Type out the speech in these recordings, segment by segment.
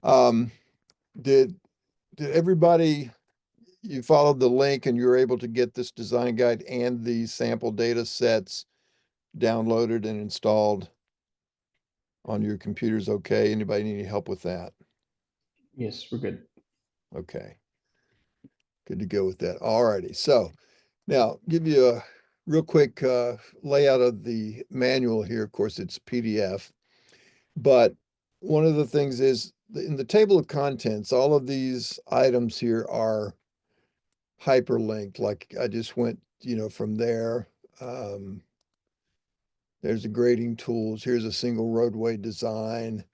Um, did everybody, you followed the link and you were able to get this design guide and the sample data sets downloaded and installed on your computers? Okay. Anybody need any help with that? Yes, we're good. Okay. Good to go with that. All righty. So now give you a real quick layout of the manual here. Of course, it's PDF, but one of the things is in the table of contents, all of these items here are hyperlinked. Like I just went, from there. Um, there's the grading tools. Here's a single roadway design.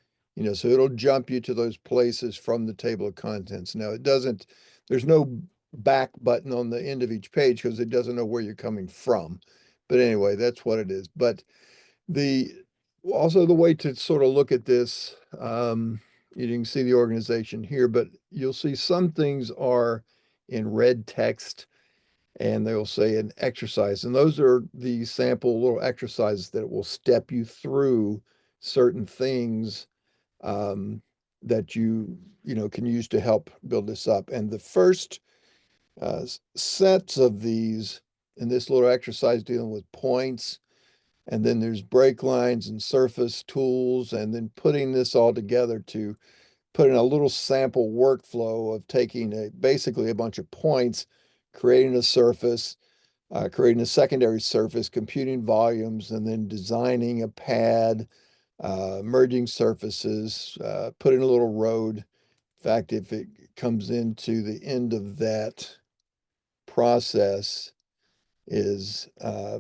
So it'll jump you to those places from the table of contents. Now it doesn't, there's no back button on the end of each page because it doesn't know where you're coming from. But anyway, that's what it is. But the also the way to sort of look at this, you can see the organization here, but you'll see some things are in red text and they'll say an exercise. And those are the sample little exercises that will step you through certain things um, that can use to help build this up. And the first sets of these in this little exercise dealing with points, and then there's break lines and surface tools, and then putting this all together to put in a little sample workflow of taking basically a bunch of points, creating a surface, creating a secondary surface, computing volumes, and then designing a pad, merging surfaces, putting a little road. In fact, if it comes into the end of that process, is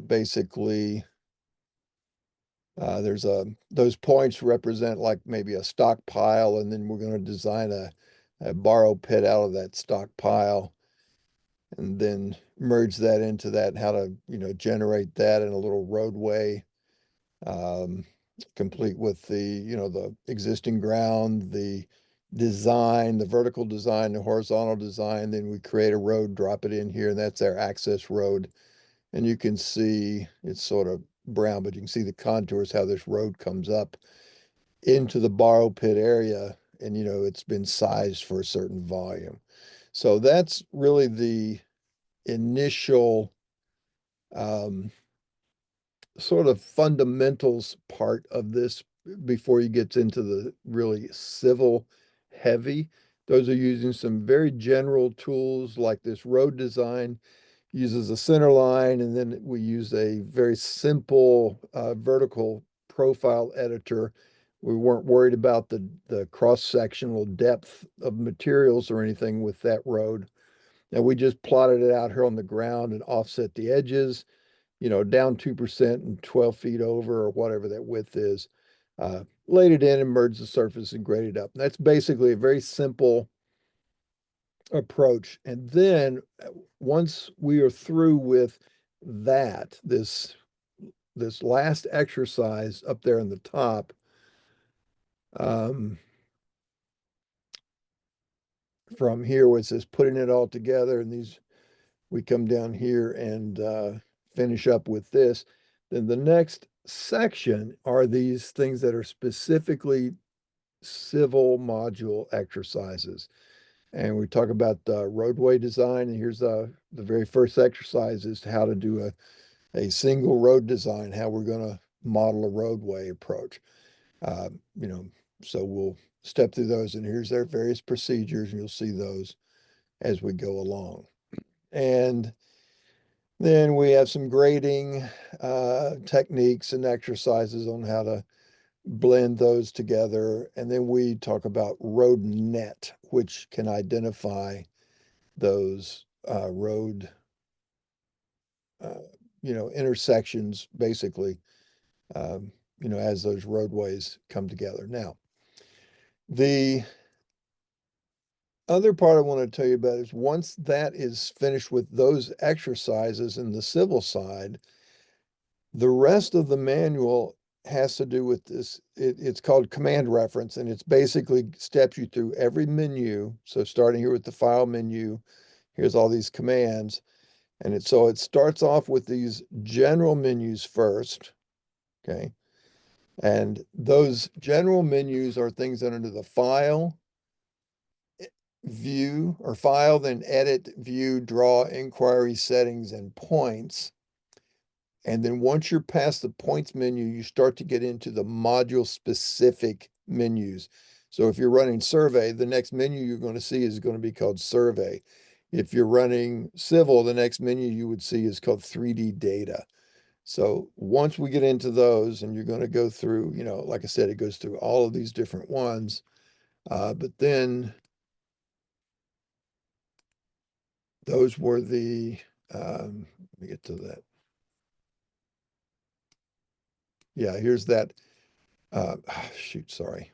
basically there's those points represent like maybe a stockpile, and then we're going to design a borrow pit out of that stockpile and then merge that into that, how to, generate that in a little roadway, um, complete with the existing ground, the design, the vertical design, the horizontal design. Then we create a road, drop it in here, and that's our access road. And you can see it's sort of brown, but you can see the contours, how this road comes up into the borrow pit area. And, it's been sized for a certain volume. So that's really the initial um, sort of fundamentals part of this before you get into the really civil heavy. Those are using some very general tools like this road design uses a center line, and then we use a very simple vertical profile editor. We weren't worried about the cross-sectional depth of materials or anything with that road. And we just plotted it out here on the ground and offset the edges, down 2% and 12 feet over or whatever that width is. Laid it in and merged the surface and graded up. And that's basically a very simple approach. And then once we are through with that, this last exercise up there in the top, um, from here where it says putting it all together, and these we come down here and finish up with this. Then the next section are these things that are specifically civil module exercises. And we talk about roadway design. And here's the very first exercise is how to do a single road design, how we're going to model a roadway approach. Uh, you know, so we'll step through those. And here's their various procedures, and you'll see those as we go along. And then we have some grading techniques and exercises on how to blend those together. And then we talk about road net, which can identify those road, uh, intersections basically, as those roadways come together. Now, the other part I want to tell you about is once that is finished with those exercises in the civil side, the rest of the manual has to do with this. It's called command reference, and it's basically steps you through every menu. So starting here with the file menu, here's all these commands. And so it starts off with these general menus first, okay? And those general menus are things that are under the file, view or file, then edit, view, draw, inquiry, settings, and points. And then once you're past the points menu, you start to get into the module specific menus. So if you're running survey, the next menu you're going to see is going to be called survey. If you're running civil, the next menu you would see is called 3D data. So once we get into those, and you're going to go through, like I said, it goes through all of these different ones. But then those were let me get to that. Yeah, here's that. Shoot, sorry.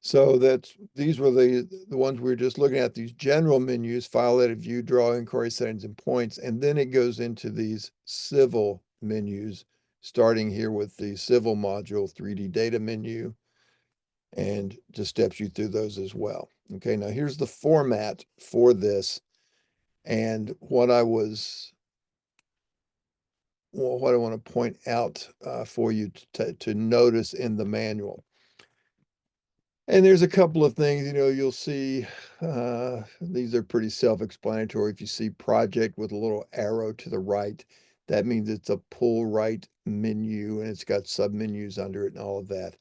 So these were the ones we were just looking at, these general menus: file, edit, view, draw, inquiry, settings, and points. And then it goes into these civil menus, starting here with the civil module 3D data menu, and just steps you through those as well. Okay, now here's the format for this. And what I want to point out for you to notice in the manual. And there's a couple of things, you'll see, these are pretty self-explanatory. If you see project with a little arrow to the right, that means it's a pull right menu, and it's got submenus under it and all of that.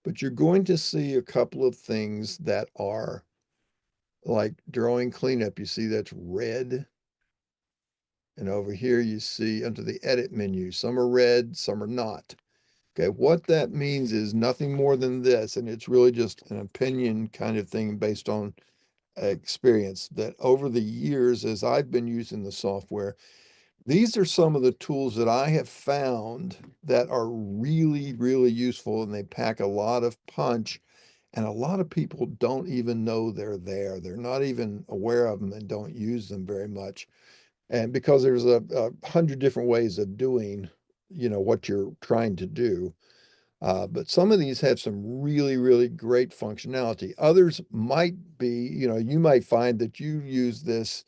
But you're going to see a couple of things that are like drawing cleanup. You see that's red. And over here you see under the edit menu, some are red, some are not. Okay, what that means is nothing more than this, and it's really just an opinion kind of thing based on experience, that over the years as I've been using the software, these are some of the tools that I have found that are really, really useful, and they pack a lot of punch, and a lot of people don't even know they're there. They're not even aware of them and don't use them very much. And because there's a hundred different ways of doing, what you're trying to do. But some of these have some really, really great functionality. Others might be, you might find that you use this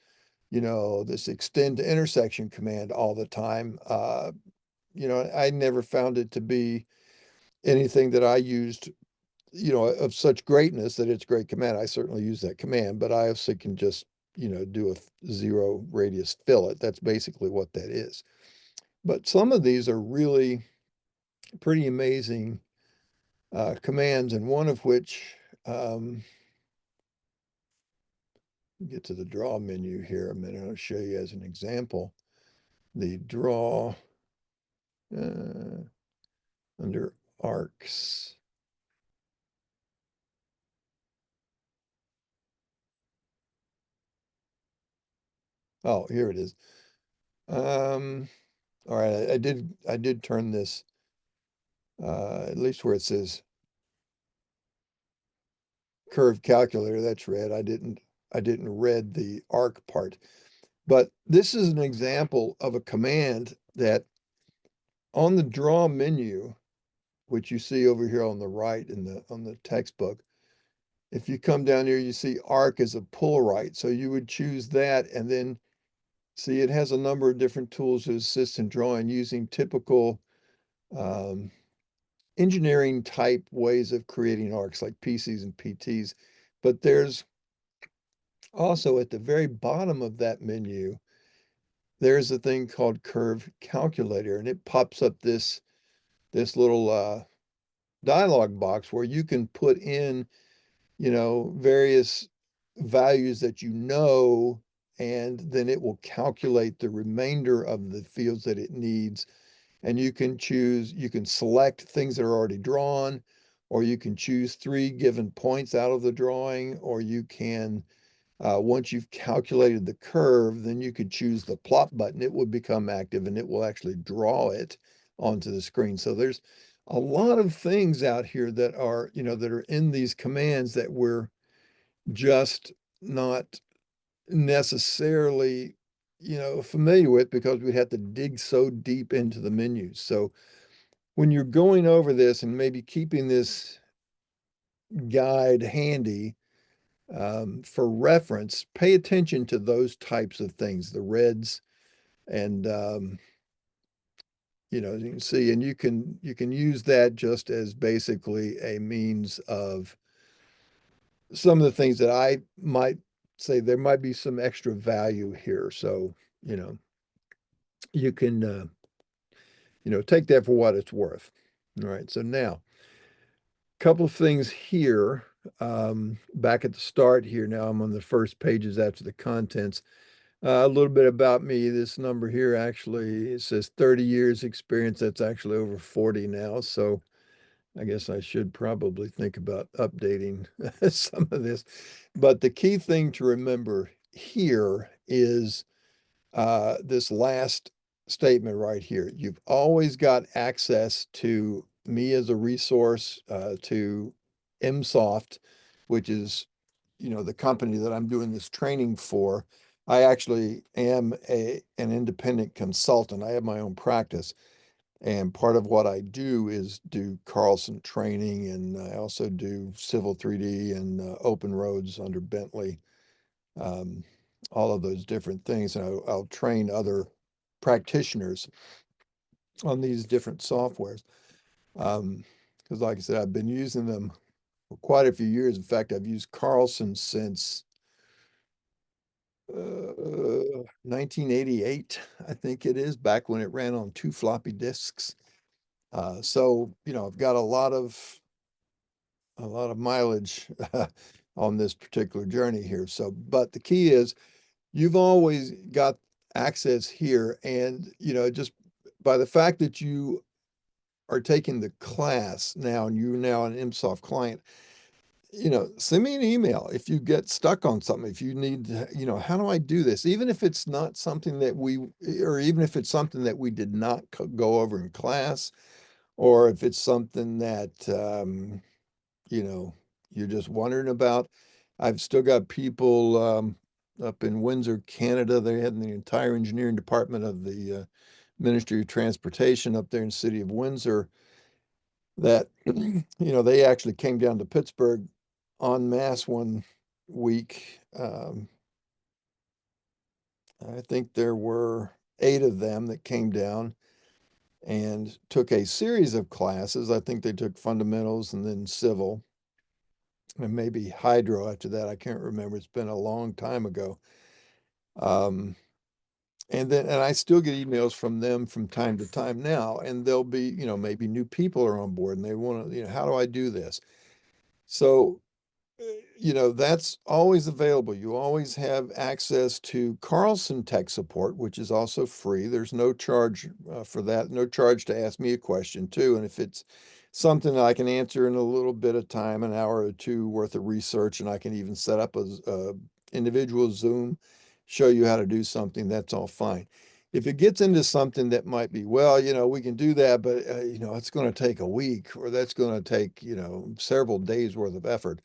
extend to intersection command all the time. I never found it to be anything that I used, of such greatness that it's a great command. I certainly use that command, but I also can just, do a zero radius fillet. That's basically what that is. But some of these are really pretty amazing commands, and one of which, get to the draw menu here a minute. I'll show you as an example. The draw under arcs. Oh, here it is. All right, I did turn this at least where it says curve calculator. That's red. I didn't read the arc part. But this is an example of a command that on the draw menu, which you see over here on the right on the textbook, if you come down here, you see arc as a pull right. So you would choose that, and then see it has a number of different tools to assist in drawing using typical um, engineering type ways of creating arcs like PCs and PTs. But there's also at the very bottom of that menu, there's a thing called curve calculator, and it pops up this little dialog box where you can put in, various values that and then it will calculate the remainder of the fields that it needs. And you can select things that are already drawn, or you can choose 3 given points out of the drawing, or you can, once you've calculated the curve, then you could choose the plot button. It will become active and it will actually draw it onto the screen. So there's a lot of things out here that are in these commands that we're just not necessarily, familiar with, because we'd have to dig so deep into the menus. So when you're going over this and maybe keeping this guide handy for reference, pay attention to those types of things, the reds, and as you can see, and you can use that just as basically a means of some of the things that I might say there might be some extra value here. So, you know, you can, take that for what it's worth. All right. So now, a couple of things here. Back at the start here. Now I'm on the first pages after the contents. A little bit about me. This number here actually it says 30 years experience. That's actually over 40 now. So I guess I should probably think about updating some of this. But the key thing to remember here is this last statement right here. You've always got access to me as a resource, to MSoft, which is, the company that I'm doing this training for. I actually am an independent consultant. I have my own practice. And part of what I do is do Carlson training, and I also do Civil 3D and open roads under Bentley, um, all of those different things. And I'll train other practitioners on these different softwares. Because, like I said, I've been using them for quite a few years. In fact, I've used Carlson since 1988, I think it is, back when it ran on 2 floppy disks. So, I've got a lot of mileage on this particular journey here. So, but the key is you've always got access here. And, just by the fact that you are taking the class now and you're now an MSoft client, send me an email if you get stuck on something, if you need, how do I do this? Even if it's not something that or even if it's something that we did not go over in class, or if it's something that, you know, you're just wondering about. I've still got people up in Windsor, Canada. They had the entire engineering department of the Ministry of Transportation up there in the city of Windsor that, they actually came down to Pittsburgh en masse one week. I think there were 8 of them that came down and took a series of classes. I think they took fundamentals and then civil and maybe hydro after that. I can't remember. It's been a long time ago. Um, and I still get emails from them from time to time now, and they'll be, maybe new people are on board and they want to, how do I do this? So that's always available. You always have access to Carlson tech support, which is also free. There's no charge for that, no charge to ask me a question too. And if it's something that I can answer in a little bit of time, an hour or two worth of research, and I can even set up a individual Zoom, show you how to do something, that's all fine. If it gets into something that might be, well, we can do that, but it's going to take a week, or that's going to take, several days worth of effort.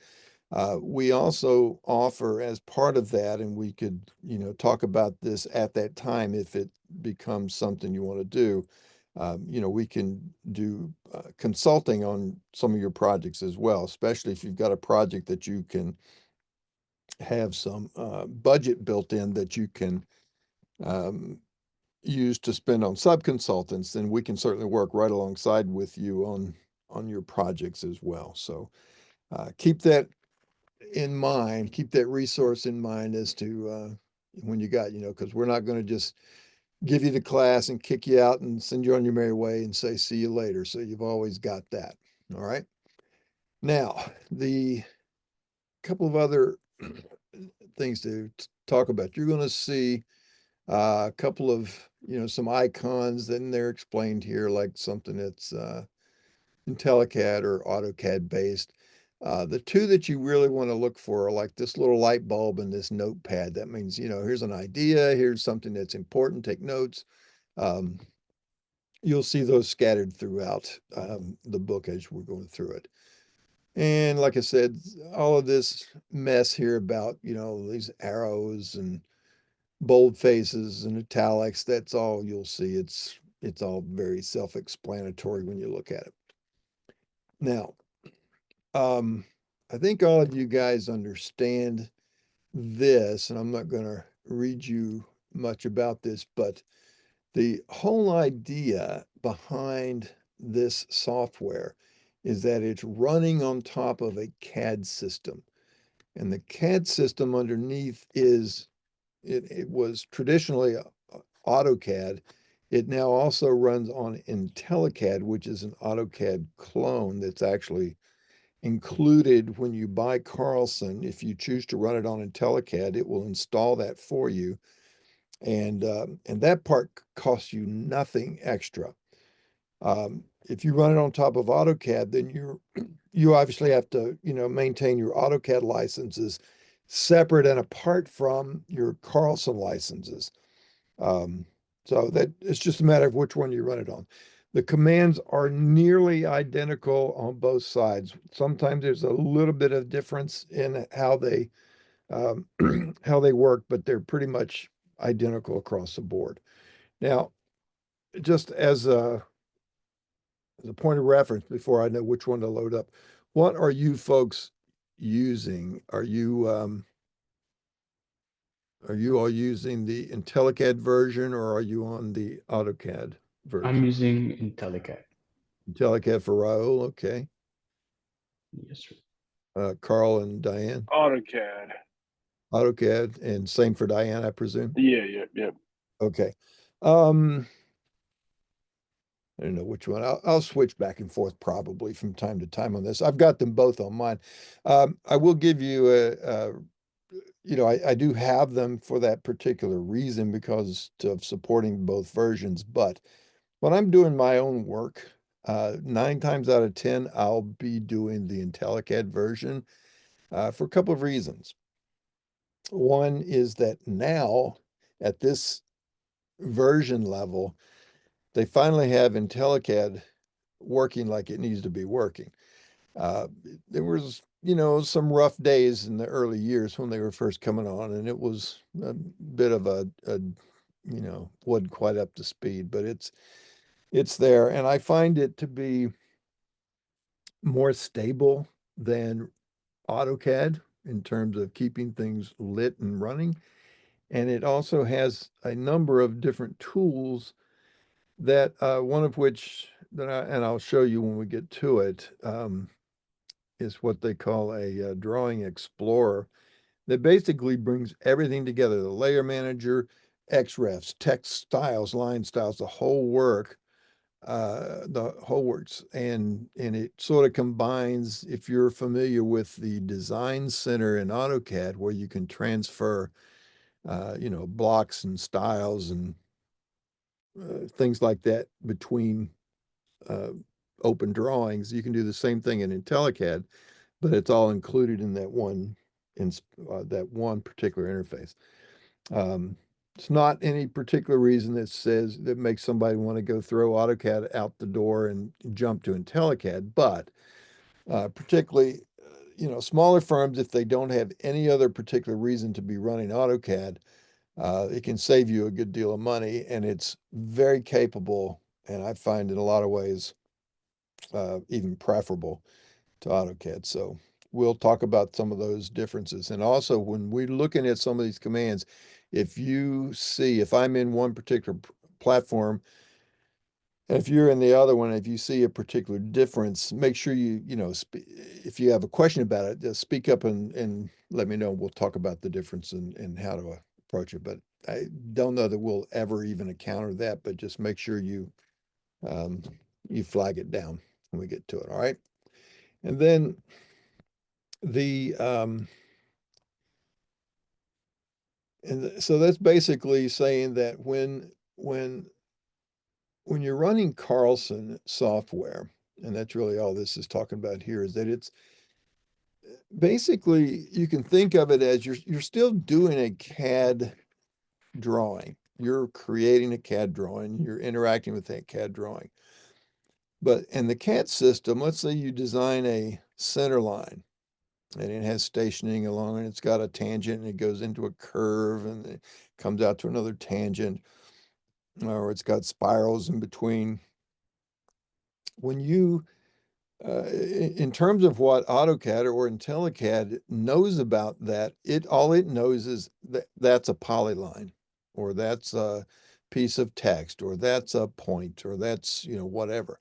We also offer as part of that, and we could, talk about this at that time if it becomes something you want to do. We can do consulting on some of your projects as well, especially if you've got a project that you can have some budget built in that you can um, use to spend on sub-consultants, then we can certainly work right alongside with you on your projects as well. So keep that in mind, keep that resource in mind as to when you got, because we're not going to just give you the class and kick you out and send you on your merry way and say, see you later. So you've always got that. All right. Now, the couple of other things to talk about. You're going to see a couple of, some icons, then they're explained here, like something that's IntelliCAD or AutoCAD based. The two that you really want to look for are like this little light bulb and this notepad. That means, here's an idea, here's something that's important, take notes. Um, you'll see those scattered throughout the book as we're going through it. And like I said, all of this mess here about, these arrows and bold faces and italics, that's all you'll see. It's all very self-explanatory when you look at it. Now, Um, I think all of you guys understand this, and I'm not going to read you much about this, but the whole idea behind this software is that it's running on top of a CAD system. And the CAD system underneath it was traditionally AutoCAD. It now also runs on IntelliCAD, which is an AutoCAD clone that's actually included when you buy Carlson. If you choose to run it on IntelliCAD, it will install that for you, and that part costs you nothing extra. If you run it on top of AutoCAD, then you obviously have to, maintain your AutoCAD licenses separate and apart from your Carlson licenses. Um, so that it's just a matter of which one you run it on. The commands are nearly identical on both sides. Sometimes there's a little bit of difference in um, how they work, but they're pretty much identical across the board. Now, just as a point of reference before I know which one to load up, what are you folks using? Are you all using the IntelliCAD version or are you on the AutoCAD I'm version? using IntelliCAD. IntelliCAD for Raul, okay. Yes, sir. Carl and Diane, AutoCAD. AutoCAD, and same for Diane, I presume. Yeah, yep, yep. Okay. Um, I don't know which one. I'll switch back and forth probably from time to time on this. I've got them both on mine. I will give you I do have them for that particular reason because of supporting both versions. But when I'm doing my own work, 9 times out of 10, I'll be doing the IntelliCAD version for a couple of reasons. One is that now at this version level, they finally have IntelliCAD working like it needs to be working. Uh, there was, some rough days in the early years when they were first coming on, and it was a bit of wasn't quite up to speed, but it's there, and I find it to be more stable than AutoCAD in terms of keeping things lit and running. And it also has a number of different tools that one of which and I'll show you when we get to it, is what they call a drawing explorer that basically brings everything together, the layer manager, XREFs, text styles, line styles, the whole works. And it sort of combines, if you're familiar with the design center in AutoCAD, where you can transfer, blocks and styles and things like that between uh, open drawings. You can do the same thing in IntelliCAD, but it's all included in that one particular interface. Um, it's not any particular reason that makes somebody want to go throw AutoCAD out the door and jump to IntelliCAD, but particularly, smaller firms, if they don't have any other particular reason to be running AutoCAD, it can save you a good deal of money, and it's very capable, and I find in a lot of ways even preferable to AutoCAD. So we'll talk about some of those differences. And also, when we're looking at some of these commands, if I'm in one particular platform, and if you're in the other one, if you see a particular difference, make sure if you have a question about it, just speak up and let me know. We'll talk about the difference and how to approach it. But I don't know that we'll ever even encounter that, but just make sure um, you flag it down when we get to it. All right. And then the so that's basically saying that when you're running Carlson software, and that's really all this is talking about here, is that it's basically, you can think of it as you're still doing a CAD drawing. You're creating a CAD drawing, you're interacting with that CAD drawing. But in the CAD system, let's say you design a center line and it has stationing along and it's got a tangent and it goes into a curve and it comes out to another tangent, or it's got spirals in between. When you in terms of what AutoCAD or IntelliCAD knows about that, all it knows is that that's a polyline, or that's a piece of text, or that's a point, or that's, whatever.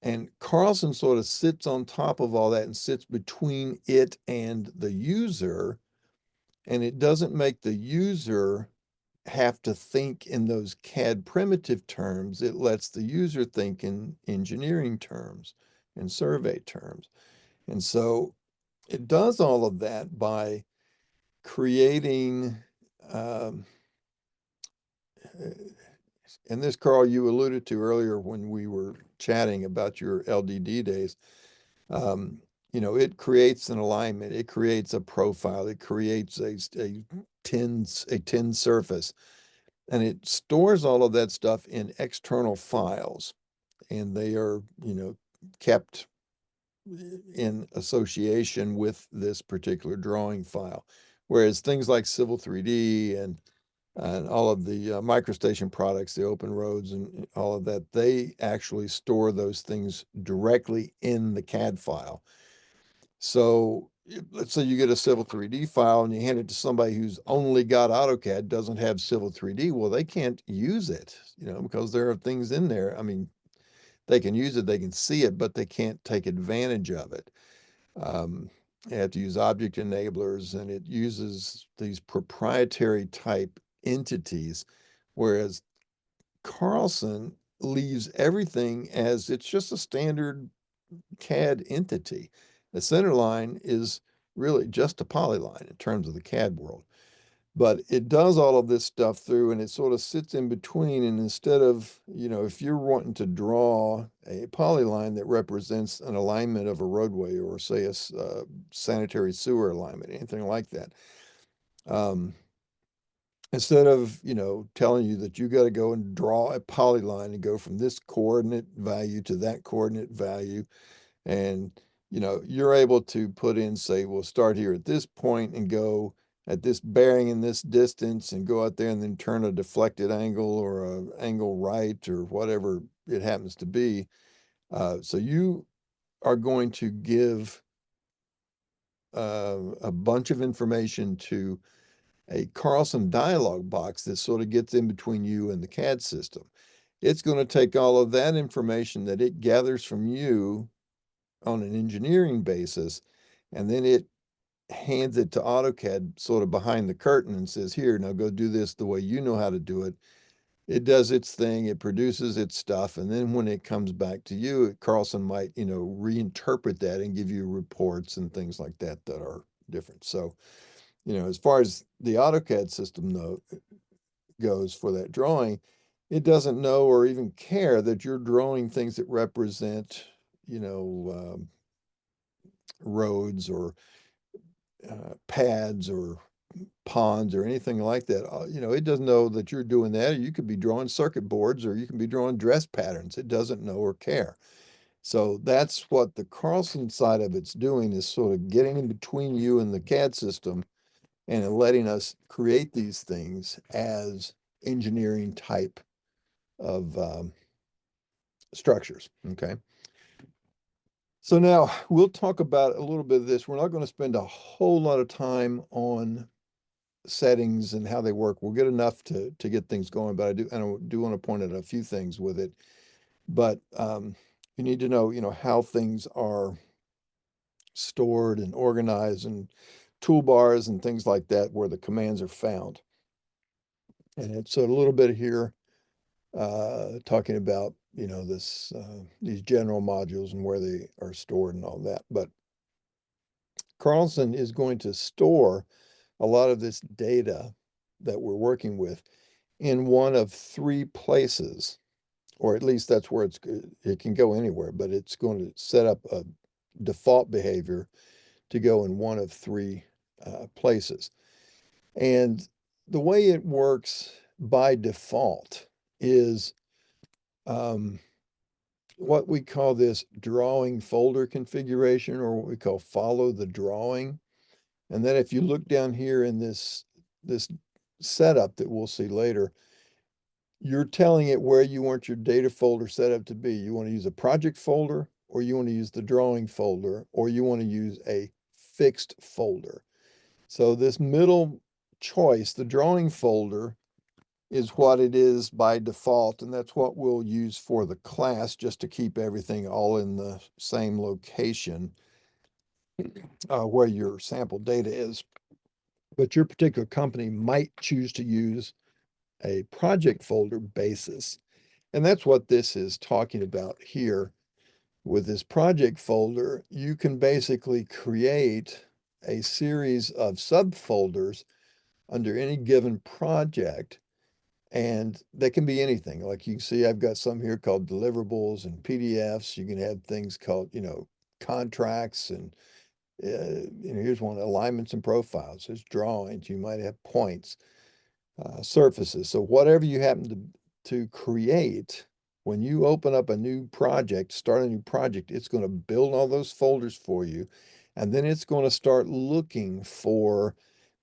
And Carlson sort of sits on top of all that and sits between it and the user. And it doesn't make the user have to think in those CAD primitive terms. It lets the user think in engineering terms and survey terms. And so it does all of that by creating, um, and this, Carl, you alluded to earlier when we were chatting about your LDD days. Um, it creates an alignment, it creates a profile, it creates a tin surface, and it stores all of that stuff in external files, and they are, kept in association with this particular drawing file. Whereas things like Civil 3D and all of the MicroStation products, the Open Roads and all of that, they actually store those things directly in the CAD file. So let's say you get a Civil 3D file and you hand it to somebody who's only got AutoCAD, doesn't have Civil 3D. Well, they can't use it, because there are things in there. I mean, they can use it, they can see it, but they can't take advantage of it. Um, you have to use object enablers, and it uses these proprietary type entities, whereas Carlson leaves everything as it's just a standard CAD entity. The center line is really just a polyline in terms of the CAD world. But it does all of this stuff through, and it sort of sits in between. And instead of, if you're wanting to draw a polyline that represents an alignment of a roadway or, say, a sanitary sewer alignment, anything like that, um, instead of, telling you that you got to go and draw a polyline and go from this coordinate value to that coordinate value, and you're able to put in, say, we'll start here at this point and go at this bearing in this distance and go out there and then turn a deflected angle or a angle right or whatever it happens to be. So you are going to give a bunch of information to a Carlson dialog box that sort of gets in between you and the CAD system. It's going to take all of that information that it gathers from you on an engineering basis, and then it hands it to AutoCAD sort of behind the curtain and says, here, now go do this the way you know how to do it. It does its thing, it produces its stuff, and then when it comes back to you, Carlson might, reinterpret that and give you reports and things like that that are different. So, as far as the AutoCAD system though goes for that drawing, it doesn't know or even care that you're drawing things that represent, roads or pads or ponds or anything like that. It doesn't know that you're doing that. You could be drawing circuit boards or you can be drawing dress patterns. It doesn't know or care. So that's what the Carlson side of it's doing, is sort of getting in between you and the CAD system and letting us create these things as engineering type of structures. Okay. So now we'll talk about a little bit of this. We're not going to spend a whole lot of time on settings and how they work. We'll get enough to get things going, but I do want to point out a few things with it. But you need to know, how things are stored and organized, and toolbars and things like that where the commands are found. And it's a little bit here talking about, these general modules and where they are stored and all that. But Carlson is going to store a lot of this data that we're working with in one of three places, or at least that's where it can go anywhere, but it's going to set up a default behavior to go in one of three places. And the way it works by default is what we call this drawing folder configuration, or what we call follow the drawing. And then if you look down here in this setup that we'll see later, you're telling it where you want your data folder set up to be. You want to use a project folder, or you want to use the drawing folder, or you want to use a fixed folder. So this middle choice, the drawing folder, is what it is by default, and that's what we'll use for the class just to keep everything all in the same location where your sample data is. But your particular company might choose to use a project folder basis. And that's what this is talking about here. With this project folder, you can basically create a series of subfolders under any given project. And they can be anything. Like you can see, I've got some here called deliverables and PDFs. You can have things called, contracts and, here's one, alignments and profiles. There's drawings. You might have points, surfaces. So whatever you happen to create, when you open up a new project, start a new project, it's going to build all those folders for you. And then it's going to start looking for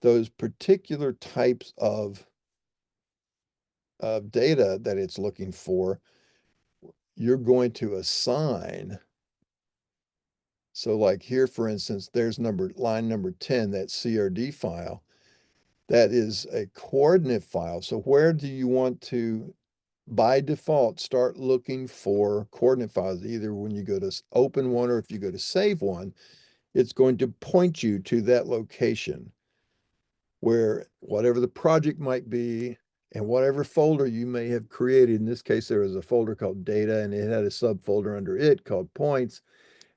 those particular types of data that it's looking for. You're going to assign. So like here, for instance, there's line number 10, that CRD file. That is a coordinate file. So where do you want to, by default, start looking for coordinate files? Either when you go to open one or if you go to save one, it's going to point you to that location where whatever the project might be and whatever folder you may have created. In this case, there was a folder called data and it had a subfolder under it called points.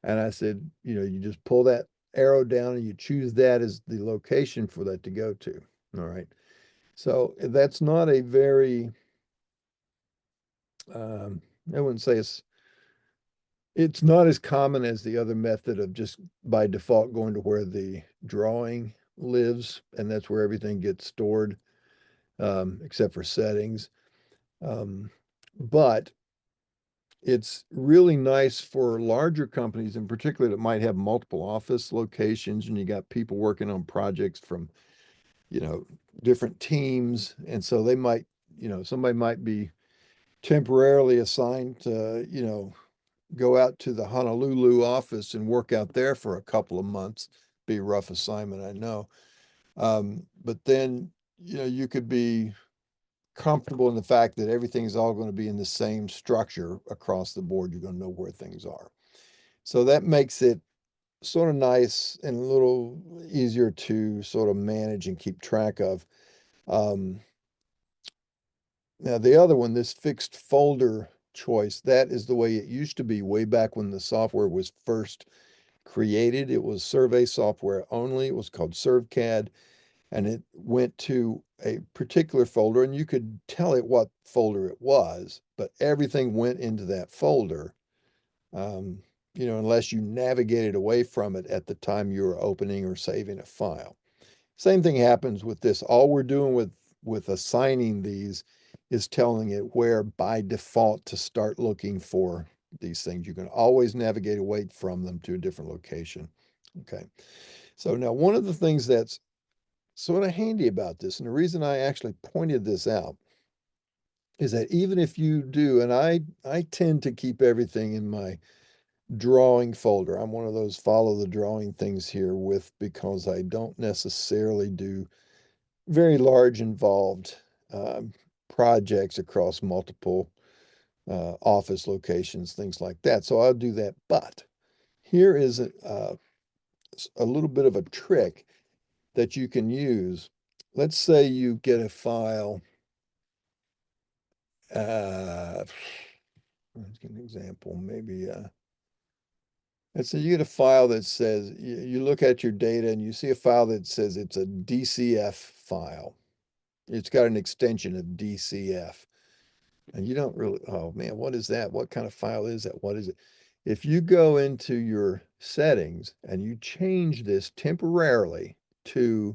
And I said, you just pull that arrow down and you choose that as the location for that to go to. All right. So that's not a very, I wouldn't say it's not as common as the other method of just by default going to where the drawing lives, and that's where everything gets stored, except for settings. Um, but it's really nice for larger companies in particular that might have multiple office locations and you got people working on projects from, you know, different teams. And so they might, somebody might be temporarily assigned to, go out to the Honolulu office and work out there for a couple of months. Be a rough assignment, I know. But then, you could be comfortable in the fact that everything's all going to be in the same structure across the board. You're going to know where things are. So that makes it sort of nice and a little easier to sort of manage and keep track of. Um, Now, the other one, this fixed folder choice, that is the way it used to be way back when the software was first created. It was survey software only. It was called ServCAD, and it went to a particular folder, and you could tell it what folder it was, but everything went into that folder, um, unless you navigated away from it at the time you were opening or saving a file. Same thing happens with this. All we're doing with assigning these is telling it where by default to start looking for these things. You can always navigate away from them to a different location. Okay. So now one of the things that's sort of handy about this, and the reason I actually pointed this out is that even if you do, and I tend to keep everything in my drawing folder. I'm one of those follow the drawing things here with because I don't necessarily do very large involved um, projects across multiple office locations, things like that. So I'll do that. But here is a little bit of a trick that you can use. Let's say you get a file. Let's get an example. Maybe let's say you get a file that says you look at your data and you see a file that says it's a DCF file. It's got an extension of DCF. And you don't really, oh man, what is that? What kind of file is that? What is it? If you go into your settings and you change this temporarily to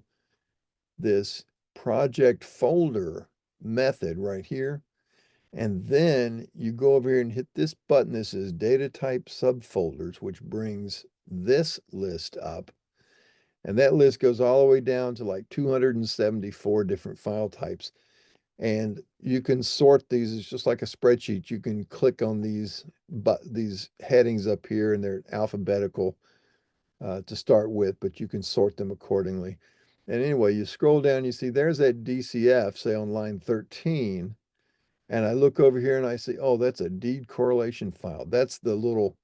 this project folder method right here, and then you go over here and hit this button. This is data type subfolders, which brings this list up. And that list goes all the way down to like 274 different file types. And you can sort these. It's just like a spreadsheet. You can click on these headings up here, and they're alphabetical to start with, but you can sort them accordingly. And anyway, you scroll down, you see there's that DCF, say on line 13. And I look over here and I see, oh, that's a deed correlation file. That's the little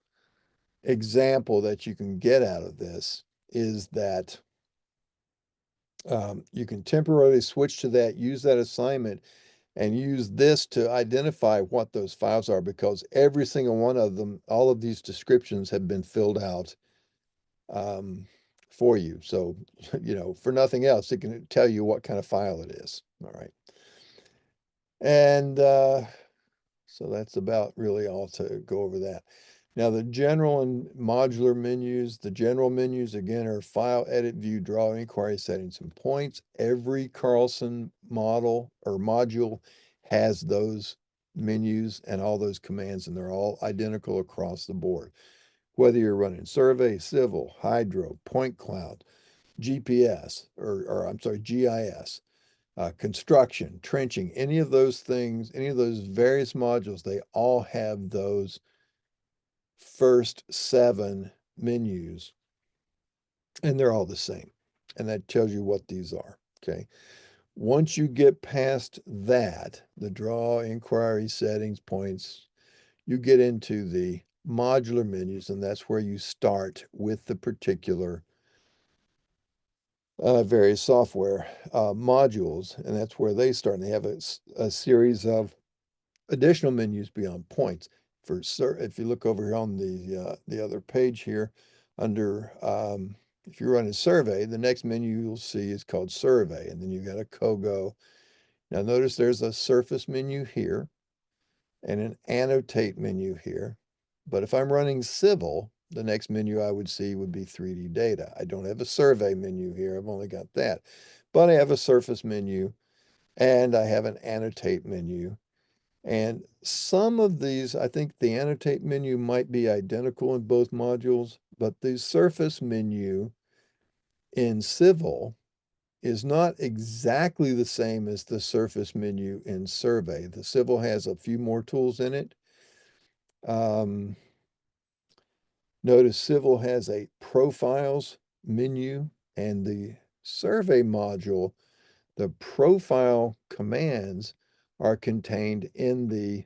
example that you can get out of this is that you can temporarily switch to that, use that assignment, and use this to identify what those files are because every single one of them, all of these descriptions have been filled out um, for you. So, for nothing else, it can tell you what kind of file it is. All right. And so that's about really all to go over that. Now, the general and modular menus, the general menus again are file, edit, view, draw, inquiry, settings, and points. Every Carlson model or module has those menus and all those commands, and they're all identical across the board. Whether you're running survey, civil, hydro, point cloud, GPS, or I'm sorry, GIS, construction, trenching, any of those things, any of those various modules, they all have those first 7 menus, and they're all the same. And that tells you what these are. Okay. Once you get past that, the draw, inquiry, settings, points, you get into the modular menus, and that's where you start with the particular various software modules, and that's where they start. And they have a series of additional menus beyond points. If you look over here on the other page here, under if you're running survey, the next menu you'll see is called survey, and then you got a COGO. Now notice there's a surface menu here and an annotate menu here. But if I'm running civil, the next menu I would see would be 3D data. I don't have a survey menu here. I've only got that. But I have a surface menu and I have an annotate menu. And some of these, I think the annotate menu might be identical in both modules, but the surface menu in civil is not exactly the same as the surface menu in survey. The civil has a few more tools in it. Um, Notice civil has a profiles menu, and the survey module, the profile commands are contained in the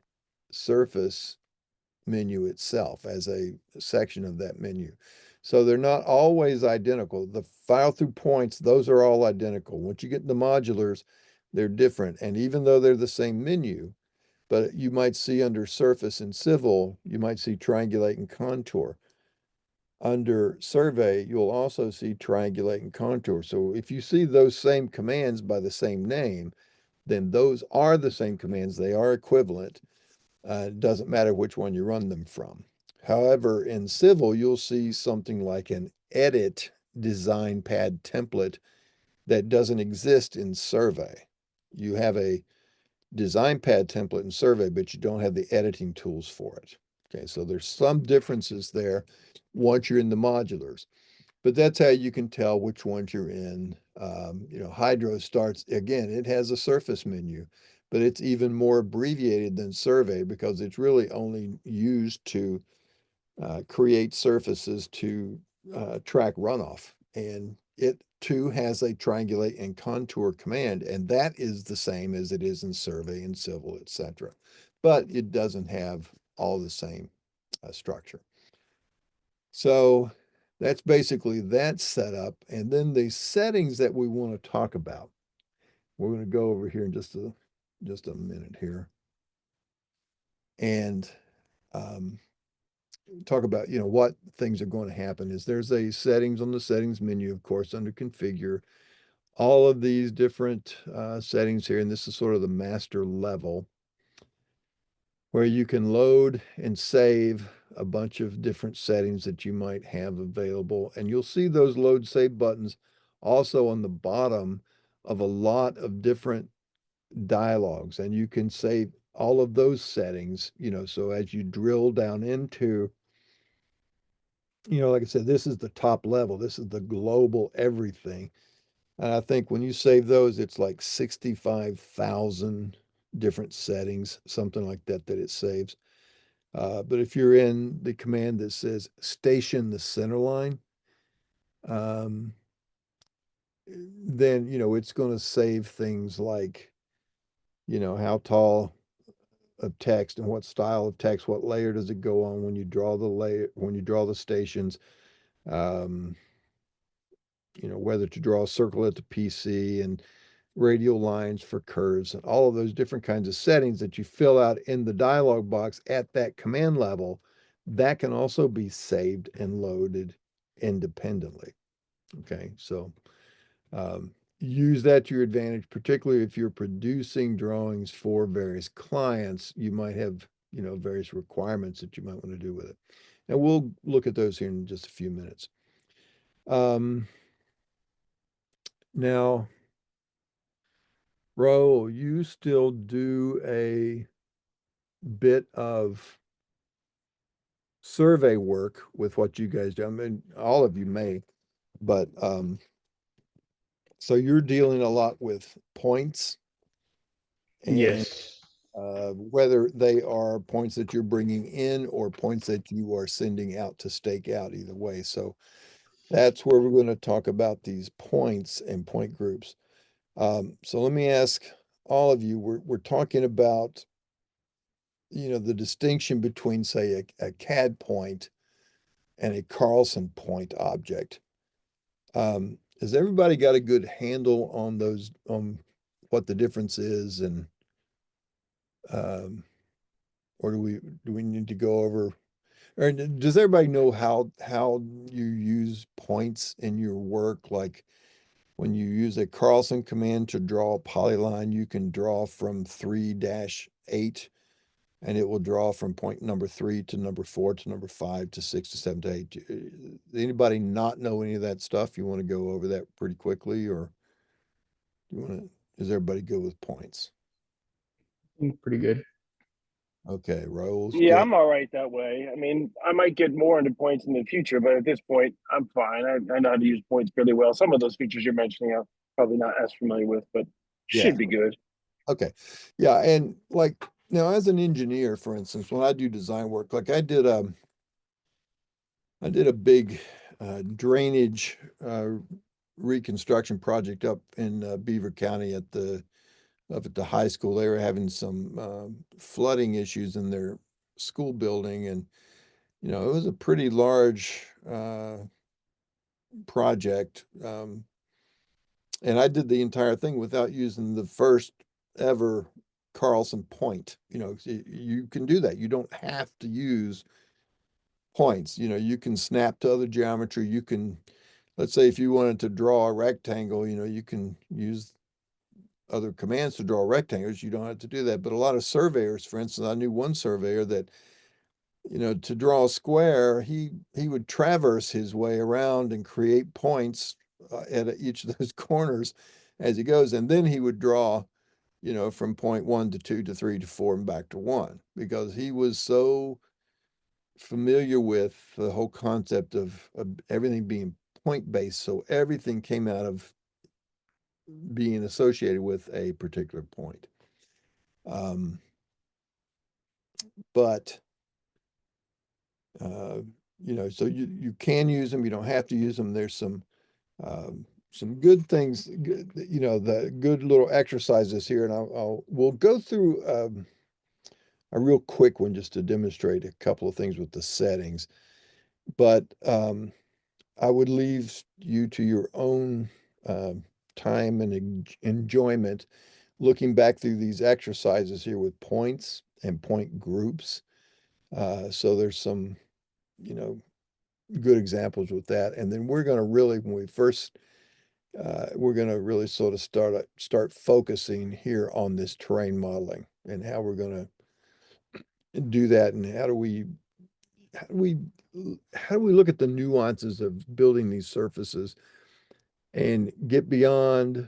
surface menu itself as a section of that menu. So they're not always identical. The file through points, those are all identical. Once you get the modulars, they're different. And even though they're the same menu, but you might see under surface and civil, you might see triangulate and contour. Under survey, you'll also see triangulate and contour. So if you see those same commands by the same name, then those are the same commands. They are equivalent. It doesn't matter which one you run them from. However, in civil, you'll see something like an edit design pad template that doesn't exist in survey. You have a design pad template in survey, but you don't have the editing tools for it. Okay, so there's some differences there once you're in the modulars, but that's how you can tell which ones you're in. Hydro starts, again, it has a surface menu, but it's even more abbreviated than survey because it's really only used to create surfaces to track runoff. And it too has a triangulate and contour command, and that is the same as it is in survey and civil, etc. But it doesn't have all the same structure. So that's basically that setup. And then the settings that we want to talk about. We're going to go over here in just a minute here and talk about, what things are going to happen is there's a settings on the settings menu, of course, under configure, all of these different settings here. And this is sort of the master level where you can load and save a bunch of different settings that you might have available. And you'll see those load save buttons also on the bottom of a lot of different dialogues. And you can save all of those settings, so as you drill down into, like I said, this is the top level. This is the global everything. And I think when you save those, it's like 65,000 different settings, something like that, that it saves. But if you're in the command that says station the center line, um, then, it's going to save things like, how tall of text and what style of text, what layer does it go on when you draw the layer, when you draw the stations, um, whether to draw a circle at the PC and radial lines for curves and all of those different kinds of settings that you fill out in the dialog box at that command level, that can also be saved and loaded independently. Okay, so um, use that to your advantage, particularly if you're producing drawings for various clients. You might have, various requirements that you might want to do with it. And we'll look at those here in just a few minutes. Um, Now, Ro, you still do a bit of survey work with what you guys do. I mean, all of you may, but so you're dealing a lot with points and Yes. whether they are points that you're bringing in or points that you are sending out to stake out, either way. So that's where we're going to talk about these points and point groups. So let me ask all of you, we're talking about, the distinction between, say, a CAD point and a Carlson point object. Has everybody got a good handle on those, on what the difference is, and um, or do we need to go over, or does everybody know how you use points in your work? Like when you use a Carlson command to draw a polyline, you can draw from 3-8 and it will draw from point number 3 to number 4 to number 5 to 6 to 7 to 8. Anybody not know any of that stuff? You want to go over that pretty quickly, or you want to, is everybody good with points? Pretty good. Okay, Raul's Yeah, good. I'm all right that way. I mean, I might get more into points in the future, but at this point, I'm fine. I know how to use points really well. Some of those features you're mentioning, I'm probably not as familiar with, but Yeah. should be good. Okay. Yeah, and like now as an engineer, for instance, when I do design work, like I did a big drainage reconstruction project up in Beaver County up at the high school. They were having some flooding issues in their school building, and it was a pretty large project. And I did the entire thing without using the first ever Carlson point. You can do that. You don't have to use points. You can snap to other geometry. You can, let's say if you wanted to draw a rectangle, you can use other commands to draw rectangles. You don't have to do that. But a lot of surveyors, for instance, I knew one surveyor that, to draw a square, he would traverse his way around and create points at each of those corners as he goes. And then he would draw, from point 1 to 2 to 3 to 4 and back to 1, because he was so familiar with the whole concept of everything being point based. So everything came out of being associated with a particular point. Um, but uh, so you can use them. You don't have to use them. There's some good things, the good little exercises here, and we'll go through a real quick one just to demonstrate a couple of things with the settings. But I would leave you to your own time and enjoyment looking back through these exercises here with points and point groups. So there's some, you know, good examples with that. And then we're going to really, when we first, we're going to really sort of start focusing here on this terrain modeling and how we're going to do that, and how do we how do we look at the nuances of building these surfaces and get beyond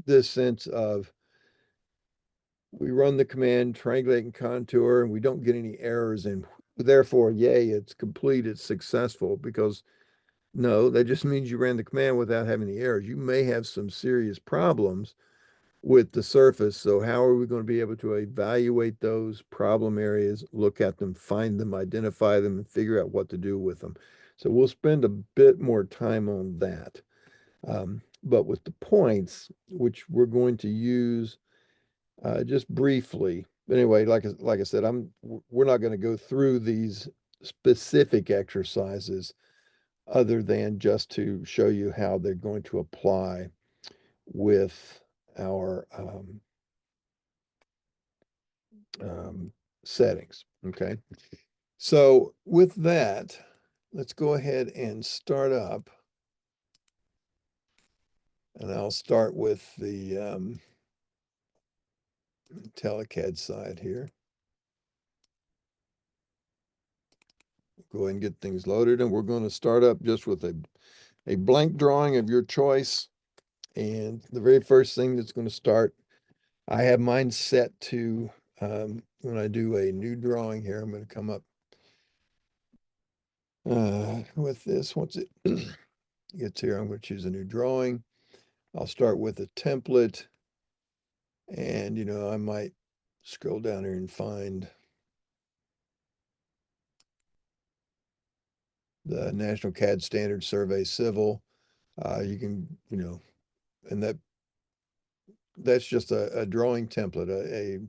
this sense of we run the command triangulate and contour and we don't get any errors, and therefore yay, it's complete, it's successful. Because no, that just means you ran the command without having the errors. You may have some serious problems with the surface. So how are we going to be able to evaluate those problem areas, look at them, find them, identify them, and figure out what to do with them? So we'll spend a bit more time on that. but with the points, which we're going to use just briefly. But anyway, like I said, we're not going to go through these specific exercises other than just to show you how they're going to apply with our settings. Okay. So with that, let's go ahead and start up. And I'll start with the IntelliCAD side here. Go ahead and get things loaded, and we're going to start up just with a blank drawing of your choice. And the very first thing that's going to start, I have mine set to, when I do a new drawing here, I'm going to come up with this. Once it gets here, I'm going to choose a new drawing. I'll start with a template. And, I might scroll down here and find the National CAD Standard Survey Civil. You can, and that's just a drawing template, a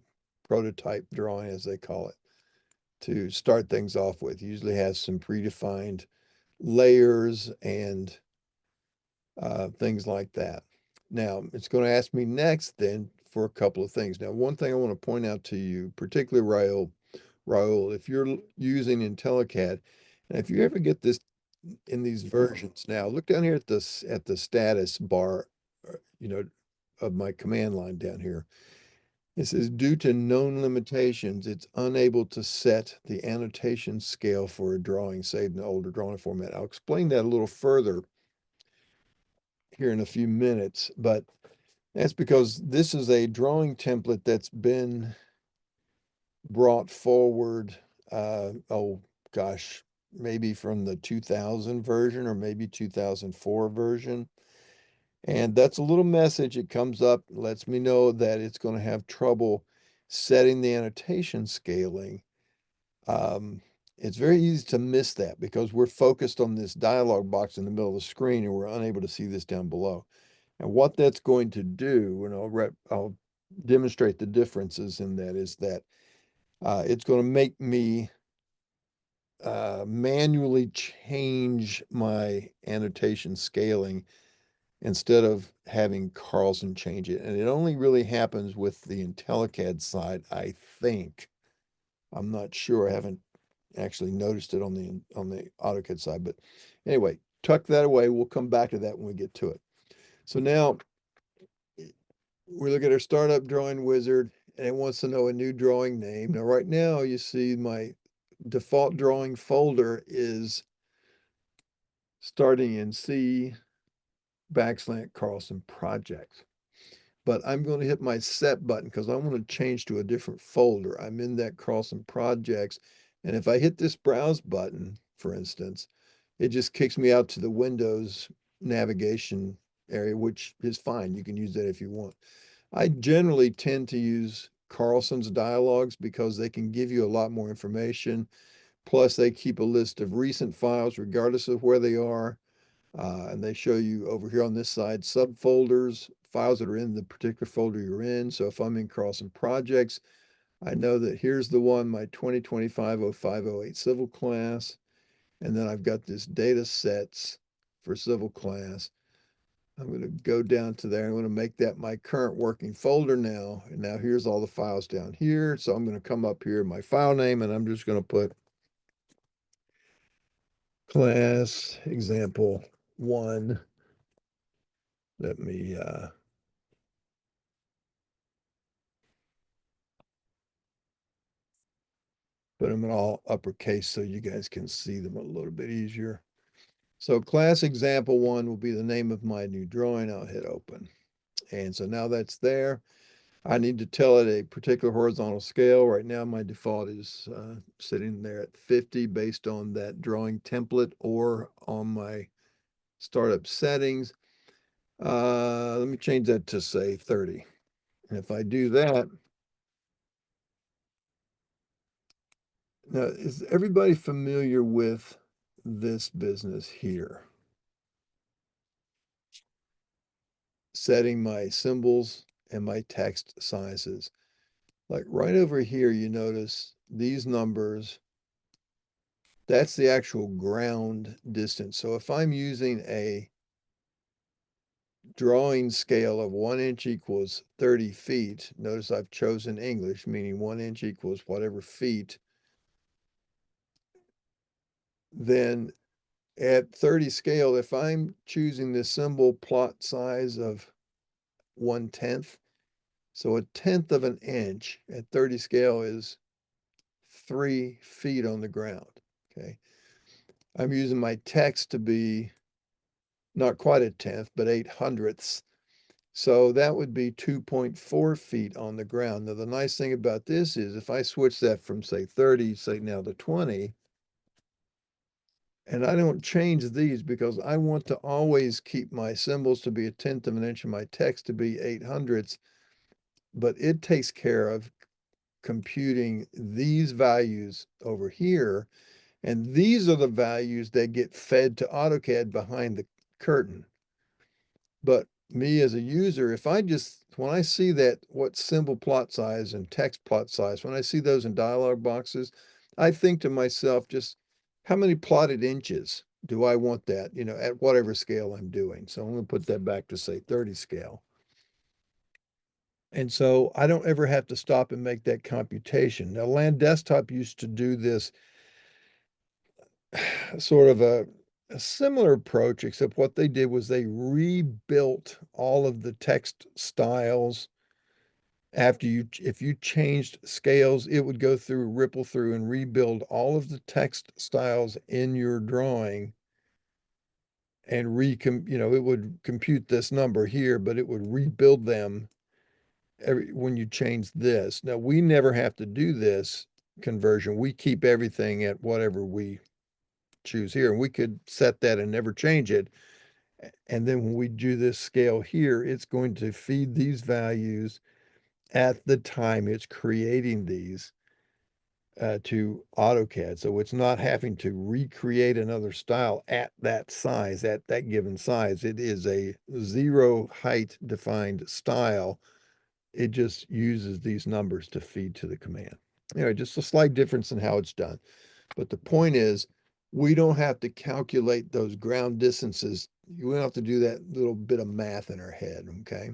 prototype drawing, as they call it, to start things off with. Usually has some predefined layers and things like that. Now, it's going to ask me next then for a couple of things. Now, one thing I want to point out to you, particularly Raul, if you're using IntelliCAD, and if you ever get this in these versions, now look down here at the status bar, of my command line down here. It says, due to known limitations, it's unable to set the annotation scale for a drawing saved in the older drawing format. I'll explain that a little further here in a few minutes, but that's because this is a drawing template that's been brought forward, oh gosh, maybe from the 2000 version or maybe 2004 version. And that's a little message. It comes up, lets me know that it's going to have trouble setting the annotation scaling. It's very easy to miss that because we're focused on this dialog box in the middle of the screen and we're unable to see this down below. And what that's going to do, and I'll demonstrate the differences in that, is that it's going to make me manually change my annotation scaling instead of having Carlson change it. And it only really happens with the IntelliCAD side, I think. I'm not sure. I haven't actually noticed it on the AutoCAD side. But anyway, tuck that away. We'll come back to that when we get to it. So now we look at our startup drawing wizard, and it wants to know a new drawing name. Now, right now, you see my default drawing folder is starting in C / Carlson projects. But I'm going to hit my set button because I want to change to a different folder. I'm in that Carlson projects. And if I hit this browse button, for instance, it just kicks me out to the Windows navigation area, which is fine. You can use that if you want. I generally tend to use Carlson's dialogues because they can give you a lot more information. Plus, they keep a list of recent files, regardless of where they are. And they show you over here on this side subfolders, files that are in the particular folder you're in. So if I'm in Carlson projects, I know that here's the one, my 2025-05-08 civil class. And then I've got this data sets for civil class. I'm going to go down to there. I'm going to make that my current working folder now. And now here's all the files down here. So I'm going to come up here, my file name, and I'm just going to put class example 1. Let me put them in all uppercase so you guys can see them a little bit easier. So class example 1 will be the name of my new drawing. I'll hit open. And so now that's there. I need to tell it a particular horizontal scale. Right now, my default is sitting there at 50 based on that drawing template or on my startup settings. Let me change that to say 30. And if I do that, now is everybody familiar with this business here? setting my symbols and my text sizes. Like right over here, you notice these numbers, that's the actual ground distance. So if I'm using a drawing scale of 1 inch equals 30 feet, notice I've chosen English, meaning 1 inch equals whatever feet, then at 30 scale, if I'm choosing the symbol plot size of 1/10, so 1/10 of an inch at 30 scale is 3 feet on the ground, okay? I'm using my text to be not quite 1/10, but 8/100ths. So that would be 2.4 feet on the ground. Now, the nice thing about this is if I switch that from, say, 30, say now to 20, and I don't change these because I want to always keep my symbols to be 1/10 of an inch and my text to be 8/100ths, but it takes care of computing these values over here. And these are the values that get fed to AutoCAD behind the curtain. But me as a user, if I just, when I see that, what symbol plot size and text plot size, when I see those in dialog boxes, I think to myself, just how many plotted inches do I want that, at whatever scale I'm doing? So I'm going to put that back to, say, 30 scale. And so I don't ever have to stop and make that computation. Now, Land Desktop used to do this sort of a similar approach, except what they did was they rebuilt all of the text styles after if you changed scales, it would go through, ripple through, and rebuild all of the text styles in your drawing and it would compute this number here, but it would rebuild them when you change this. Now, we never have to do this conversion. We keep everything at whatever we choose here, and we could set that and never change it. And then when we do this scale here, it's going to feed these values at the time it's creating these to AutoCAD. So it's not having to recreate another style at that size, at that given size. It is a zero height defined style. It just uses these numbers to feed to the command. Anyway, just a slight difference in how it's done. But the point is, we don't have to calculate those ground distances. We don't have to do that little bit of math in our head, okay?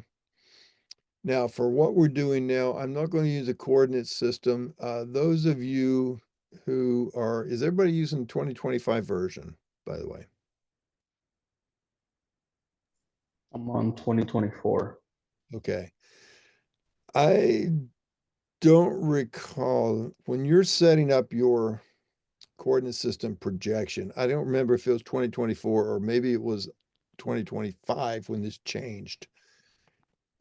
Now, for what we're doing now, I'm not going to use a coordinate system. Those of you is everybody using 2025 version, by the way? I'm on 2024. Okay. I don't recall when you're setting up your coordinate system projection. I don't remember if it was 2024 or maybe it was 2025 when this changed.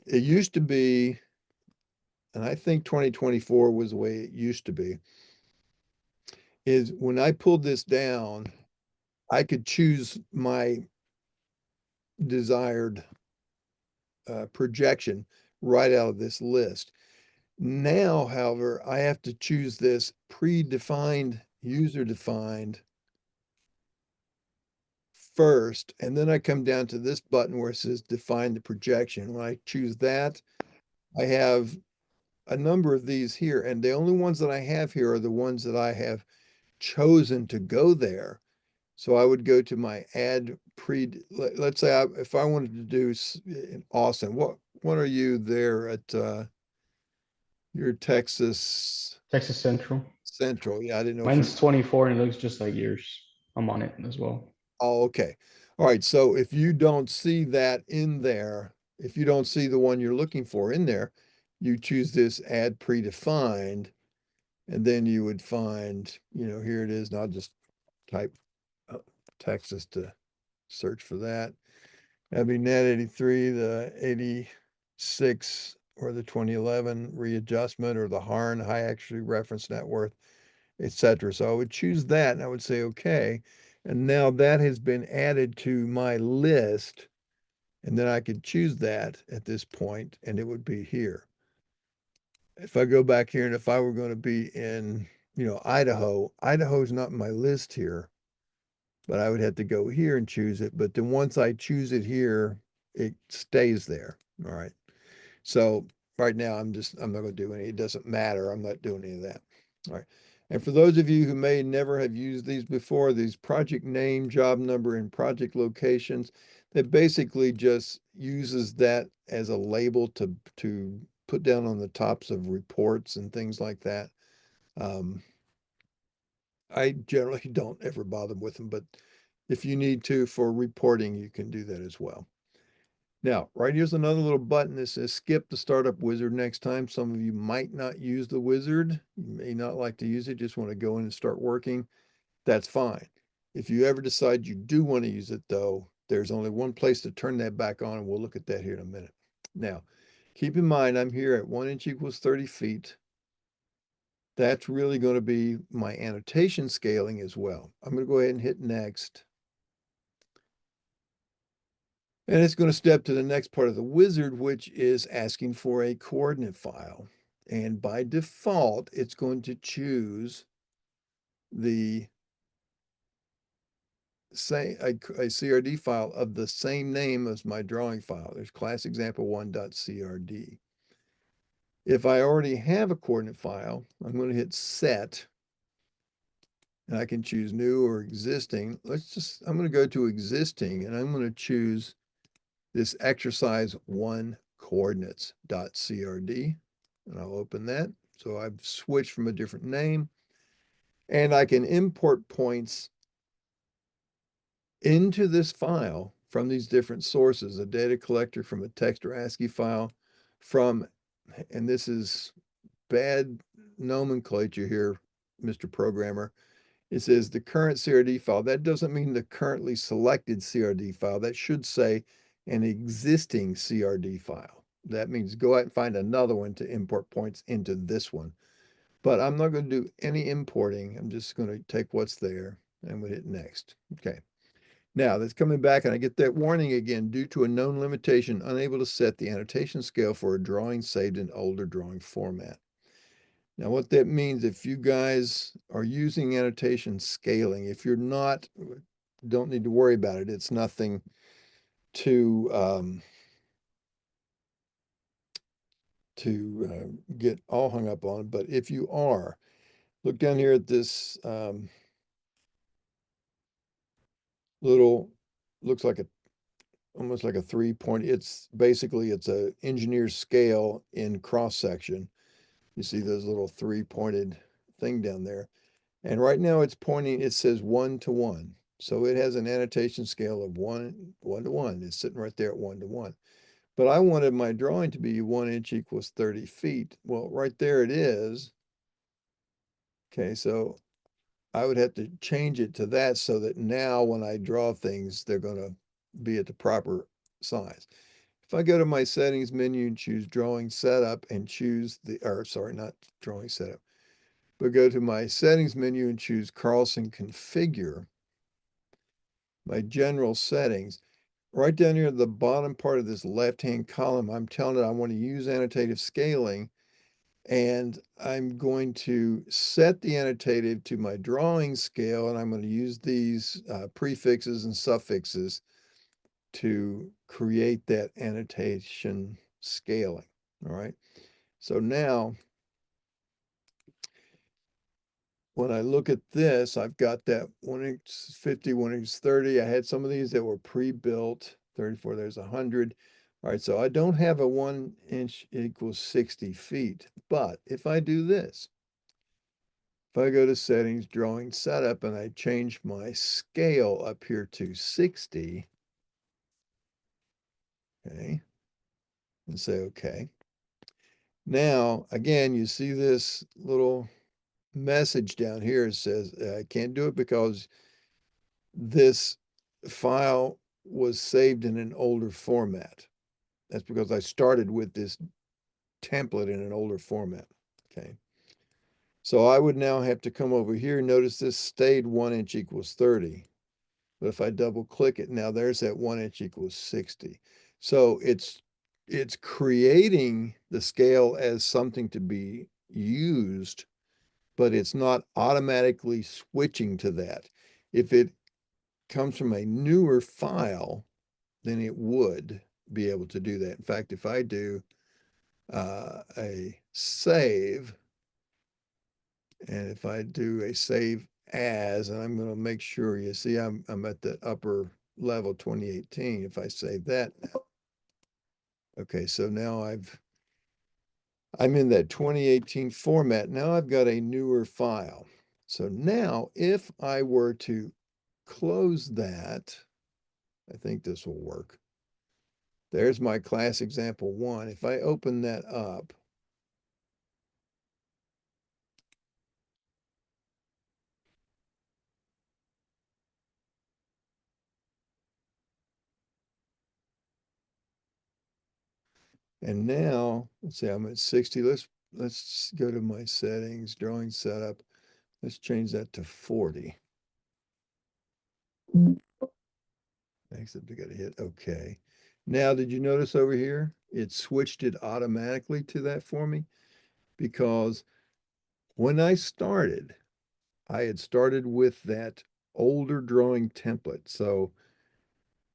It used to be, and I think 2024 was the way it used to be, is when I pulled this down, I could choose my desired projection right out of this list. Now, however, I have to choose this predefined, user-defined first, and then I come down to this button where it says define the projection. When I choose that, I have a number of these here, and the only ones that I have here are the ones that I have chosen to go there. So I would go to my add let's say if I wanted to do in Austin, what are you there at your Texas Texas Central. Central? Yeah, I didn't know if you, Mine's 24 and it looks just like yours. I'm on it as well. oh, okay. All right, so if you don't see that in there, if you don't see the one you're looking for in there, you choose this add predefined, and then you would find, here it is, and I'll just type Texas to search for that. That'd be net 83, the 86, or the 2011 readjustment, or the Harn high actually reference net worth, etc. So I would choose that and I would say, okay. And now that has been added to my list. And then I could choose that at this point and it would be here. If I go back here and if I were going to be in, Idaho, Idaho's not in my list here, but I would have to go here and choose it. But then once I choose it here, it stays there. All right. So right now I'm not going to do any, it doesn't matter. I'm not doing any of that. All right. And for those of you who may never have used these before, these project name, job number, and project locations, that basically just uses that as a label to put down on the tops of reports and things like that. I generally don't ever bother with them, but if you need to for reporting, you can do that as well. Now, right here's another little button that says skip the startup wizard next time. Some of you might not use the wizard. You may not like to use it, just want to go in and start working. That's fine. If you ever decide you do want to use it though, there's only one place to turn that back on, and we'll look at that here in a minute. Now, keep in mind, I'm here at 1 inch equals 30 feet. That's really going to be my annotation scaling as well. I'm going to go ahead and hit next. And it's going to step to the next part of the wizard, which is asking for a coordinate file. And by default, it's going to choose the same a CRD file of the same name as my drawing file. There's class example 1.crd. If I already have a coordinate file, I'm going to hit set. And I can choose new or existing. I'm going to go to existing, and I'm going to choose this exercise 1 coordinates.crd, and I'll open that. So I've switched from a different name, and I can import points into this file from these different sources, a data collector, from a text or ASCII file, and this is bad nomenclature here, Mr. Programmer. It says the current CRD file. That doesn't mean the currently selected CRD file. That should say an existing CRD file. That means go out and find another one to import points into this one. But I'm not going to do any importing. I'm just going to take what's there and we'll hit next. Okay. Now that's coming back, and I get that warning again, due to a known limitation, unable to set the annotation scale for a drawing saved in older drawing format. Now, what that means, if you guys are using annotation scaling, if you're not, don't need to worry about it. It's nothing to get all hung up on. But if you are, look down here at this little, looks like almost like a 3-point. It's basically, it's a engineer's scale in cross section. You see those little 3-pointed thing down there. And right now it's pointing, it says 1 to 1. So it has an annotation scale of 1 to 1. It's sitting right there at 1 to 1. But I wanted my drawing to be 1 inch equals 30 feet. Well, right there it is. Okay, so I would have to change it to that so that now when I draw things, they're going to be at the proper size. If I go to my settings menu and choose drawing setup and choose not drawing setup, but go to my settings menu and choose Carlson configure, my general settings, right down here at the bottom part of this left-hand column, I'm telling it I want to use annotative scaling, and I'm going to set the annotative to my drawing scale, and I'm going to use these prefixes and suffixes to create that annotation scaling. All right. So now, when I look at this, I've got that 1x50, 1x30. I had some of these that were pre-built. 34, there's 100. All right, so I don't have a 1 inch equals 60 feet. But if I do this, if I go to settings, drawing setup, and I change my scale up here to 60, okay, and say okay. Now, again, you see this little message down here. It says, I can't do it because this file was saved in an older format. That's because I started with this template in an older format. Okay. So I would now have to come over here. Notice this stayed 1 inch equals 30. But if I double click it, now there's that 1 inch equals 60. So it's creating the scale as something to be used, but it's not automatically switching to that. If it comes from a newer file, then it would, be able to do that. In fact, if I do a save, and if I do a save as, and I'm going to make sure you see I'm at the upper level 2018. If I save that now, okay, so now I'm in that 2018 format. Now I've got a newer file. So now if I were to close that, I think this will work. There's my class example 1. If I open that up, and now, let's see, I'm at 60. Let's go to my settings, drawing setup. Let's change that to 40. Except I got to hit OK. Now, did you notice over here? It switched it automatically to that for me because when I started, I had started with that older drawing template. So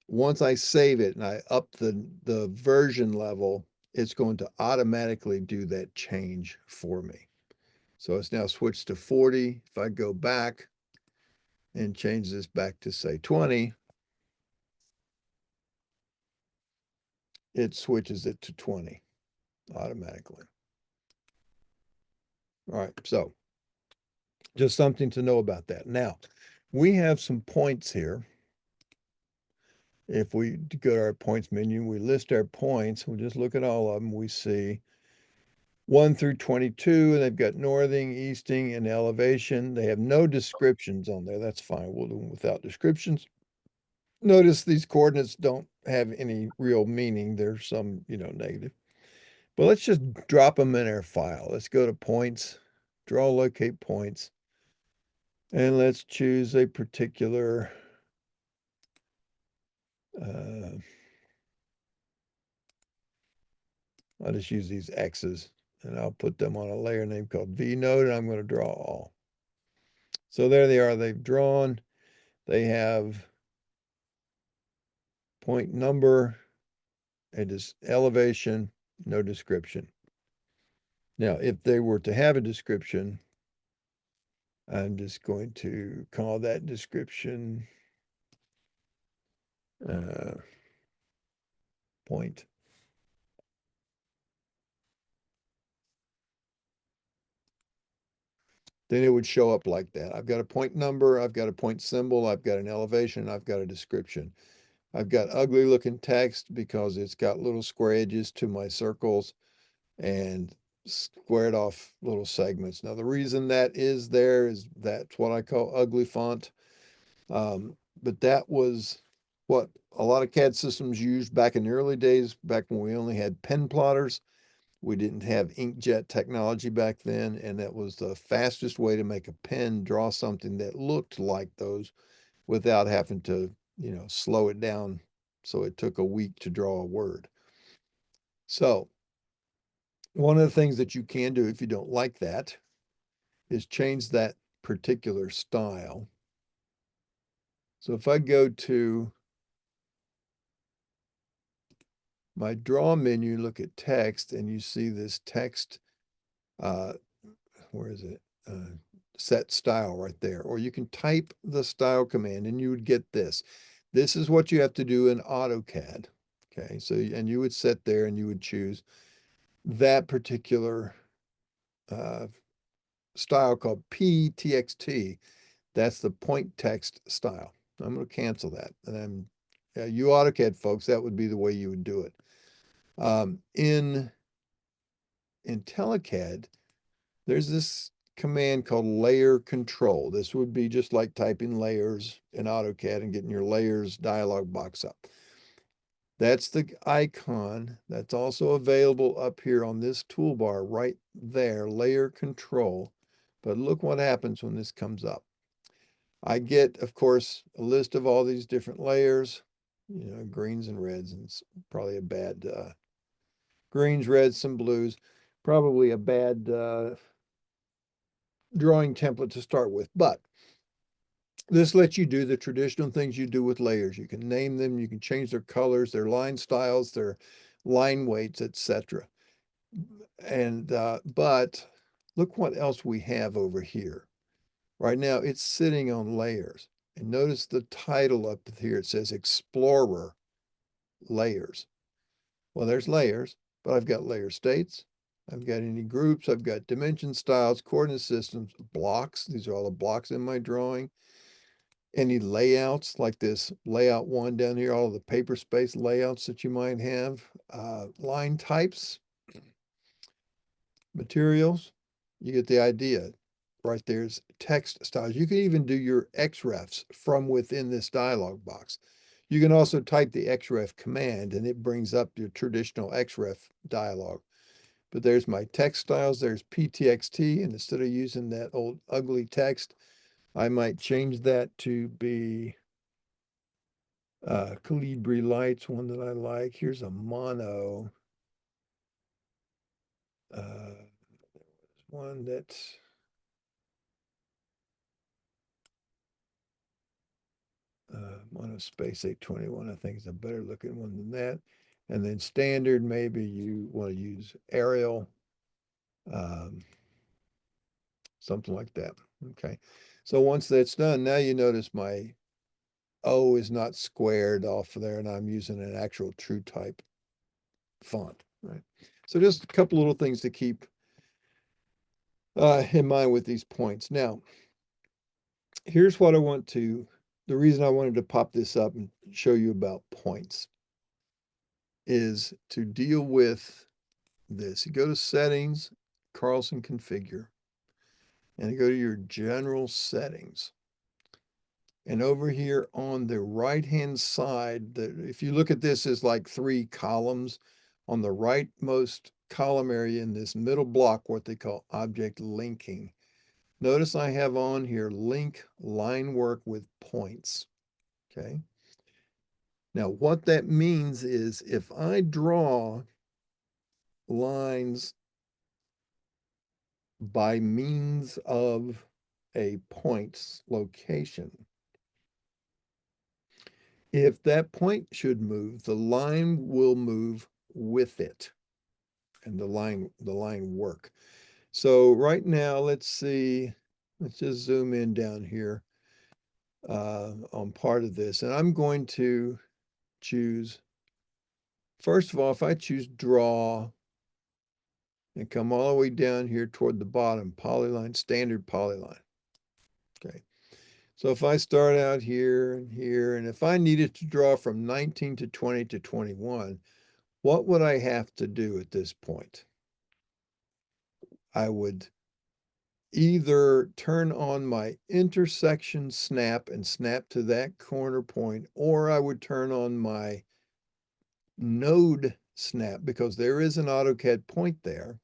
once I save it and I up the version level, it's going to automatically do that change for me. So it's now switched to 40. If I go back and change this back to say 20, it switches it to 20 automatically. All right, so just something to know about that. Now, we have some points here. If we go to our points menu, we list our points. We'll just look at all of them. We see 1 through 22, and they've got northing, easting, and elevation. They have no descriptions on there. That's fine. We'll do them without descriptions. Notice these coordinates don't have any real meaning. There's some, negative. But let's just drop them in our file. Let's go to points, draw locate points, and let's choose a particular I'll just use these X's and I'll put them on a layer name called V node, and I'm going to draw all. So there they are. They've drawn. They have point number, it is elevation, no description. Now, if they were to have a description, I'm just going to call that description point. Then it would show up like that. I've got a point number, I've got a point symbol, I've got an elevation, I've got a description. I've got ugly looking text because it's got little square edges to my circles and squared off little segments. Now, the reason that is there is that's what I call ugly font. But that was what a lot of CAD systems used back in the early days, back when we only had pen plotters. We didn't have inkjet technology back then, and that was the fastest way to make a pen draw something that looked like those without having to, slow it down. So it took a week to draw a word. So one of the things that you can do if you don't like that is change that particular style. So if I go to my draw menu, look at text, and you see this text, where is it? Set style right there. Or you can type the style command and you would get this. This is what you have to do in AutoCAD. Okay, so, and you would sit there and you would choose that particular style called PTXT. That's the point text style. I'm going to cancel that. And you AutoCAD folks, that would be the way you would do it. In IntelliCAD, there's this command called layer control. This would be just like typing layers in AutoCAD and getting your layers dialog box up. That's the icon that's also available up here on this toolbar right there, layer control. But look what happens when this comes up. I get, of course, a list of all these different layers, greens and reds, and it's probably a bad greens, reds, some blues, probably a bad drawing template to start with. But This lets you do the traditional things you do with layers. You can name them, you can change their colors, their line styles, their line weights, etc. And but look what else we have over here. Right now it's sitting on layers. And notice the title up here. It says Explorer Layers. Well, there's layers, but I've got layer states. I've got any groups. I've got dimension styles, coordinate systems, blocks. These are all the blocks in my drawing. Any layouts like this layout one down here, all the paper space layouts that you might have, line types, materials, you get the idea. Right there's text styles. You can even do your XREFs from within this dialog box. You can also type the XREF command and it brings up your traditional XREF dialog. But there's my text styles, there's PTXT, and instead of using that old ugly text, I might change that to be Calibri Lights, one that I like. Here's a mono. One that's mono space 821, I think is a better looking one than that. And then standard, maybe you want to use Arial, something like that. Okay. So once that's done, now you notice my O is not squared off there, and I'm using an actual true type font, right? So just a couple little things to keep in mind with these points. Now, here's what I want to, the reason I wanted to pop this up and show you about points is to deal with this. You go to settings, Carlson configure, and you go to your general settings. And over here on the right-hand side, if you look at this as like 3 columns, on the rightmost column area in this middle block, what they call object linking. Notice I have on here link line work with points, okay? Now what that means is if I draw lines by means of a point's location, if that point should move, the line will move with it and the line work. So right now, let's see, let's just zoom in down here on part of this. And I'm going to choose, first of all, if I choose draw and come all the way down here toward the bottom, polyline, standard polyline. Okay. So if I start out here and here, and if I needed to draw from 19 to 20 to 21, what would I have to do at this point? I would either turn on my intersection snap and snap to that corner point, or I would turn on my node snap because there is an AutoCAD point there,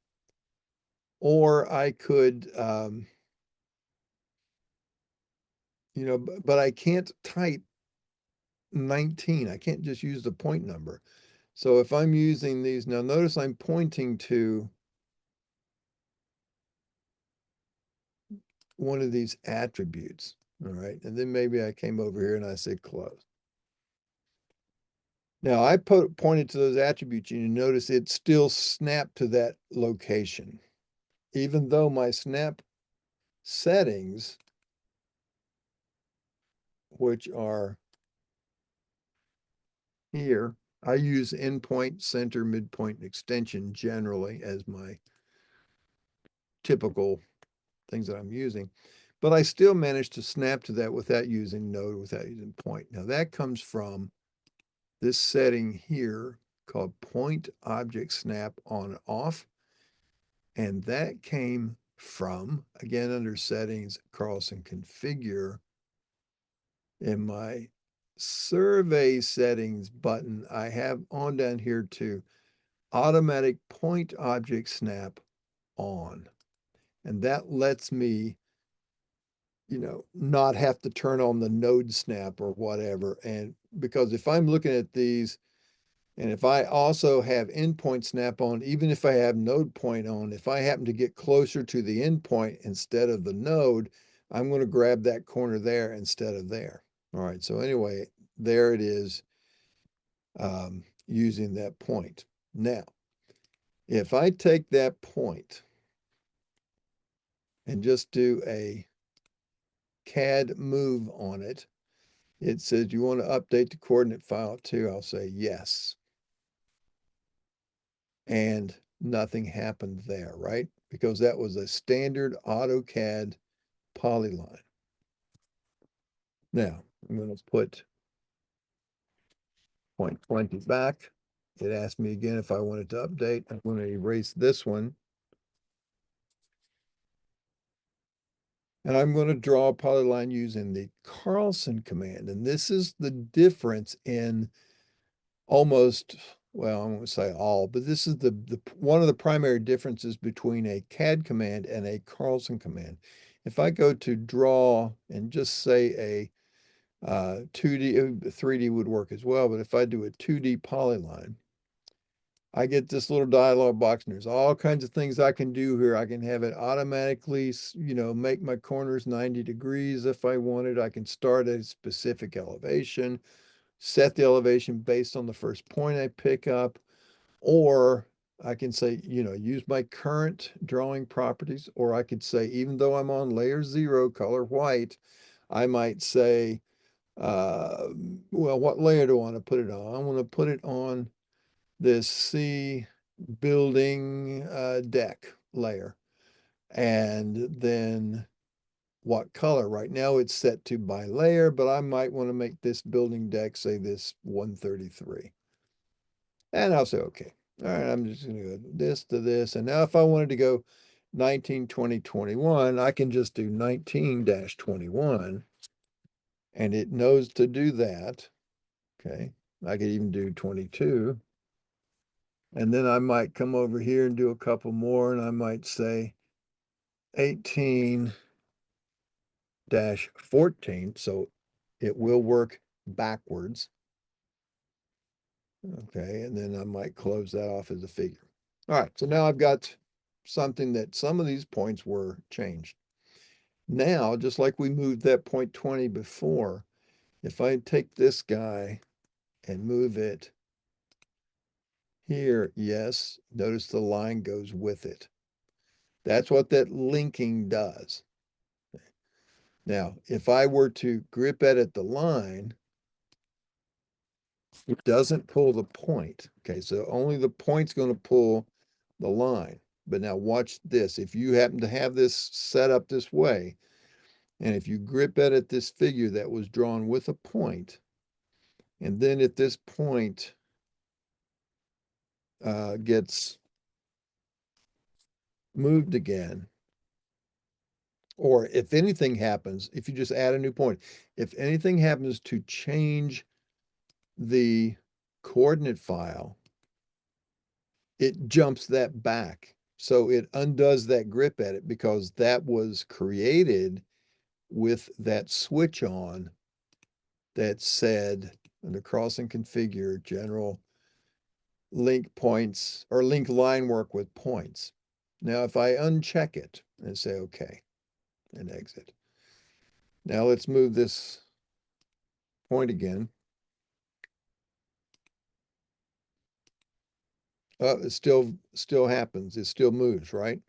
or I could, you know, but I can't type 19. I can't just use the point number. So if I'm using these, now notice I'm pointing to one of these attributes, all right? And then maybe I came over here and I said close. Now I pointed to those attributes and you notice it still snapped to that location, even though my snap settings, which are here, I use endpoint, center, midpoint, and extension generally as my typical things that I'm using, but I still managed to snap to that without using node, without using point. Now that comes from this setting here called point object snap on off. And that came from, again, under settings, Carlson configure. In my survey settings button, I have on down here to automatic point object snap on. And that lets me, you know, not have to turn on the node snap or whatever. And because if I'm looking at these, and if I also have endpoint snap on, even if I have node point on, if I happen to get closer to the endpoint instead of the node, I'm going to grab that corner there instead of there. All right, so anyway, there it is, using that point. Now, if I take that point and just do a CAD move on it, it says you want to update the coordinate file too. I'll say yes. And nothing happened there, right? Because that was a standard AutoCAD polyline. Now, I'm going to put 0.20 back. It asked me again if I wanted to update. I'm going to erase this one. And I'm going to draw a polyline using the Carlson command. And this is the difference in almost, well, I'm going to say all, but this is the one of the primary differences between a CAD command and a Carlson command. If I go to draw and just say a 2D, 3D would work as well, but if I do a 2D polyline, I get this little dialog box, and there's all kinds of things I can do here. I can have it automatically, make my corners 90 degrees if I wanted. I can start at a specific elevation, set the elevation based on the first point I pick up, or I can say, use my current drawing properties, or I could say, even though I'm on layer 0, color white, I might say, well, what layer do I want to put it on? I want to put it on this C building deck layer. And then what color? Right now it's set to by layer, but I might want to make this building deck, say this 133. And I'll say, okay. All right, I'm just going to go this to this. And now if I wanted to go 19, 20, 21, I can just do 19-21. And it knows to do that. Okay. I could even do 22. And then I might come over here and do a couple more, and I might say 18-14. So it will work backwards. Okay, and then I might close that off as a figure. All right, so now I've got something that some of these points were changed. Now, just like we moved that 0.20 before, if I take this guy and move it here, yes, notice the line goes with it. That's what that linking does. Now, if I were to grip edit the line, it doesn't pull the point. Okay, so only the point's going to pull the line. But now watch this. If you happen to have this set up this way, and if you grip edit this figure that was drawn with a point, and then if this point gets moved again, or if anything happens, if you just add a new point, if anything happens to change the coordinate file, it jumps that back. So it undoes that grip edit because that was created with that switch on that said under crossing configure general link points or link line work with points. Now, if I uncheck it and say okay and exit. Now let's move this point again. It still happens. It still moves, right?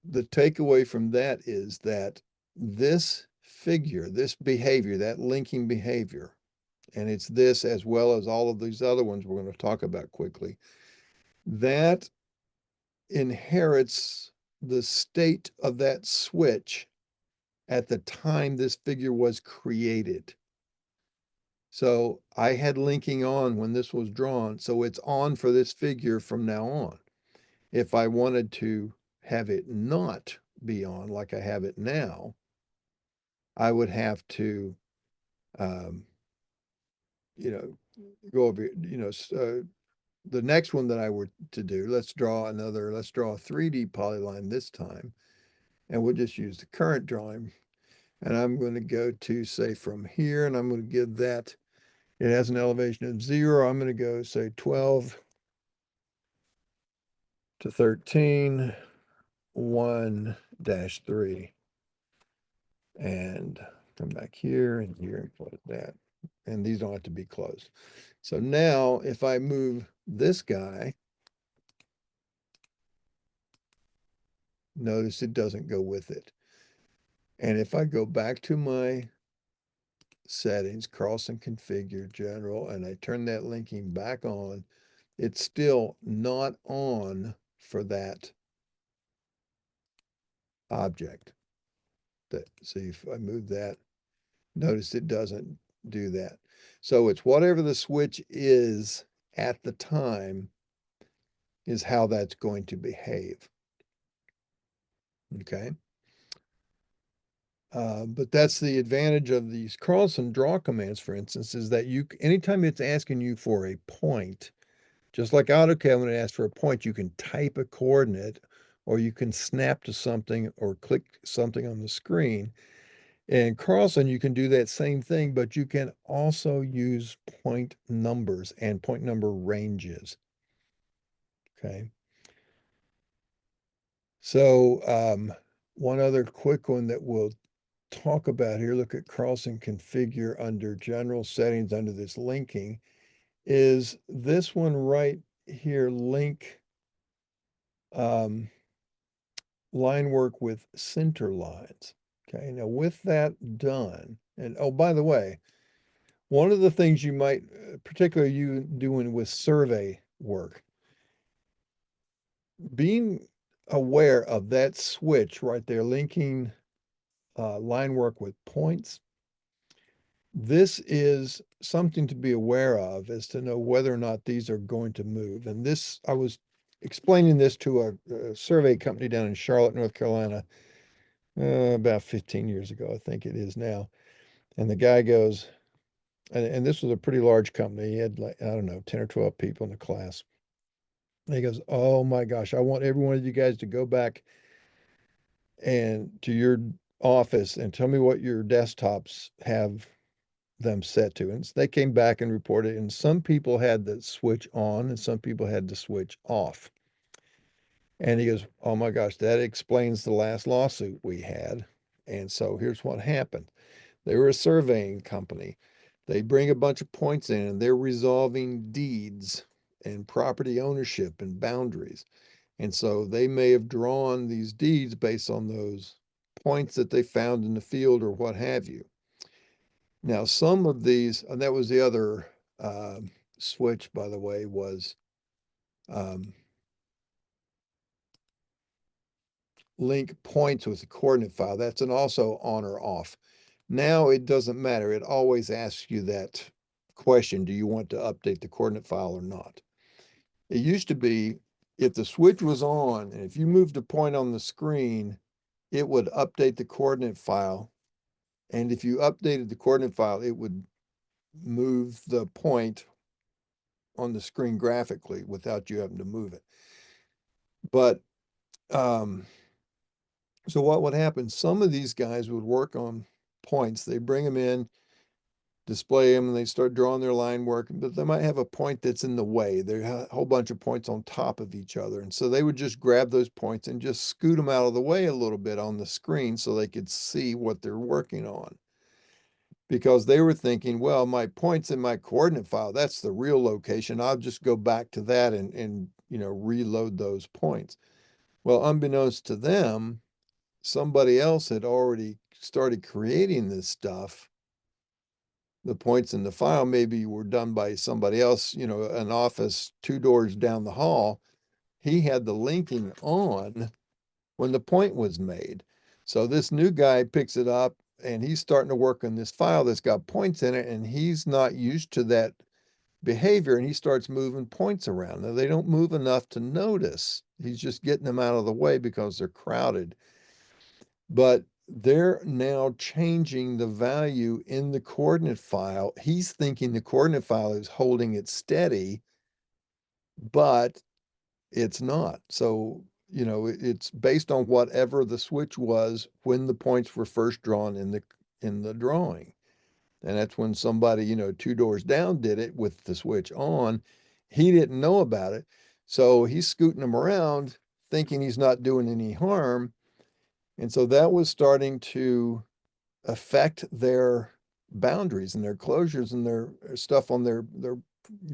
The takeaway from that is that this figure, this behavior, that linking behavior, and it's this as well as all of these other ones we're going to talk about quickly, that inherits the state of that switch at the time this figure was created. So I had linking on when this was drawn, so it's on for this figure from now on. If I wanted to have it not be on like I have it now, I would have to, go over, the next one that I were to do, let's draw a 3D polyline this time, and we'll just use the current drawing. And I'm going to go to, say, from here, and I'm going to give that, it has an elevation of 0. I'm going to go, say, 12 to 13, 1, -3. And come back here and close that. And these don't have to be closed. So now if I move this guy, notice it doesn't go with it. And if I go back to my settings, Carlson configure general, and I turn that linking back on, it's still not on for that object. See if I move that, notice it doesn't do that. So it's whatever the switch is at the time is how that's going to behave. Okay. But that's the advantage of these Carlson draw commands, for instance, is that anytime it's asking you for a point, just like AutoCAD, when it asks for a point, you can type a coordinate or you can snap to something or click something on the screen. And Carlson, you can do that same thing, but you can also use point numbers and point number ranges. Okay. So one other quick one that we'll talk about here, look at Carlson configure under general settings under this linking, is this one right here, link line work with center lines. Okay, now with that done, and oh, by the way, one of the things you might, particularly you doing with survey work, being aware of that switch right there, linking line work with points. This is something to be aware of as to know whether or not these are going to move. And this, I was explaining this to a survey company down in Charlotte, North Carolina, about 15 years ago, I think it is now. And the guy goes, and this was a pretty large company. He had like, I don't know, 10 or 12 people in the class. And he goes, oh my gosh, I want every one of you guys to go back and to your office and tell me what your desktops have them set to. And they came back and reported, and some people had the switch on and some people had the switch off. And he goes, oh my gosh, that explains the last lawsuit we had. And so here's what happened. They were a surveying company. They bring a bunch of points in and they're resolving deeds and property ownership and boundaries. And so they may have drawn these deeds based on those points that they found in the field or what have you. Now, some of these, and that was the other switch, by the way, was link points with the coordinate file. That's an also on or off. Now it doesn't matter. It always asks you that question, do you want to update the coordinate file or not? It used to be if the switch was on and if you moved a point on the screen, it would update the coordinate file. And if you updated the coordinate file, it would move the point on the screen graphically without you having to move it. But so what would happen? Some of these guys would work on points. They bring them in, display them, and they start drawing their line work, but they might have a point that's in the way. There are a whole bunch of points on top of each other. And so they would just grab those points and just scoot them out of the way a little bit on the screen so they could see what they're working on. Because they were thinking, well, my point's in my coordinate file. That's the real location. I'll just go back to that and reload those points. Well, unbeknownst to them, somebody else had already started creating this stuff. The points in the file maybe were done by somebody else, an office 2 doors down the hall. He had the linking on when the point was made. So this new guy picks it up and he's starting to work on this file that's got points in it, and he's not used to that behavior, and he starts moving points around. Now, they don't move enough to notice. He's just getting them out of the way because they're crowded. But they're now changing the value in the coordinate file. He's thinking the coordinate file is holding it steady, but it's not. So, it's based on whatever the switch was when the points were first drawn in the drawing. And that's when somebody, 2 doors down did it with the switch on. He didn't know about it. So he's scooting them around thinking he's not doing any harm. And so that was starting to affect their boundaries and their closures and their stuff on their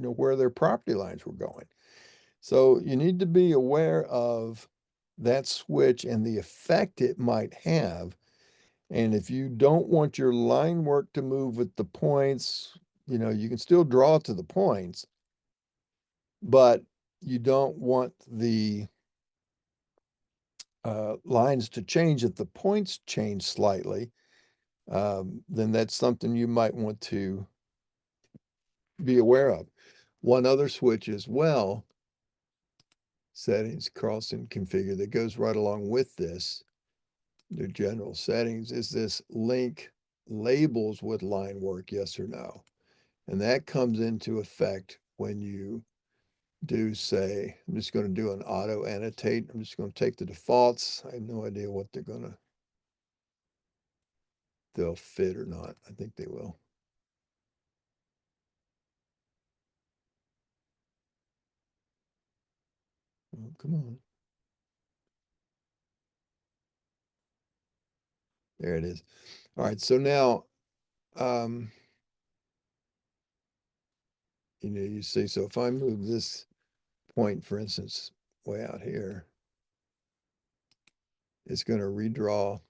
where their property lines were going. So you need to be aware of that switch and the effect it might have. And if you don't want your line work to move with the points, you can still draw to the points, but you don't want the lines to change. If the points change slightly, then that's something you might want to be aware of. One other switch as well, settings Carlson configure, that goes right along with this, the general settings, is this link labels with line work, yes or no. And that comes into effect when you do say, I'm just going to do an auto annotate. I'm just going to take the defaults. I have no idea what they'll fit or not. I think they will. Oh, come on. There it is. All right. So now, you see, so if I move this point, for instance, way out here, it's going to redraw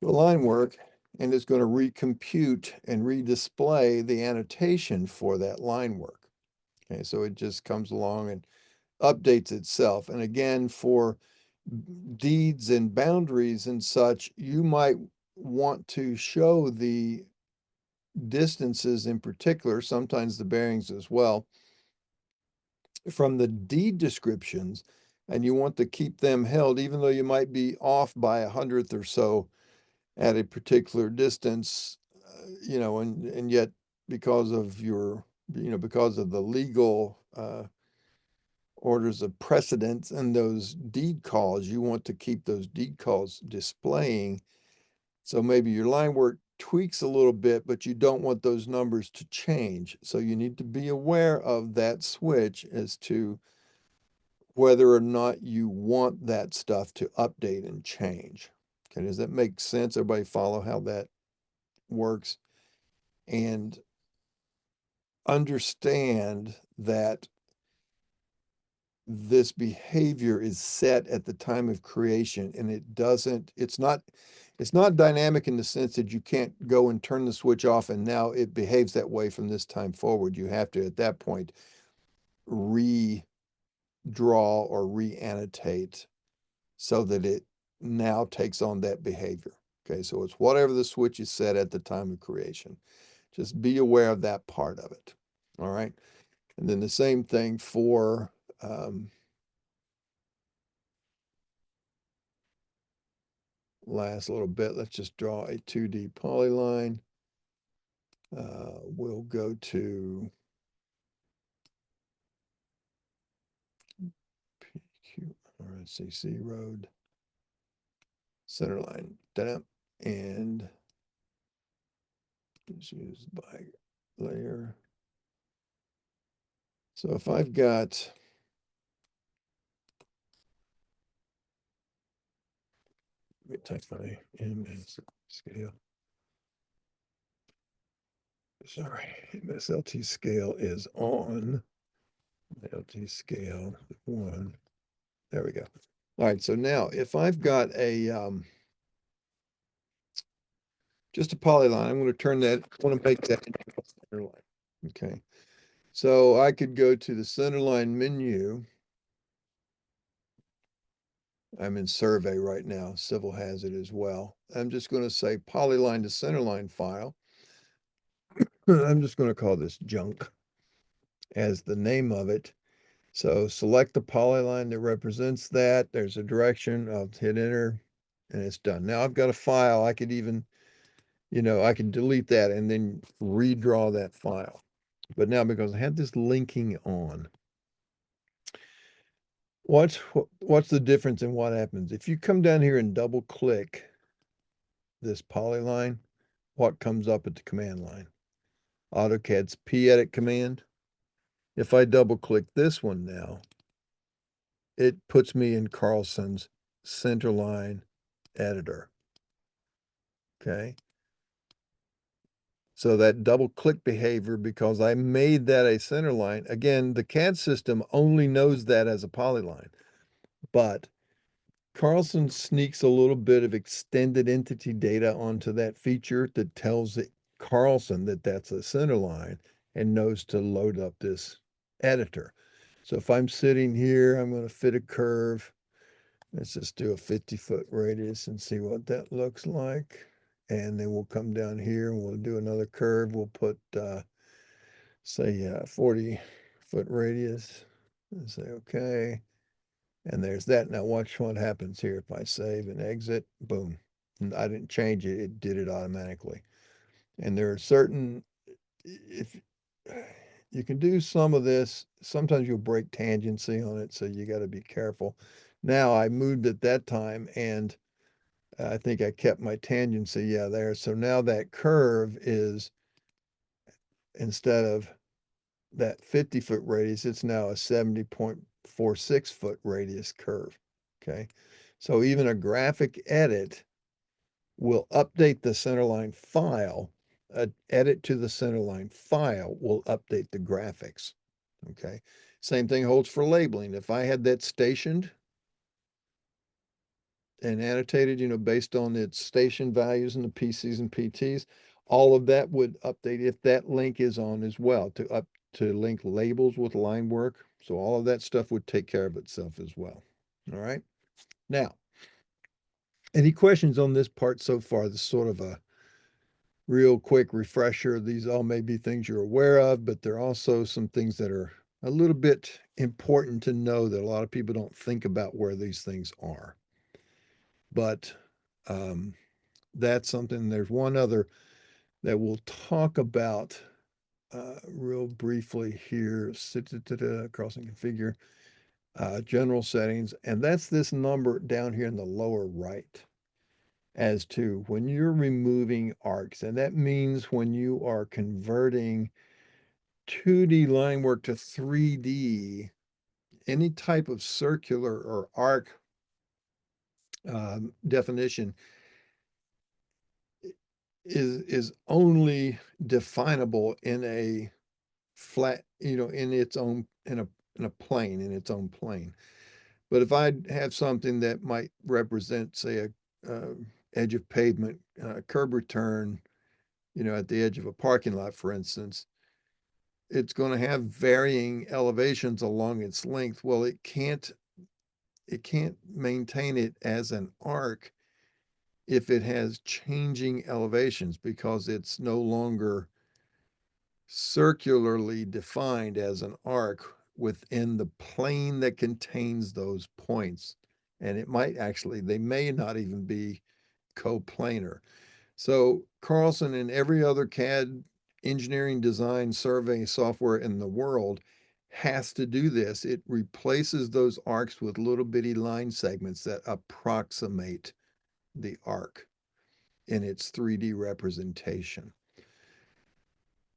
the line work, and it's going to recompute and redisplay the annotation for that line work. Okay, so it just comes along and updates itself. And again, for deeds and boundaries and such, you might want to show the distances in particular, sometimes the bearings as well, from the deed descriptions, and you want to keep them held, even though you might be off by a hundredth or so at a particular distance, and yet because of because of the legal orders of precedence and those deed calls, you want to keep those deed calls displaying. So maybe your line work tweaks a little bit, but you don't want those numbers to change. So you need to be aware of that switch as to whether or not you want that stuff to update and change. Okay, does that make sense? Everybody follow how that works? And understand that this behavior is set at the time of creation, and it's not dynamic in the sense that you can't go and turn the switch off and now it behaves that way from this time forward. You have to, at that point, redraw or re-annotate so that it now takes on that behavior. Okay, so it's whatever the switch is set at the time of creation. Just be aware of that part of it. All right. And then the same thing for last little bit. Let's just draw a 2D polyline. We'll go to PQRCC road, center line, and just use by layer. So if I've got let me type my MS scale. Sorry, MSLT scale is on. LT scale 1. There we go. All right, so now if I've got a just a polyline, I'm going to turn that, I want to make that into a center line. Okay, so I could go to the centerline menu. I'm in survey right now, civil has it as well. I'm just going to say polyline to centerline file. I'm just going to call this junk as the name of it. So select the polyline that represents that. There's a direction. I'll hit enter and it's done. Now I've got a file. I could even, I can delete that and then redraw that file. But now because I have this linking on, what's the difference in what happens? If you come down here and double click this polyline, what comes up at the command line? AutoCAD's p-edit command. If I double click this one now, it puts me in Carlson's centerline editor. Okay. So that double click behavior, because I made that a center line, again, the CAD system only knows that as a polyline, but Carlson sneaks a little bit of extended entity data onto that feature that tells it, Carlson, that that's a center line and knows to load up this editor. So if I'm sitting here, I'm going to fit a curve. Let's just do a 50-foot radius and see what that looks like. And then we'll come down here and we'll do another curve. We'll put, say, 40-foot radius and say, okay. And there's that. Now watch what happens here. If I save and exit, boom. And I didn't change it. It did it automatically. And there are certain, if you can do some of this, sometimes you'll break tangency on it. So you got to be careful. Now I moved at that time and I think I kept my tangency, yeah, there. So now that curve is, instead of that 50-foot radius, it's now a 70.46-foot radius curve, okay? So even a graphic edit will update the centerline file. An edit to the centerline file will update the graphics, okay? Same thing holds for labeling. If I had that stationed and annotated, based on its station values and the PCs and PTs, all of that would update if that link is on as well, to link labels with line work. So all of that stuff would take care of itself as well. All right. Now, any questions on this part so far? This is sort of a real quick refresher. These all may be things you're aware of, but there are also some things that are a little bit important to know that a lot of people don't think about where these things are. But that's something. There's one other that we'll talk about real briefly here. Crossing configure, general settings, and that's this number down here in the lower right, as to when you're removing arcs, and that means when you are converting 2D line work to 3D, any type of circular or arc definition is only definable in a flat, in its own, in a plane, in its own plane. But if I have something that might represent, say, a edge of pavement, curb return, at the edge of a parking lot, for instance, it's going to have varying elevations along its length. Well, it can't maintain it as an arc if it has changing elevations, because it's no longer circularly defined as an arc within the plane that contains those points. And they may not even be coplanar. So Carlson and every other CAD engineering design survey software in the world has to do this. It replaces those arcs with little bitty line segments that approximate the arc in its 3D representation.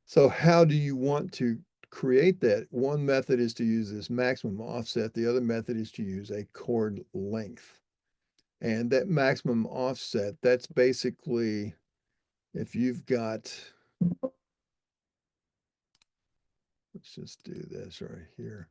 So how do you want to create that? One method is to use this maximum offset. The other method is to use a chord length. And that maximum offset, that's basically, if you've got, let's just do this right here.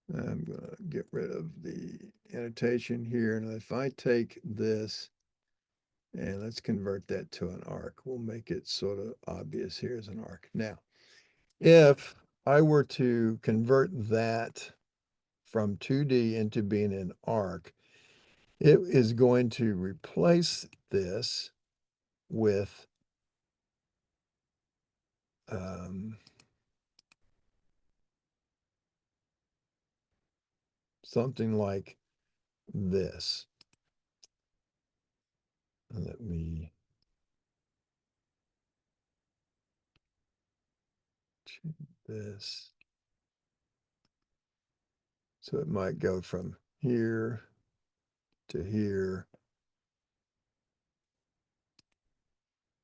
I'm going to get rid of the annotation here. And if I take this and let's convert that to an arc, we'll make it sort of obvious here as an arc. Now, if I were to convert that from 2D into being an arc, it is going to replace this with something like this. Let me change this. So it might go from here to here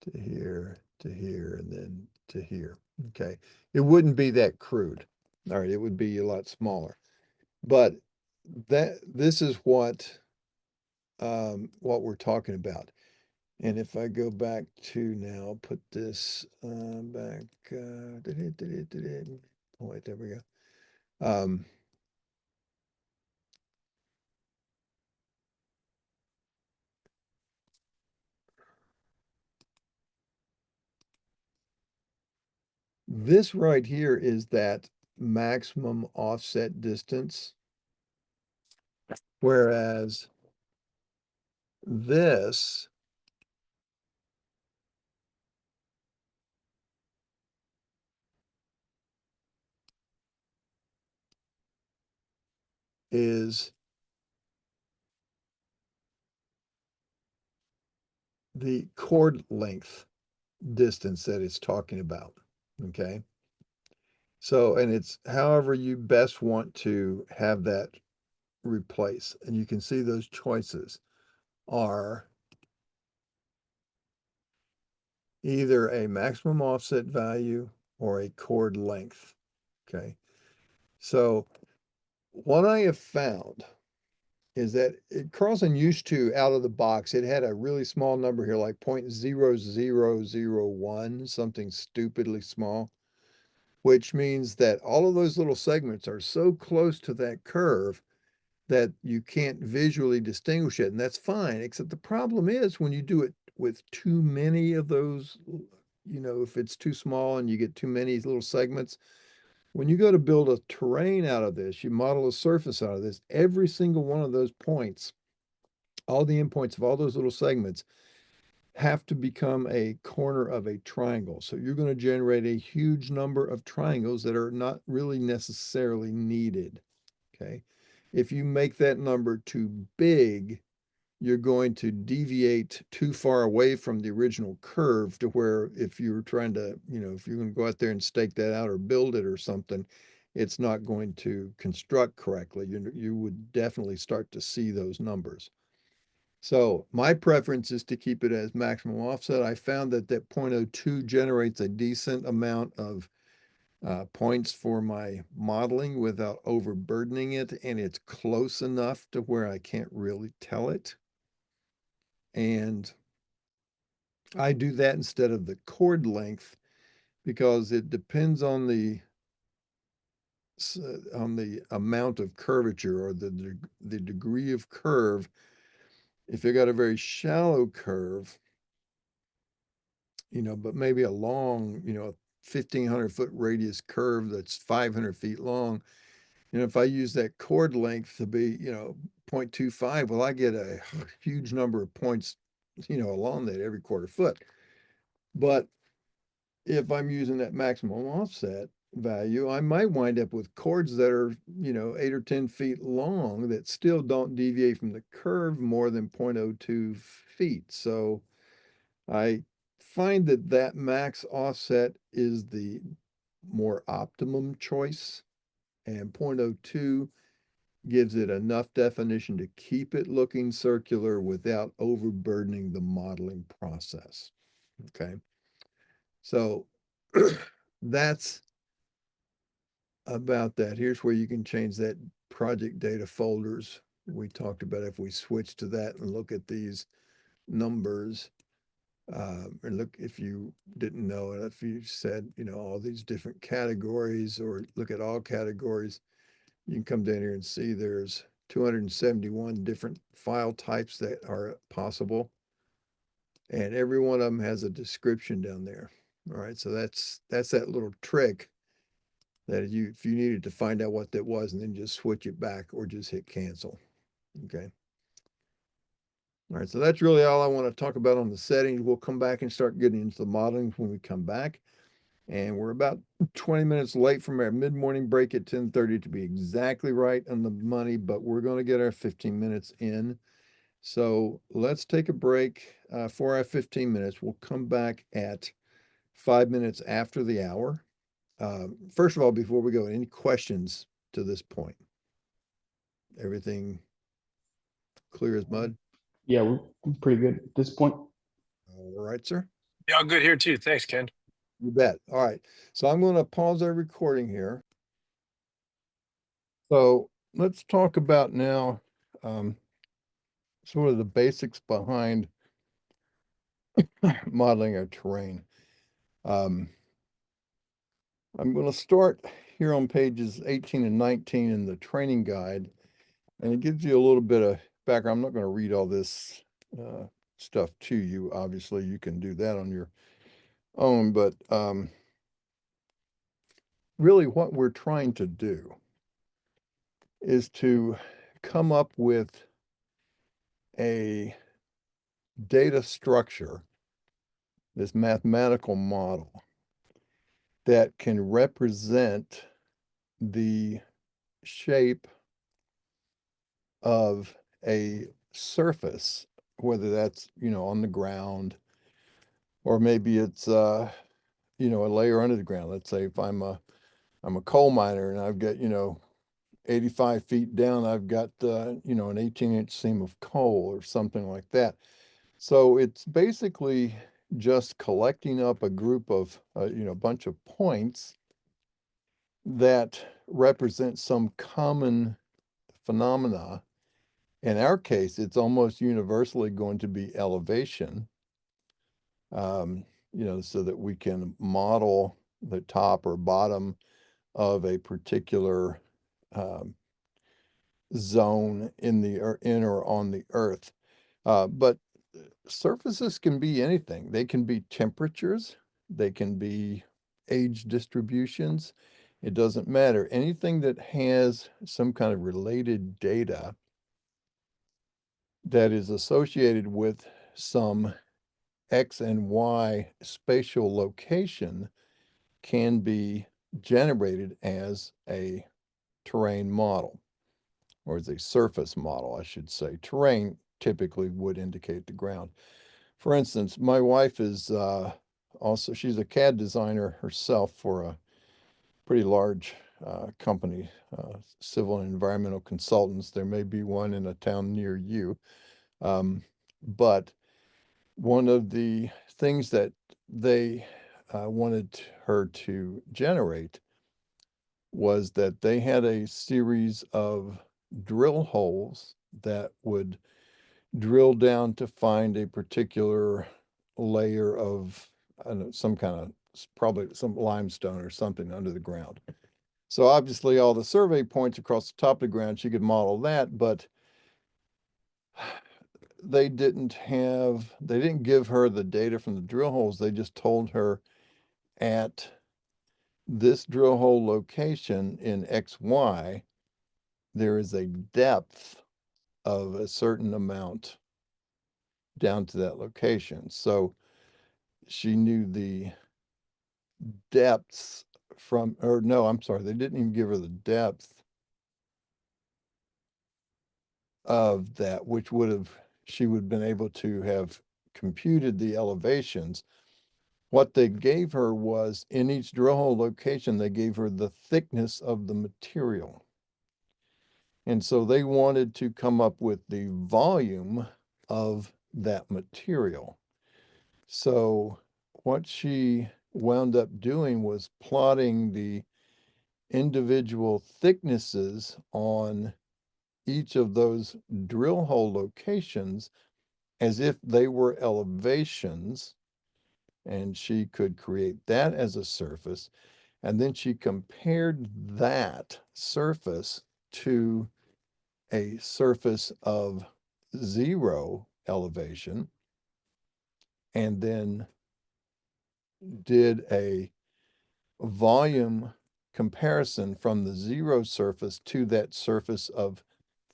to here to here, and then to here. Okay. It wouldn't be that crude. All right. It would be a lot smaller. But this is what we're talking about. And if I go back to now, put this back. Oh, wait, there we go. This right here is that maximum offset distance, whereas this is the chord length distance that it's talking about. Okay. So, and it's however you best want to have that replace. And you can see those choices are either a maximum offset value or a chord length. Okay. So what I have found is that Carlson used to, out of the box, it had a really small number here, like 0.0001, something stupidly small, which means that all of those little segments are so close to that curve that you can't visually distinguish it. And that's fine, except the problem is when you do it with too many of those, if it's too small and you get too many little segments, when you go to build a terrain out of this, you model a surface out of this, every single one of those points, all the endpoints of all those little segments have to become a corner of a triangle. So you're going to generate a huge number of triangles that are not really necessarily needed. Okay. If you make that number too big, you're going to deviate too far away from the original curve to where if you're trying to, if you're going to go out there and stake that out or build it or something, it's not going to construct correctly. You would definitely start to see those numbers. So my preference is to keep it as maximum offset. I found that 0.02 generates a decent amount of points for my modeling without overburdening it, and it's close enough to where I can't really tell it. And I do that instead of the chord length because it depends on the amount of curvature or the degree of curve. If you got a very shallow curve, but maybe a long, 1,500-foot radius curve that's 500 feet long, if I use that chord length to be, 0.25, well, I get a huge number of points, along that every quarter foot. But if I'm using that maximum offset value, I might wind up with chords that are, 8 or 10 feet long that still don't deviate from the curve more than 0.02 feet. So I find that max offset is the more optimum choice, and 0.02 gives it enough definition to keep it looking circular without overburdening the modeling process. Okay. So that's about that. Here's where you can change that project data folders we talked about. If we switch to that and look at these numbers, and look, if you didn't know, if you said, all these different categories, or look at all categories, you can come down here and see there's 271 different file types that are possible. And every one of them has a description down there. All right, so that's that little trick that if you needed to find out what that was and then just switch it back or just hit cancel. Okay. All right, so that's really all I want to talk about on the settings. We'll come back and start getting into the modeling when we come back. And we're about 20 minutes late from our mid-morning break at 10:30 to be exactly right on the money, but we're going to get our 15 minutes in. So let's take a break for our 15 minutes. We'll come back at 5 minutes after the hour. First of all, before we go, any questions to this point? Everything clear as mud? Yeah, we're pretty good at this point. All right, sir. Yeah, all good here too. Thanks, Ken. You bet. All right. So I'm going to pause our recording here. So let's talk about now um, sort of the basics behind modeling our terrain. Um, I'm going to start here on pages 18 and 19 in the training guide, and it gives you a little bit of background. I'm not going to read all this stuff to you. Obviously, you can do that on your own, but really what we're trying to do is to come up with a data structure, this mathematical model that can represent the shape of a surface, whether that's, on the ground, or maybe it's, a layer under the ground. Let's say if I'm a coal miner and I've got, 85 feet down, I've got, an 18-inch seam of coal or something like that. So it's basically just collecting up a group of, a bunch of points that represent some common phenomena. In our case, it's almost universally going to be elevation, so that we can model the top or bottom of a particular um, zone in or on the earth. But surfaces can be anything. They can be temperatures, they can be age distributions. It doesn't matter. Anything that has some kind of related data that is associated with some X and Y spatial location can be generated as a terrain model, or as a surface model, I should say. Terrain typically would indicate the ground. For instance, my wife is also, she's a CAD designer herself for a pretty large company, civil and environmental consultants. There may be one in a town near you. But one of the things that they wanted her to generate was that they had a series of drill holes that would drill down to find a particular layer of, I don't know, some kind of, probably some limestone or something under the ground. So obviously all the survey points across the top of the ground, she could model that, but they didn't give her the data from the drill holes. They just told her at this drill hole location in XY, there is a depth of a certain amount down to that location. So she knew the depths from, or no, I'm sorry, they didn't even give her the depth of that, which she would have been able to have computed the elevations. What they gave her was, in each drill hole location, they gave her the thickness of the material. And so they wanted to come up with the volume of that material. So what she wound up doing was plotting the individual thicknesses on each of those drill hole locations as if they were elevations, and she could create that as a surface. And then she compared that surface to a surface of zero elevation, and then did a volume comparison from the zero surface to that surface of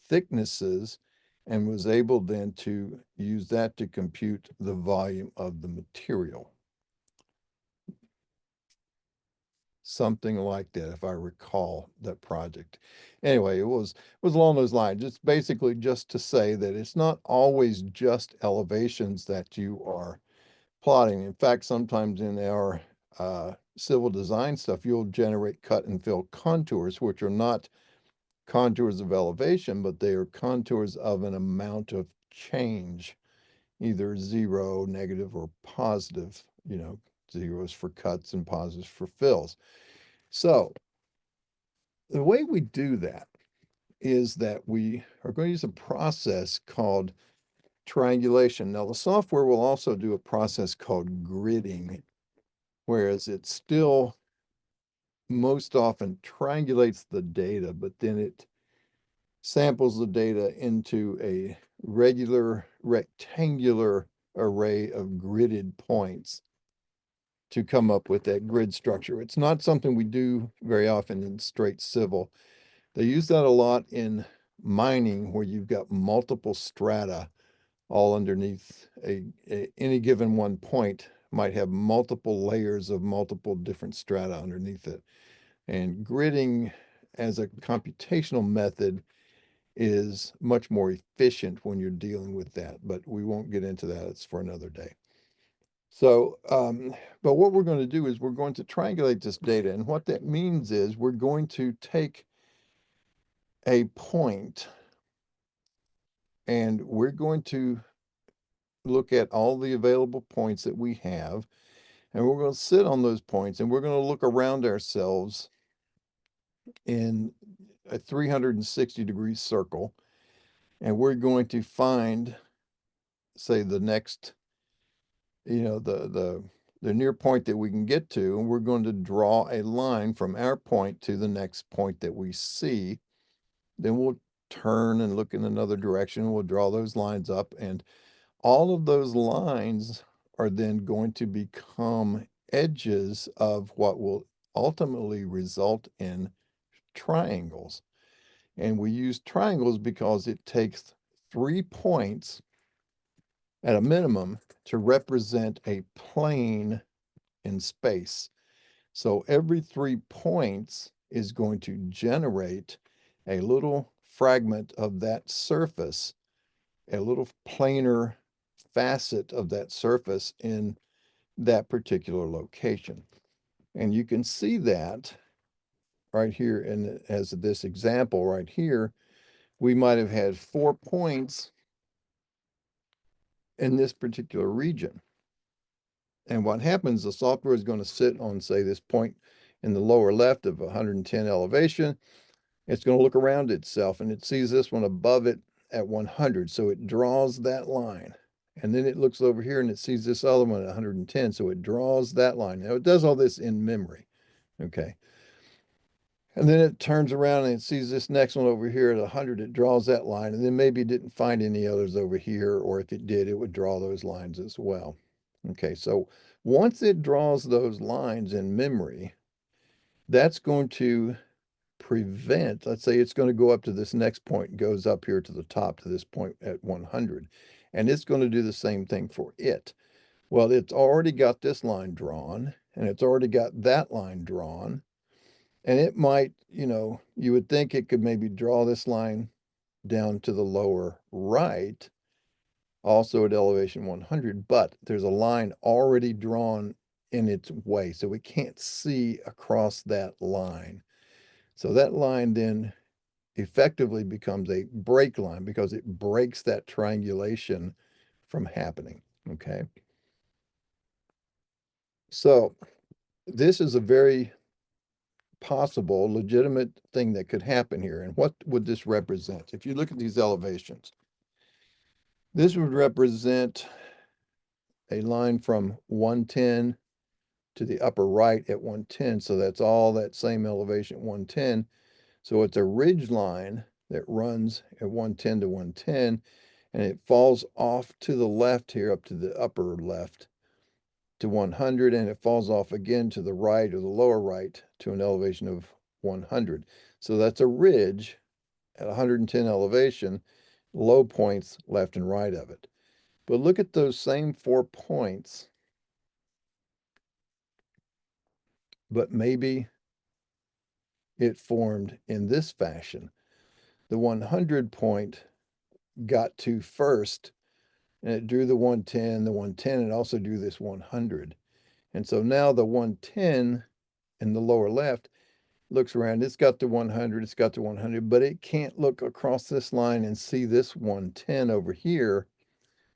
thicknesses, and was able then to use that to compute the volume of the material. Something like that, if I recall that project. Anyway, it was along those lines. It's basically just to say that it's not always just elevations that you are plotting. In fact, sometimes in our civil design stuff, you'll generate cut and fill contours, which are not contours of elevation, but they are contours of an amount of change either 0, negative, or positive, zeros for cuts and positives for fills. So the way we do that is that we are going to use a process called triangulation. Now, the software will also do a process called gridding, whereas it still most often triangulates the data, but then it samples the data into a regular rectangular array of gridded points to come up with that grid structure. It's not something we do very often in straight civil. They use that a lot in mining, where you've got multiple strata all underneath any given one point might have multiple layers of multiple different strata underneath it. And gridding as a computational method is much more efficient when you're dealing with that, but we won't get into that. It's for another day. So, but what we're going to do is we're going to triangulate this data. And what that means is we're going to take a point and we're going to look at all the available points that we have. And we're going to sit on those points and we're going to look around ourselves in a 360-degree circle. And we're going to find, say, the next, the near point that we can get to, and we're going to draw a line from our point to the next point that we see. Then we'll turn and look in another direction. We'll draw those lines up, and all of those lines are then going to become edges of what will ultimately result in triangles. And we use triangles because it takes 3 points at a minimum to represent a plane in space. So every 3 points is going to generate a little fragment of that surface, a little planar facet of that surface in that particular location. And you can see that right here in as this example right here, we might have had 4 points in this particular region. And what happens, the software is going to sit on, say, this point in the lower left of 110 elevation. It's going to look around itself and it sees this one above it at 100. So it draws that line. And then it looks over here and it sees this other one at 110. So it draws that line. Now it does all this in memory. Okay. And then it turns around and it sees this next one over here at 100. It draws that line. And then maybe it didn't find any others over here. Or if it did, it would draw those lines as well. Okay. So once it draws those lines in memory, that's going to prevent, let's say it's going to go up to this next point, goes up here to the top to this point at 100, and it's going to do the same thing for it. Well, it's already got this line drawn, and it's already got that line drawn, and it might, you would think it could maybe draw this line down to the lower right, also at elevation 100, but there's a line already drawn in its way, so we can't see across that line. So that line then effectively becomes a break line because it breaks that triangulation from happening. Okay. So this is a very possible, legitimate thing that could happen here. And what would this represent? If you look at these elevations, this would represent a line from 110 to the upper right at 110. So that's all that same elevation at 110. So it's a ridge line that runs at 110 to 110, and it falls off to the left here up to the upper left to 100, and it falls off again to the right or the lower right to an elevation of 100. So that's a ridge at 110 elevation, low points left and right of it. But look at those same 4 points, but maybe it formed in this fashion. The 100 point got to first, and it drew the 110, and also drew this 100. And so now the 110 in the lower left looks around, it's got the 100, it's got the 100, but it can't look across this line and see this 110 over here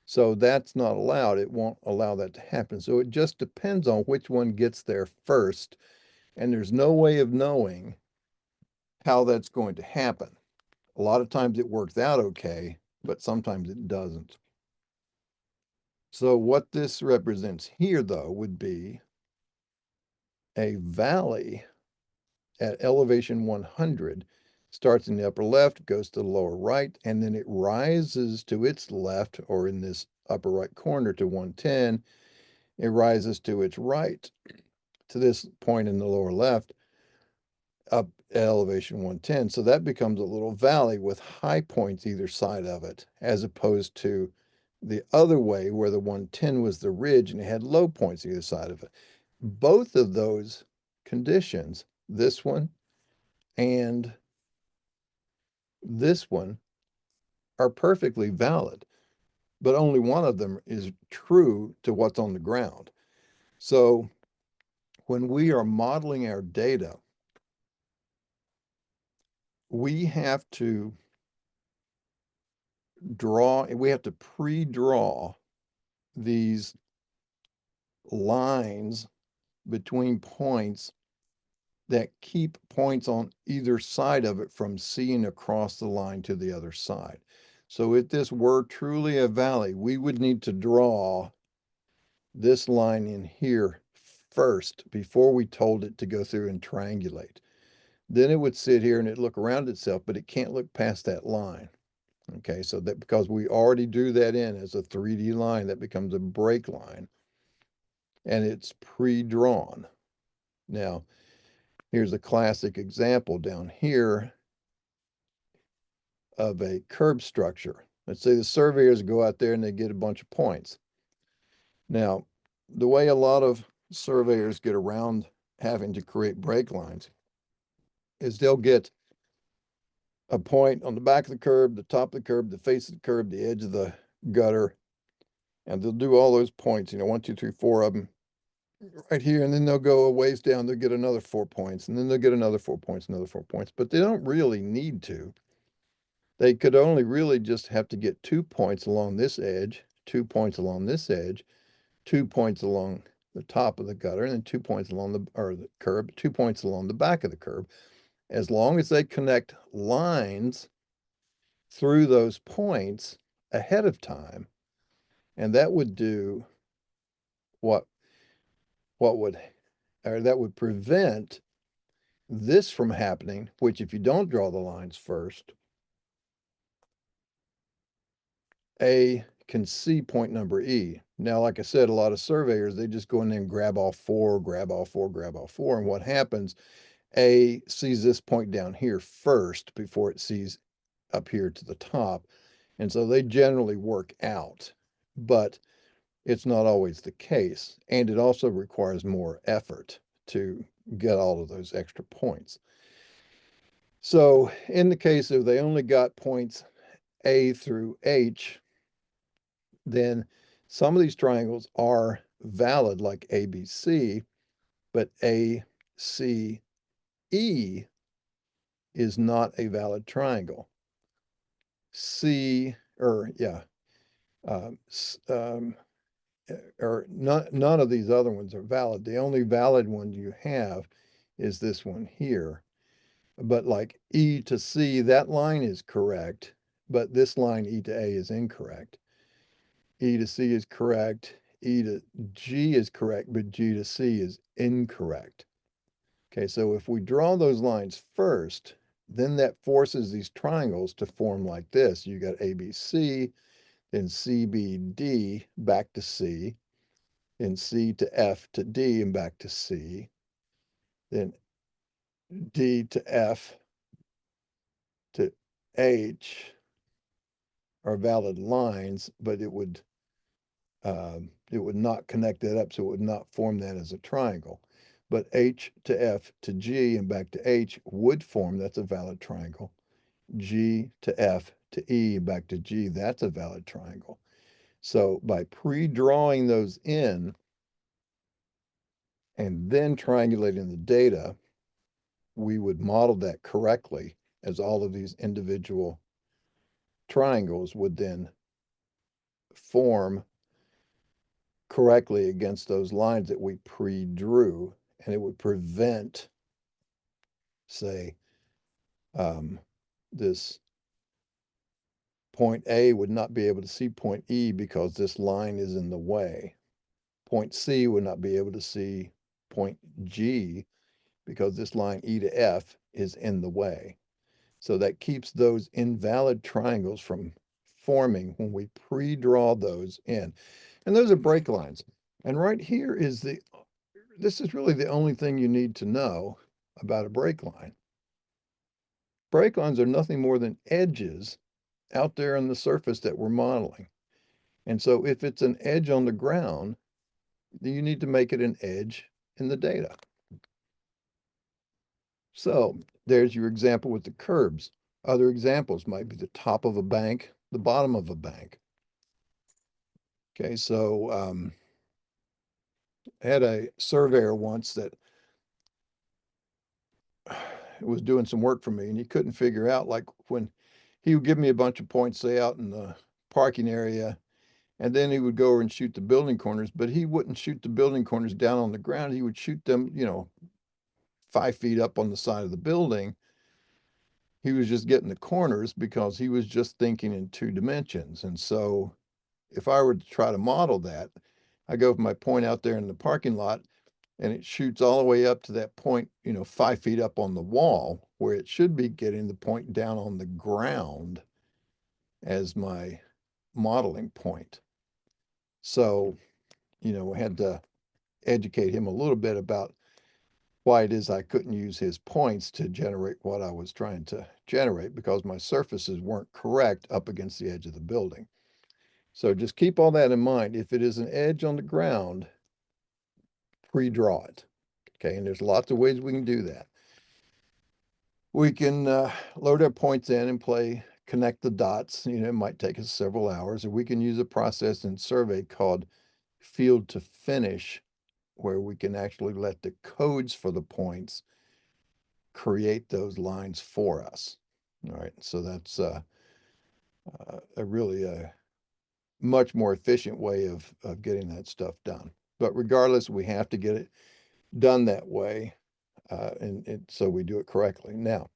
So that's not allowed. It won't allow that to happen. So it just depends on which one gets there first. And there's no way of knowing how that's going to happen. A lot of times it works out okay, but sometimes it doesn't. So what this represents here, though, would be a valley at elevation 100, starts in the upper left, goes to the lower right, and then it rises to its left, or in this upper right corner, to 110. It rises to its right to this point in the lower left, up at elevation 110. So that becomes a little valley with high points either side of it, as opposed to the other way where the 110 was the ridge and it had low points either side of it. Both of those conditions, this one and this one, are perfectly valid, but only one of them is true to what's on the ground. So when we are modeling our data, we have to pre-draw these lines between points that keep points on either side of it from seeing across the line to the other side. So if this were truly a valley, we would need to draw this line in here first before we told it to go through and triangulate. Then it would sit here and it'd look around itself, but it can't look past that line. Okay, so that because we already drew that in as a 3D line, that becomes a break line and it's pre-drawn. Now, here's a classic example down here of a curb structure. Let's say the surveyors go out there and they get a bunch of points. Now, the way a lot of surveyors get around having to create break lines is they'll get a point on the back of the curb, the top of the curb, the face of the curb, the edge of the gutter, and they'll do all those points, 1, 2, 3, 4 of them right here, and then they'll go a ways down, they'll get another 4 points, and then they'll get another 4 points, another 4 points, but they don't really need to. They could only really just have to get 2 points along this edge, 2 points along this edge, 2 points along the top of the gutter, and then 2 points along the curb, 2 points along the back of the curb. As long as they connect lines through those points ahead of time, and that would do what would, or that would prevent this from happening, which if you don't draw the lines first, A can see point number E. Now, like I said, a lot of surveyors, they just go in there and grab all four, grab all four, grab all four. And what happens, A sees this point down here first before it sees up here to the top. And so they generally work out, but it's not always the case. And it also requires more effort to get all of those extra points. So in the case of they only got points A through H, then some of these triangles are valid like ABC, but ACE is not a valid triangle. C, or yeah, or none of these other ones are valid. The only valid one you have is this one here. But like E to C, that line is correct, but this line E to A is incorrect. E to C is correct. E to G is correct, but G to C is incorrect. Okay, so if we draw those lines first, then that forces these triangles to form like this. You got ABC, then CBD back to C, then C to F to D and back to C, then D to F to H are valid lines, but it would not connect that up, so it would not form that as a triangle. But H to F to G and back to H would form, that's a valid triangle. G to F to E and back to G, that's a valid triangle. So by pre-drawing those in and then triangulating the data, we would model that correctly, as all of these individual triangles would then form correctly against those lines that we pre-drew, and it would prevent, say, this point A would not be able to see point E because this line is in the way. Point C would not be able to see point G because this line E to F is in the way. So that keeps those invalid triangles from forming when we pre-draw those in. And those are break lines. And right here is this is really the only thing you need to know about a break line. Break lines are nothing more than edges out there on the surface that we're modeling. And so if it's an edge on the ground, you need to make it an edge in the data. So there's your example with the curbs. Other examples might be the top of a bank, the bottom of a bank. Okay, so I had a surveyor once that was doing some work for me, and he couldn't figure out, like, when he would give me a bunch of points, say out in the parking area, and then he would go over and shoot the building corners, but he wouldn't shoot the building corners down on the ground. He would shoot them, 5 feet up on the side of the building. He was just getting the corners because he was just thinking in 2 dimensions. And so if I were to try to model that, I go from my point out there in the parking lot, and it shoots all the way up to that point, 5 feet up on the wall, where it should be getting the point down on the ground as my modeling point. So, I had to educate him a little bit about why it is I couldn't use his points to generate what I was trying to generate, because my surfaces weren't correct up against the edge of the building. So just keep all that in mind. If it is an edge on the ground, pre-draw it. Okay, and there's lots of ways we can do that. We can load our points in and connect the dots. It might take us several hours, or we can use a process in survey called field to finish, where we can actually let the codes for the points create those lines for us. All right, so that's a really much more efficient way of getting that stuff done. But regardless, we have to get it done that way, and so we do it correctly. Now,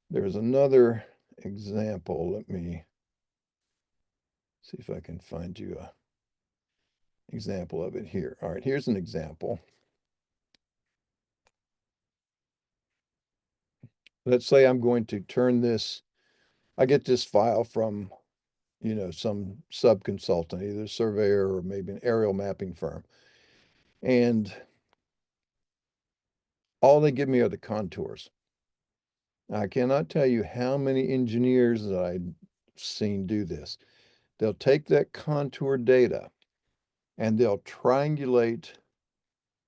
there's another example. Let me see if I can find you a example of it here. All right, here's an example. Let's say I'm going to turn this, I get this file from, some sub-consultant, either a surveyor or maybe an aerial mapping firm. And all they give me are the contours. I cannot tell you how many engineers that I've seen do this. They'll take that contour data and they'll triangulate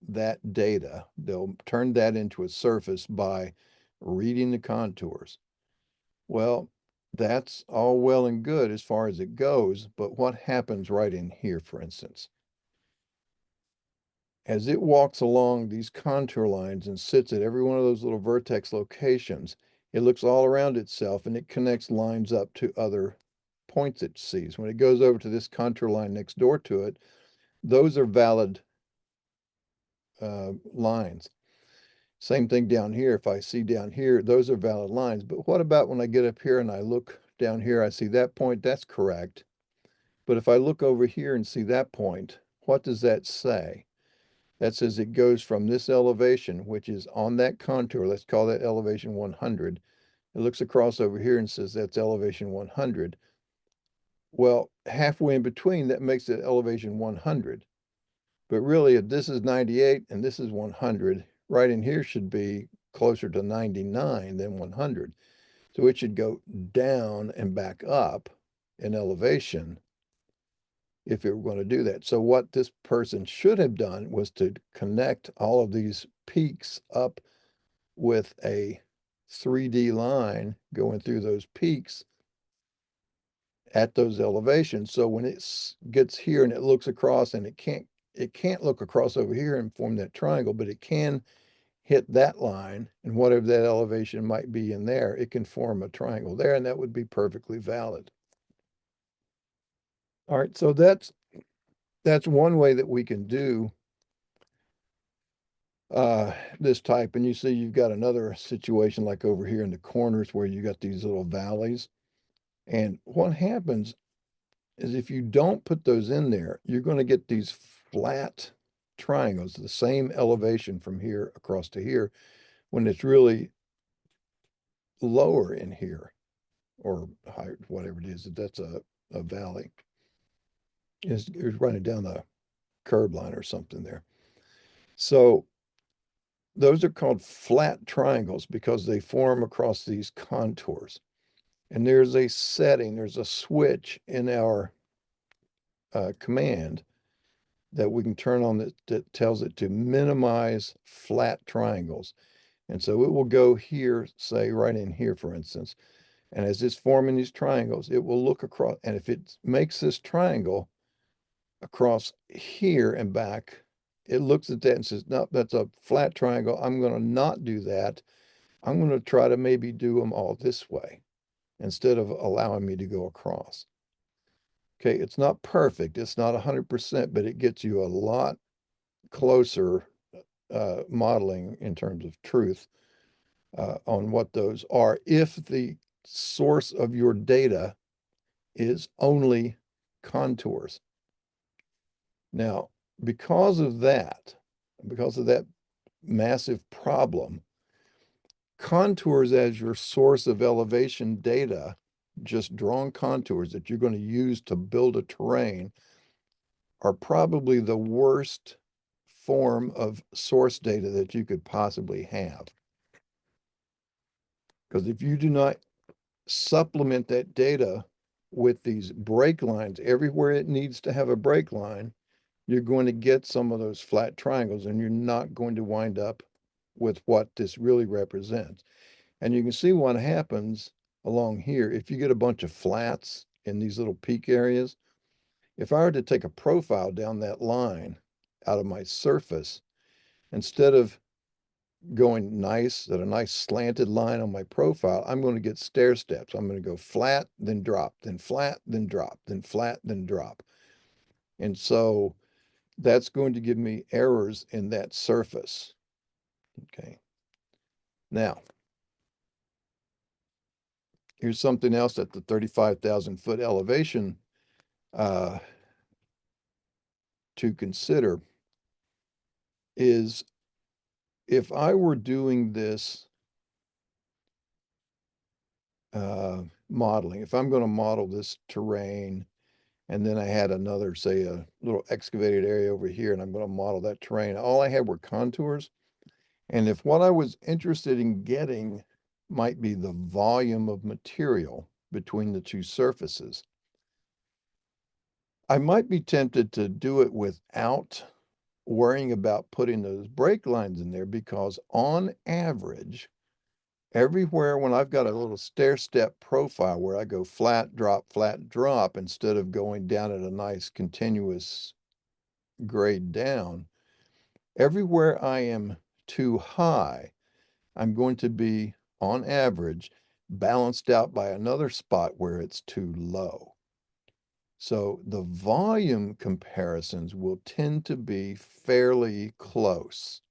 that data. They'll turn that into a surface by reading the contours. Well, that's all well and good as far as it goes, but what happens right in here, for instance? As it walks along these contour lines and sits at every one of those little vertex locations, it looks all around itself and it connects lines up to other points it sees. When it goes over to this contour line next door to it, those are valid lines. Same thing down here. If I see down here, those are valid lines. But what about when I get up here and I look down here, I see that point, that's correct. But if I look over here and see that point, what does that say? That says it goes from this elevation, which is on that contour, let's call that elevation 100. It looks across over here and says that's elevation 100. Well, halfway in between, that makes it elevation 100. But really, if this is 98 and this is 100, right in here should be closer to 99 than 100. So it should go down and back up in elevation if it were going to do that. So what this person should have done was to connect all of these peaks up with a 3D line going through those peaks at those elevations. So when it gets here and it looks across, and it can't look across over here and form that triangle, but it can hit that line, and whatever that elevation might be in there, it can form a triangle there, and that would be perfectly valid. All right, so that's one way that we can do this type. And you see you've got another situation like over here in the corners where you got these little valleys. And what happens is if you don't put those in there, you're going to get these flat triangles, the same elevation from here across to here, when it's really lower in here or higher, whatever it is, that's a valley. It's running down the curb line or something there. So those are called flat triangles because they form across these contours. And there's a setting, there's a switch in our command that we can turn on that tells it to minimize flat triangles. And so it will go here, say right in here, for instance. And as it's forming these triangles, it will look across. And if it makes this triangle across here and back, it looks at that and says, no, that's a flat triangle. I'm going to not do that. I'm going to try to maybe do them all this way instead of allowing me to go across. Okay, it's not perfect. It's not 100%, but it gets you a lot closer modeling in terms of truth on what those are if the source of your data is only contours. Now, because of that massive problem, contours as your source of elevation data, just drawn contours that you're going to use to build a terrain, are probably the worst form of source data that you could possibly have. Because if you do not supplement that data with these break lines everywhere it needs to have a break line, you're going to get some of those flat triangles and you're not going to wind up with what this really represents. And you can see what happens along here. If you get a bunch of flats in these little peak areas, if I were to take a profile down that line out of my surface, instead of going nice at a nice slanted line on my profile, I'm going to get stair steps. I'm going to go flat, then drop, then flat, then drop, then flat, then drop. And so that's going to give me errors in that surface. Okay. Now, here's something else at the 35,000 foot elevation to consider is if I were doing this modeling, if I'm going to model this terrain, and then I had another, say, a little excavated area over here, and I'm going to model that terrain, all I had were contours. And if what I was interested in getting might be the volume of material between the two surfaces, I might be tempted to do it without worrying about putting those break lines in there because on average, everywhere when I've got a little stair step profile where I go flat, drop, instead of going down at a nice continuous grade down, everywhere I am too high, I'm going to be, on average, balanced out by another spot where it's too low. So the volume comparisons will tend to be fairly close.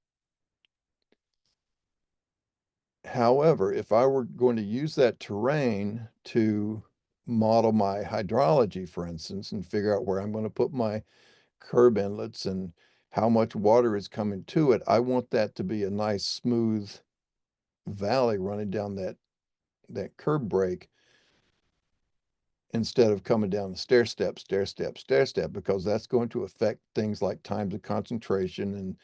However, if I were going to use that terrain to model my hydrology, for instance, and figure out where I'm going to put my curb inlets and how much water is coming to it, I want that to be a nice smooth valley running down that curb break instead of coming down the stair step, because that's going to affect things like times of concentration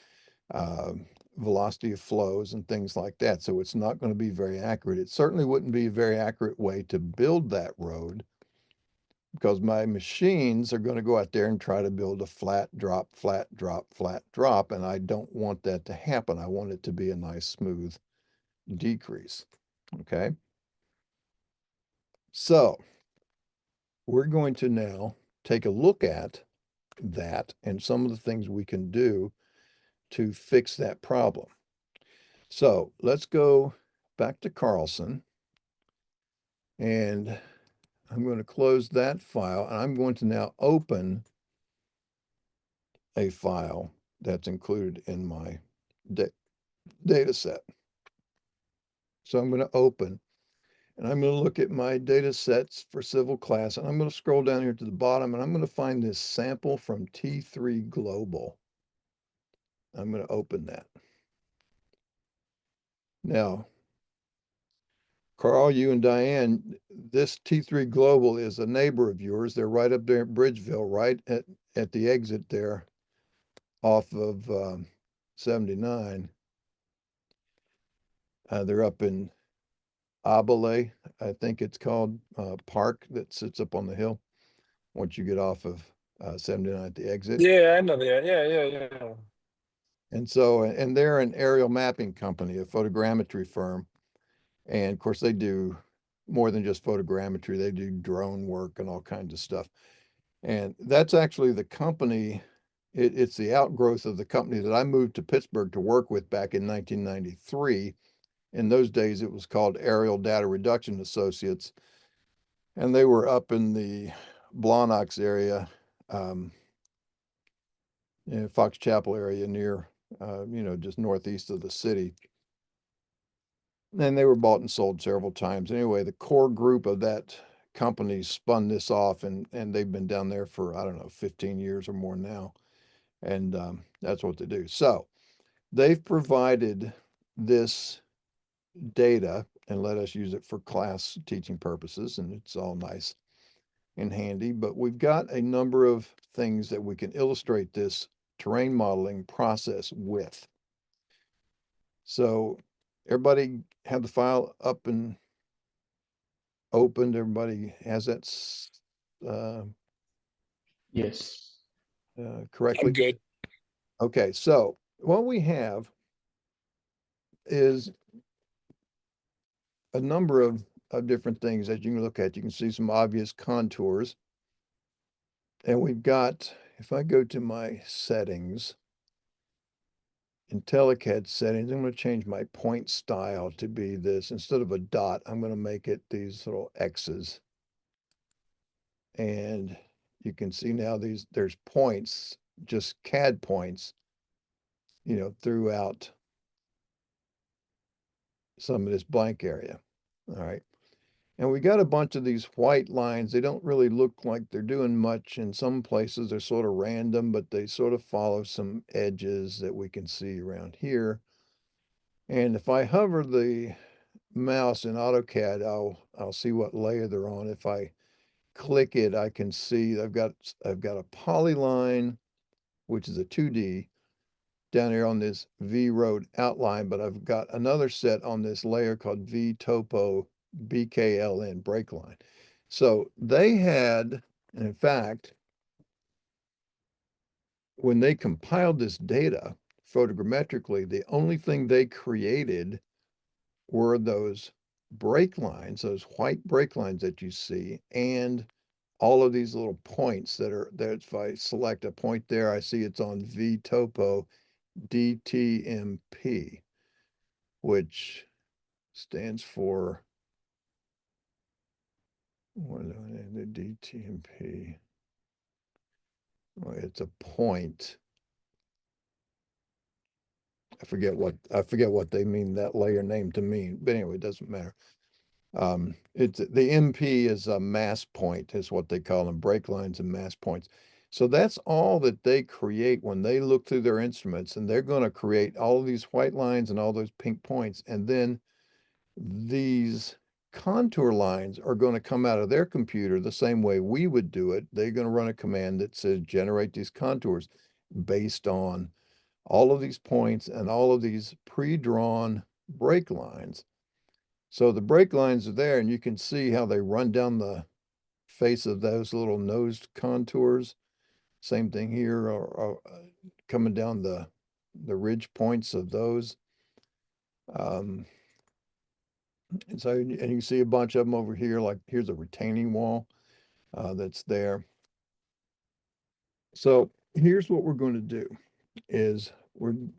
and velocity of flows and things like that. So it's not going to be very accurate. It certainly wouldn't be a very accurate way to build that road because my machines are going to go out there and try to build a flat drop, and I don't want that to happen. I want it to be a nice smooth decrease. Okay. So we're going to now take a look at that and some of the things we can do to fix that problem. So let's go back to Carlson, and I'm going to close that file, and I'm going to now open a file that's included in my data set. So I'm going to open, and I'm going to look at my data sets for civil class, and I'm going to scroll down here to the bottom, and I'm going to find this sample from T3 Global. I'm going to open that. Now, Carl, you and Diane, this T3 Global is a neighbor of yours. They're right up there at Bridgeville, right at the exit there off of 79. They're up in Abele, I think it's called, park that sits up on the hill once you get off of 79 at the exit. Yeah, I know that. Yeah. And so, and they're an aerial mapping company, a photogrammetry firm. And of course, they do more than just photogrammetry. They do drone work and all kinds of stuff. And that's actually the company, it's the outgrowth of the company that I moved to Pittsburgh to work with back in 1993. In those days, it was called Aerial Data Reduction Associates. And they were up in the Blawnox area, Fox Chapel area near, just northeast of the city. And they were bought and sold several times. Anyway, the core group of that company spun this off, and they've been down there for, I don't know, 15 years or more now. And that's what they do. So they've provided this data and let us use it for class teaching purposes, and it's all nice and handy. But we've got a number of things that we can illustrate this terrain modeling process with. So everybody have the file up and opened? Everybody has that Yes. correctly? I'm good. Okay, so what we have is a number of different things that you can look at. You can see some obvious contours. And we've got, if I go to my settings, IntelliCAD settings, I'm going to change my point style to be this. Instead of a dot, I'm going to make it these little X's. And you can see now there's points, just CAD points, throughout some of this blank area. All right. And we got a bunch of these white lines. They don't really look like they're doing much. In some places, they're sort of random, but they sort of follow some edges that we can see around here. And if I hover the mouse in AutoCAD, I'll see what layer they're on. If I click it, I can see I've got a polyline, which is a 2D, down here on this V road outline, but I've got another set on this layer called V topo BKLN break line. So they had, in fact, when they compiled this data photogrammetrically, the only thing they created were those break lines, those white break lines that you see, and all of these little points that if I select a point there, I see it's on V topo DTMP, which stands for, what is the DTMP? Well, it's a point. I forget what they mean that layer name to mean, but anyway, it doesn't matter. It's the MP is a mass point, is what they call them, break lines and mass points. So that's all that they create when they look through their instruments, and they're going to create all of these white lines and all those pink points, and then these contour lines are going to come out of their computer the same way we would do it. They're going to run a command that says generate these contours based on all of these points and all of these pre-drawn break lines. So the break lines are there, and you can see how they run down the face of those little nosed contours. Same thing here, or coming down the ridge points of those. And so, and you can see a bunch of them over here, like here's a retaining wall that's there. So here's what we're going to do is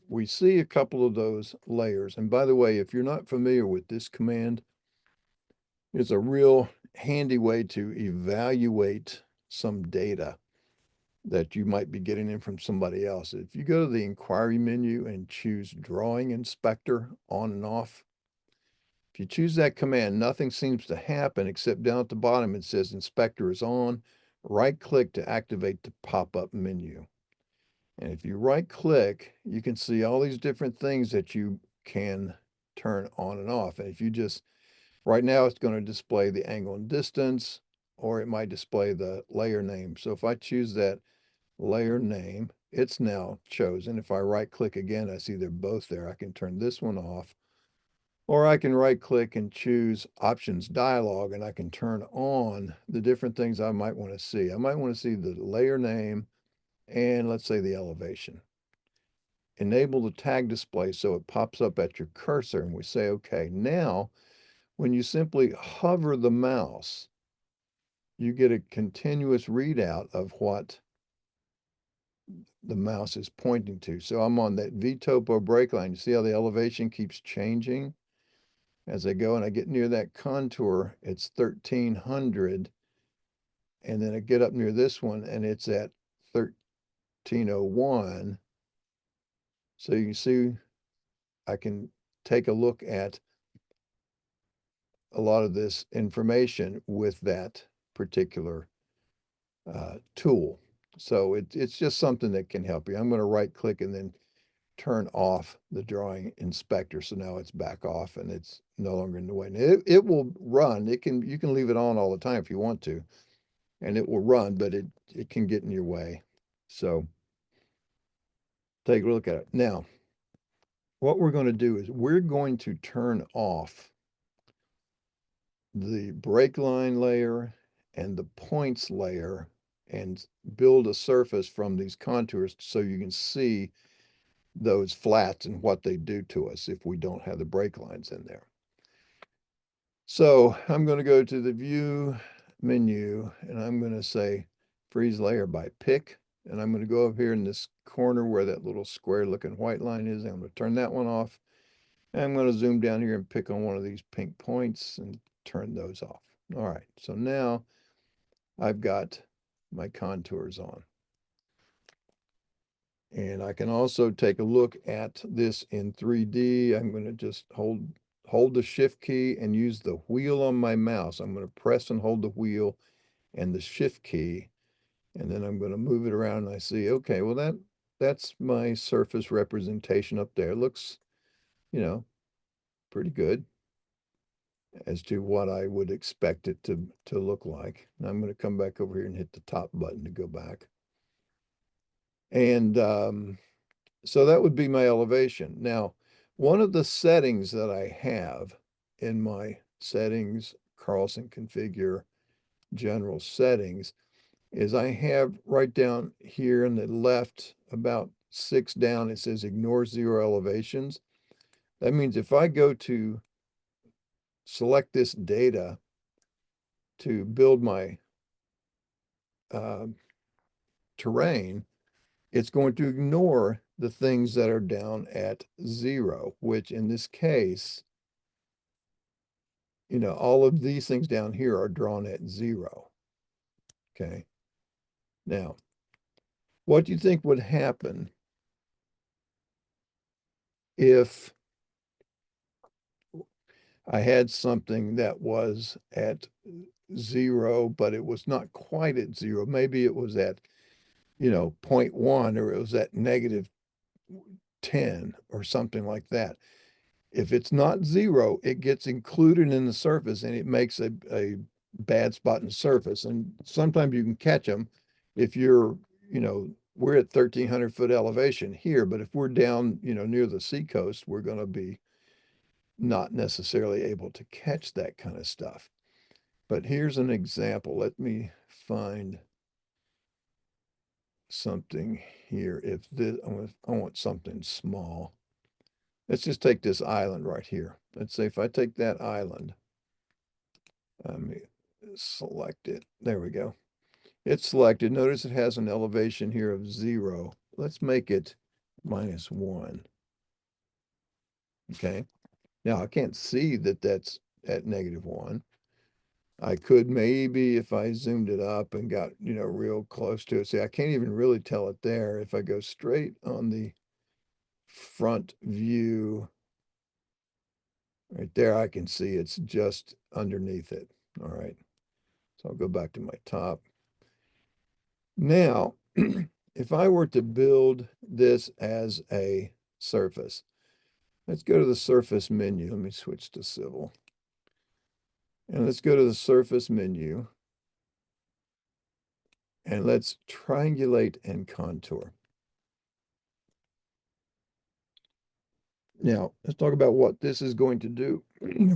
we see a couple of those layers. And by the way, if you're not familiar with this command, it's a real handy way to evaluate some data that you might be getting in from somebody else. If you go to the inquiry menu and choose Drawing Inspector on and off, if you choose that command, nothing seems to happen except down at the bottom it says Inspector is on. Right-click to activate the pop-up menu. And if you right-click, you can see all these different things that you can turn on and off. And if you just, right now it's going to display the angle and distance, or it might display the layer name. So if I choose that layer name, it's now chosen. If I right-click again, I see they're both there. I can turn this one off, or I can right-click and choose Options Dialog, and I can turn on the different things I might want to see. I might want to see the layer name and let's say the elevation. Enable the tag display so it pops up at your cursor, and we say, okay, now when you simply hover the mouse, you get a continuous readout of what the mouse is pointing to. So I'm on that V-topo break line. You see how the elevation keeps changing as I go, and I get near that contour, it's 1300. And then I get up near this one and it's at 1301. So you can see I can take a look at a lot of this information with that particular tool. So it's just something that can help you. I'm going to right click and then turn off the drawing inspector. So now it's back off and it's no longer in the way. And it will run. You can leave it on all the time if you want to, and it will run, but it can get in your way. So take a look at it. Now, what we're going to do is we're going to turn off the break line layer and the points layer and build a surface from these contours so you can see those flats and what they do to us if we don't have the break lines in there. So I'm going to go to the View menu and I'm going to say Freeze Layer by Pick. And I'm going to go up here in this corner where that little square looking white line is. I'm going to turn that one off. And I'm going to zoom down here and pick on one of these pink points and turn those off. All right, so now I've got my contours on. And I can also take a look at this in 3D. I'm going to just hold the Shift key and use the wheel on my mouse. I'm going to press and hold the wheel and the Shift key, and then I'm going to move it around and I see, okay, well that's my surface representation up there. It looks, you know, pretty good as to what I would expect it to look like. Now I'm going to come back over here and hit the top button to go back. And so that would be my elevation. Now, one of the settings that I have in my settings, Carlson configure general settings, is I have right down here in the left, about 6 down, it says ignore zero elevations. That means if I go to select this data to build my terrain, it's going to ignore the things that are down at 0, which in this case, you know, all of these things down here are drawn at 0. Okay. Now, what do you think would happen if I had something that was at 0, but it was not quite at 0? Maybe it was at, you know, 0.1, or it was at -10 or something like that. If it's not 0, it gets included in the surface and it makes a bad spot in the surface. And sometimes you can catch them if you're, you know, we're at 1,300-foot elevation here, but if we're down, you know, near the seacoast, we're going to be not necessarily able to catch that kind of stuff. But here's an example. Let me find something here. If this, I want something small. Let's just take this island right here. Let's say if I take that island, let me select it. There we go. It's selected. Notice it has an elevation here of 0. Let's make it -1. Okay. Now I can't see that that's at -1. I could maybe, if I zoomed it up and got, real close to it, see, I can't even really tell it there. If I go straight on the front view, right there, I can see it's just underneath it. All right. So I'll go back to my top. Now, if I were to build this as a surface, let's go to the surface menu. Let me switch to civil. And let's go to the surface menu. And let's triangulate and contour. Now, let's talk about what this is going to do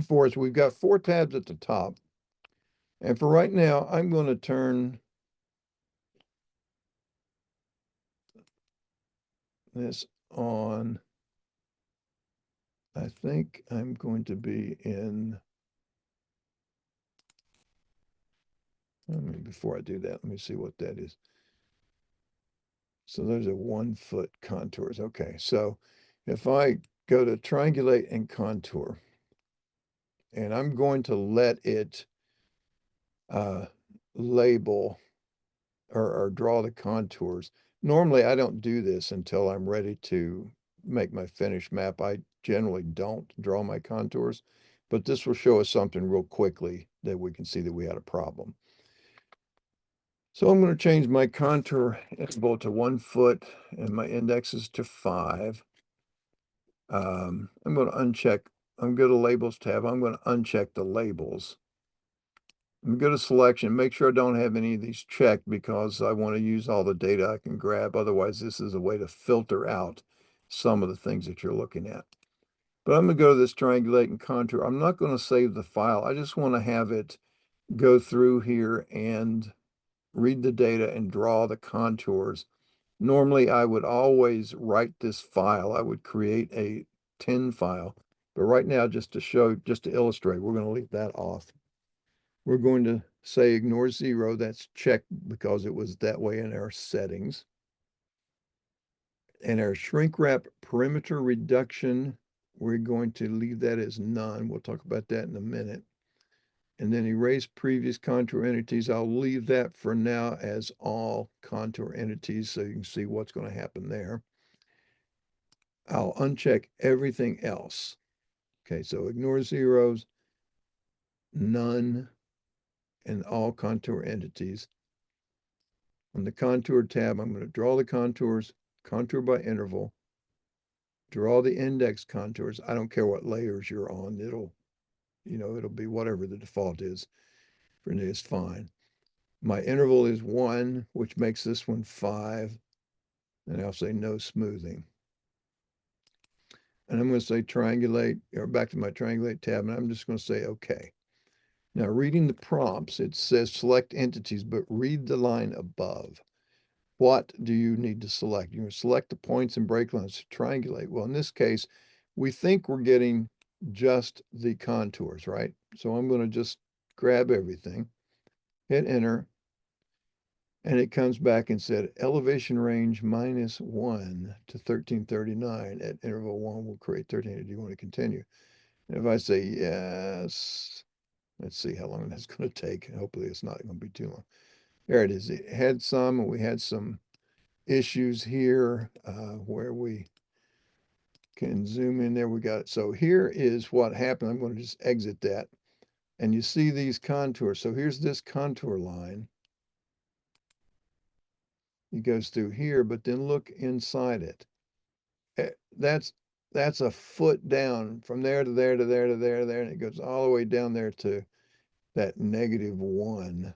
for us. We've got 4 tabs at the top. And for right now, I'm going to turn this on. I think I'm going to be in, before I do that, let me see what that is. So those are 1 foot contours. Okay, so if I go to triangulate and contour, and I'm going to let it label or draw the contours. Normally, I don't do this until I'm ready to make my finished map. I generally don't draw my contours, but this will show us something real quickly that we can see that we had a problem. So I'm going to change my contour interval to 1 foot and my indexes to 5. I'm going to uncheck, I'm going to labels tab. I'm going to uncheck the labels. I'm going to selection, make sure I don't have any of these checked because I want to use all the data I can grab. Otherwise, this is a way to filter out some of the things that you're looking at. But I'm going to go to this triangulate and contour. I'm not going to save the file. I just want to have it go through here and read the data and draw the contours. Normally, I would always write this file. I would create a 10 file. But right now, just to illustrate, we're going to leave that off. We're going to say ignore 0. That's checked because it was that way in our settings. And our shrink wrap perimeter reduction, we're going to leave that as none. We'll talk about that in a minute. And then erase previous contour entities. I'll leave that for now as all contour entities so you can see what's going to happen there. I'll uncheck everything else. Okay, so ignore zeros, none, and all contour entities. On the contour tab, I'm going to draw the contours, contour by interval, draw the index contours. I don't care what layers you're on. It'll be whatever the default is. For me, it's fine. My interval is 1, which makes this one 5. And I'll say no smoothing. And I'm going to say triangulate, or back to my triangulate tab, and I'm just going to say okay. Now, reading the prompts, it says select entities, but read the line above. What do you need to select? You're going to select the points and break lines to triangulate. Well, in this case, we think we're getting just the contours, right? So I'm going to just grab everything, hit enter, and it comes back and said elevation range -1 to 1339 at interval 1 will create 13. Do you want to continue? And if I say yes, let's see how long that's going to take. Hopefully it's not going to be too long. There it is. It had some, and we had some issues here where we can zoom in there. We got it. So here is what happened. I'm going to just exit that. And you see these contours. So here's this contour line. It goes through here, but then look inside it. That's a foot down from there to there to there to there to there, and it goes all the way down there to that -1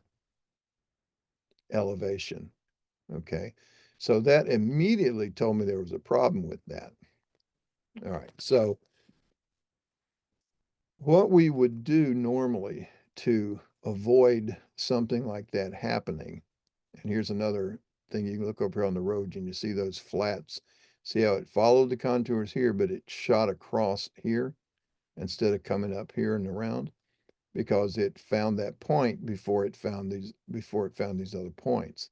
elevation. Okay, so that immediately told me there was a problem with that. All right, so what we would do normally to avoid something like that happening, and here's another thing, you can look over here on the road and you see those flats. See how it followed the contours here, but it shot across here instead of coming up here and around, because it found that point before it found these other points.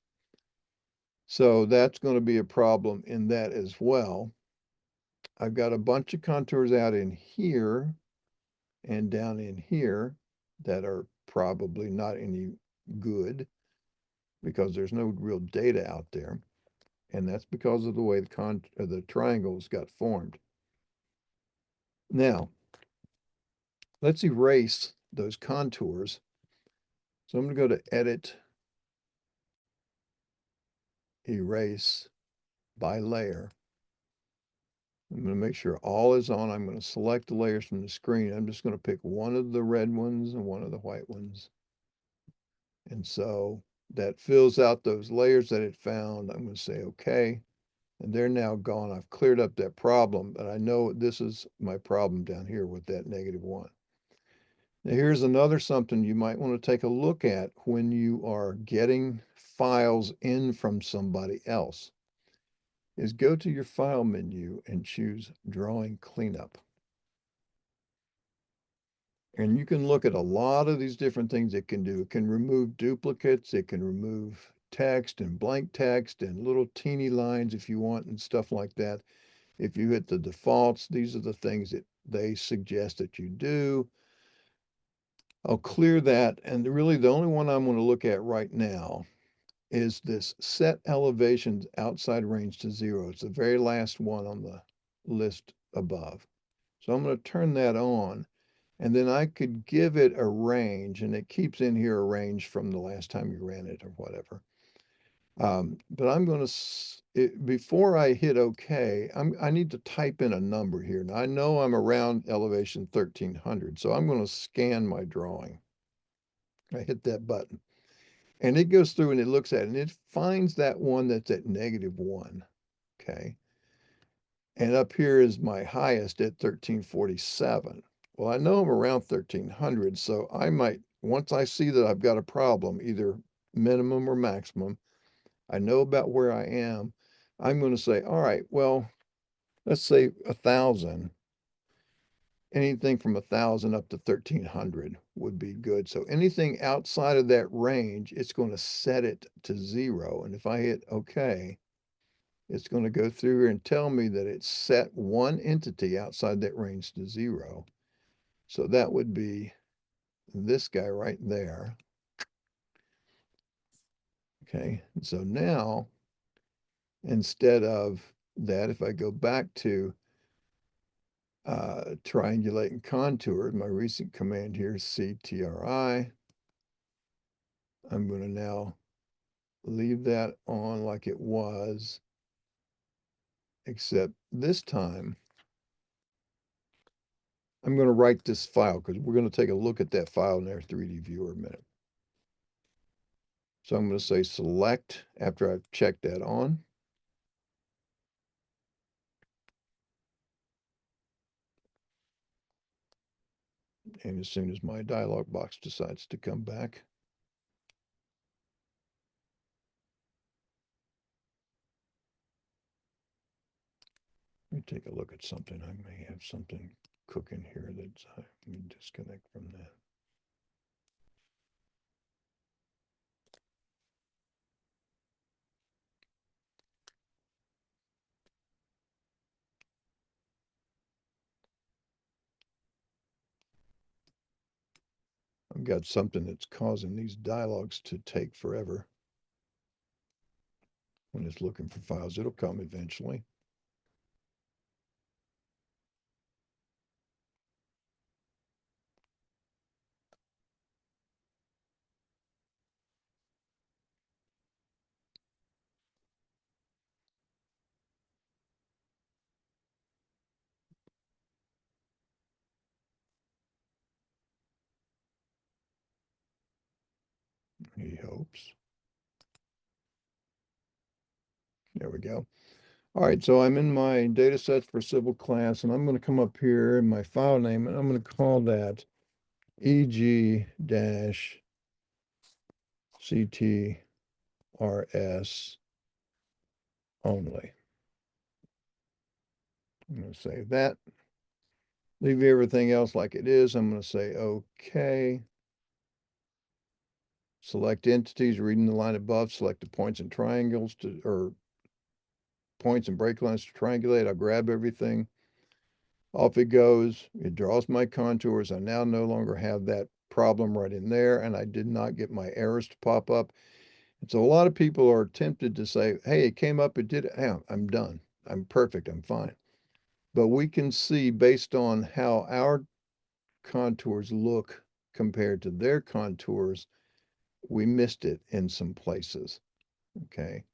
So that's going to be a problem in that as well. I've got a bunch of contours out in here and down in here that are probably not any good because there's no real data out there. And that's because of the way the triangles got formed. Now, let's erase those contours. So I'm going to go to Edit, Erase by Layer. I'm going to make sure all is on. I'm going to select the layers from the screen. I'm just going to pick one of the red ones and one of the white ones. And so that fills out those layers that it found. I'm going to say OK. And they're now gone. I've cleared up that problem, but I know this is my problem down here with that -1. Now here's another something you might want to take a look at when you are getting files in from somebody else, is go to your file menu and choose Drawing Cleanup. And you can look at a lot of these different things it can do. It can remove duplicates, it can remove text and blank text and little teeny lines if you want and stuff like that. If you hit the defaults, these are the things that they suggest that you do. I'll clear that. And really the only one I'm going to look at right now is this set elevations outside range to 0. It's the very last one on the list above. So I'm going to turn that on. And then I could give it a range, and it keeps in here a range from the last time you ran it or whatever. But I'm going to, before I hit OK, I need to type in a number here. Now I know I'm around elevation 1300, so I'm going to scan my drawing. I hit that button, and it goes through and it looks at it, and it finds that one that's at -1. Okay. And up here is my highest at 1347. Well, I know I'm around 1300, so I might, once I see that I've got a problem, either minimum or maximum, I know about where I am, I'm going to say, all right, well, let's say 1,000. Anything from 1,000 up to 1,300 would be good. So anything outside of that range, it's going to set it to 0. And if I hit OK, it's going to go through here and tell me that it's set one entity outside that range to 0. So that would be this guy right there. Okay, and so now, instead of that, if I go back to triangulate and contour, my recent command here is CTRI. I'm going to now leave that on like it was, except this time, I'm going to write this file because we're going to take a look at that file in our 3D viewer in a minute. So I'm going to say select after I've checked that on. And as soon as my dialog box decides to come back, let me take a look at something. I may have something cooking here that's, let me disconnect from that. I've got something that's causing these dialogues to take forever when it's looking for files. It'll come eventually. He hopes. There we go. All right, so I'm in my data sets for civil class, and I'm going to come up here in my file name, and I'm going to call that EG-CTRS only. I'm going to save that. Leave everything else like it is. I'm going to say OK. Select entities, reading the line above, select the points and triangles to, or points and break lines to triangulate. I'll grab everything. Off it goes. It draws my contours. I now no longer have that problem right in there, and I did not get my errors to pop up. And so a lot of people are tempted to say, hey, it came up, it did it. Yeah, I'm done. I'm perfect. I'm fine. But we can see based on how our contours look compared to their contours, we missed it in some places. Okay.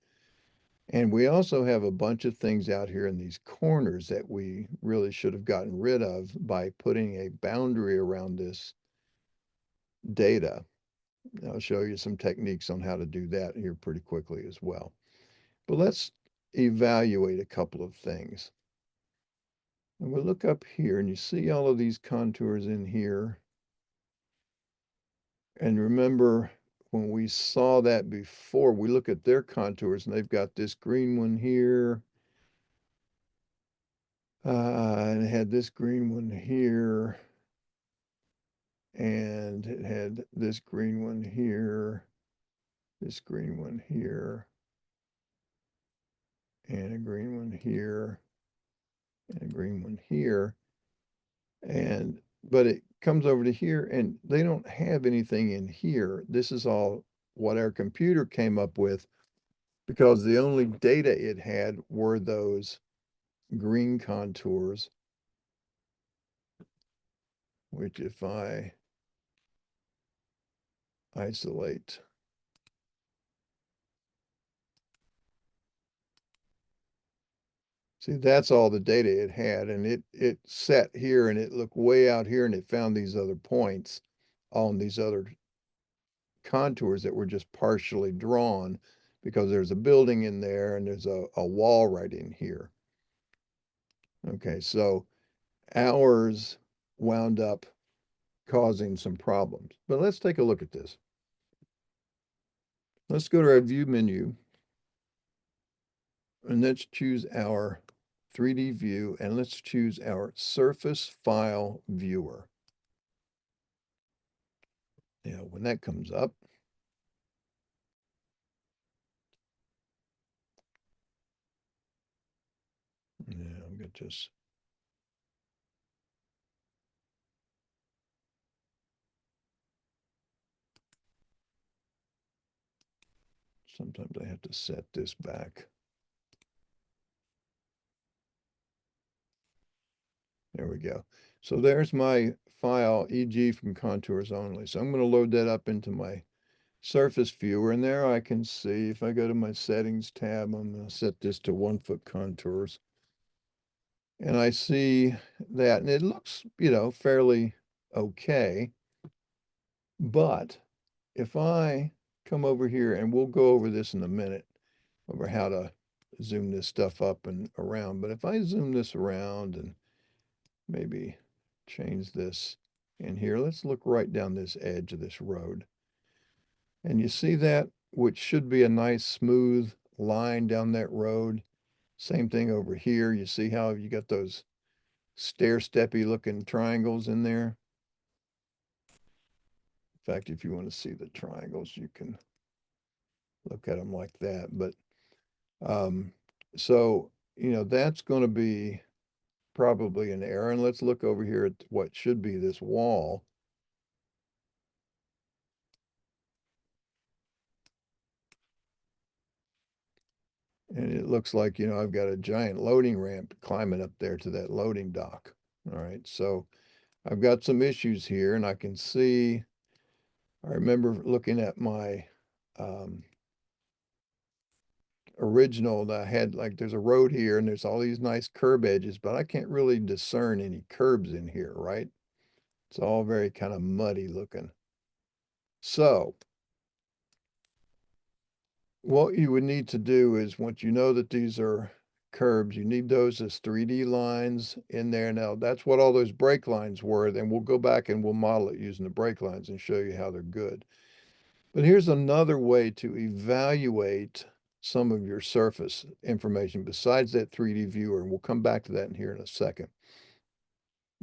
And we also have a bunch of things out here in these corners that we really should have gotten rid of by putting a boundary around this data. I'll show you some techniques on how to do that here pretty quickly as well. But let's evaluate a couple of things. And we'll look up here and you see all of these contours in here. And remember when we saw that before, we look at their contours and they've got this green one here. And it had this green one here. And it had this green one here, this green one here, and a green one here, and a green one here. But it comes over to here and they don't have anything in here. This is all what our computer came up with because the only data it had were those green contours, which if I isolate, see, that's all the data it had, and it set here and it looked way out here and it found these other points on these other contours that were just partially drawn because there's a building in there and there's a wall right in here. Okay, so ours wound up causing some problems. But let's take a look at this. Let's go to our view menu and let's choose our 3D view and let's choose our surface file viewer. Now, when that comes up, yeah, I'm gonna just sometimes I have to set this back. There we go. So there's my file, EG from contours only. So I'm going to load that up into my surface viewer. And there I can see, if I go to my settings tab, I'm going to set this to 1 foot contours. And I see that, and it looks, fairly okay. But if I come over here, and we'll go over this in a minute, over how to zoom this stuff up and around. But if I zoom this around and maybe change this in here. Let's look right down this edge of this road. And you see that, which should be a nice smooth line down that road. Same thing over here. You see how you got those stair-steppy looking triangles in there? In fact, if you want to see the triangles, you can look at them like that. But so, that's going to be probably an error. And let's look over here at what should be this wall. And it looks like, I've got a giant loading ramp climbing up there to that loading dock. All right, so I've got some issues here and I can see, I remember looking at my original that I had, like there's a road here and there's all these nice curb edges, but I can't really discern any curbs in here, right? It's all very kind of muddy looking. So what you would need to do is once you know that these are curbs, you need those as 3D lines in there. Now, that's what all those brake lines were. Then we'll go back and we'll model it using the brake lines and show you how they're good. But here's another way to evaluate some of your surface information besides that 3D viewer, and we'll come back to that in here in a second.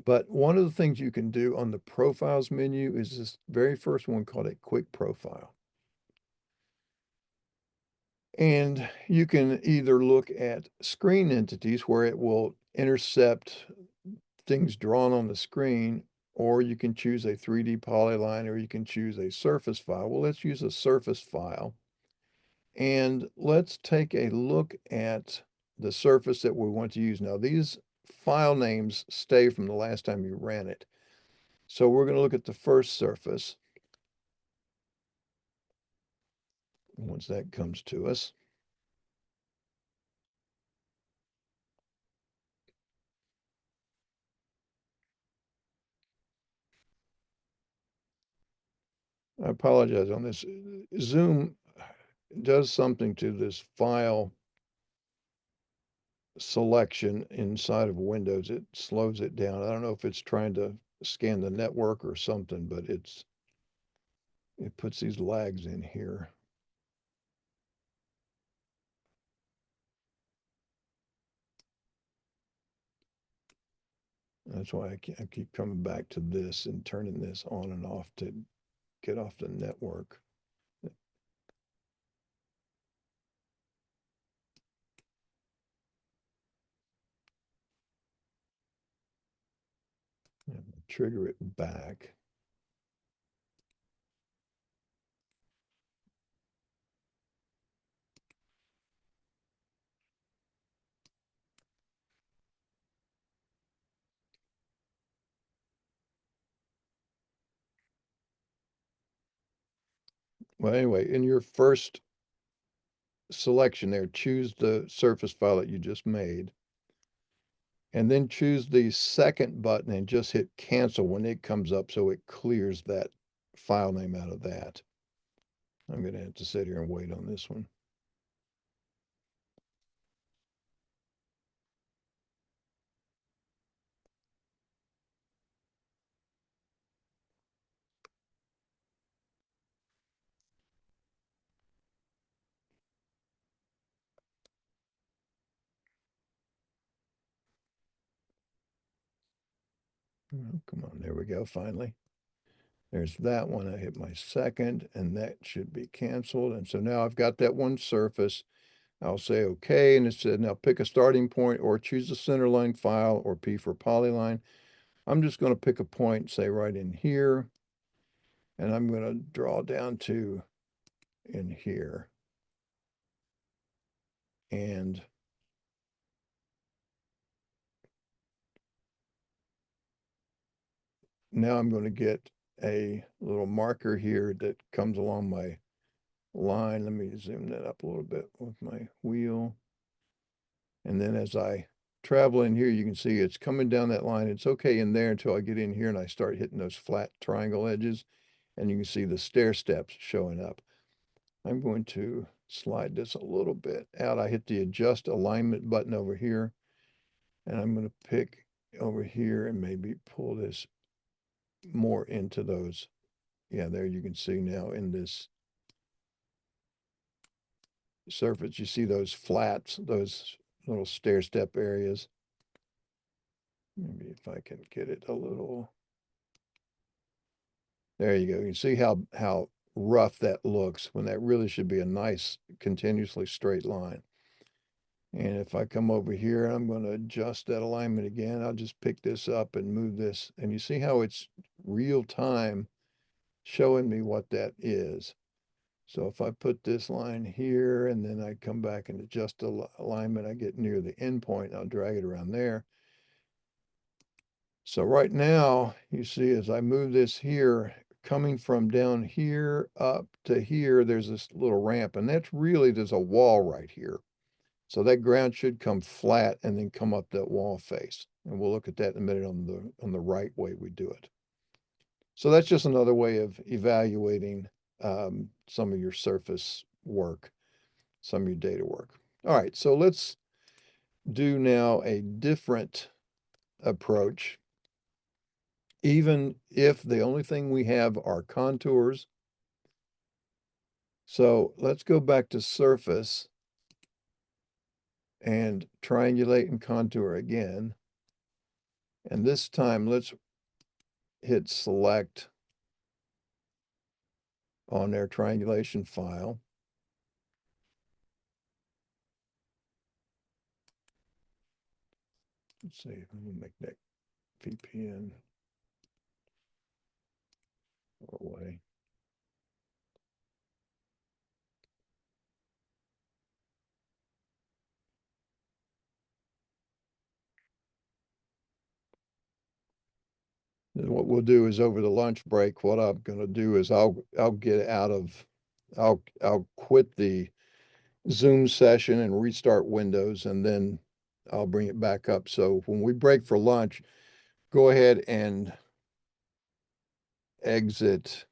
But one of the things you can do on the profiles menu is this very first one called a quick profile. And you can either look at screen entities where it will intercept things drawn on the screen, or you can choose a 3D polyline, or you can choose a surface file. Well, let's use a surface file. And let's take a look at the surface that we want to use. Now, these file names stay from the last time you ran it. So we're going to look at the first surface once that comes to us. I apologize on this. Zoom does something to this file selection inside of Windows. It slows it down. I don't know if it's trying to scan the network or something, but it puts these lags in here. That's why I keep coming back to this and turning this on and off to get off the network. Trigger it back. Well, anyway, in your first selection there, choose the surface file that you just made, and then choose the second button and just hit cancel when it comes up so it clears that file name out of that. I'm going to have to sit here and wait on this one. Oh, come on, there we go, finally. There's that one. I hit my second, and that should be canceled. And so now I've got that one surface. I'll say OK, and it said now pick a starting point or choose a centerline file or P for polyline. I'm just going to pick a point, say right in here, and I'm going to draw down to in here. And now I'm going to get a little marker here that comes along my line. Let me zoom that up a little bit with my wheel. And then as I travel in here, you can see it's coming down that line. It's okay in there until I get in here and I start hitting those flat triangle edges. And you can see the stair steps showing up. I'm going to slide this a little bit out. I hit the adjust alignment button over here. And I'm going to pick over here and maybe pull this more into those. Yeah, there you can see now in this surface, you see those flats, those little stair step areas. Maybe if I can get it a little. There you go. You see how rough that looks when that really should be a nice, continuously straight line. And if I come over here, I'm going to adjust that alignment again. I'll just pick this up and move this. And you see how it's real time showing me what that is. So if I put this line here and then I come back and adjust the alignment, I get near the end point. I'll drag it around there. So right now, you see, as I move this here, coming from down here up to here, there's this little ramp, and that's really, there's a wall right here. So that ground should come flat and then come up that wall face. And we'll look at that in a minute on the right way we do it. So that's just another way of evaluating some of your surface work, some of your data work. All right, so let's do now a different approach. Even if the only thing we have are contours. So let's go back to surface and triangulate and contour again. And this time, let's hit select on their triangulation file. Let's see, I'm gonna make that VPN. away. And what we'll do is over the lunch break, what I'm gonna do is I'll get out of, I'll quit the Zoom session and restart Windows, and then I'll bring it back up. So when we break for lunch, go ahead and exit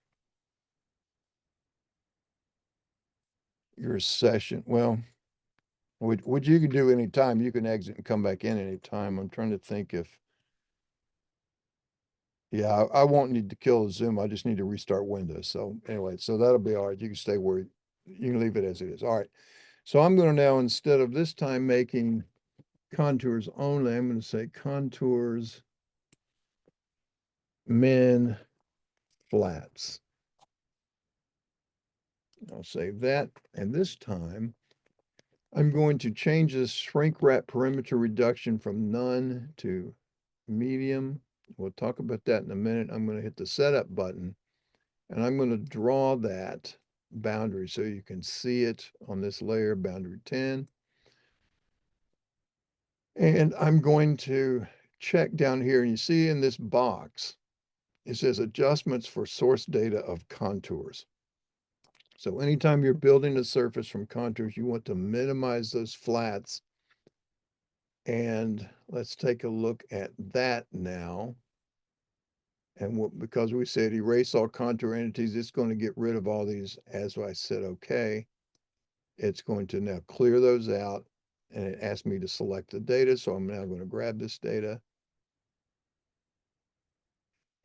your session. Well, which you can do anytime. You can exit and come back in anytime. I'm trying to think if, yeah, I won't need to kill the Zoom. I just need to restart Windows. So anyway, so that'll be all right. You can stay where, you can leave it as it is. All right. So I'm going to now, instead of this time making contours only, I'm going to say contours min flats. I'll save that. And this time I'm going to change this shrink wrap perimeter reduction from none to medium. We'll talk about that in a minute. I'm going to hit the setup button and I'm going to draw that boundary so you can see it on this layer, boundary 10. And I'm going to check down here, and you see in this box, it says adjustments for source data of contours. So anytime you're building a surface from contours, you want to minimize those flats. And let's take a look at that now. And because we said erase all contour entities, it's going to get rid of all these. As I said, okay, it's going to now clear those out. And it asked me to select the data. So I'm now going to grab this data,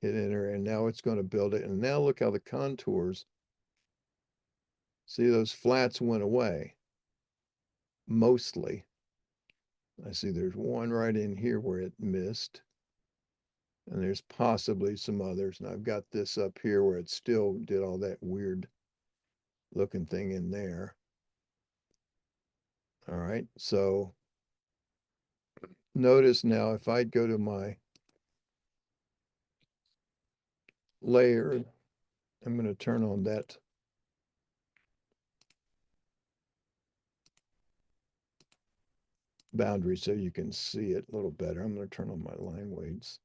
hit enter, and now it's going to build it. And now look how the contours, see those flats went away, mostly. I see there's one right in here where it missed. And there's possibly some others. And I've got this up here where it still did all that weird looking thing in there. All right, so notice now if I go to my layer, I'm going to turn on that boundary so you can see it a little better. I'm going to turn on my line weights.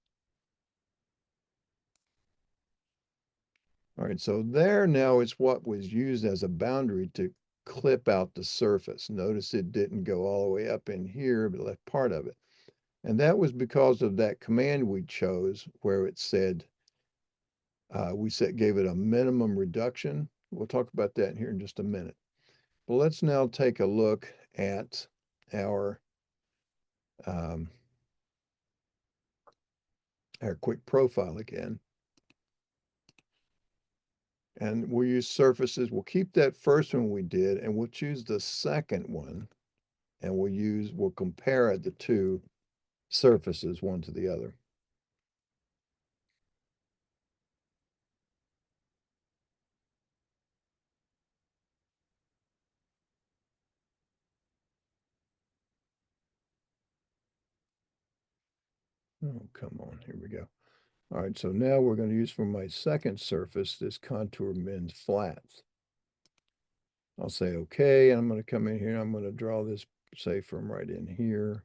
All right, so there now is what was used as a boundary to clip out the surface. Notice it didn't go all the way up in here, but left part of it. And that was because of that command we chose where it said, gave it a minimum reduction. We'll talk about that here in just a minute. Well, let's now take a look at our um, quick profile again. And we'll use surfaces. We'll keep that first one we did, and we'll choose the second one, and we'll compare the two surfaces one to the other. Oh, come on, here we go. All right, so now we're going to use for my second surface, this contour min flats. I'll say okay, and I'm going to come in here and I'm going to draw this, say, from right in here.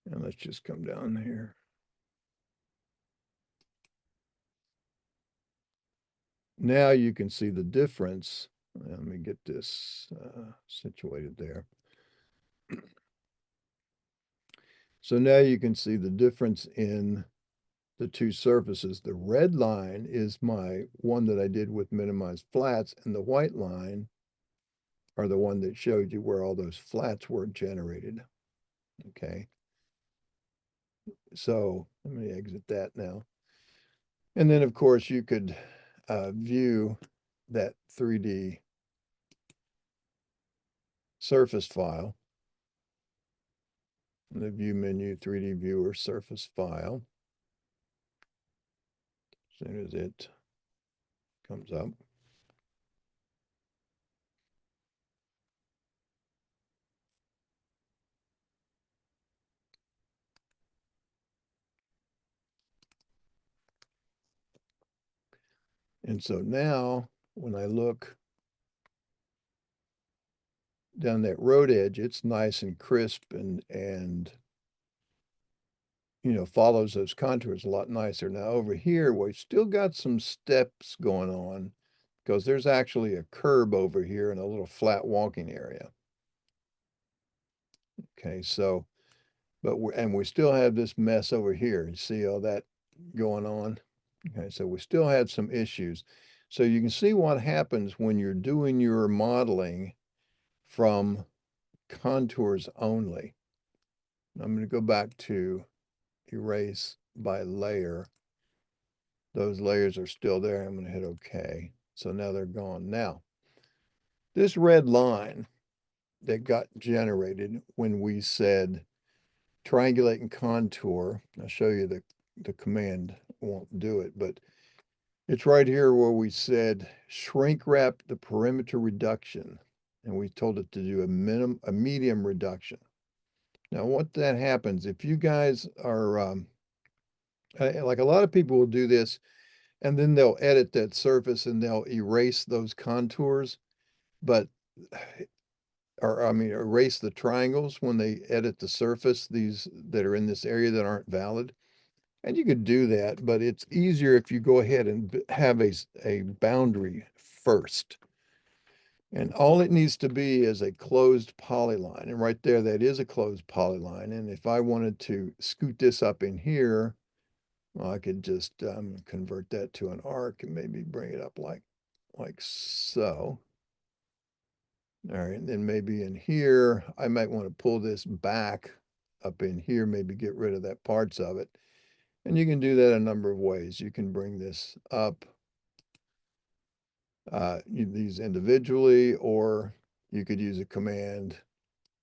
And let's just come down here. Now you can see the difference. Let me get this situated there. So now you can see the difference in the two surfaces. The red line is my one that I did with minimized flats, and the white line are the one that showed you where all those flats were generated. Okay. So let me exit that now. And then, of course, you could view that 3D surface file. The view menu, 3D viewer, surface file. As soon as it comes up. And so now when I look down that road edge, it's nice and crisp and follows those contours a lot nicer. Now over here, we've still got some steps going on because there's actually a curb over here and a little flat walking area. Okay, so, but we still have this mess over here. You see all that going on? Okay, so we still have some issues. So you can see what happens when you're doing your modeling from contours only. I'm going to go back to erase by layer. Those layers are still there. I'm going to hit OK. So now they're gone. Now, this red line that got generated when we said triangulate and contour, I'll show you the command won't do it, but it's right here where we said shrink wrap the perimeter reduction, and we told it to do a medium reduction. Now, what that happens, if you guys are, like a lot of people will do this, and then they'll edit that surface and they'll erase those contours, but, or I mean, erase the triangles when they edit the surface, these that are in this area that aren't valid. And you could do that, but it's easier if you go ahead and have a boundary first. And all it needs to be is a closed polyline. And right there, that is a closed polyline. And if I wanted to scoot this up in here, well, I could just convert that to an arc and maybe bring it up like so. All right, and then maybe in here, I might want to pull this back up in here, maybe get rid of that parts of it. And you can do that a number of ways. You can bring this up these individually, or you could use a command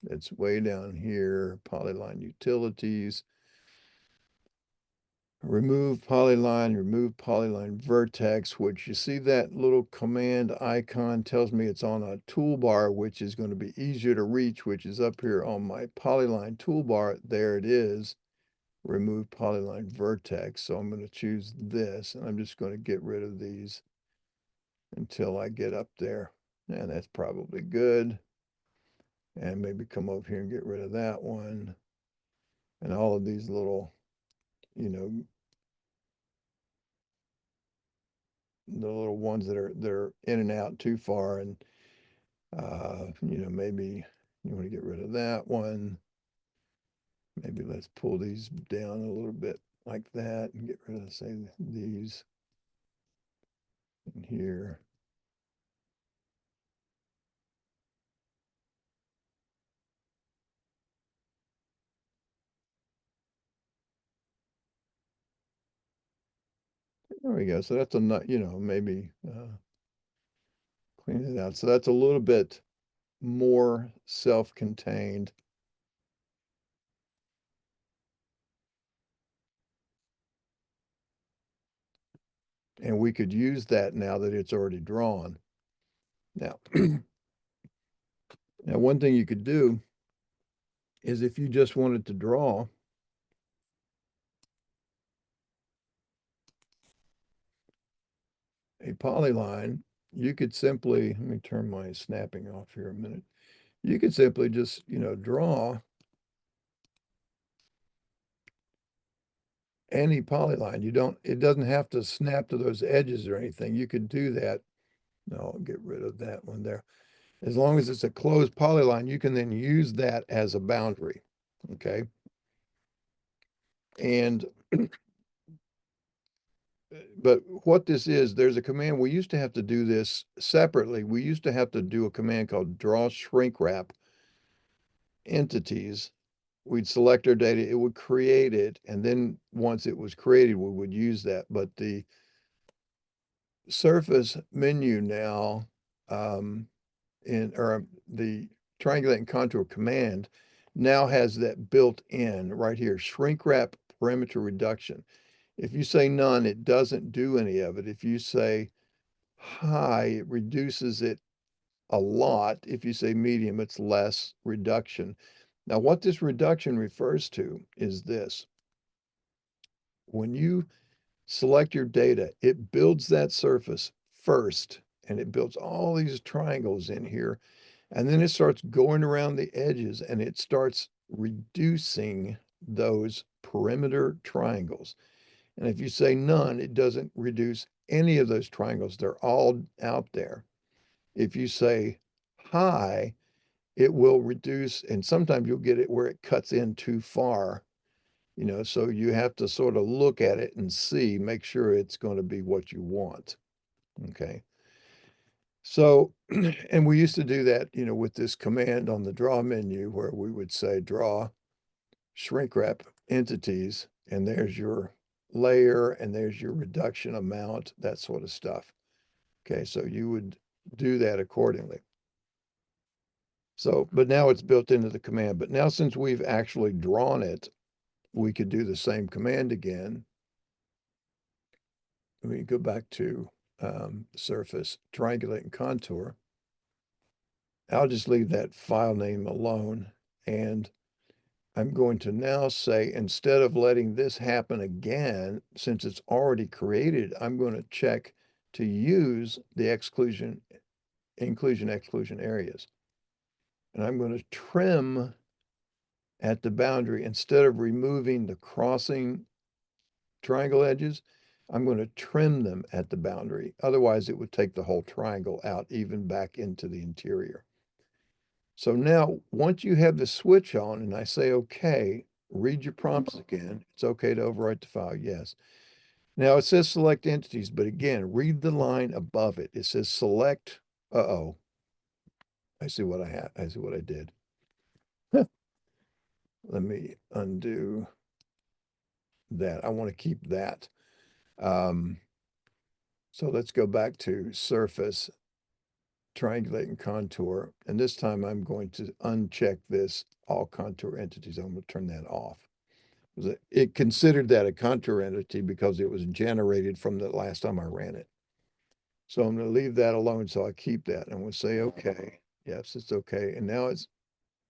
that's way down here, polyline utilities, remove polyline vertex, which you see that little command icon tells me it's on a toolbar, which is going to be easier to reach, which is up here on my polyline toolbar. There it is. Remove polyline vertex. So I'm going to choose this, and I'm just going to get rid of these until I get up there. And that's probably good. And maybe come over here and get rid of that one. And all of these little, the little ones that are in and out too far. And, maybe you want to get rid of that one. Maybe let's pull these down a little bit like that and get rid of, say, these in here. There we go. So that's maybe clean it out. So that's a little bit more self-contained. And we could use that now that it's already drawn. Now, now one thing you could do is if you just wanted to draw a polyline, you could simply, let me turn my snapping off here a minute. You could simply just, draw any polyline. It doesn't have to snap to those edges or anything. You could do that. No, I'll get rid of that one there. As long as it's a closed polyline, you can then use that as a boundary, okay? And, but what this is, there's a command, we used to have to do this separately. We used to have to do a command called draw shrink wrap entities. We'd select our data, it would create it, and then once it was created, we would use that. But the surface menu now, or the triangulate and contour command now has that built in right here, shrink wrap perimeter reduction. If you say none, it doesn't do any of it. If you say high, it reduces it a lot. If you say medium, it's less reduction. Now, what this reduction refers to is this. When you select your data. It builds that surface first, and it builds all these triangles in here. And then it starts going around the edges and it starts reducing those perimeter triangles. And if you say none, it doesn't reduce any of those triangles. They're all out there. If you say high, it will reduce, and sometimes you'll get it where it cuts in too far, so you have to sort of look at it and see, make sure it's going to be what you want. Okay. So, and we used to do that, with this command on the draw menu where we would say draw shrink wrap entities, and there's your layer and there's your reduction amount, that sort of stuff. Okay, so you would do that accordingly. So, but now it's built into the command. But now since we've actually drawn it, we could do the same command again. We go back to surface, triangulate and contour. I'll just leave that file name alone. And I'm going to now say, instead of letting this happen again, since it's already created, I'm going to check to use the inclusion, exclusion areas. And I'm going to trim at the boundary. Instead of removing the crossing triangle edges, I'm going to trim them at the boundary. Otherwise, it would take the whole triangle out, even back into the interior. So now, once you have the switch on and I say, okay, read your prompts again. It's okay to overwrite the file, yes. Now it says select entities, but again, read the line above it. It says select, uh-oh. I see what I have, I see what I did. Let me undo that. I want to keep that. So let's go back to surface, triangulate and contour. And this time I'm going to uncheck this all contour entities. I'm going to turn that off. It considered that a contour entity because it was generated from the last time I ran it. So I'm going to leave that alone. So I keep that. I'm going to say, okay, yes, it's okay. And now it's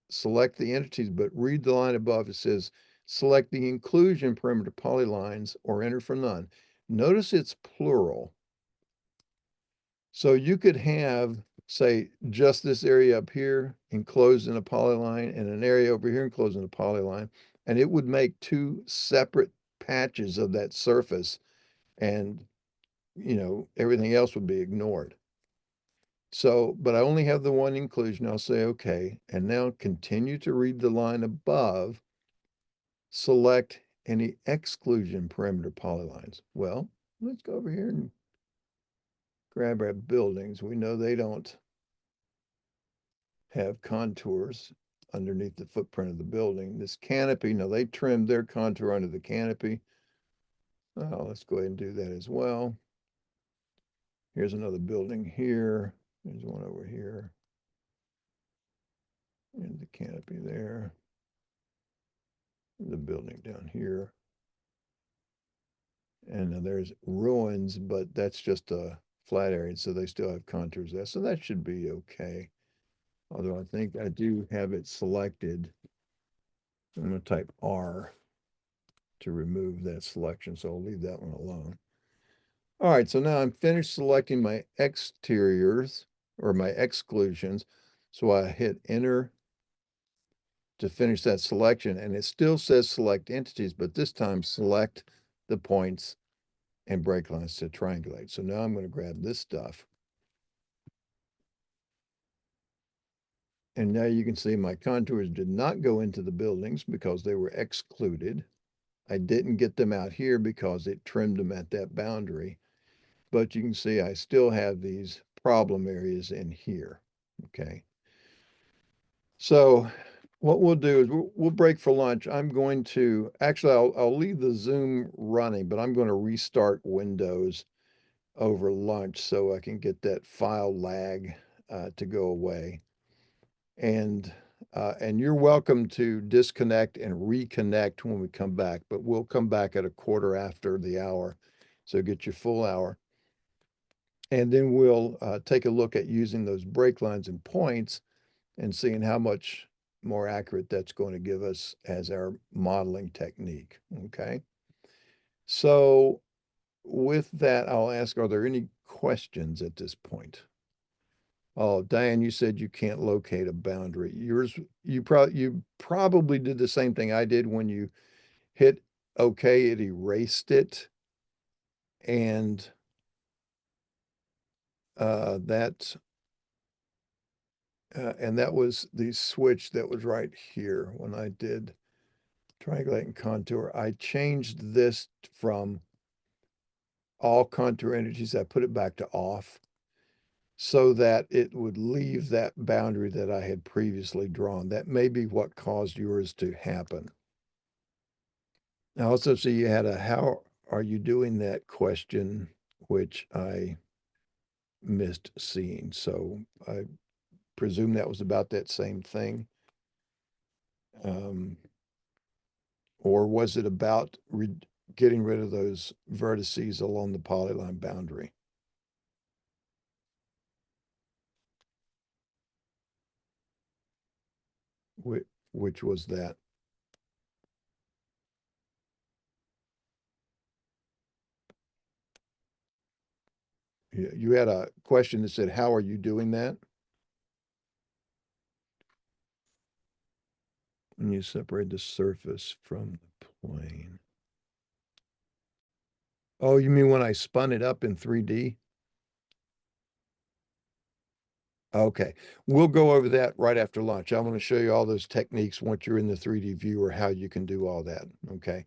select the entities, but read the line above. It says, select the inclusion perimeter polylines or enter for none. Notice it's plural. So you could have, say, just this area up here enclosed in a polyline and an area over here enclosed in a polyline, and it would make two separate patches of that surface, and everything else would be ignored. So, but I only have the one inclusion. I'll say okay, and now continue to read the line above. Select any exclusion perimeter polylines. Well, let's go over here and grab our buildings. We know they don't have contours underneath the footprint of the building. This canopy, now they trimmed their contour under the canopy. Let's go ahead and do that as well. Here's another building here. There's one over here. And the canopy there. The building down here. And there's ruins, but that's just a flat area, so they still have contours there. So that should be okay. Although I think I do have it selected. I'm going to type R to remove that selection, so I'll leave that one alone. All right, so now I'm finished selecting my exteriors or my exclusions. So I hit enter to finish that selection, and it still says select entities, but this time select the points and break lines to triangulate. So now I'm going to grab this stuff. And now you can see my contours did not go into the buildings because they were excluded. I didn't get them out here because it trimmed them at that boundary. But you can see I still have these problem areas in here. Okay. So what we'll do is we'll break for lunch. I'm going to, actually, I'll leave the Zoom running, but I'm going to restart Windows over lunch so I can get that file lag to go away. And you're welcome to disconnect and reconnect when we come back, but we'll come back at a quarter after the hour. So get your full hour. And then we'll take a look at using those break lines and points and seeing how much more accurate that's going to give us as our modeling technique, okay? So with that, I'll ask, are there any questions at this point? Oh, Diane, you said you can't locate a boundary. You probably did the same thing I did when you hit OK, it erased it. And that was the switch that was right here when I did triangulate and contour. I changed this from all contour entities. I put it back to off so that it would leave that boundary that I had previously drawn. That may be what caused yours to happen. I also see you had a how are you doing that question, which I missed seeing. So I presume that was about that same thing. Or was it about getting rid of those vertices along the polyline boundary? Which was that? You had a question that said, how are you doing that? When you separate the surface from the plane. Oh, you mean when I spun it up in 3D? Okay, we'll go over that right after lunch. I want to show you all those techniques once you're in the 3D viewer, how you can do all that, okay?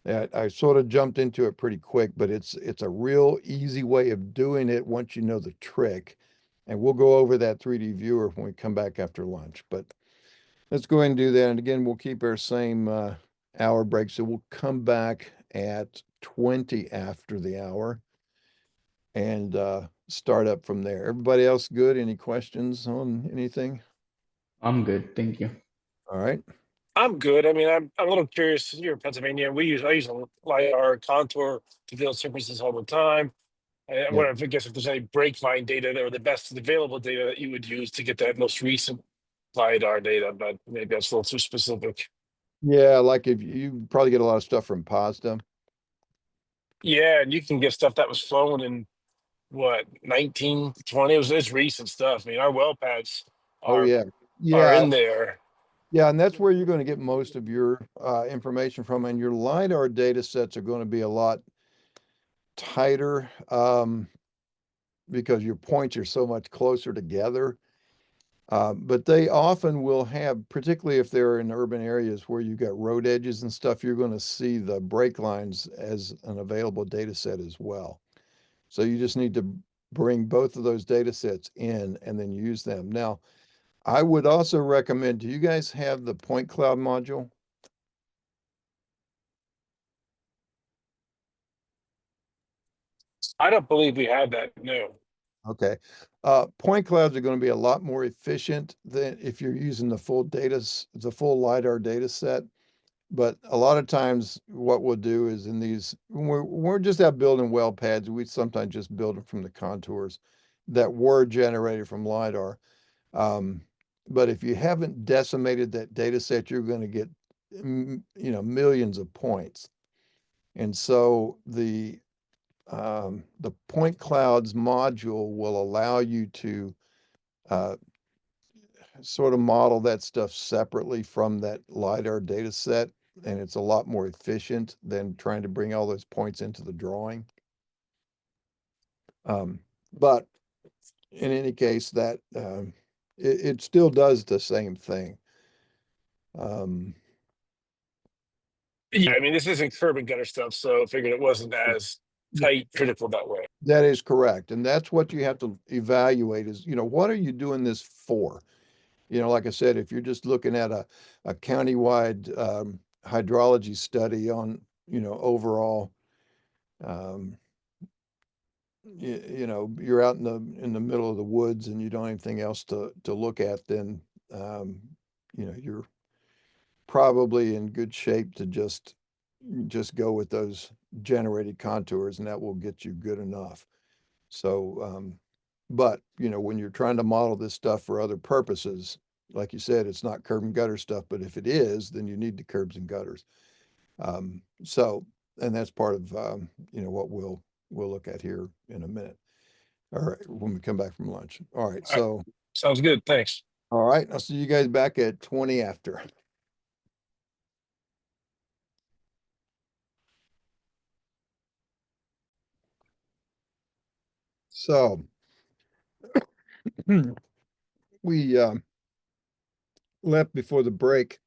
I sort of jumped into it pretty quick, but it's a real easy way of doing it once you know the trick. And we'll go over that 3D viewer when we come back after lunch. But let's go ahead and do that. And again, we'll keep our same hour break. So we'll come back at 20 after the hour and start up from there. Everybody else good? Any questions on anything? I'm good, thank you. All right. I'm good. I mean, I'm a little curious. You're in Pennsylvania. I use a LiDAR contour to build surfaces all the time. I Yeah. wonder if I guess if there's any break line data or the best available data that you would use to get that most recent LiDAR data, but maybe that's a little too specific. Yeah, like if you probably get a lot of stuff from Pazda. Yeah, and you can get stuff that was flown in what 1920. It's recent stuff. I mean, our well pads Oh are yeah. are Yeah. in there. Yeah, and that's where you're going to get most of your information from. And your LiDAR data sets are going to be a lot tighter because your points are so much closer together. But they often will have, particularly if they're in urban areas where you've got road edges and stuff, you're going to see the brake lines as an available data set as well. So you just need to bring both of those data sets in and then use them. Now, I would also recommend, do you guys have the point cloud module? I don't believe we have that. No. Okay. Point clouds are going to be a lot more efficient than if you're using the full LiDAR data set. But a lot of times what we'll do is we're just out building well pads. We sometimes just build them from the contours that were generated from LiDAR. Um, but if you haven't decimated that data set, you're going to get, millions of points. And so the point clouds module will allow you to uh, sort of model that stuff separately from that LiDAR data set. And it's a lot more efficient than trying to bring all those points into the drawing. But in any case, that it still does the same thing. Yeah, I mean, this isn't curb and gutter stuff, so I figured it wasn't as tight critical that way. That is correct. And that's what you have to evaluate is, what are you doing this for? Like I said, if you're just looking at a countywide hydrology study on, overall, um, you're out in the middle of the woods and you don't have anything else to look at, then, you're probably in good shape to just go with those generated contours and that will get you good enough. So, but when you're trying to model this stuff for other purposes, like you said, it's not curb and gutter stuff, but if it is, then you need the curbs and gutters. So, and that's part of, what we'll we'll look at here in a minute. All right, when we come back from lunch. All right, All right. so, Sounds good. Thanks. all right, I'll see you guys back at 20 after. So we left before the break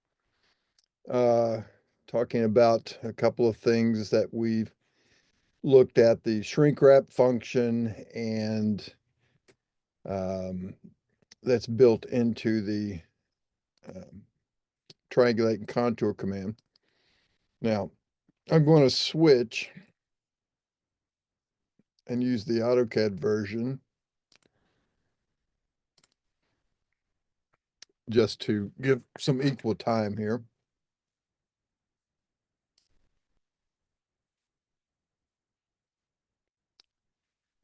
talking about a couple of things that we've looked at, the shrink wrap function, and that's built into the triangulate and contour command. Now, I'm going to switch and use the AutoCAD version just to give some equal time here.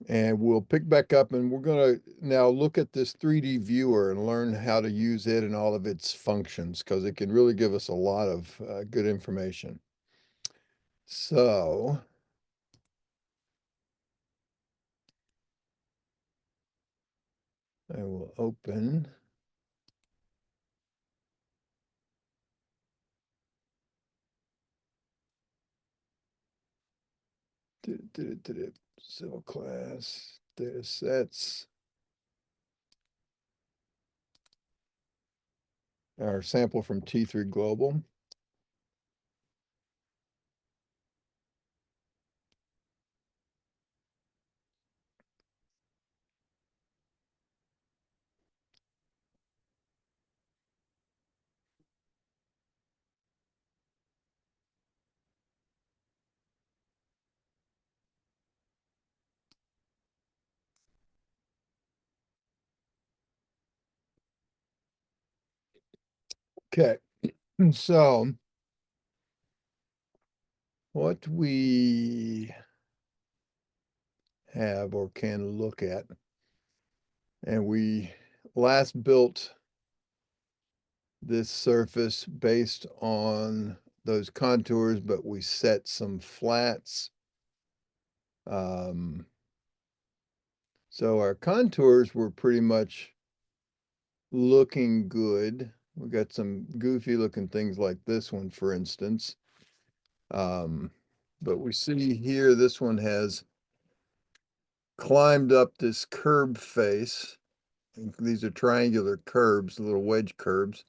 And we'll pick back up, and we're going to now look at this 3D viewer and learn how to use it and all of its functions, because it can really give us a lot of good information. So I will open. Civil class, data sets. Our sample from T3 Global. Okay, so what we have or can look at, and we last built this surface based on those contours, but we set some flats. So our contours were pretty much looking good. We got some goofy looking things like this one, for instance. But we see here, this one has climbed up this curb face. These are triangular curbs, little wedge curbs.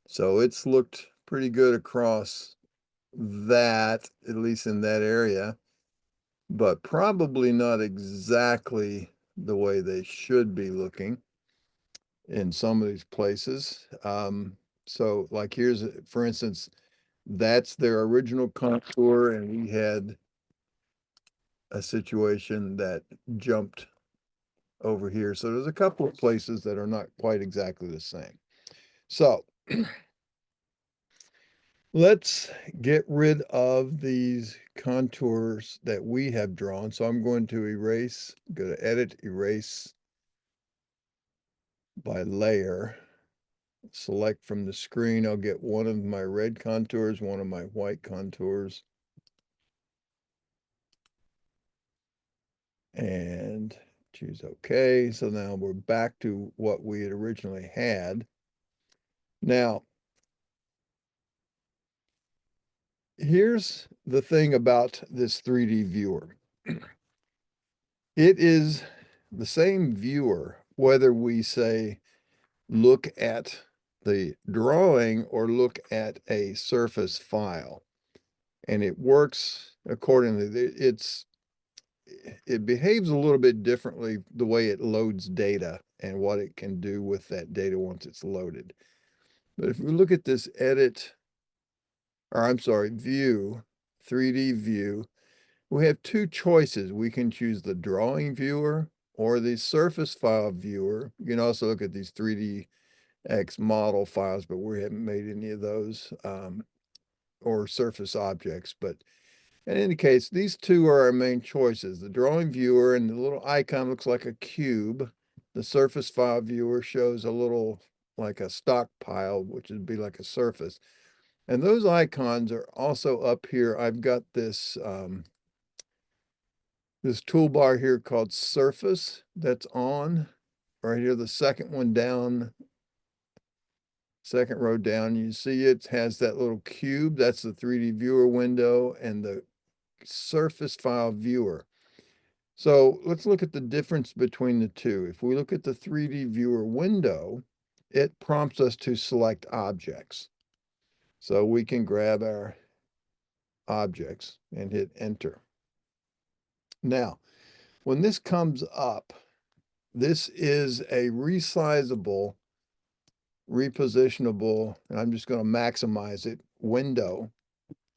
So it's looked pretty good across that, at least in that area, but probably not exactly the way they should be looking in some of these places. So like here's, for instance, that's their original contour, and we had a situation that jumped over here. So there's a couple of places that are not quite exactly the same. So let's get rid of these contours that we have drawn. So I'm going to erase, go to edit, erase by layer, select from the screen. I'll get one of my red contours, one of my white contours, and choose OK. So now we're back to what we had originally had. Now, here's the thing about this 3D viewer. It is the same viewer, whether we say look at the drawing or look at a surface file, and it works accordingly. It behaves a little bit differently the way it loads data and what it can do with that data once it's loaded. But if we look at this edit, or I'm sorry, view, 3D view, we have two choices. We can choose the drawing viewer or the surface file viewer. You can also look at these 3DX model files, but we haven't made any of those, or surface objects. But in any case, these two are our main choices. The drawing viewer, and the little icon looks like a cube. The surface file viewer shows a little like a stockpile, which would be like a surface. And those icons are also up here. I've got this this toolbar here called Surface that's on right here, the second one down, second row down. You see it has that little cube. That's the 3D viewer window and the surface file viewer. So let's look at the difference between the two. If we look at the 3D viewer window, it prompts us to select objects. So we can grab our objects and hit enter. Now, when this comes up, this is a resizable, repositionable, and I'm just going to maximize it, window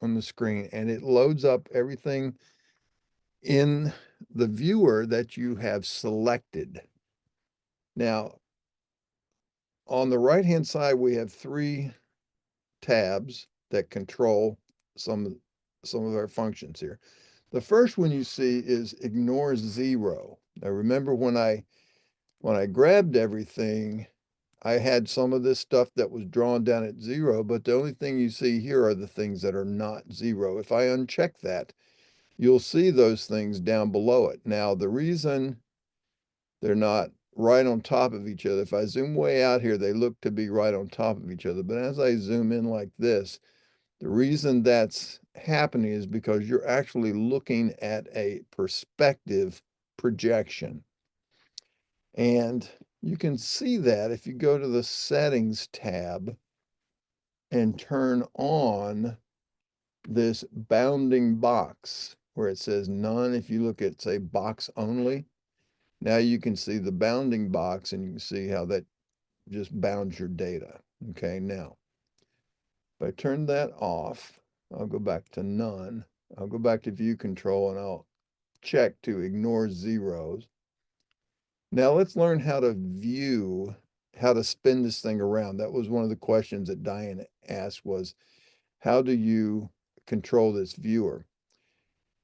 on the screen, and it loads up everything in the viewer that you have selected. Now, on the right-hand side, we have 3 tabs that control some of our functions here. The first one you see is ignore 0. Now remember when I grabbed everything, I had some of this stuff that was drawn down at 0, but the only thing you see here are the things that are not 0. If I uncheck that, you'll see those things down below it. Now, the reason they're not right on top of each other, if I zoom way out here, they look to be right on top of each other. But as I zoom in like this, the reason that's happening is because you're actually looking at a perspective projection. And you can see that if you go to the Settings tab and turn on this bounding box where it says none. If you look at, say, box only, now you can see the bounding box and you can see how that just bounds your data. Okay, now, if I turn that off, I'll go back to none. I'll go back to view control and I'll check to ignore zeros. Now let's learn how to view, how to spin this thing around. That was one of the questions that Diane asked was, how do you control this viewer?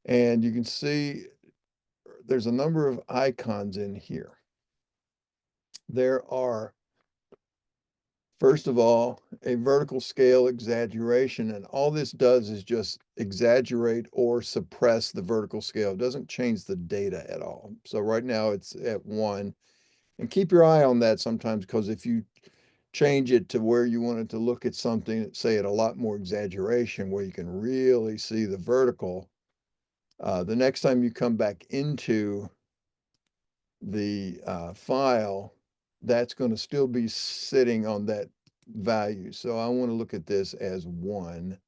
And you can see there's a number of icons in here. There are, first of all, a vertical scale exaggeration, and all this does is just exaggerate or suppress the vertical scale. It doesn't change the data at all. So right now it's at 1. And keep your eye on that sometimes, because if you change it to where you want it to look at something, say at a lot more exaggeration, where you can really see the vertical, the next time you come back into the file, that's going to still be sitting on that value. So I want to look at this as 1.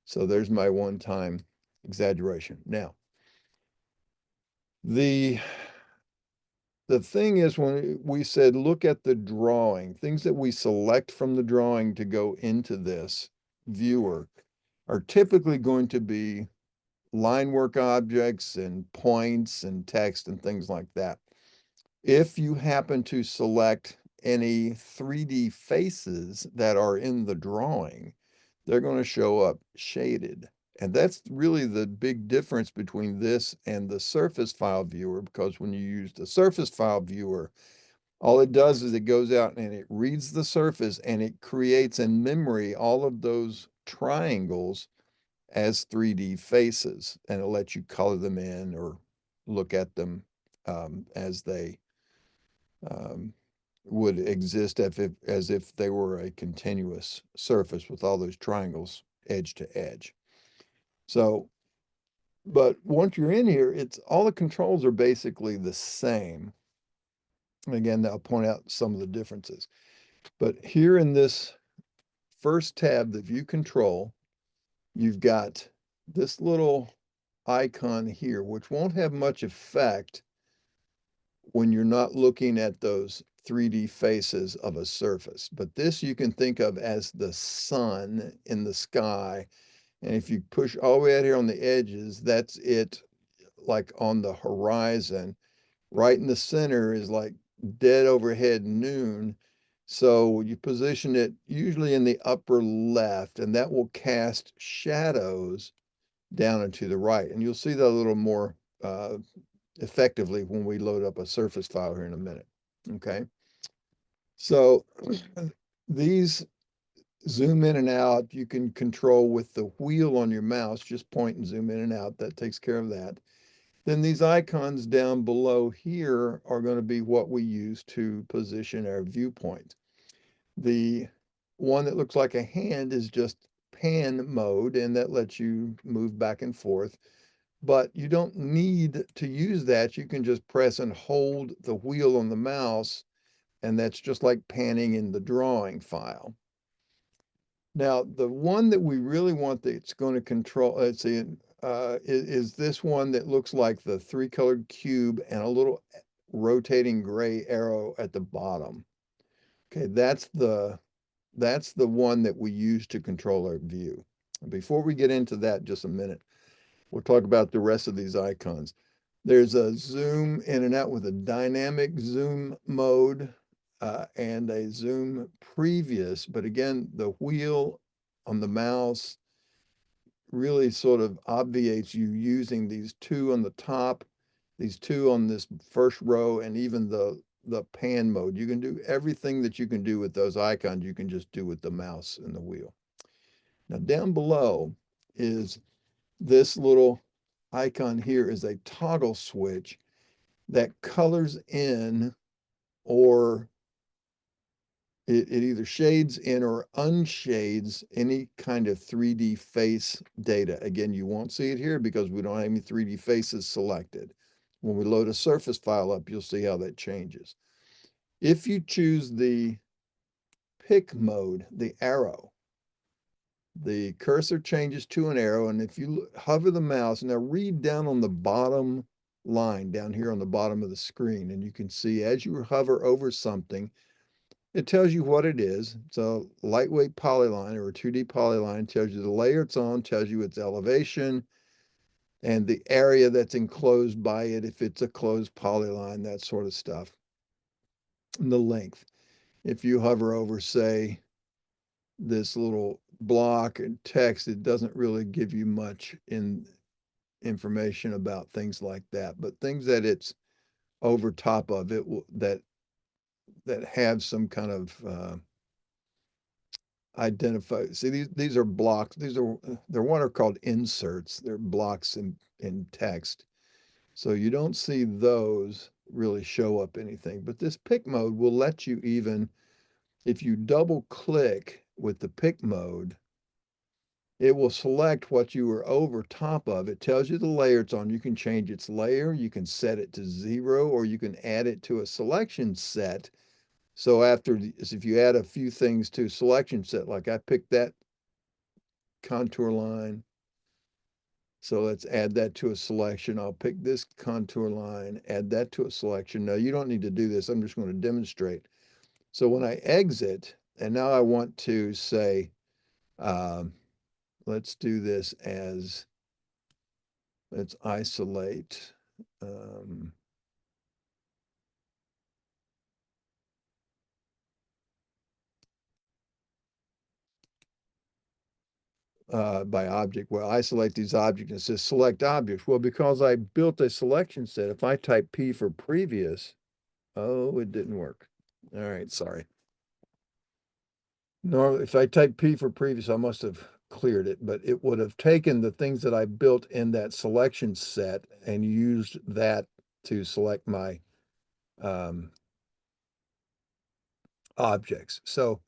So there's my one-time exaggeration. Now, the thing is, when we said look at the drawing, things that we select from the drawing to go into this viewer are typically going to be line work objects and points and text and things like that. If you happen to select any 3D faces that are in the drawing, they're going to show up shaded. And that's really the big difference between this and the surface file viewer, because when you use the surface file viewer, all it does is it goes out and it reads the surface and it creates in memory all of those triangles as 3D faces, and it'll let you color them in or look at them as they would exist as if they were a continuous surface with all those triangles edge to edge. So, but once you're in here, it's all the controls are basically the same. And again, I'll point out some of the differences. But here in this first tab, the view control, you've got this little icon here, which won't have much effect when you're not looking at those 3D faces of a surface. But this you can think of as the sun in the sky. And if you push all the way out here on the edges, that's it, like on the horizon. Right in the center is like dead overhead noon. So you position it usually in the upper left, and that will cast shadows down and to the right. And you'll see that a little more effectively when we load up a surface file here in a minute. Okay. So these zoom in and out, you can control with the wheel on your mouse, just point and zoom in and out. That takes care of that. Then these icons down below here are going to be what we use to position our viewpoint. The one that looks like a hand is just pan mode, and that lets you move back and forth. But you don't need to use that. You can just press and hold the wheel on the mouse, and that's just like panning in the drawing file. Now, the one that we really want that's going to control, let's see, is this one that looks like the three-colored cube and a little rotating gray arrow at the bottom. Okay, that's the one that we use to control our view. Before we get into that, just a minute, we'll talk about the rest of these icons. There's a zoom in and out with a dynamic zoom mode and a zoom previous. But again, the wheel on the mouse really sort of obviates you using these two on the top, these two on this first row, and even the pan mode. You can do everything that you can do with those icons, you can just do with the mouse and the wheel. Now down below is this little icon here is a toggle switch that colors in, or it either shades in or unshades any kind of 3D face data. Again, you won't see it here because we don't have any 3D faces selected. When we load a surface file up, you'll see how that changes. If you choose the pick mode, the arrow, the cursor changes to an arrow, and if you hover the mouse, now read down on the bottom line down here on the bottom of the screen, and you can see as you hover over something, it tells you what it is. It's a lightweight polyline or a 2D polyline, tells you the layer it's on, tells you its elevation, and the area that's enclosed by it, if it's a closed polyline, that sort of stuff. And the length. If you hover over, say, this little block and text, it doesn't really give you much in information about things like that, but things that it's over top of it that have some kind of identify. See, these are blocks. They're what are called inserts. They're blocks in text. So you don't see those really show up anything. But this pick mode will let you, even if you double click with the pick mode, it will select what you are over top of. It tells you the layer it's on. You can change its layer. You can set it to 0, or you can add it to a selection set. So if you add a few things to selection set, like I picked that contour line. So let's add that to a selection. I'll pick this contour line, add that to a selection. No, you don't need to do this. I'm just going to demonstrate. So when I exit, and now I want to say, let's do this as, let's isolate. By object. Well, isolate these objects. It says select objects. Well, because I built a selection set, if I type P for previous, oh, it didn't work. All right, sorry. No, if I type P for previous, I must have cleared it, but it would have taken the things that I built in that selection set and used that to select my objects. So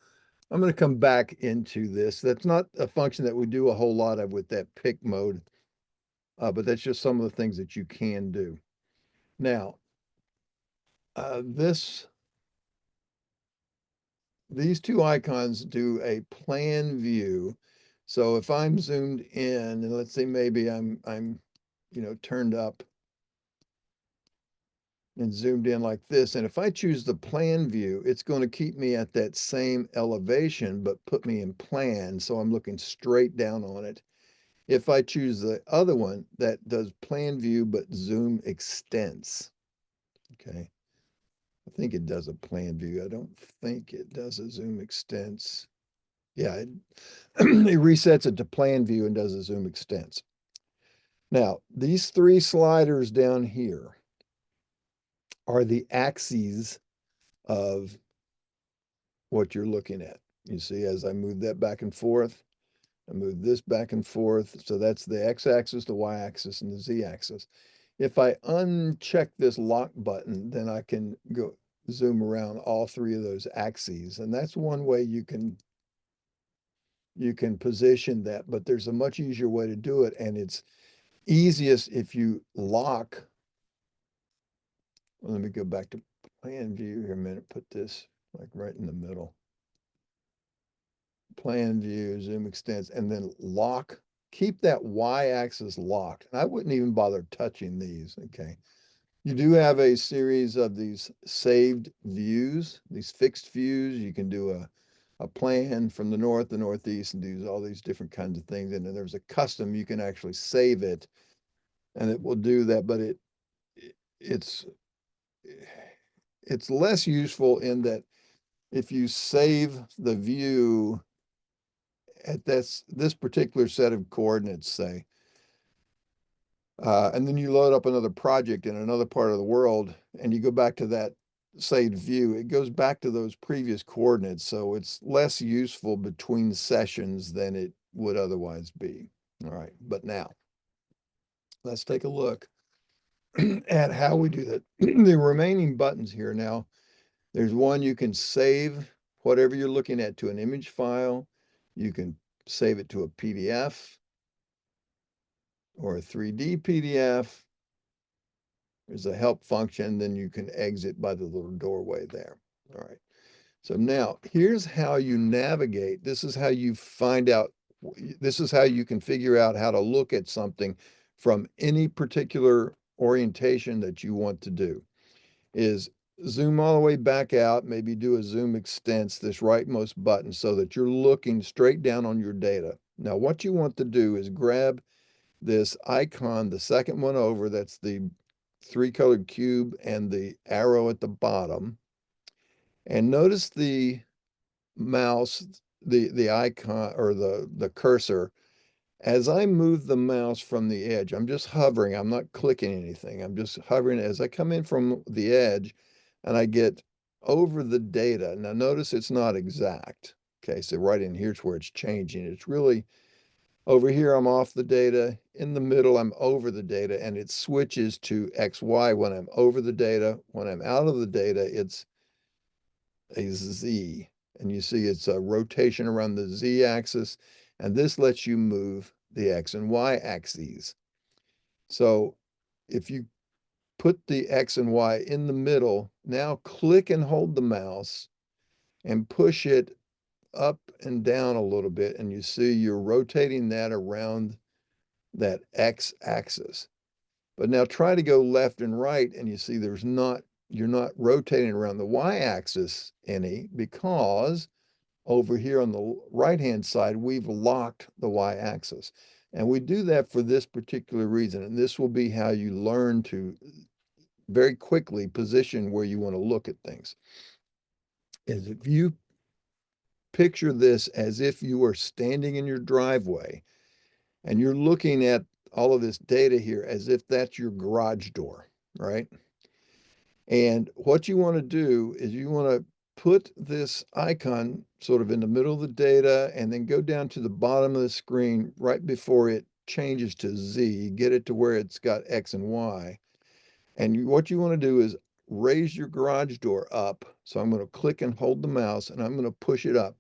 I'm going to come back into this. That's not a function that we do a whole lot of with that pick mode, but that's just some of the things that you can do. Now, these two icons do a plan view. So if I'm zoomed in, and let's say maybe I'm turned up and zoomed in like this, and if I choose the plan view, it's going to keep me at that same elevation, but put me in plan, so I'm looking straight down on it. If I choose the other one that does plan view, but zoom extents, okay. I think it does a plan view. I don't think it does a zoom extents. Yeah, it resets it to plan view and does a zoom extents. Now, these three sliders down here are the axes of what you're looking at. You see, as I move that back and forth, I move this back and forth. So that's the x-axis, the y-axis, and the z-axis. If I uncheck this lock button, then I can go zoom around all three of those axes. And that's one way you can position that, but there's a much easier way to do it. And it's easiest if you lock. Well, let me go back to plan view here a minute, put this like right in the middle. Plan view, zoom extents, and then lock. Keep that y-axis locked. And I wouldn't even bother touching these, okay? You do have a series of these saved views, these fixed views. You can do a plan from the north, the northeast, and do all these different kinds of things. And then there's a custom, you can actually save it, and it will do that, but it's less useful in that if you save the view at this particular set of coordinates, say, and then you load up another project in another part of the world, and you go back to that saved view, it goes back to those previous coordinates. So it's less useful between sessions than it would otherwise be. All right, but now let's take a look at how we do that. The remaining buttons here now, there's one you can save whatever you're looking at to an image file. You can save it to a PDF or a 3D PDF. There's a help function, then you can exit by the little doorway there. All right. So now here's how you navigate. This is how you find out, this is how you can figure out how to look at something from any particular orientation that you want to do, is zoom all the way back out, maybe do a zoom extents, this rightmost button, so that you're looking straight down on your data. Now, what you want to do is grab this icon, the second one over, that's the three-colored cube and the arrow at the bottom. And notice the mouse, the icon or the cursor. As I move the mouse from the edge, I'm just hovering. I'm not clicking anything. I'm just hovering as I come in from the edge and I get over the data. Now notice it's not exact. Okay, so right in here's where it's changing. It's really over here, I'm off the data. In the middle, I'm over the data, and it switches to XY when I'm over the data. When I'm out of the data, it's a Z. And you see it's a rotation around the Z axis, and this lets you move the X and Y axes. So if you put the X and Y in the middle, now click and hold the mouse and push it up and down a little bit, and you see you're rotating that around that X axis. But now try to go left and right, and you see you're not rotating around the Y axis any, because over here on the right-hand side, we've locked the Y axis. And we do that for this particular reason. And this will be how you learn to very quickly position where you want to look at things. Is if you picture this as if you were standing in your driveway and you're looking at all of this data here as if that's your garage door, right? And what you want to do is you want to put this icon sort of in the middle of the data and then go down to the bottom of the screen right before it changes to Z, get it to where it's got X and Y. And what you want to do is raise your garage door up. So I'm going to click and hold the mouse and I'm going to push it up.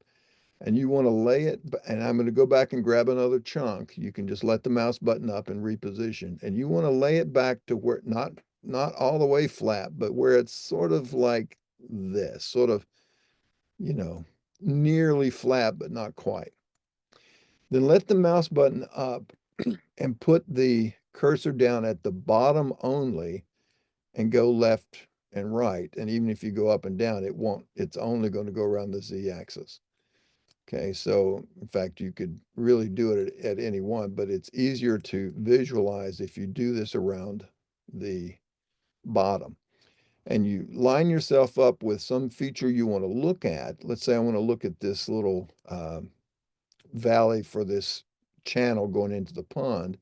And you want to lay it, and I'm going to go back and grab another chunk. You can just let the mouse button up and reposition. And you want to lay it back to where, not all the way flat, but where it's sort of like this, sort of, nearly flat, but not quite. Then let the mouse button up and put the cursor down at the bottom only and go left and right. And even if you go up and down, it's only going to go around the Z axis. Okay, so in fact, you could really do it at any one, but it's easier to visualize if you do this around the bottom. And you line yourself up with some feature you want to look at. Let's say I want to look at this little valley for this channel going into the pond.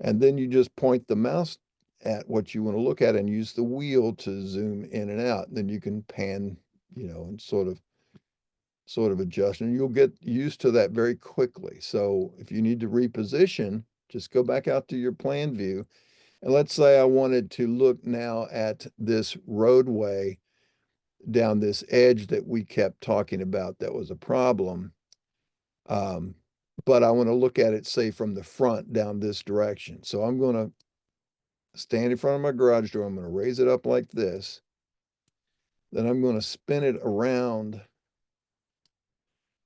And then you just point the mouse at what you want to look at and use the wheel to zoom in and out. And then you can pan, and sort of adjust, and you'll get used to that very quickly. So if you need to reposition, just go back out to your plan view And let's say I wanted to look now at this roadway down this edge that we kept talking about that was a problem. But I want to look at it, say, from the front down this direction. So I'm going to stand in front of my garage door. I'm going to raise it up like this. Then I'm going to spin it around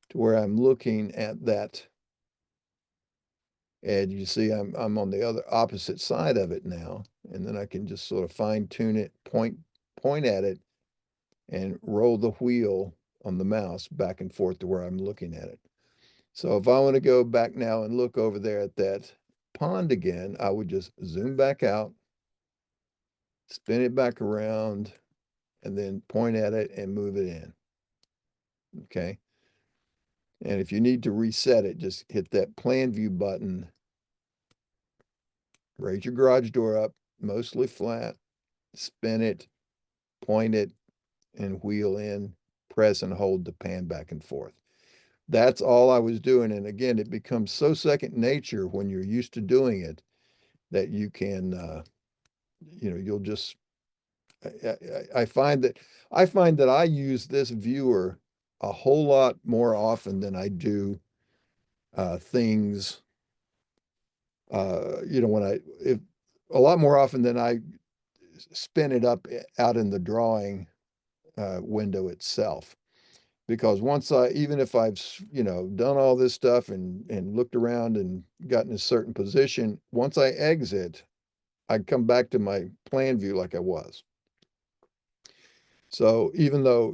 to where I'm looking at that edge. You see, I'm on the other opposite side of it now. And then I can just sort of fine tune it, point at it, and roll the wheel on the mouse back and forth to where I'm looking at it. So if I want to go back now and look over there at that pond again, I would just zoom back out, spin it back around, and then point at it and move it in. Okay. And if you need to reset it, just hit that plan view button, raise your garage door up, mostly flat, spin it, point it, and wheel in, press and hold the pan back and forth. That's all I was doing. And again, it becomes so second nature when you're used to doing it that you can, you'll just, I find that I use this viewer a whole lot more often than I do things, when if a lot more often than I spin it up out in the drawing window itself. Because once even if I've, done all this stuff and looked around and gotten a certain position, once I exit, I come back to my plan view like I was. So even though,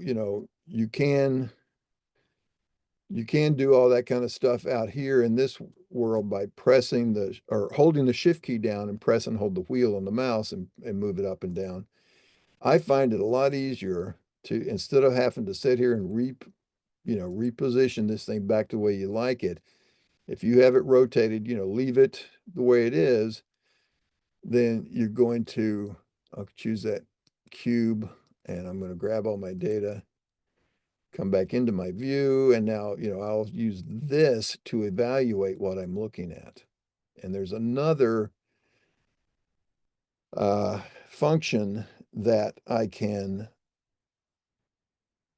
you can do all that kind of stuff out here in this world by pressing or holding the shift key down and press and hold the wheel on the mouse and move it up and down. I find it a lot easier to, instead of having to sit here and reposition this thing back to the way you like it. If you have it rotated, leave it the way it is, then you're going to, I'll choose that cube and I'm going to grab all my data, come back into my view, and now, I'll use this to evaluate what I'm looking at. And there's another function that I can,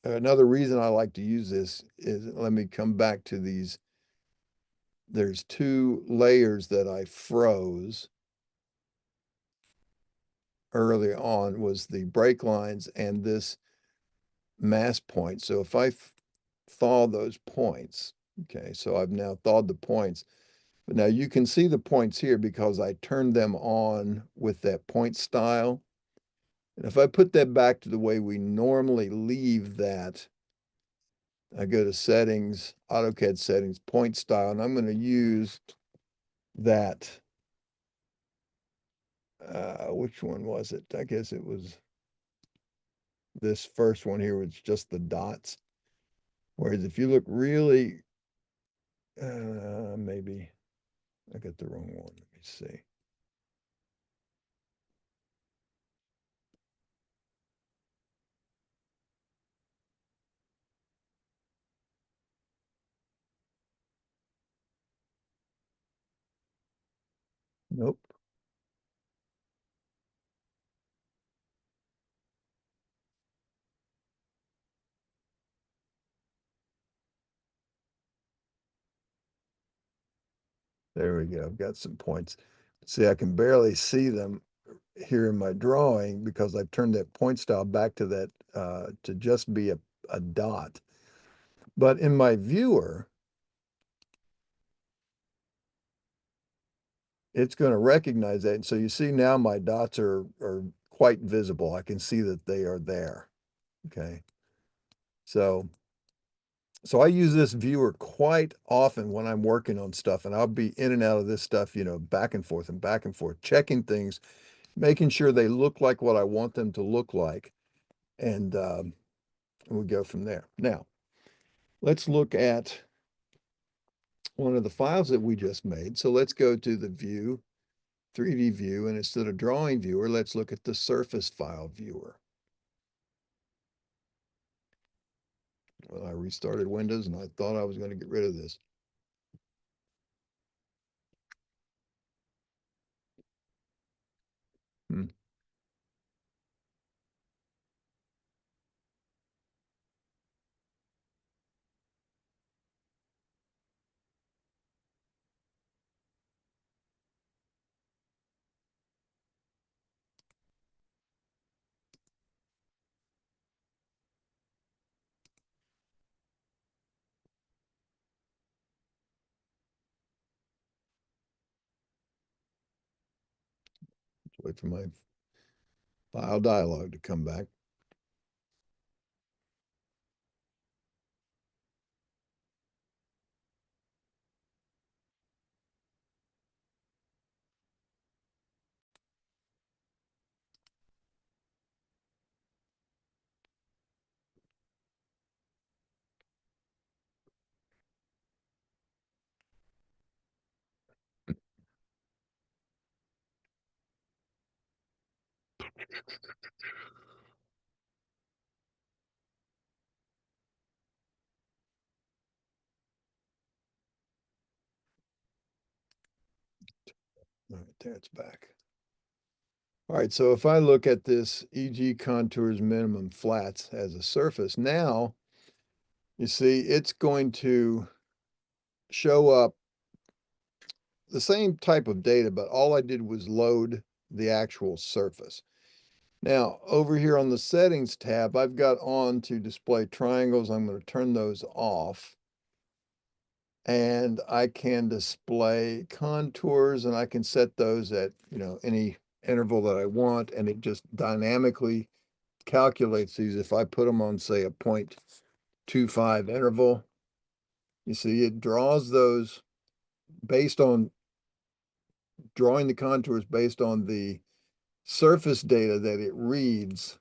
another reason I like to use this is, let me come back to these. There's two layers that I froze early on, was the break lines and this mask point. So if I thaw those points, okay, so I've now thawed the points, but now you can see the points here because I turned them on with that point style. And if I put that back to the way we normally leave that, I go to settings, AutoCAD settings, point style, and I'm going to use that. Which one was it? I guess it was this first one here, was just the dots. Whereas if you look really, maybe I got the wrong one. Let me see. Nope. There we go. I've got some points. See, I can barely see them here in my drawing because I've turned that point style back to that, to just be a dot. But in my viewer, it's going to recognize that. And so you see now my dots are quite visible. I can see that they are there. Okay. So I use this viewer quite often when I'm working on stuff, and I'll be in and out of this stuff, back and forth, checking things, making sure they look like what I want them to look like. And we go from there. Now, let's look at one of the files that we just made. So let's go to the view, 3D view, and instead of drawing viewer, let's look at the surface file viewer. Well, I restarted Windows and I thought I was going to get rid of this. Hmm. Wait for my file dialog to come back. All right, there it's back. All right, so if I look at this EG contours minimum flats as a surface, now you see it's going to show up the same type of data, but all I did was load the actual surface. Now, over here on the settings tab, I've got on to display triangles. I'm going to turn those off. And I can display contours and I can set those at, any interval that I want. And it just dynamically calculates these. If I put them on, say, a 0.25 interval, you see it draws those based on drawing the contours based on the surface data that it reads.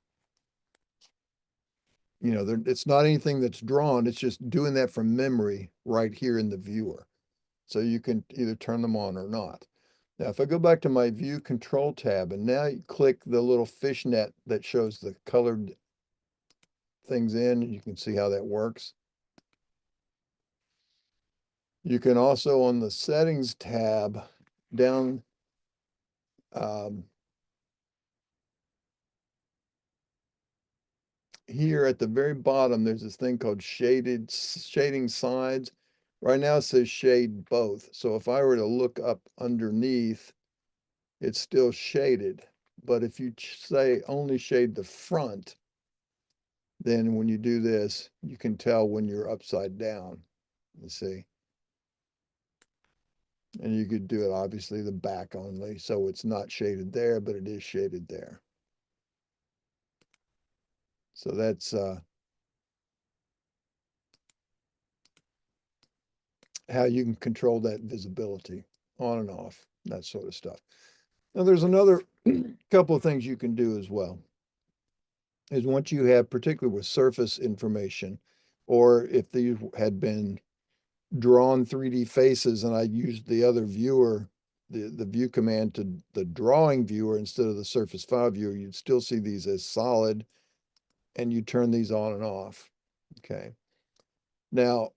It's not anything that's drawn. It's just doing that from memory right here in the viewer. So you can either turn them on or not. Now, if I go back to my view control tab and now you click the little fishnet that shows the colored things in, you can see how that works. You can also on the settings tab down here at the very bottom, there's this thing called shading sides. Right now it says shade both. So if I were to look up underneath, it's still shaded. But if you say only shade the front, then when you do this, you can tell when you're upside down, you see. And you could do it obviously the back only, so it's not shaded there, but it is shaded there. So that's how you can control that visibility on and off, that sort of stuff. Now there's another couple of things you can do as well. Is once you have, particularly with surface information, or if these had been drawn 3D faces and I used the other viewer, the view command to the drawing viewer instead of the surface file viewer, you'd still see these as solid and you turn these on and off. Okay. Now,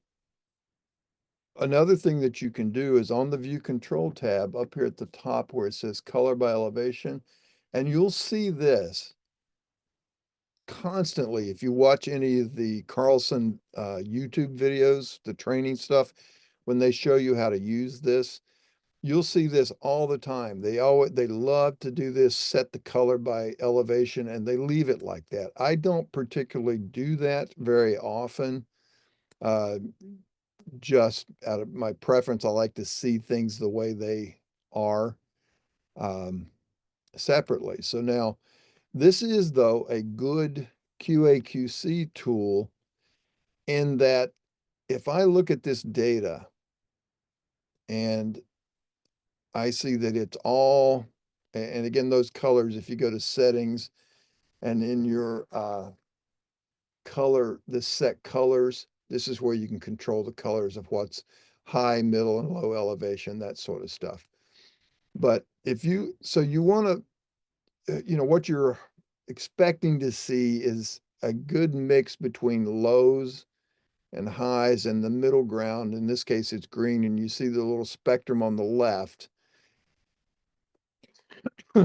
another thing that you can do is on the view control tab up here at the top where it says color by elevation, and you'll see this constantly. If you watch any of the Carlson YouTube videos, the training stuff, when they show you how to use this, you'll see this all the time. They love to do this, set the color by elevation, and they leave it like that. I don't particularly do that very often. Just out of my preference, I like to see things the way they are separately. So now this is, though, a good QA/QC tool in that if I look at this data and I see that it's all, and again, those colors, if you go to settings and in your color, the set colors, this is where you can control the colors of what's high, middle, and low elevation, that sort of stuff. But so you want to, what you're expecting to see is a good mix between lows and highs and the middle ground. In this case, it's green, and you see the little spectrum on the left.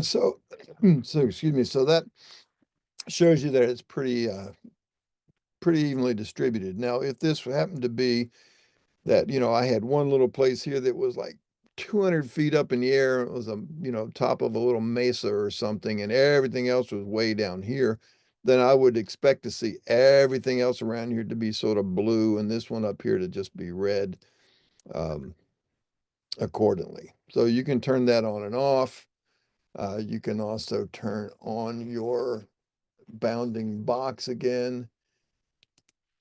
So, so excuse me. So that shows you that it's pretty evenly distributed. Now, if this happened to be that, I had one little place here that was like 200 feet up in the air, it was top of a little mesa or something, and everything else was way down here, then I would expect to see everything else around here to be sort of blue and this one up here to just be red, um, accordingly. So you can turn that on and off. You can also turn on your bounding box again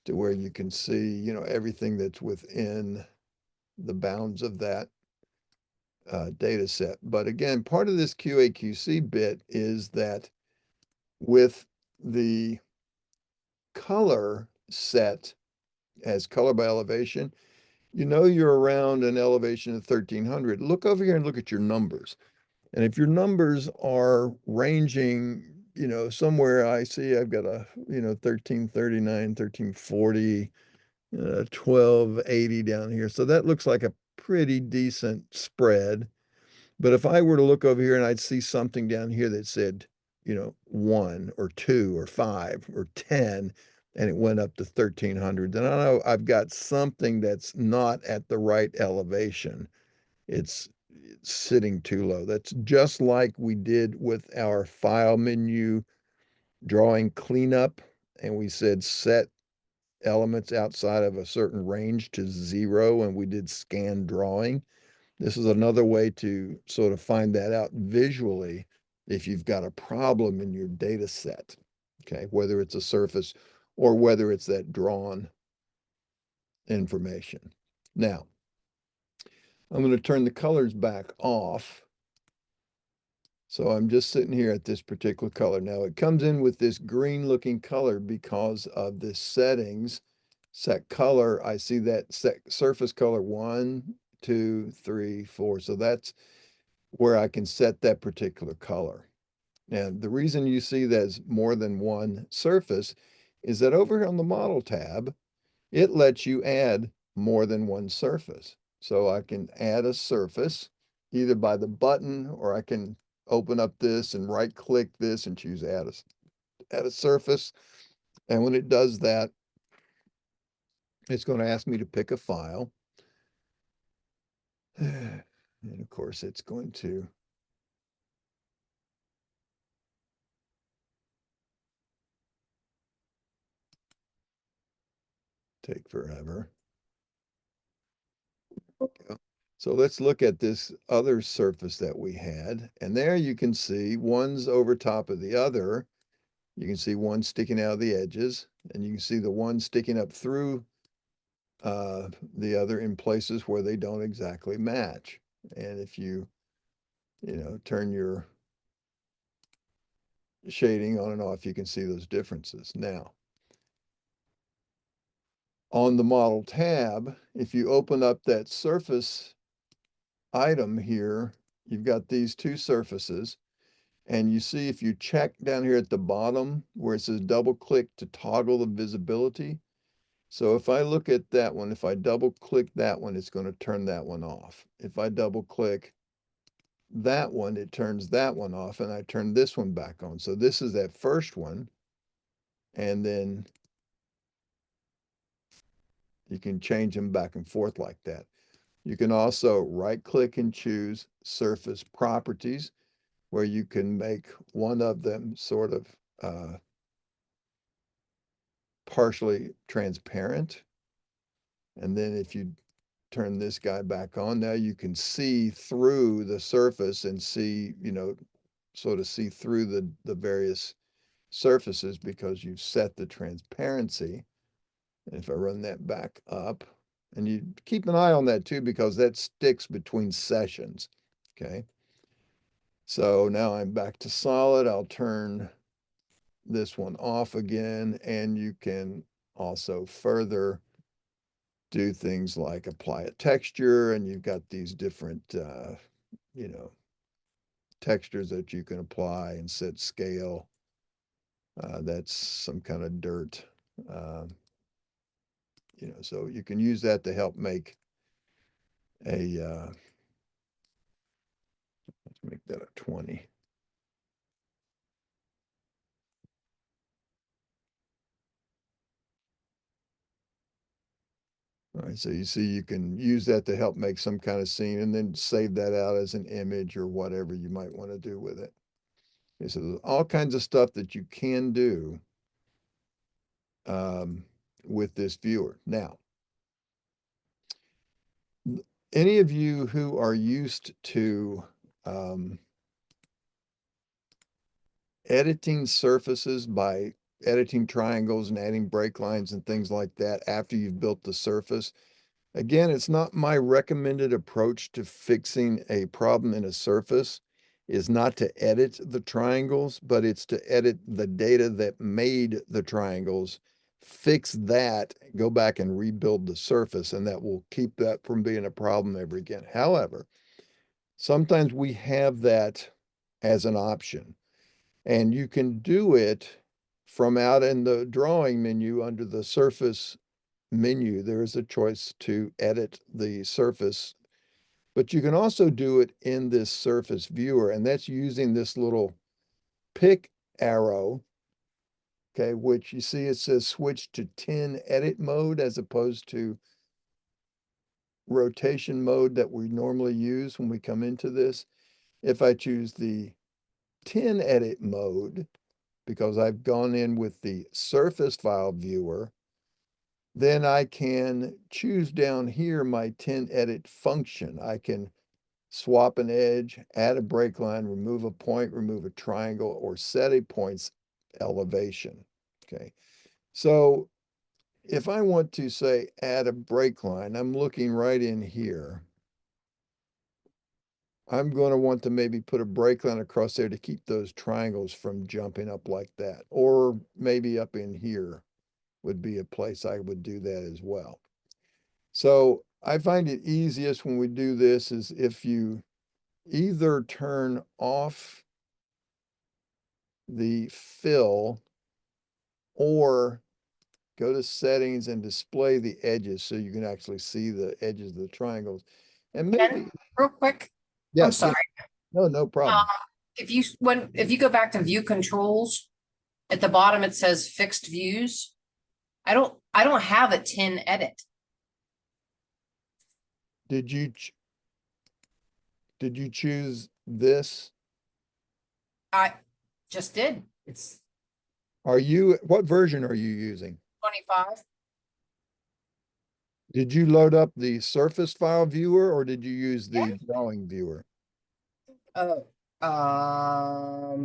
to where you can see, everything that's within the bounds of that data set. But again, part of this QA/QC bit is that with the color set as color by elevation, you're around an elevation of 1300. Look over here and look at your numbers. And if your numbers are ranging, somewhere I see I've got a, 1339, 1340, 1280 down here. So that looks like a pretty decent spread. But if I were to look over here and I'd see something down here that said, 1 or 2 or 5 or 10, and it went up to 1300, then I know I've got something that's not at the right elevation. It's sitting too low. That's just like we did with our file menu drawing cleanup, and we said set elements outside of a certain range to 0, and we did scan drawing. This is another way to sort of find that out visually if you've got a problem in your data set, okay, whether it's a surface or whether it's that drawn information. Now, I'm going to turn the colors back off. So I'm just sitting here at this particular color. Now it comes in with this green looking color because of the settings. Set color, I see that set surface color 1, 2, 3, 4. So that's where I can set that particular color. And the reason you see there's more than one surface is that over here on the model tab, it lets you add more than one surface. So I can add a surface either by the button, or I can open up this and right click this and choose add a surface. And when it does that, it's going to ask me to pick a file. And of course, it's going to take forever. So let's look at this other surface that we had. And there you can see one's over top of the other. You can see one sticking out of the edges, and you can see the one sticking up through the other in places where they don't exactly match. And if you, turn your shading on and off, you can see those differences. Now, on the model tab, if you open up that surface item here, you've got these two surfaces. And you see if you check down here at the bottom where it says double click to toggle the visibility. So if I look at that one, if I double click that one, it's going to turn that one off. If I double click that one, it turns that one off, and I turn this one back on. So this is that first one. And then you can change them back and forth like that. You can also right click and choose surface properties, where you can make one of them sort of partially transparent. And then if you turn this guy back on, now you can see through the surface and see, sort of see through the various surfaces because you've set the transparency. And if I run that back up, and you keep an eye on that too, because that sticks between sessions, okay? So now I'm back to solid. I'll turn this one off again, and you can also further do things like apply a texture, and you've got these different, textures that you can apply and set scale. That's some kind of dirt. So you can use that to help make a, let's make that a 20. All right, so you see you can use that to help make some kind of scene and then save that out as an image or whatever you might want to do with it. Okay, so there's all kinds of stuff that you can do with this viewer. Now, any of you who are used to editing surfaces by editing triangles and adding break lines and things like that after you've built the surface, again, it's not my recommended approach to fixing a problem in a surface is not to edit the triangles, but it's to edit the data that made the triangles, fix that, go back and rebuild the surface, and that will keep that from being a problem ever again. However, sometimes we have that as an option, and you can do it from out in the drawing menu under the surface menu. There is a choice to edit the surface, but you can also do it in this surface viewer, and that's using this little pick arrow, okay, which you see it says switch to 10 edit mode as opposed to rotation mode that we normally use when we come into this. If I choose the 10 edit mode, because I've gone in with the surface file viewer, then I can choose down here my 10 edit function. I can swap an edge, add a break line, remove a point, remove a triangle, or set a point's elevation. Okay. So if I want to say add a break line, I'm looking right in here. I'm going to want to maybe put a break line across there to keep those triangles from jumping up like that. Or maybe up in here would be a place I would do that as well. So I find it easiest when we do this is if you either turn off the fill or go to settings and display the edges so you can actually see the edges of the triangles. And Ken, maybe, real quick, I'm yes, sorry. no problem. If you go back to view controls, at the bottom it says fixed views. I don't have a 10 edit. Did you choose this? I just did. It's What version are you using? 25. Did you load up the surface file viewer or did you use Yeah. the drawing viewer? Oh, I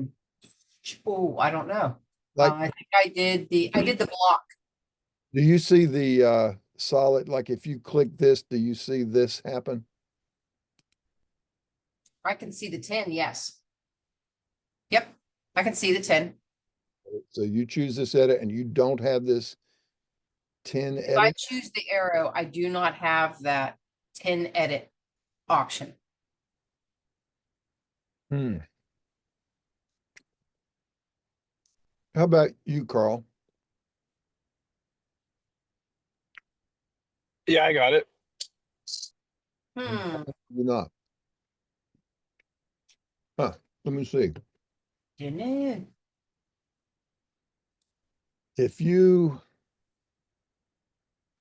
don't know. Like, I think I did the block. do you see the solid, like if you click this, do you see this happen? I can see the 10, yes. Yep, I can see the 10. So you choose this edit and you don't have this 10 If I edit? choose the arrow, I do not have that 10 edit option. Hmm. How about you, Carl? Yeah, I got it. Hmm, You're not. Huh. Let me see. didn't it? If you,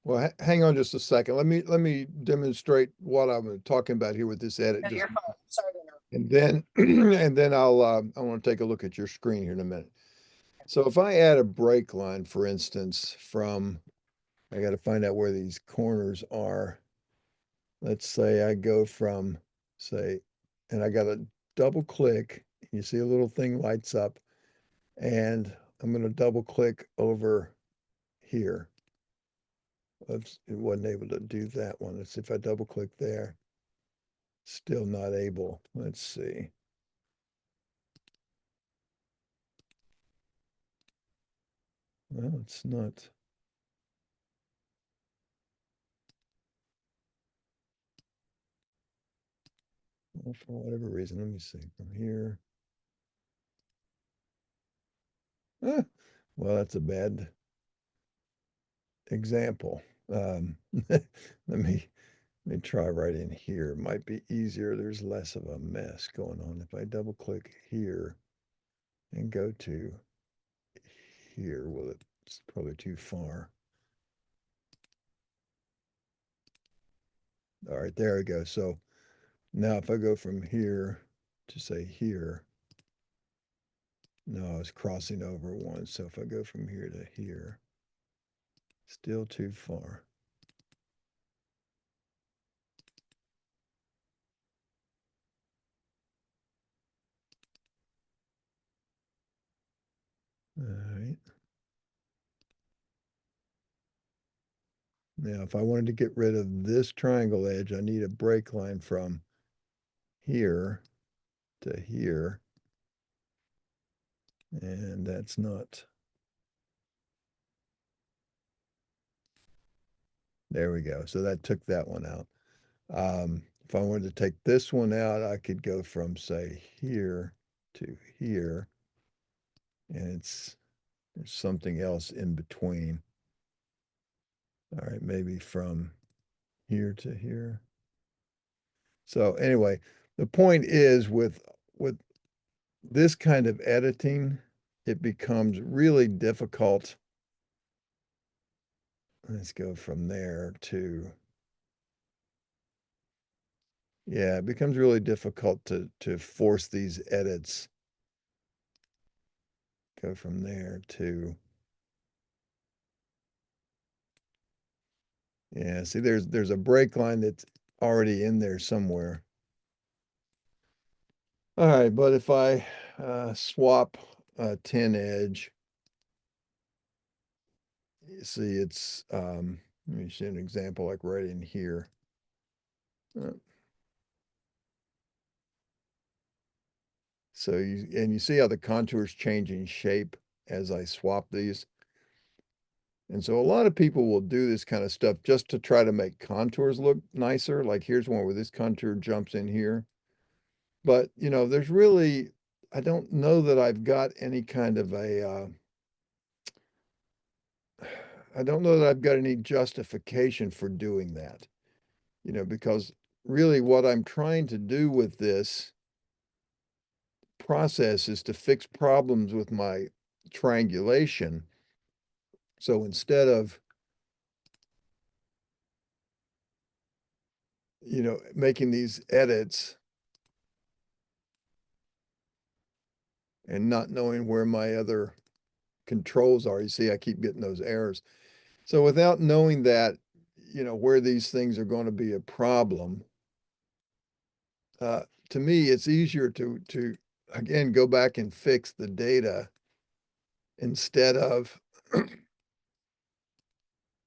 well, hang on just a second. Let me demonstrate what I'm talking about here with this edit. No, Just, you're fine. Sorry to interrupt. and then, and then I want to take a look at your screen here in a minute. So if I add a break line, for instance, from, I got to find out where these corners are. Let's say I go from, say, and I got to double click. You see a little thing lights up, and I'm going to double click over here. Oops, it wasn't able to do that one. Let's see if I double click there. Still not able. Let's see. Well, it's not. Well, for whatever reason, let me see from here. Ah, well, that's a bad example. Let me try right in here. It might be easier. There's less of a mess going on. If I double click here and go to here, well, it's probably too far. All right, there we go. So now if I go from here to say here, no, I was crossing over one. So if I go from here to here, still too far. All right. Now, if I wanted to get rid of this triangle edge, I need a break line from here to here. And that's not. There we go. So that took that one out. If I wanted to take this one out, I could go from, say, here to here. And there's something else in between. All right, maybe from here to here. So anyway, the point is with this kind of editing, it becomes really difficult. Let's go from there to, yeah, it becomes really difficult to force these edits. Go from there to, yeah, see there's a break line that's already in there somewhere. All right, but if I swap a 10 edge, you see it's, let me see an example like right in here. So you see how the contours changing shape as I swap these. And so a lot of people will do this kind of stuff just to try to make contours look nicer. Like here's one where this contour jumps in here. But, you know, there's really, I don't know that I've got any kind of a, I don't know that I've got any justification for doing that, you know, because really what I'm trying to do with this process is to fix problems with my triangulation. So instead of, you know, making these edits and not knowing where my other controls are, you see, I keep getting those errors. So without knowing that, you know, where these things are going to be a problem, to me, it's easier to again, go back and fix the data instead of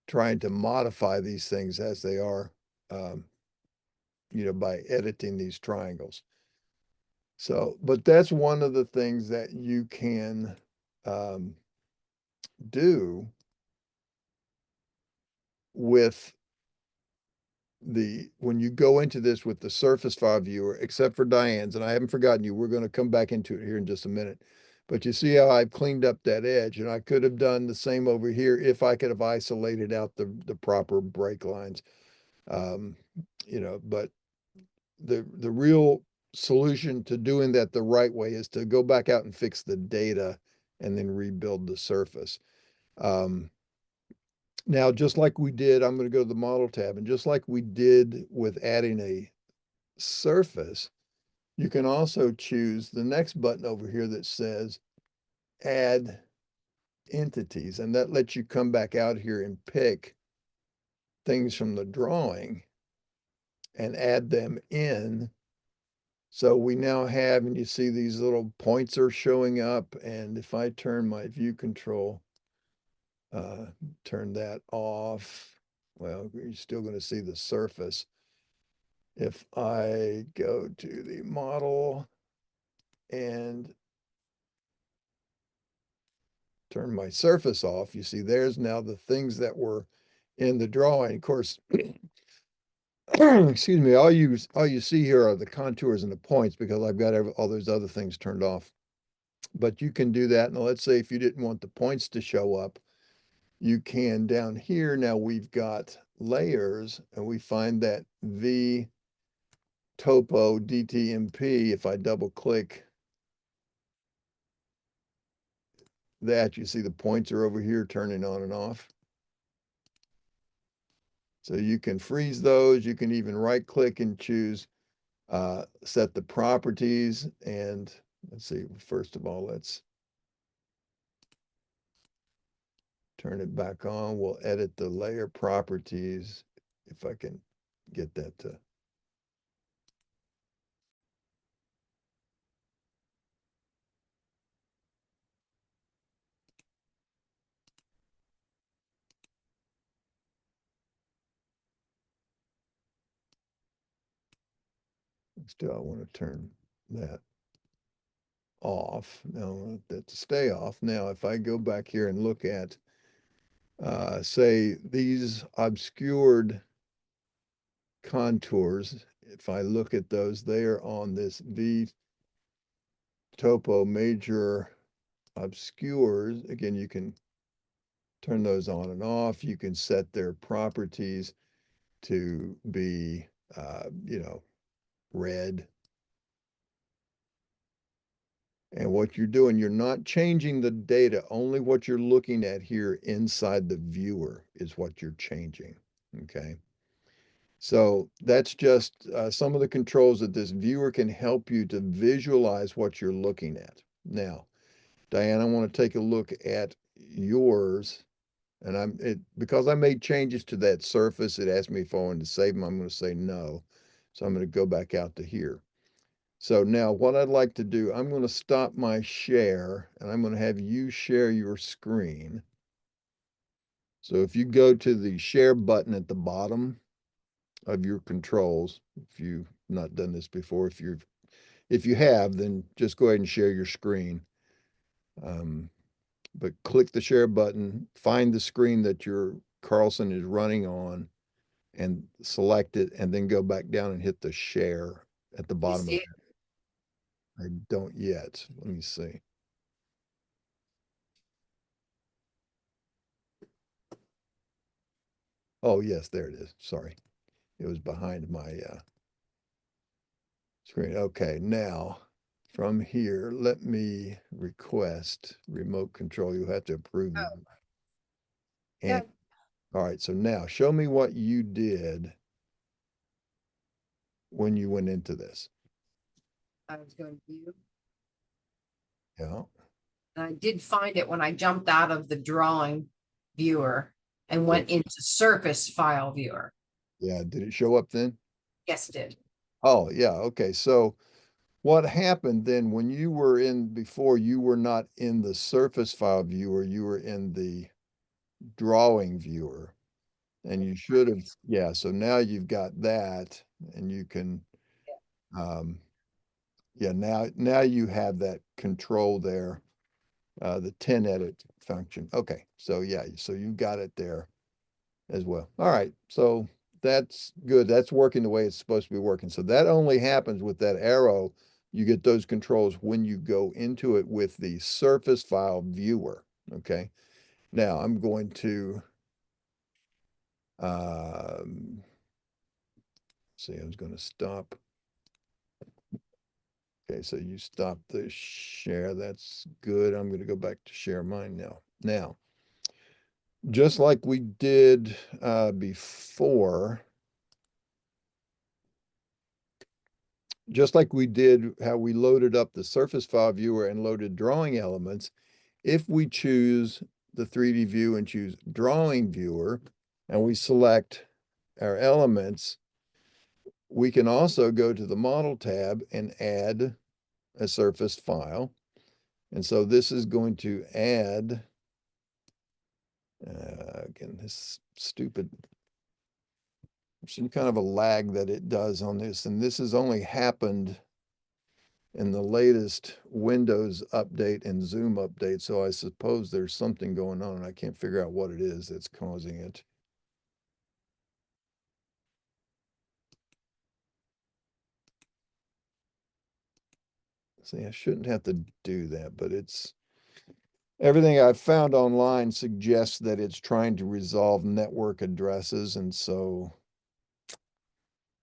trying to modify these things as they are, you know, by editing these triangles. So, but that's one of the things that you can do with when you go into this with the surface file viewer, except for Diane's, and I haven't forgotten you, we're going to come back into it here in just a minute. But you see how I've cleaned up that edge, and I could have done the same over here if I could have isolated out the proper break lines. You know, but the real solution to doing that the right way is to go back out and fix the data and then rebuild the surface. Now, just like we did, I'm going to go to the model tab, and just like we did with adding a surface, you can also choose the next button over here that says add entities, and that lets you come back out here and pick things from the drawing and add them in. So we now have, and you see these little points are showing up, and if I turn my view control, turn that off, well, you're still going to see the surface. If I go to the model and turn my surface off, you see there's now the things that were in the drawing. Of course, excuse me, all you see here are the contours and the points because I've got all those other things turned off. But you can do that. And let's say if you didn't want the points to show up, you can down here. Now we've got layers, and we find that V topo DTMP. If I double click that, you see the points are over here turning on and off. So you can freeze those. You can even right click and choose set the properties. And let's see, first of all, let's turn it back on. We'll edit the layer properties if I can get that to. Still, I want to turn that off. Now, I want that to stay off. Now, if I go back here and look at, say, these obscured contours, if I look at those, they are on this V topo major obscures. Again, you can turn those on and off. You can set their properties to be, red. And what you're doing, you're not changing the data. Only what you're looking at here inside the viewer is what you're changing. Okay. So that's just some of the controls that this viewer can help you to visualize what you're looking at. Now, Diane, I want to take a look at yours. And because I made changes to that surface, it asked me if I wanted to save them. I'm going to say no. So I'm going to go back out to here. So now what I'd like to do, I'm going to stop my share and I'm going to have you share your screen. So if you go to the share button at the bottom of your controls, if you've not done this before, if you have, then just go ahead and share your screen. But click the share button, find the screen that your Carlson is running on and select it, and then go back down and hit the share at the You bottom of see it. it? I don't yet. Let me see. Oh, yes, there it is. Sorry. It was behind my screen. Okay, now from here, let me request remote control. You have to approve it. Oh, And yeah. all right, so now show me what you did when you went into this. I was going to view. Yeah. And I did find it when I jumped out of the drawing viewer and went into surface file viewer. Yeah. Did it show up then? Yes, it did. Oh, yeah. Okay. So what happened then when you were in before, you were not in the surface file viewer, you were in the drawing viewer. And you should have, yeah. So now you've got that and you can, yeah, now you have that control there, the 10 edit function. Okay. So yeah, so you got it there as well. All right. So that's good. That's working the way it's supposed to be working. So that only happens with that arrow. You get those controls when you go into it with the surface file viewer. Okay. Now I'm going to, see, I was going to stop. Okay, so you stop the share. That's good. I'm going to go back to share mine now. Now, just like we did before, just like we did how we loaded up the surface file viewer and loaded drawing elements, if we choose the 3D view and choose drawing viewer, and we select our elements, we can also go to the model tab and add a surface file. And so this is going to add, again, this stupid, some kind of a lag that it does on this. And this has only happened in the latest Windows update and Zoom update. So I suppose there's something going on and I can't figure out what it is that's causing it. See, I shouldn't have to do that, but it's everything I've found online suggests that it's trying to resolve network addresses. And so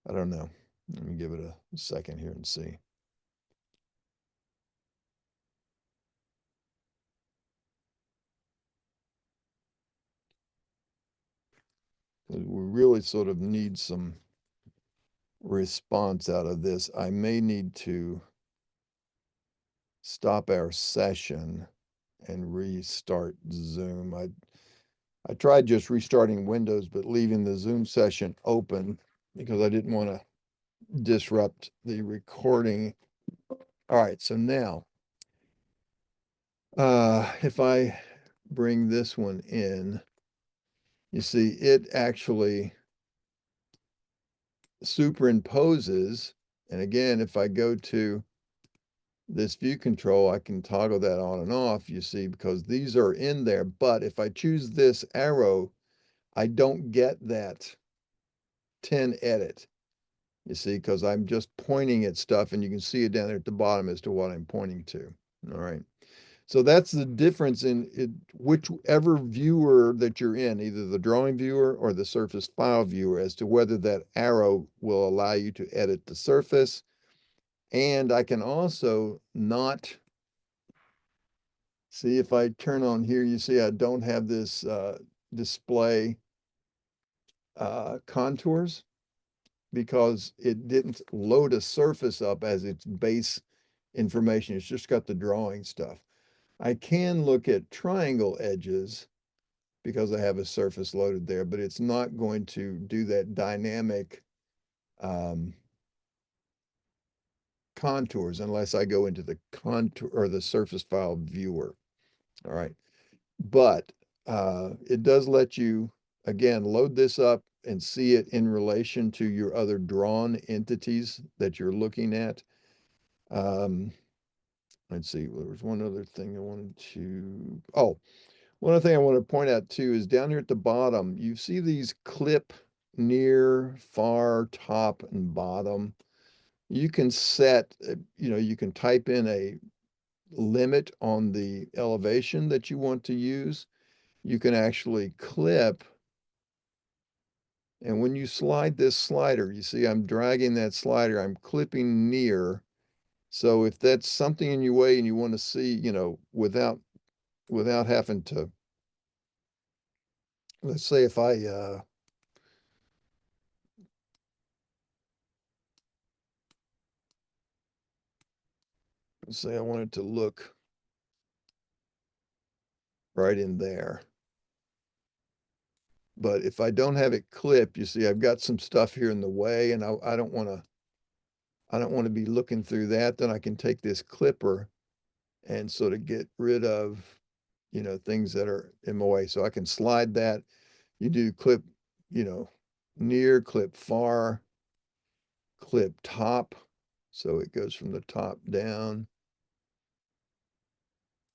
I don't know. Let me give it a second here and see. 'cause we really sort of need some response out of this. I may need to stop our session and restart Zoom. I tried just restarting Windows, but leaving the Zoom session open because I didn't want to disrupt the recording. All right, so now, if I bring this one in, you see it actually superimposes. And again, if I go to this view control, I can toggle that on and off, you see, because these are in there. But if I choose this arrow, I don't get that 10 edit, you see, because I'm just pointing at stuff and you can see it down there at the bottom as to what I'm pointing to. All right. So that's the difference in it, whichever viewer that you're in, either the drawing viewer or the surface file viewer, as to whether that arrow will allow you to edit the surface. And I can also not see if I turn on here, you see I don't have this display contours because it didn't load a surface up as its base information. It's just got the drawing stuff. I can look at triangle edges because I have a surface loaded there, but it's not going to do that dynamic contours unless I go into the contour or the surface file viewer. All right. But it does let you, again, load this up and see it in relation to your other drawn entities that you're looking at. Let's see, there was one other thing I wanted to, one other thing I want to point out too is down here at the bottom, you see these clip near, far, top, and bottom. You can set, you can type in a limit on the elevation that you want to use. You can actually clip. And when you slide this slider, you see I'm dragging that slider, I'm clipping near. So if that's something in your way and you want to see, without having to, let's say if I let's say I wanted to look right in there. But if I don't have it clipped, you see I've got some stuff here in the way and I don't want to be looking through that. Then I can take this clipper and sort of get rid of, things that are in my way. So I can slide that. You do clip, near, clip far, clip top. So it goes from the top down.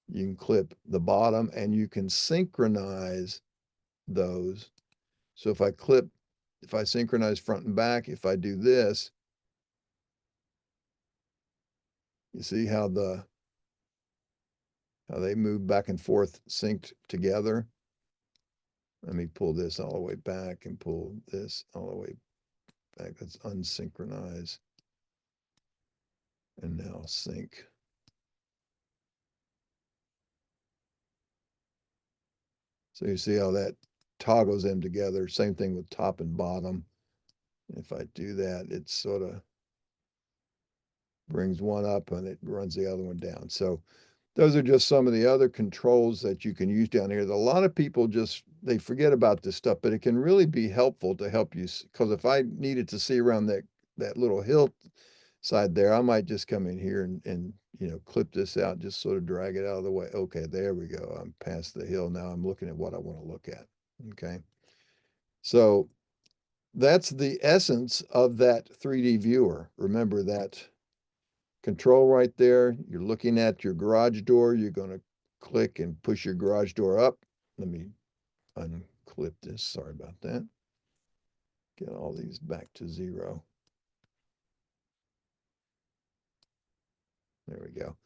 You can clip the bottom and you can synchronize those. So if I synchronize front and back, if I do this, you see how they move back and forth synced together. Let me pull this all the way back and pull this all the way back. Let's unsynchronize. And now sync. So you see how that toggles them together. Same thing with top and bottom. If I do that, it sort of brings one up and it runs the other one down. So those are just some of the other controls that you can use down here. A lot of people they forget about this stuff, but it can really be helpful to help you. Because if I needed to see around that little hill side there, I might just come in here and clip this out, just sort of drag it out of the way. Okay, there we go. I'm past the hill. Now I'm looking at what I want to look at. Okay. So that's the essence of that 3D viewer. Remember that control right there. You're looking at your garage door. You're going to click and push your garage door up. Let me unclip this. Sorry about that. Get all these back to 0. There we go.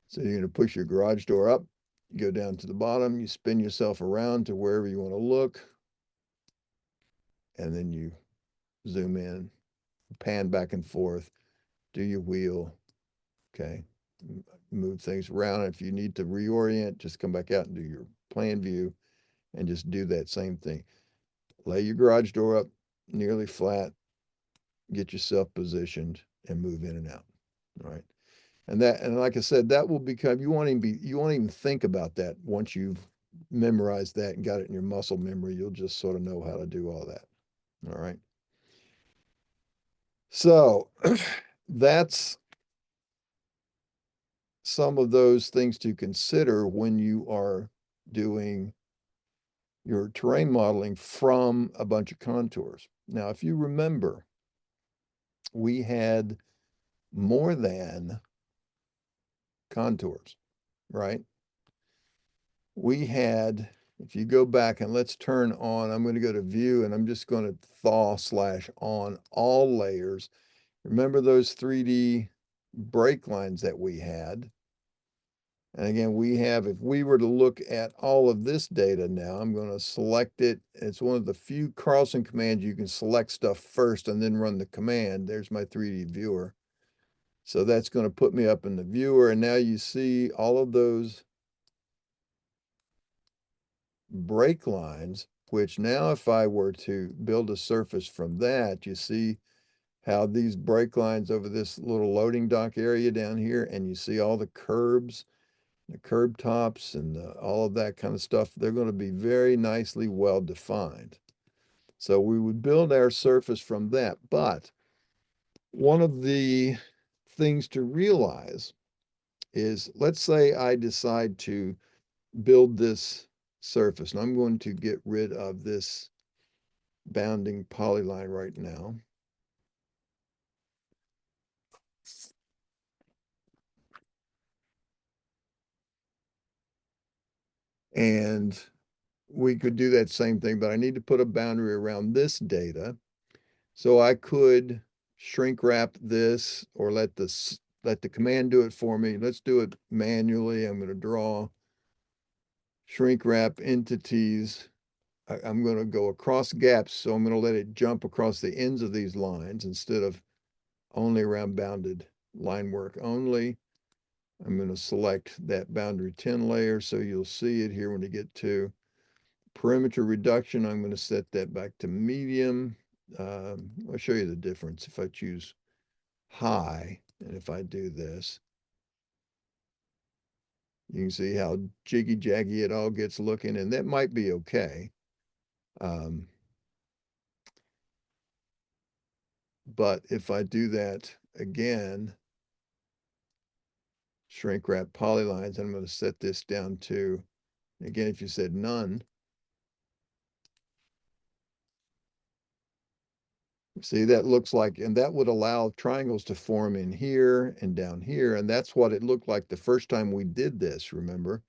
So you're going to push your garage door up. You go down to the bottom. You spin yourself around to wherever you want to look. And then you zoom in, pan back and forth, do your wheel. Okay. Move things around. If you need to reorient, just come back out and do your plan view and just do that same thing. lay your garage door up nearly flat, get yourself positioned and move in and out. All right. And like I said, that will become, you won't even think about that once you've memorized that and got it in your muscle memory. You'll just sort of know how to do all that. All right. So that's some of those things to consider when you are doing your terrain modeling from a bunch of contours. Now, if you remember, we had more than contours, right? We had, if you go back and let's turn on, I'm going to go to view and I'm just going to thaw/on all layers. Remember those 3D break lines that we had? And again, we have, if we were to look at all of this data now, I'm going to select it. It's one of the few Carlson commands you can select stuff first and then run the command. There's my 3D viewer. So that's going to put me up in the viewer. And now you see all of those break lines, which now if I were to build a surface from that, you see how these break lines over this little loading dock area down here, and you see all the curbs, the curb tops and all of that kind of stuff, they're going to be very nicely well defined. So we would build our surface from that. But one of the things to realize is, let's say I decide to build this surface, and I'm going to get rid of this bounding polyline right now. And we could do that same thing, but I need to put a boundary around this data. So I could shrink wrap this or let the command do it for me. Let's do it manually. I'm going to draw shrink wrap entities. I'm going to go across gaps. So I'm going to let it jump across the ends of these lines instead of only around bounded line work only. I'm going to select that boundary 10 layer. So you'll see it here when you get to perimeter reduction. I'm going to set that back to medium. I'll show you the difference if I choose high. And if I do this, you can see how jiggy jaggy it all gets looking, and that might be okay. But if I do that again, shrink wrap polylines, I'm going to set this down to, again, if you said none, see, that looks like, and that would allow triangles to form in here and down here. And that's what it looked like the first time we did this, remember?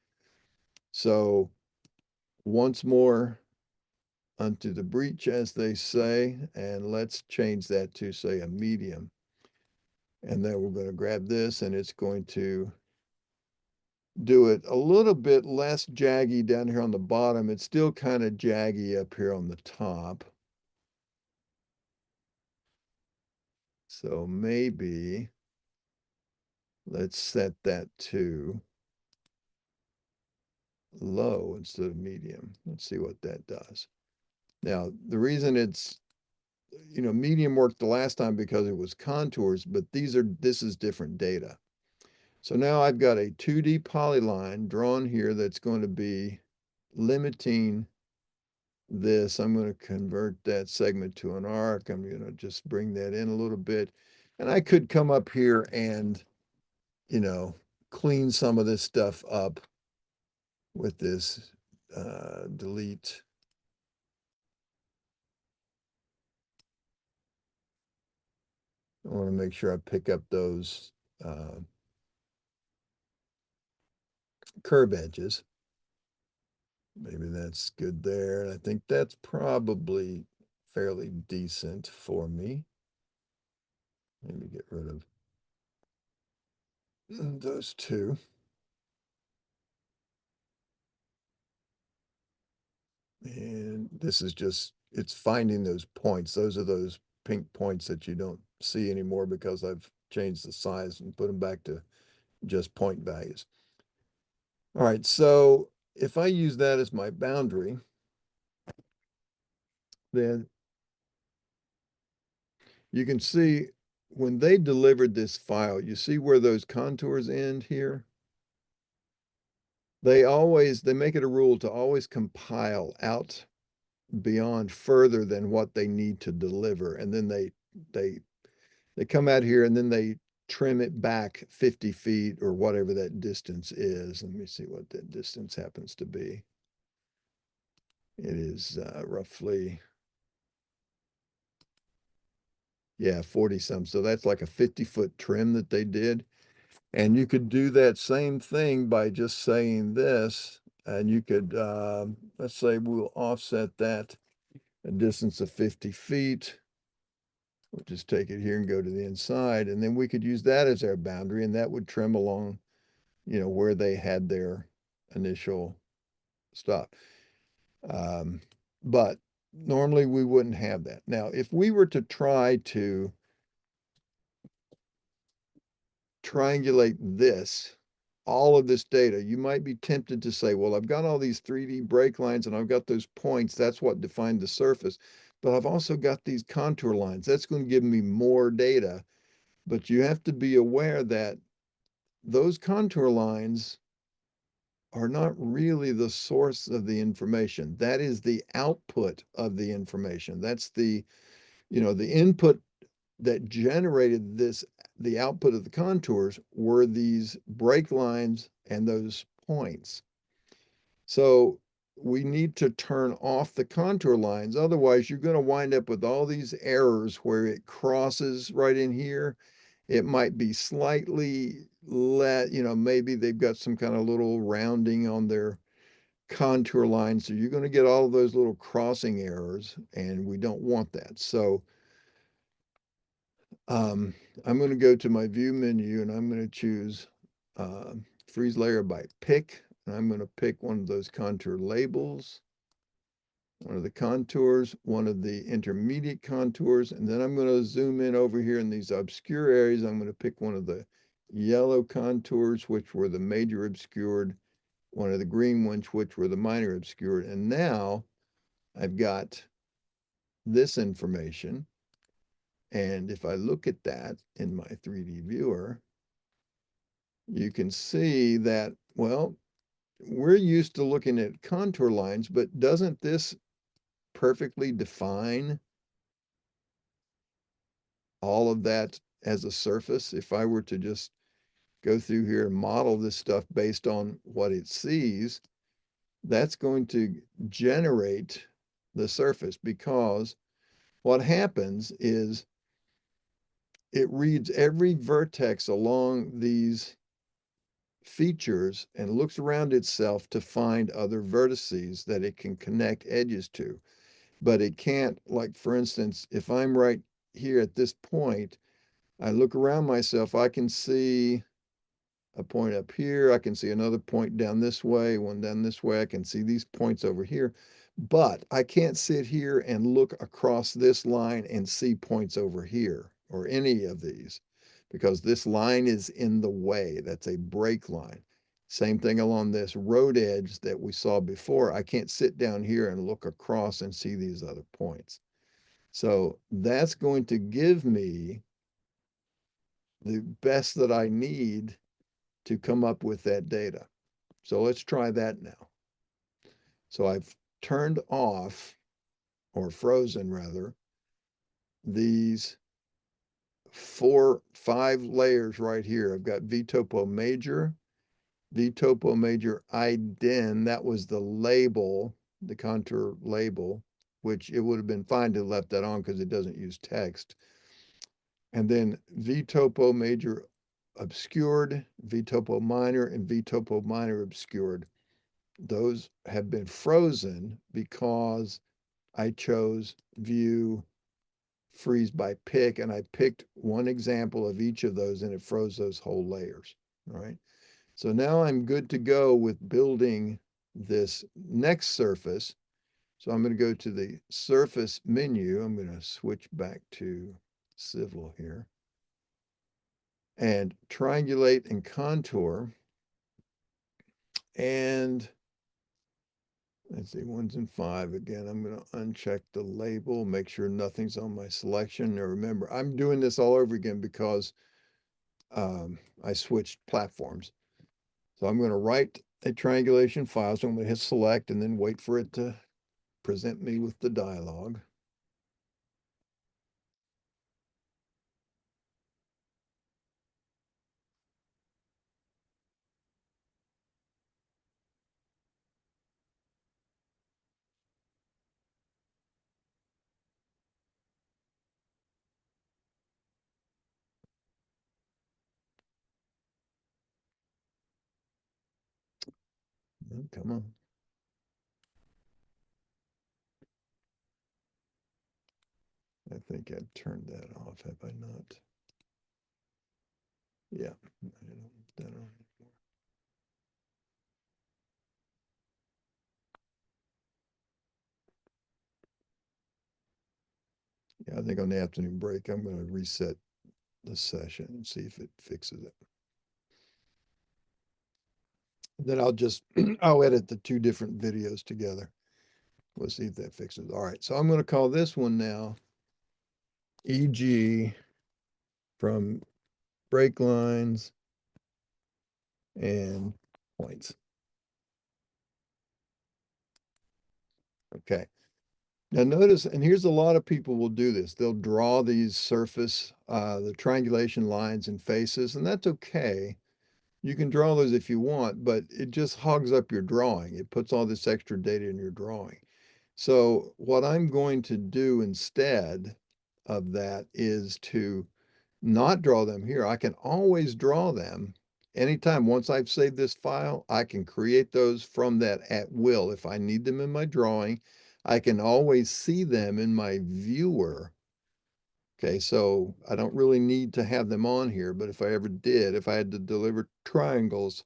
So once more unto the breach, as they say, and let's change that to, say, a medium. And then we're going to grab this and it's going to do it a little bit less jaggy down here on the bottom. It's still kind of jaggy up here on the top. So maybe let's set that to low instead of medium. Let's see what that does. Now, the reason it's, medium worked the last time because it was contours, but this is different data. So now I've got a 2D polyline drawn here that's going to be limiting this. I'm going to convert that segment to an arc. I'm going to just bring that in a little bit. And I could come up here and, clean some of this stuff up with this delete. I want to make sure I pick up those curve edges. Maybe that's good there. I think that's probably fairly decent for me. Maybe get rid of those two. And this is just, it's finding those points. Those are those pink points that you don't see anymore because I've changed the size and put them back to just point values. All right, so if I use that as my boundary, then you can see when they delivered this file, you see where those contours end here? They make it a rule to always compile out beyond further than what they need to deliver. And then they come out here and then they trim it back 50 feet or whatever that distance is. Let me see what that distance happens to be. It is roughly, yeah, 40 some. So that's like a 50-foot trim that they did. And you could do that same thing by just saying this, and you could, let's say we'll offset that a distance of 50 feet. We'll just take it here and go to the inside, and then we could use that as our boundary, and that would trim along, where they had their initial stop. But normally we wouldn't have that. Now, if we were to try to triangulate this, all of this data, you might be tempted to say, well, I've got all these 3D break lines and I've got those points. That's what defined the surface. But I've also got these contour lines. That's going to give me more data. But you have to be aware that those contour lines are not really the source of the information. That is the output of the information. That's the input that generated this, the output of the contours were these break lines and those points. So we need to turn off the contour lines. Otherwise, you're going to wind up with all these errors where it crosses right in here. It might be slightly maybe they've got some kind of little rounding on their contour line. So you're going to get all of those little crossing errors, and we don't want that. So I'm going to go to my view menu and I'm going to choose freeze layer by pick. And I'm going to pick one of those contour labels, one of the contours, one of the intermediate contours, and then I'm going to zoom in over here in these obscure areas. I'm going to pick one of the yellow contours, which were the major obscured, one of the green ones, which were the minor obscured. And now I've got this information. And if I look at that in my 3D viewer, you can see that, well, we're used to looking at contour lines, but doesn't this perfectly define all of that as a surface? If I were to just go through here and model this stuff based on what it sees, that's going to generate the surface, because what happens is it reads every vertex along these features and looks around itself to find other vertices that it can connect edges to. But it can't, like, for instance, if I'm right here at this point, I look around myself, I can see a point up here, I can see another point down this way, one down this way, I can see these points over here, but I can't sit here and look across this line and see points over here or any of these, because this line is in the way. That's a break line. Same thing along this road edge that we saw before. I can't sit down here and look across and see these other points. So that's going to give me the best that I need to come up with that data. So let's try that now. So I've turned off, or frozen rather, these 5 layers right here. I've got VTopo major, VTopo major IDEN. That was the label, the contour label, which it would have been fine to have left that on because it doesn't use text. And then VTopo major obscured, VTopo minor, and VTopo minor obscured. Those have been frozen because I chose view freeze by pick, and I picked one example of each of those, and it froze those whole layers. All right. So now I'm good to go with building this next surface. So I'm going to go to the surface menu. I'm going to switch back to civil here and triangulate and contour. And let's see, 1s and 5. Again, I'm going to uncheck the label, make sure nothing's on my selection. Now remember, I'm doing this all over again because I switched platforms. So I'm going to write a triangulation file. So I'm going to hit select and then wait for it to present me with the dialog. Oh, come on. I think I've turned that off, have I not? Yeah, I don't put that on anymore. Yeah, I think on the afternoon break, I'm going to reset the session and see if it fixes it. Then I'll just, I'll edit the 2 different videos together. We'll see if that fixes it. All right, so I'm going to call this one now EG from break lines and points. Okay. Now notice, and here's a lot of people will do this. They'll draw these surface, the triangulation lines and faces, and that's okay. You can draw those if you want, but it just hogs up your drawing. It puts all this extra data in your drawing. So what I'm going to do instead of that is to not draw them here. I can always draw them anytime. Once I've saved this file, I can create those from that at will. If I need them in my drawing, I can always see them in my viewer. Okay, so I don't really need to have them on here, but if I ever did, if I had to deliver triangles,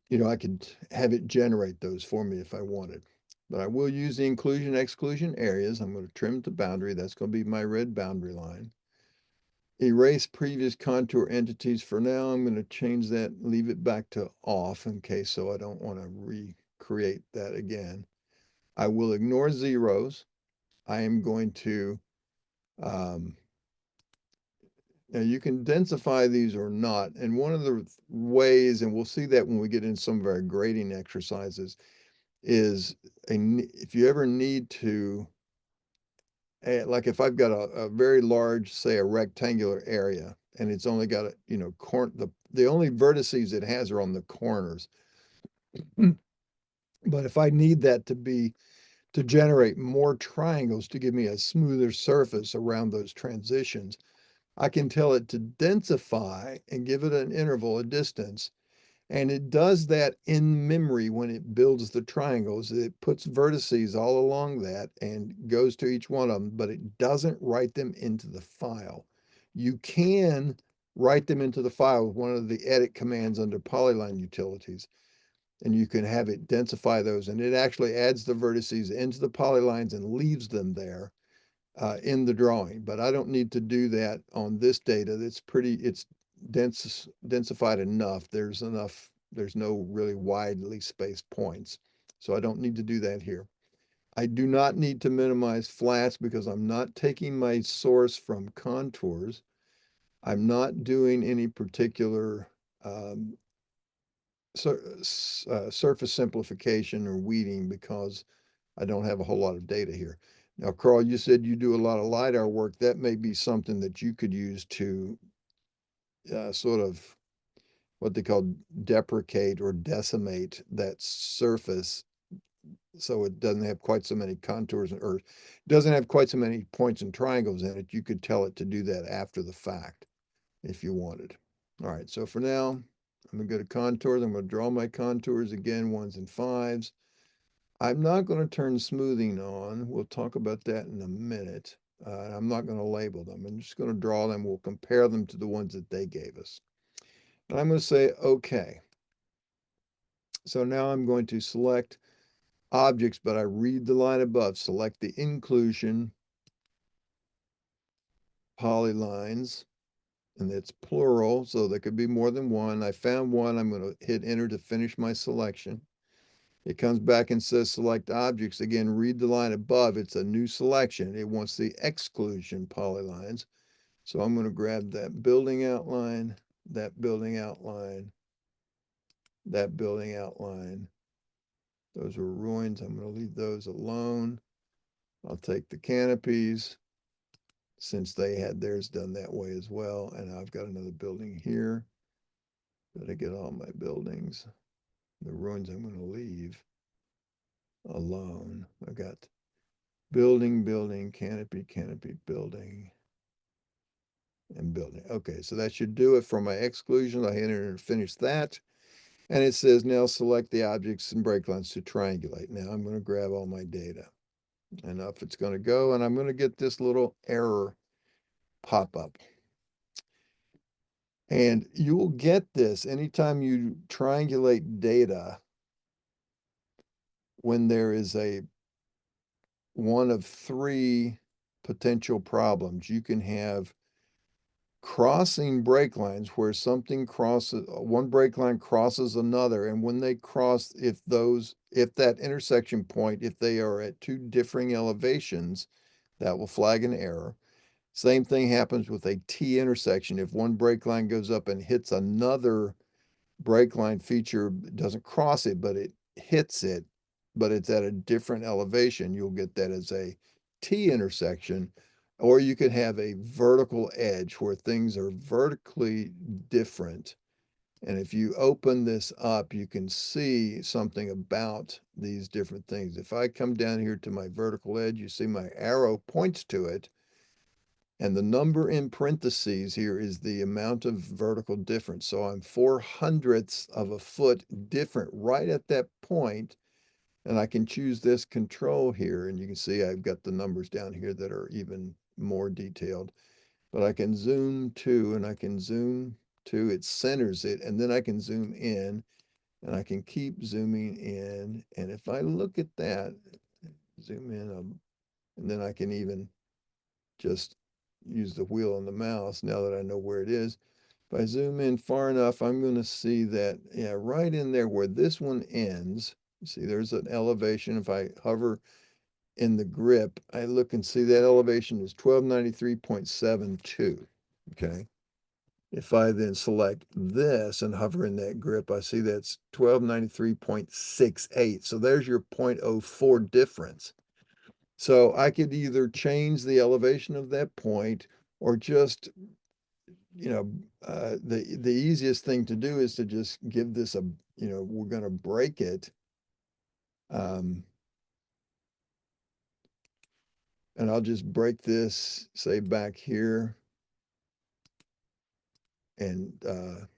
you know, I could have it generate those for me if I wanted. But I will use the inclusion exclusion areas. I'm going to trim the boundary. That's going to be my red boundary line. Erase previous contour entities. For now, I'm going to change that, leave it back to off in case so I don't want to recreate that again. I will ignore zeros. I am going to, now you can densify these or not. And one of the ways, and we'll see that when we get into some of our grading exercises, is if you ever need to, like if I've got a very large, say a rectangular area, and it's only got a, you know, the only vertices it has are on the corners. But if I need that to generate more triangles to give me a smoother surface around those transitions, I can tell it to densify and give it an interval, a distance. And it does that in memory when it builds the triangles. It puts vertices all along that and goes to each one of them, but it doesn't write them into the file. You can write them into the file with one of the edit commands under polyline utilities, and you can have it densify those. And it actually adds the vertices into the polylines and leaves them there in the drawing. But I don't need to do that on this data. It's densified enough. There's no really widely spaced points. So I don't need to do that here. I do not need to minimize flats because I'm not taking my source from contours. I'm not doing any particular surface simplification or weeding because I don't have a whole lot of data here. Now, Carl, you said you do a lot of LiDAR work. That may be something that you could use to sort of what they call deprecate or decimate that surface so it doesn't have quite so many contours or doesn't have quite so many points and triangles in it. You could tell it to do that after the fact if you wanted. All right, so for now, I'm gonna go to contours. I'm gonna draw my contours again, 1s and 5s. I'm not going to turn smoothing on. We'll talk about that in a minute. I'm not going to label them. I'm just going to draw them. We'll compare them to the ones that they gave us. And I'm going to say, okay. So now I'm going to select objects, but I read the line above. Select the inclusion polylines, and it's plural, so there could be more than one. I found one. I'm going to hit enter to finish my selection. It comes back and says select objects. Again, read the line above. It's a new selection. It wants the exclusion polylines. So I'm going to grab that building outline, that building outline, that building outline. Those were ruins. I'm going to leave those alone. I'll take the canopies since they had theirs done that way as well. And I've got another building here. Gotta get all my buildings. The ruins I'm going to leave alone. I got building, building, canopy, canopy, building, and building. Okay, so that should do it for my exclusion. I hit enter and finish that. And it says now select the objects and break lines to triangulate. Now I'm going to grab all my data. And up it's going to go, and I'm going to get this little error pop up. And you'll get this anytime you triangulate data when there is a one of three potential problems. You can have crossing break lines where something crosses, one break line crosses another, and when they cross, if that intersection point, if they are at two differing elevations, that will flag an error. Same thing happens with a T intersection. If one break line goes up and hits another break line feature, doesn't cross it, but it hits it, but it's at a different elevation, you'll get that as a T intersection. Or you could have a vertical edge where things are vertically different. And if you open this up, you can see something about these different things. If I come down here to my vertical edge, you see my arrow points to it. And the number in parentheses here is the amount of vertical difference. So I'm 4/100ths of a foot different right at that point. And I can choose this control here. And you can see I've got the numbers down here that are even more detailed. But I can zoom to, and I can zoom to, it centers it. And then I can zoom in, and I can keep zooming in. And if I look at that, zoom in, and then I can even just use the wheel on the mouse now that I know where it is. If I zoom in far enough, I'm going to see that, yeah, right in there where this one ends, you see there's an elevation. If I hover in the grip, I look and see that elevation is 1293.72, okay? If I then select this and hover in that grip, I see that's 1293.68. So there's your 0.04 difference. So I could either change the elevation of that point or just, the easiest thing to do is to just give this a, we're going to break it. And I'll just break this, say back here. And if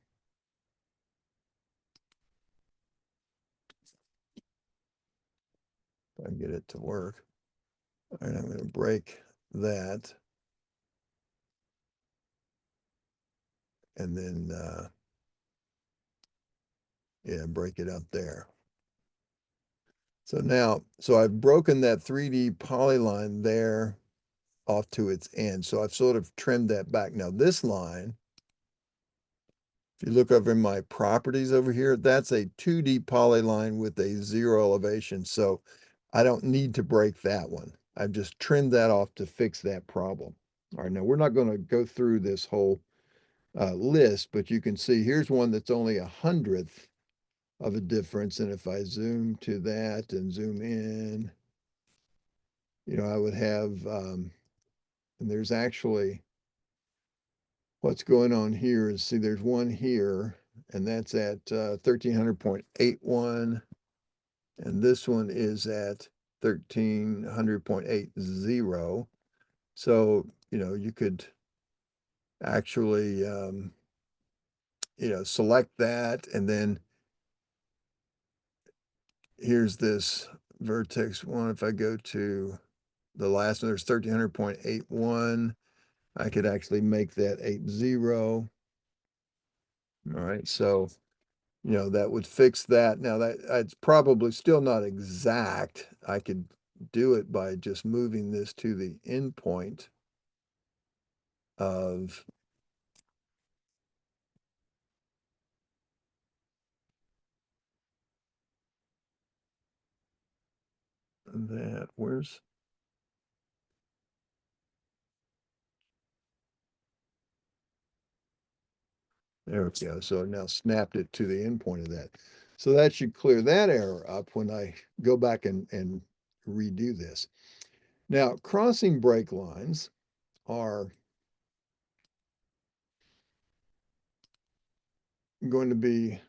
I can get it to work. All right, I'm going to break that. And then, yeah, break it up there. So now, so I've broken that 3D polyline there off to its end. So I've sort of trimmed that back. Now this line, if you look over in my properties over here, that's a 2D polyline with a 0 elevation. So I don't need to break that one. I've just trimmed that off to fix that problem. All right, now we're not going to go through this whole list, but you can see here's one that's only 1/100th of a difference. And if I zoom to that and zoom in, I would have, and there's actually, what's going on here is, see, there's one here, and that's at 1300.81. And this one is at 1300.80. So, you could actually, select that, and then here's this vertex one. If I go to the last one, there's 1300.81. I could actually make that 80. All right, so, that would fix that. Now it's probably still not exact. I could do it by just moving this to the endpoint of, that, where's? There we go. So it now snapped it to the endpoint of that. So that should clear that error up when I go back and redo this. Now, crossing break lines are going to be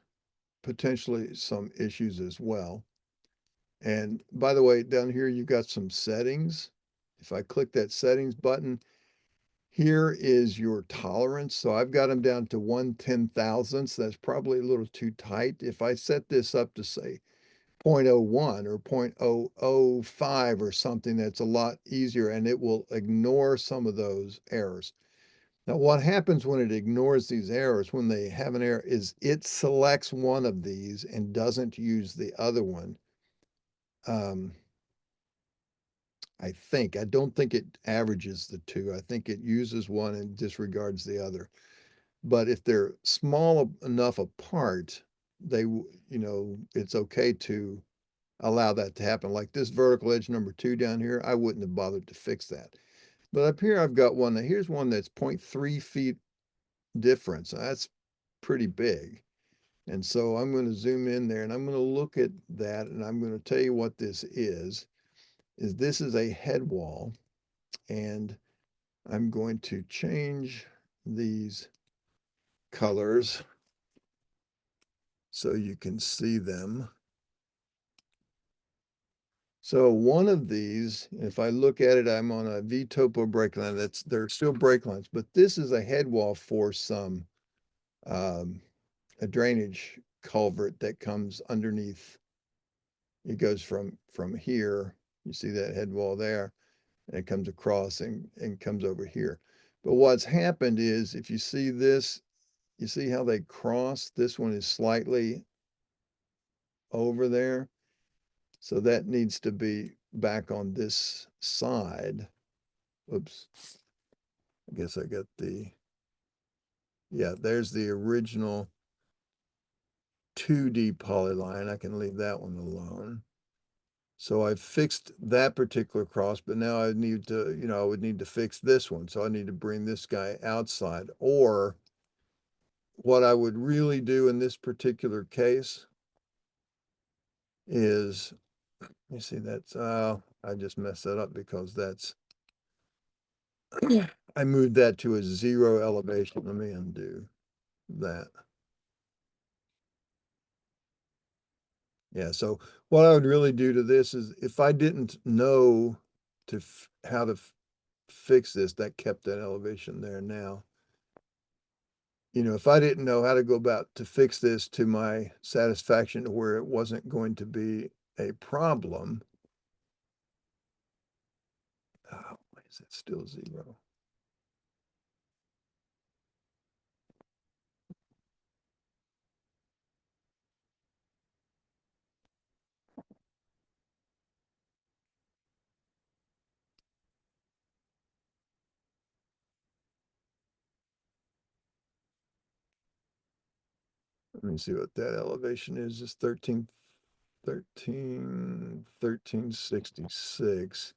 potentially some issues as well. And by the way, down here, you've got some settings. If I click that settings button, here is your tolerance. So I've got them down to 1/10,000ths. That's probably a little too tight. If I set this up to say 0.01 or 0.005 or something, that's a lot easier and it will ignore some of those errors. Now, what happens when it ignores these errors, when they have an error, is it selects one of these and doesn't use the other one. I don't think it averages the two. I think it uses one and disregards the other. But if they're small enough apart, it's okay to allow that to happen. Like this vertical edge number 2 down here, I wouldn't have bothered to fix that. But up here, I've got one. Here's one that's 0.3 feet difference. That's pretty big. And so I'm going to zoom in there and I'm going to look at that and I'm going to tell you what this is this is a head wall, and I'm going to change these colors so you can see them. So one of these, if I look at it, I'm on a V-topo break line. They're still break lines, but this is a head wall for some a drainage culvert that comes underneath. It goes from here. You see that head wall there, and it comes across and comes over here. But what's happened is, if you see this, you see how they cross? This one is slightly over there. So that needs to be back on this side. Oops. I guess I got yeah, there's the original 2D polyline. I can leave that one alone. So I fixed that particular cross, but now I need to, I would need to fix this one. So I need to bring this guy outside. Or what I would really do in this particular case is, you see that's, I just messed that up because that's, I moved that to a 0 elevation. Let me undo that. Yeah, so what I would really do to this is, if I didn't know how to fix this, that kept that elevation there now. If I didn't know how to go about to fix this to my satisfaction to where it wasn't going to be a problem. Oh, why is it still 0? Let me see what that elevation is. It's 1366.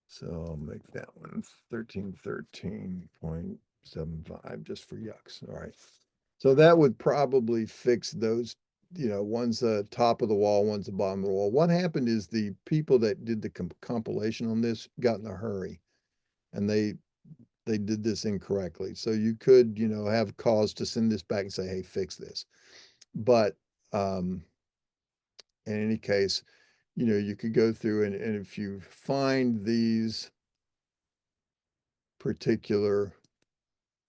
So I'll make that one 1313.75 just for yucks. All right. So that would probably fix those, one's the top of the wall, one's the bottom of the wall. What happened is the people that did the compilation on this got in a hurry and they did this incorrectly. So you could, have cause to send this back and say, hey, fix this. But in any case, you could go through and if you find these particular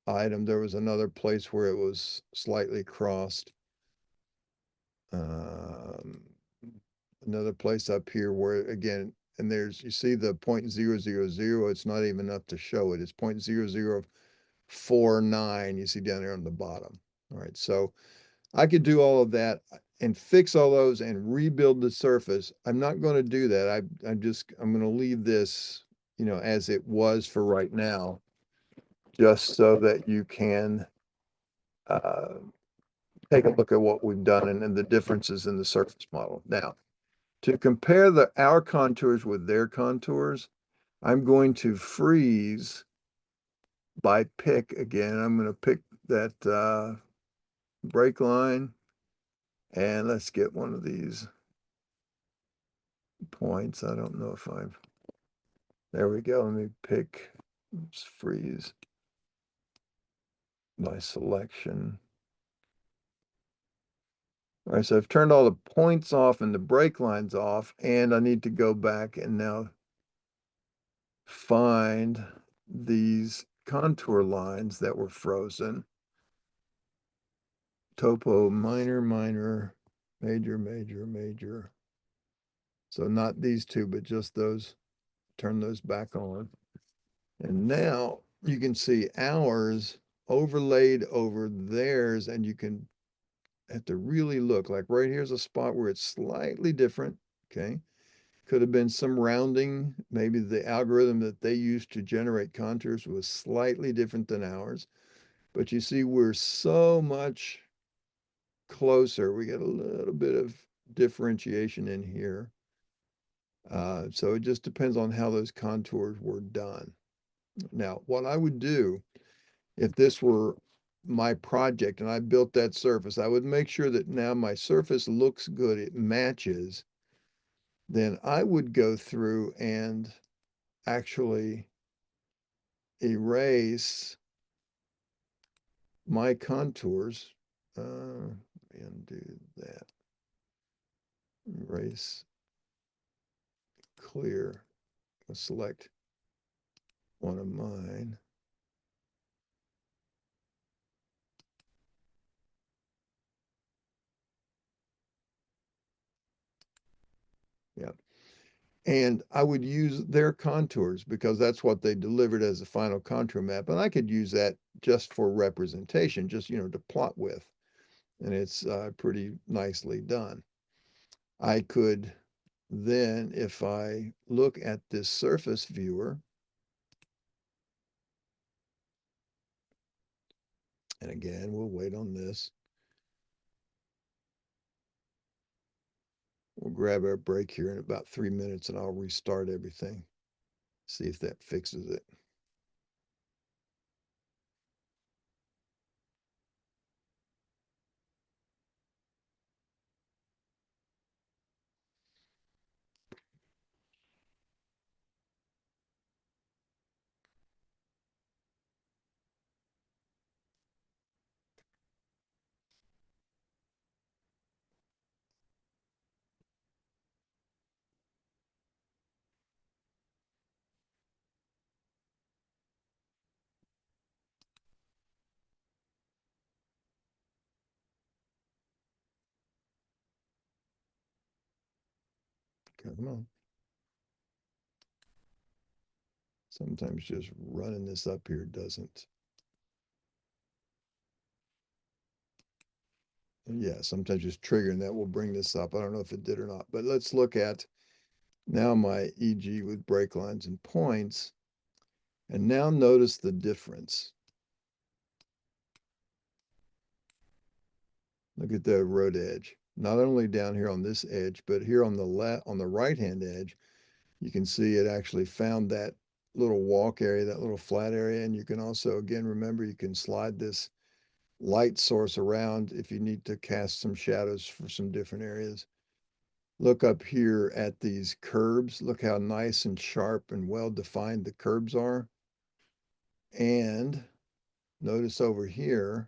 item, there was another place where it was slightly crossed. Another place up here where, again, and you see the 0.000, it's not even enough to show it. It's 0.0049, you see down there on the bottom. All right, so I could do all of that and fix all those and rebuild the surface. I'm not going to do that. I'm going to leave this, as it was for right now, just so that you can take a look at what we've done and the differences in the surface model. Now, To compare our contours with their contours, I'm going to freeze by pick again. I'm going to pick that break line, and let's get one of these points. I don't know if there we go. Let me pick, oops, freeze my selection. All right, so I've turned all the points off and the break lines off, and I need to go back and now find these contour lines that were frozen. Topo, minor, minor, major, major, major. So not these two, but just those, turn those back on. And now you can see ours overlaid over theirs, and you can have to really look. Like right here's a spot where it's slightly different, okay? Could have been some rounding. Maybe the algorithm that they used to generate contours was slightly different than ours. But you see, we're so much closer. We get a little bit of differentiation in here. So it just depends on how those contours were done. Now, what I would do if this were my project and I built that surface, I would make sure that now my surface looks good, it matches. Then I would go through and actually erase my contours. Undo that. Erase, clear. I'll select one of mine. Yeah. And I would use their contours because that's what they delivered as a final contour map. And I could use that just for representation, just, to plot with. And it's pretty nicely done. I could then, if I look at this surface viewer, and again, we'll wait on this. We'll grab our break here in about 3 minutes and I'll restart everything. See if that fixes it. Come on. Sometimes just running this up here doesn't. Yeah, sometimes just triggering that will bring this up. I don't know if it did or not, but let's look at now my EG with break lines and points. And now notice the difference. Look at the road edge. Not only down here on this edge, but here on the right-hand edge, you can see it actually found that little walk area, that little flat area. And you can also, again, remember, you can slide this light source around if you need to cast some shadows for some different areas. Look up here at these curbs. Look how nice and sharp and well-defined the curbs are. And notice over here,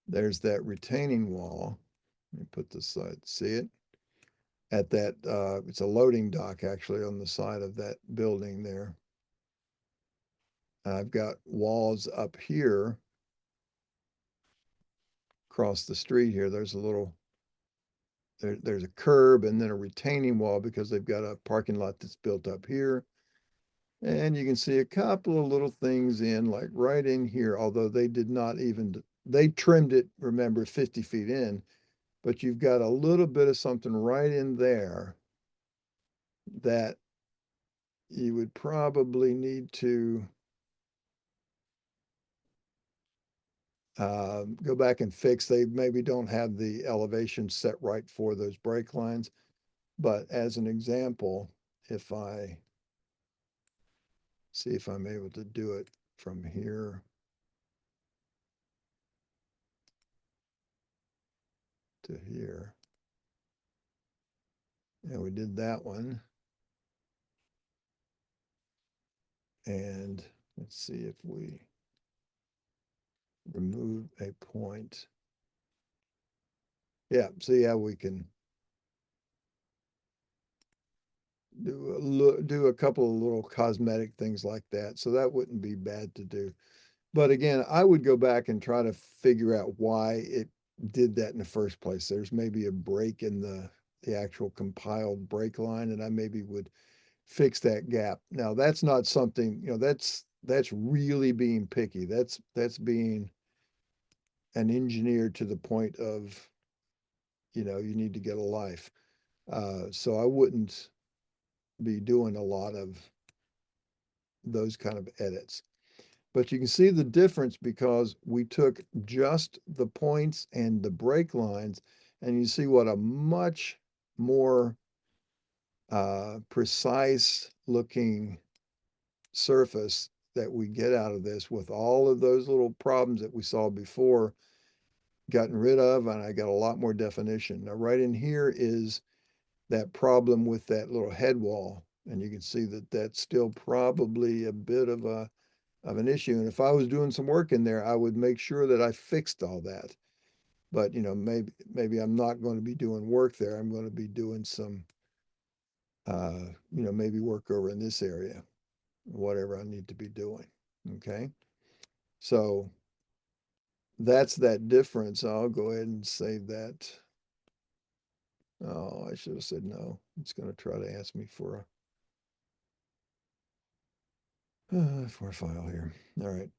there's that retaining wall. Let me put this side, see it? At that, it's a loading dock actually on the side of that building there. I've got walls up here across the street here. There's a little, there's a curb and then a retaining wall because they've got a parking lot that's built up here. And you can see a couple of little things in, like right in here, although they did not even, they trimmed it, remember, 50 feet in, but you've got a little bit of something right in there that you would probably need to go back and fix. They maybe don't have the elevation set right for those brake lines. But as an example, if I see if I'm able to do it from here to here. Yeah, we did that one. And let's see if we remove a point. Yeah, see how we can do a couple of little cosmetic things like that. So that wouldn't be bad to do. But again, I would go back and try to figure out why it did that in the first place. There's maybe a break in the actual compiled brake line, and I maybe would fix that gap. Now, that's not something, that's really being picky. That's being an engineer to the point of, you need to get a life. So I wouldn't be doing a lot of those kind of edits. But you can see the difference because we took just the points and the brake lines, and you see what a much more precise looking surface that we get out of this with all of those little problems that we saw before gotten rid of, and I got a lot more definition. Now, right in here is that problem with that little head wall, and you can see that that's still probably a bit of an issue. And if I was doing some work in there, I would make sure that I fixed all that. But maybe I'm not going to be doing work there. I'm going to be doing some maybe work over in this area, whatever I need to be doing. Okay. So that's that difference. I'll go ahead and save that. Oh, I should have said no. It's going to try to ask me for a file here. All right.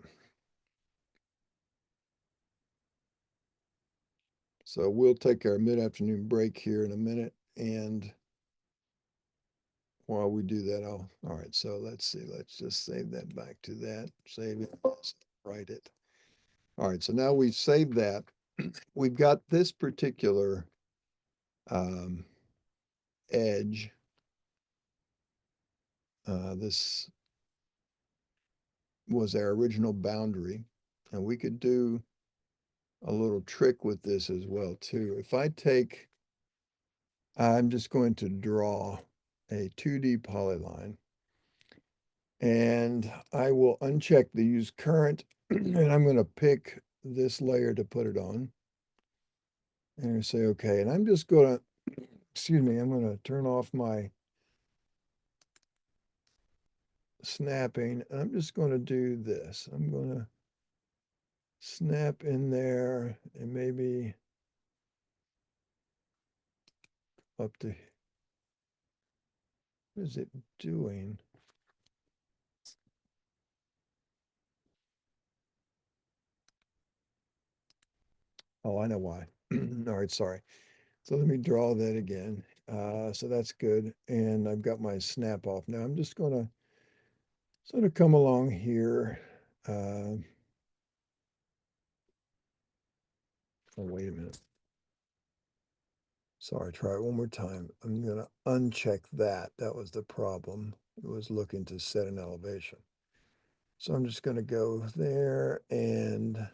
So we'll take our mid-afternoon break here in a minute. And while we do that, all right, so let's see. Let's just save that back to that. Save it, write it. All right, so now we've saved that. We've got this particular edge. This was our original boundary, and we could do a little trick with this as well too. If I take, I'm just going to draw a 2D polyline, and I will uncheck the use current, and I'm going to pick this layer to put it on. And say, okay, and I'm just going to, excuse me, I'm going to turn off my snapping. I'm just going to do this. I'm going to snap in there and maybe up to, what is it doing? Oh, I know why. All right, sorry. So let me draw that again. So that's good. And I've got my snap off. Now I'm just going to sort of come along here. Oh, wait a minute. Sorry, try it one more time. I'm going to uncheck that. That was the problem. It was looking to set an elevation. So I'm just going to go there and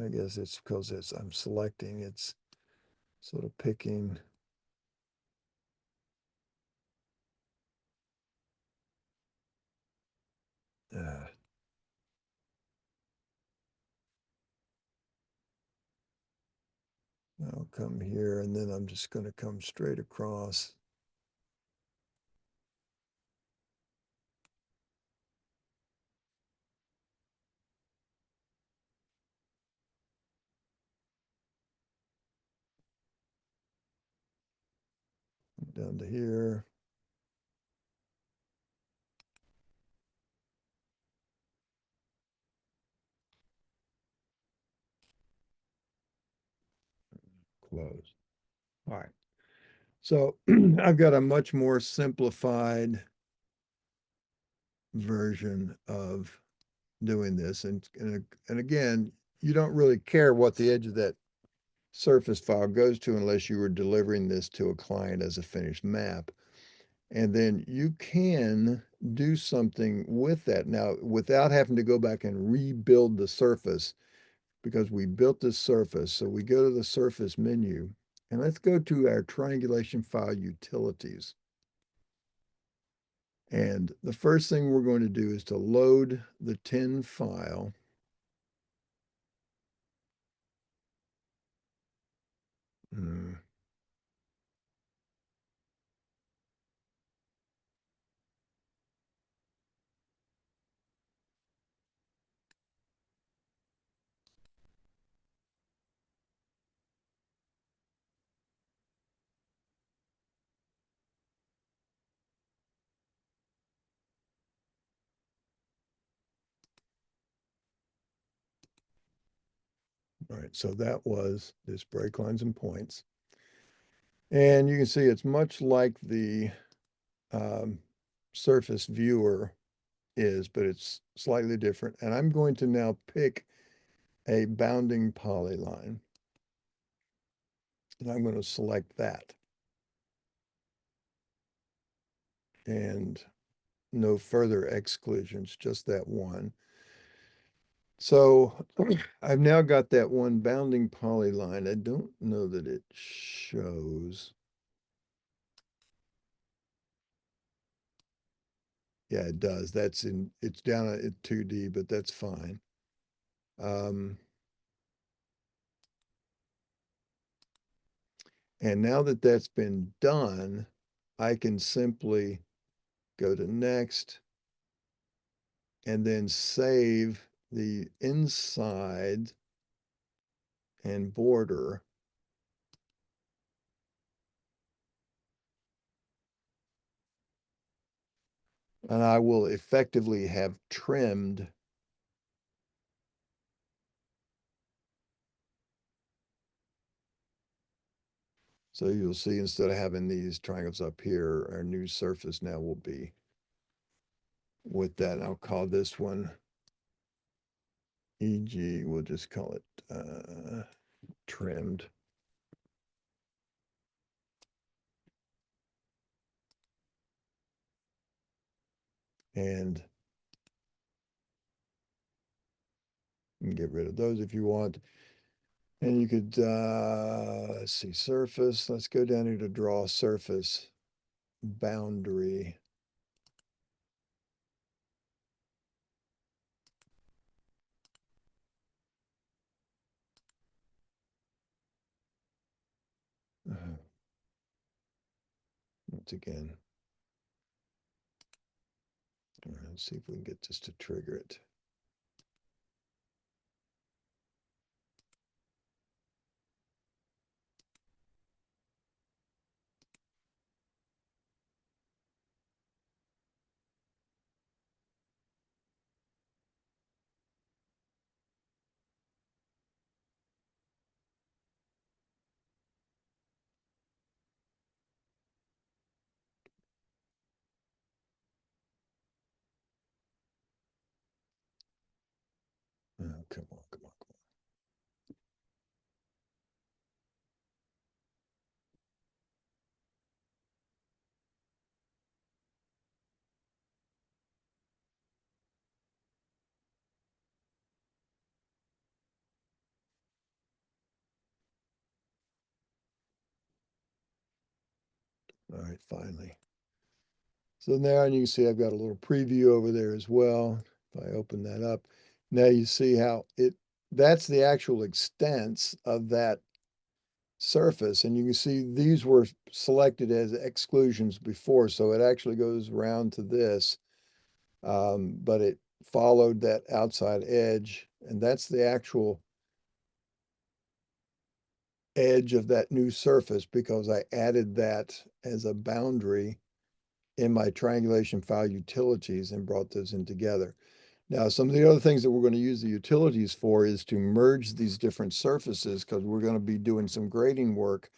I guess it's because I'm selecting, it's sort of picking. I'll come here and then I'm just going to come straight across. Down to here. Close. All right. So I've got a much more simplified version of doing this. And again, you don't really care what the edge of that surface file goes to unless you were delivering this to a client as a finished map. And then you can do something with that now without having to go back and rebuild the surface, because we built this surface. So we go to the surface menu and let's go to our triangulation file utilities. And the first thing we're going to do is to load the 10 file. All right, so that was this break lines and points. And you can see it's much like the surface viewer is, but it's slightly different. And I'm going to now pick a bounding polyline. And I'm going to select that. And no further exclusions, just that one. So I've now got that one bounding polyline. I don't know that it shows. Yeah, it does. It's down at 2D, but that's fine. And now that that's been done, I can simply go to next and then save the inside and border. And I will effectively have trimmed so you'll see, instead of having these triangles up here, our new surface now will be with that. I'll call this one EG. We'll just call it trimmed. And you can get rid of those if you want. And you could, let's see, surface. Let's go down here to draw surface boundary. Once again, all right, let's see if we can get this to trigger it. Oh, come on, come on, come on. All right, finally. So now you can see I've got a little preview over there as well. If I open that up, now you see how that's the actual extents of that surface. And you can see these were selected as exclusions before. So it actually goes around to this, but it followed that outside edge. And that's the actual edge of that new surface because I added that as a boundary in my triangulation file utilities and brought those in together. Now, some of the other things that we're going to use the utilities for is to merge these different surfaces, because we're going to be doing some grading work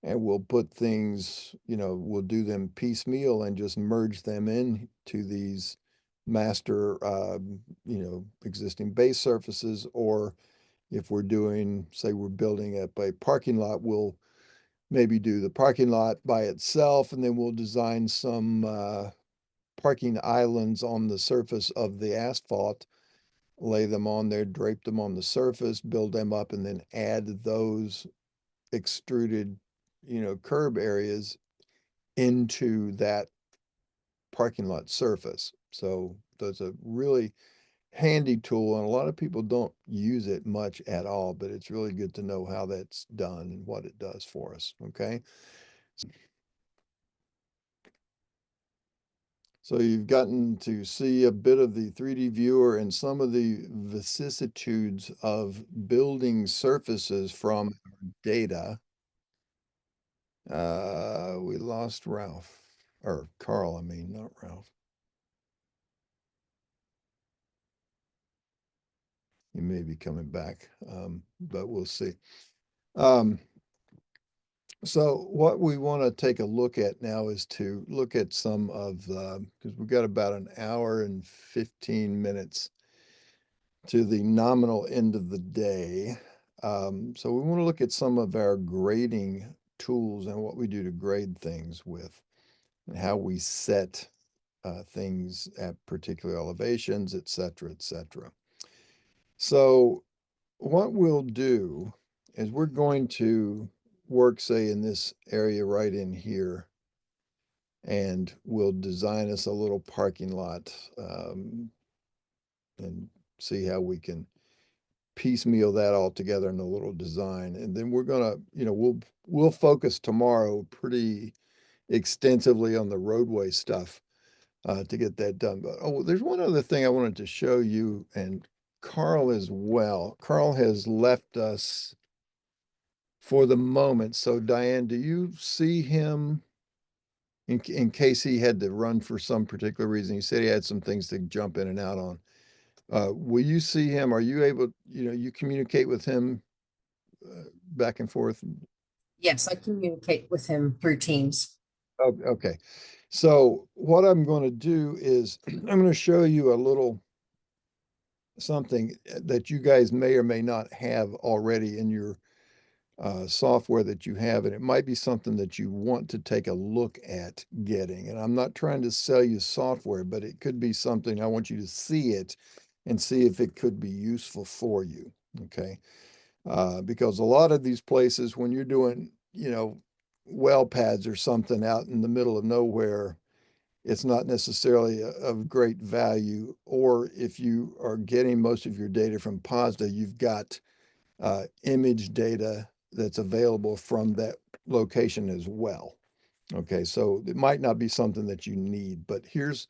and we'll put things, we'll do them piecemeal and just merge them into these master, existing base surfaces. Or if we're doing, say we're building up a parking lot, we'll maybe do the parking lot by itself, and then we'll design some parking islands on the surface of the asphalt, lay them on there, drape them on the surface, build them up, and then add those extruded, curb areas into that parking lot surface. So that's a really handy tool, and a lot of people don't use it much at all, but it's really good to know how that's done and what it does for us. Okay. So you've gotten to see a bit of the 3D viewer and some of the vicissitudes of building surfaces from data. We lost Ralph, or Carl, I mean, not Ralph. He may be coming back, but we'll see. So what we want to take a look at now is to look at some of the, because we've got about an hour and 15 minutes to the nominal end of the day. So we want to look at some of our grading tools and what we do to grade things with, and how we set things at particular elevations, et cetera, et cetera. So what we'll do is we're going to work, say, in this area right in here, and we'll design us a little parking lot, and see how we can piecemeal that all together in a little design. And then we're gonna, we'll focus tomorrow pretty extensively on the roadway stuff to get that done. But there's one other thing I wanted to show you, and Carl as well. Carl has left us for the moment. So Diane, do you see him in case he had to run for some particular reason? He said he had some things to jump in and out on. Will you see him? Are you able, you communicate with him back and forth? Yes, I communicate with him through Teams. Oh, okay. So what I'm going to do is I'm going to show you a little something that you guys may or may not have already in your software that you have, and it might be something that you want to take a look at getting. And I'm not trying to sell you software, but it could be something I want you to see it and see if it could be useful for you. Okay. Because a lot of these places, when you're doing, well pads or something out in the middle of nowhere, it's not necessarily of great value. Or if you are getting most of your data from POSDA, you've got image data that's available from that location as well. Okay, so it might not be something that you need, but here's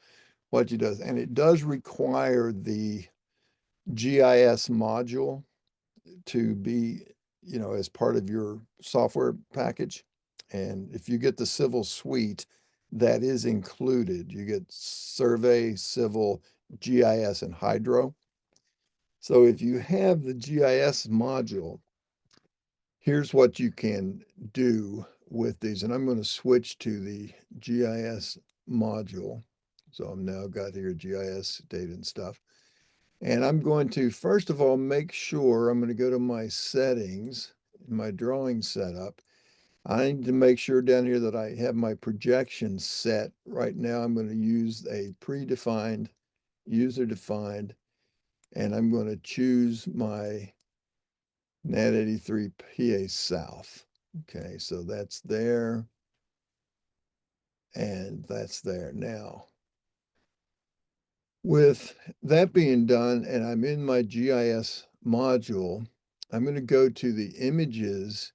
what it does. And it does require the GIS module to be, as part of your software package. And if you get the civil suite, that is included. You get survey, civil, GIS, and hydro. So if you have the GIS module, here's what you can do with these. And I'm going to switch to the GIS module. So I'm now got here GIS data and stuff. And I'm going to, first of all, make sure I'm going to go to my settings, my drawing setup. I need to make sure down here that I have my projection set. Right now, I'm going to use a predefined, user-defined, and I'm going to choose my NAT 83 PA South. Okay, so that's there, and that's there. Now, with that being done, and I'm in my GIS module, I'm going to go to the images.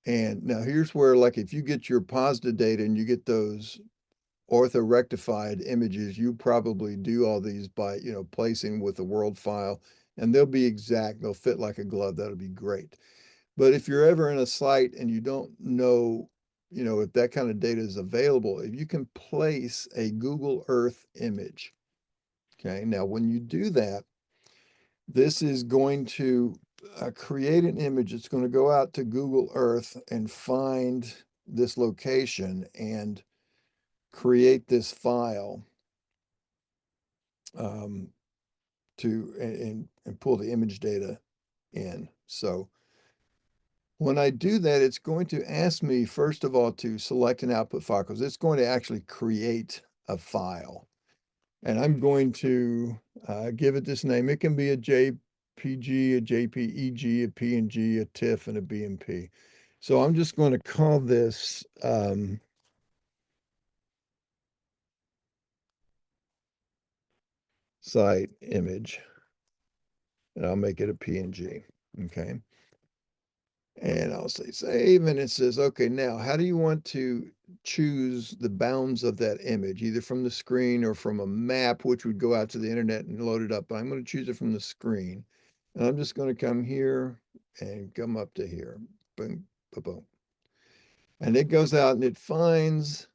And now here's where, like, if you get your POSDA data and you get those orthorectified images, you probably do all these by, placing with the world file, and they'll be exact. They'll fit like a glove. That'll be great. But if you're ever in a site and you don't know, if that kind of data is available, if you can place a Google Earth image. Okay, now when you do that, this is going to create an image. It's going to go out to Google Earth and find this location and create this file and pull the image data in. So when I do that, it's going to ask me, first of all, to select an output file because it's going to actually create a file. And I'm going to give it this name. It can be a JPG, a JPEG, a PNG, a TIFF, and a BMP. So I'm just going to call this site image, and I'll make it a PNG. Okay. And I'll say save, and it says, okay, now how do you want to choose the bounds of that image, either from the screen or from a map, which would go out to the internet and load it up. But I'm going to choose it from the screen. And I'm just going to come here and come up to here. Boom, boom, boom. And it goes out and it finds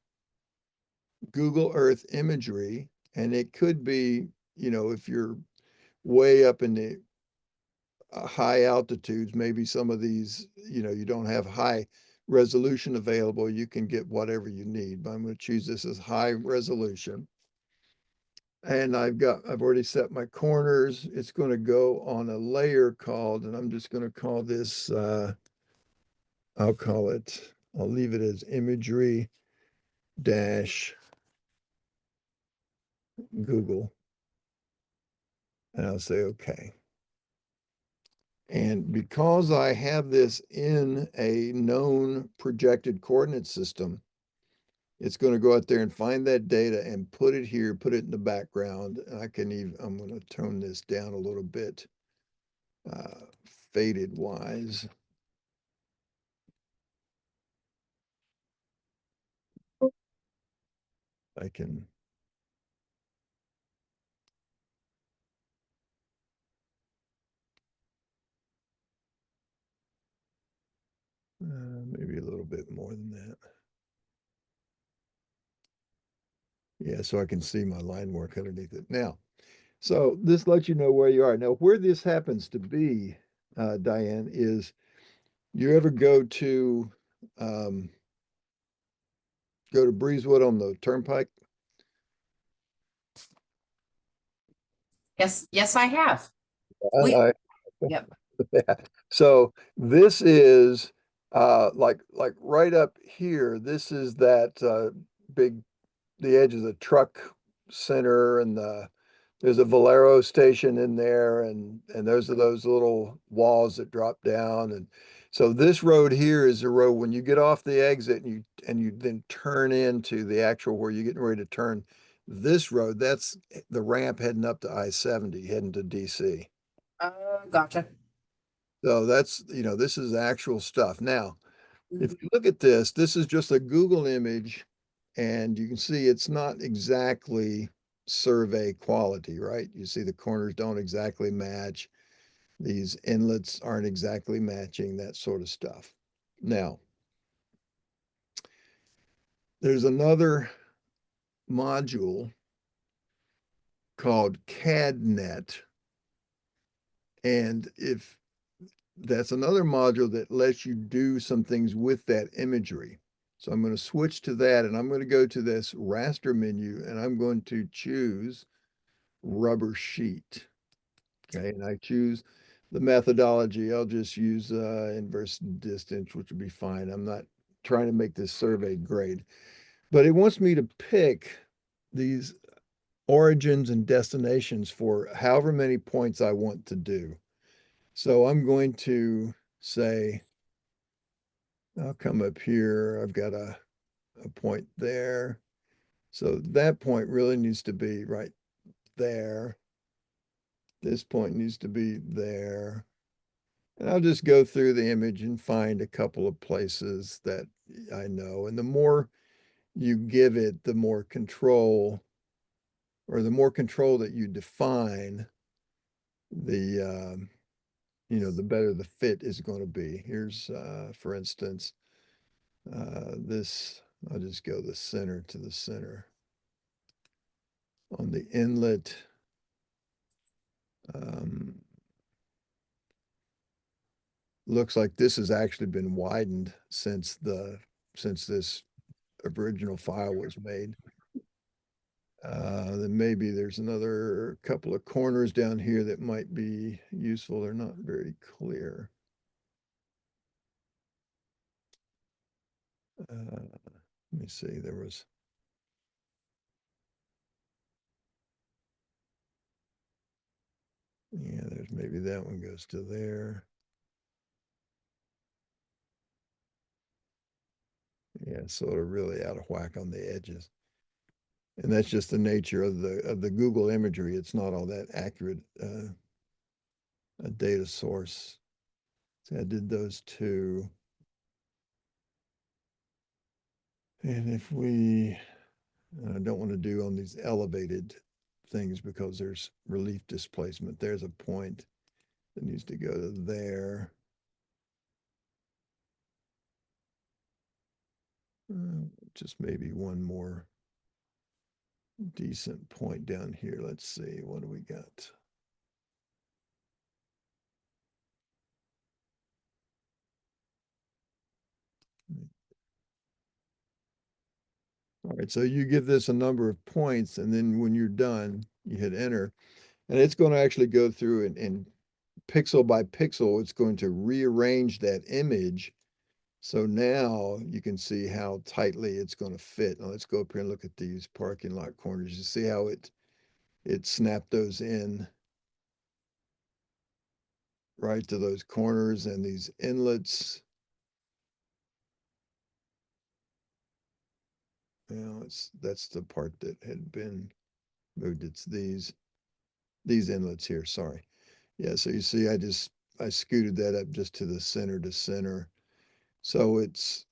Google Earth imagery. And it could be, if you're way up in the high altitudes, maybe some of these, you don't have high resolution available, you can get whatever you need. But I'm going to choose this as high resolution. And I've already set my corners. It's going to go on a layer called, and I'm just going to call this, I'll leave it as imagery dash Google. And I'll say, okay. And because I have this in a known projected coordinate system, it's going to go out there and find that data and put it here, put it in the background. I'm going to tone this down a little bit, faded wise. I can. Maybe a little bit more than that. Yeah, so I can see my line work underneath it. Now, so this lets you know where you are. Now, where this happens to be, Diane, is you ever go to Breezewood on the turnpike? Yes, I have. We, I, yep. So this is like right up here. This is that the edge of the truck center, and there's a Valero station in there, and those are those little walls that drop down. And so this road here is a road when you get off the exit and you then turn into the actual where you're getting ready to turn this road. That's the ramp heading up to I-70, heading to DC. Gotcha. So that's, this is actual stuff. Now, if you look at this, this is just a Google image, and you can see it's not exactly survey quality, right? You see the corners don't exactly match. These inlets aren't exactly matching, that sort of stuff. Now, there's another module called CADNet. And if that's another module that lets you do some things with that imagery. So I'm going to switch to that, and I'm going to go to this raster menu, and I'm going to choose rubber sheet. Okay, and I choose the methodology. I'll just use inverse distance, which would be fine. I'm not trying to make this survey grade, but it wants me to pick these origins and destinations for however many points I want to do. So I'm going to say, I'll come up here. I've got a point there. So that point really needs to be right there. This point needs to be there. And I'll just go through the image and find a couple of places that I know. And the more you give it, the more control, or the more control that you define, the the better the fit is going to be. Here's, for instance, this, I'll just go the center to the center. On the inlet, looks like this has actually been widened since this original file was made. Then maybe there's another couple of corners down here that might be useful. They're not very clear. Let me see, there was. Yeah, there's maybe that one goes to there. Yeah, sort of really out of whack on the edges. And that's just the nature of the Google imagery. It's not all that accurate a data source. So I did those two. And if we don't want to do on these elevated things because there's relief displacement, there's a point that needs to go to there. Just maybe one more decent point down here. Let's see, what do we got? All right, so you give this a number of points, and then when you're done, you hit enter, and it's going to actually go through and pixel by pixel, it's going to rearrange that image. So now you can see how tightly it's going to fit. Now let's go up here and look at these parking lot corners. You see how it snapped those in right to those corners and these inlets. Well, that's the part that had been moved. It's these inlets here, sorry. Yeah, so you see I scooted that up just to the center to center. So it's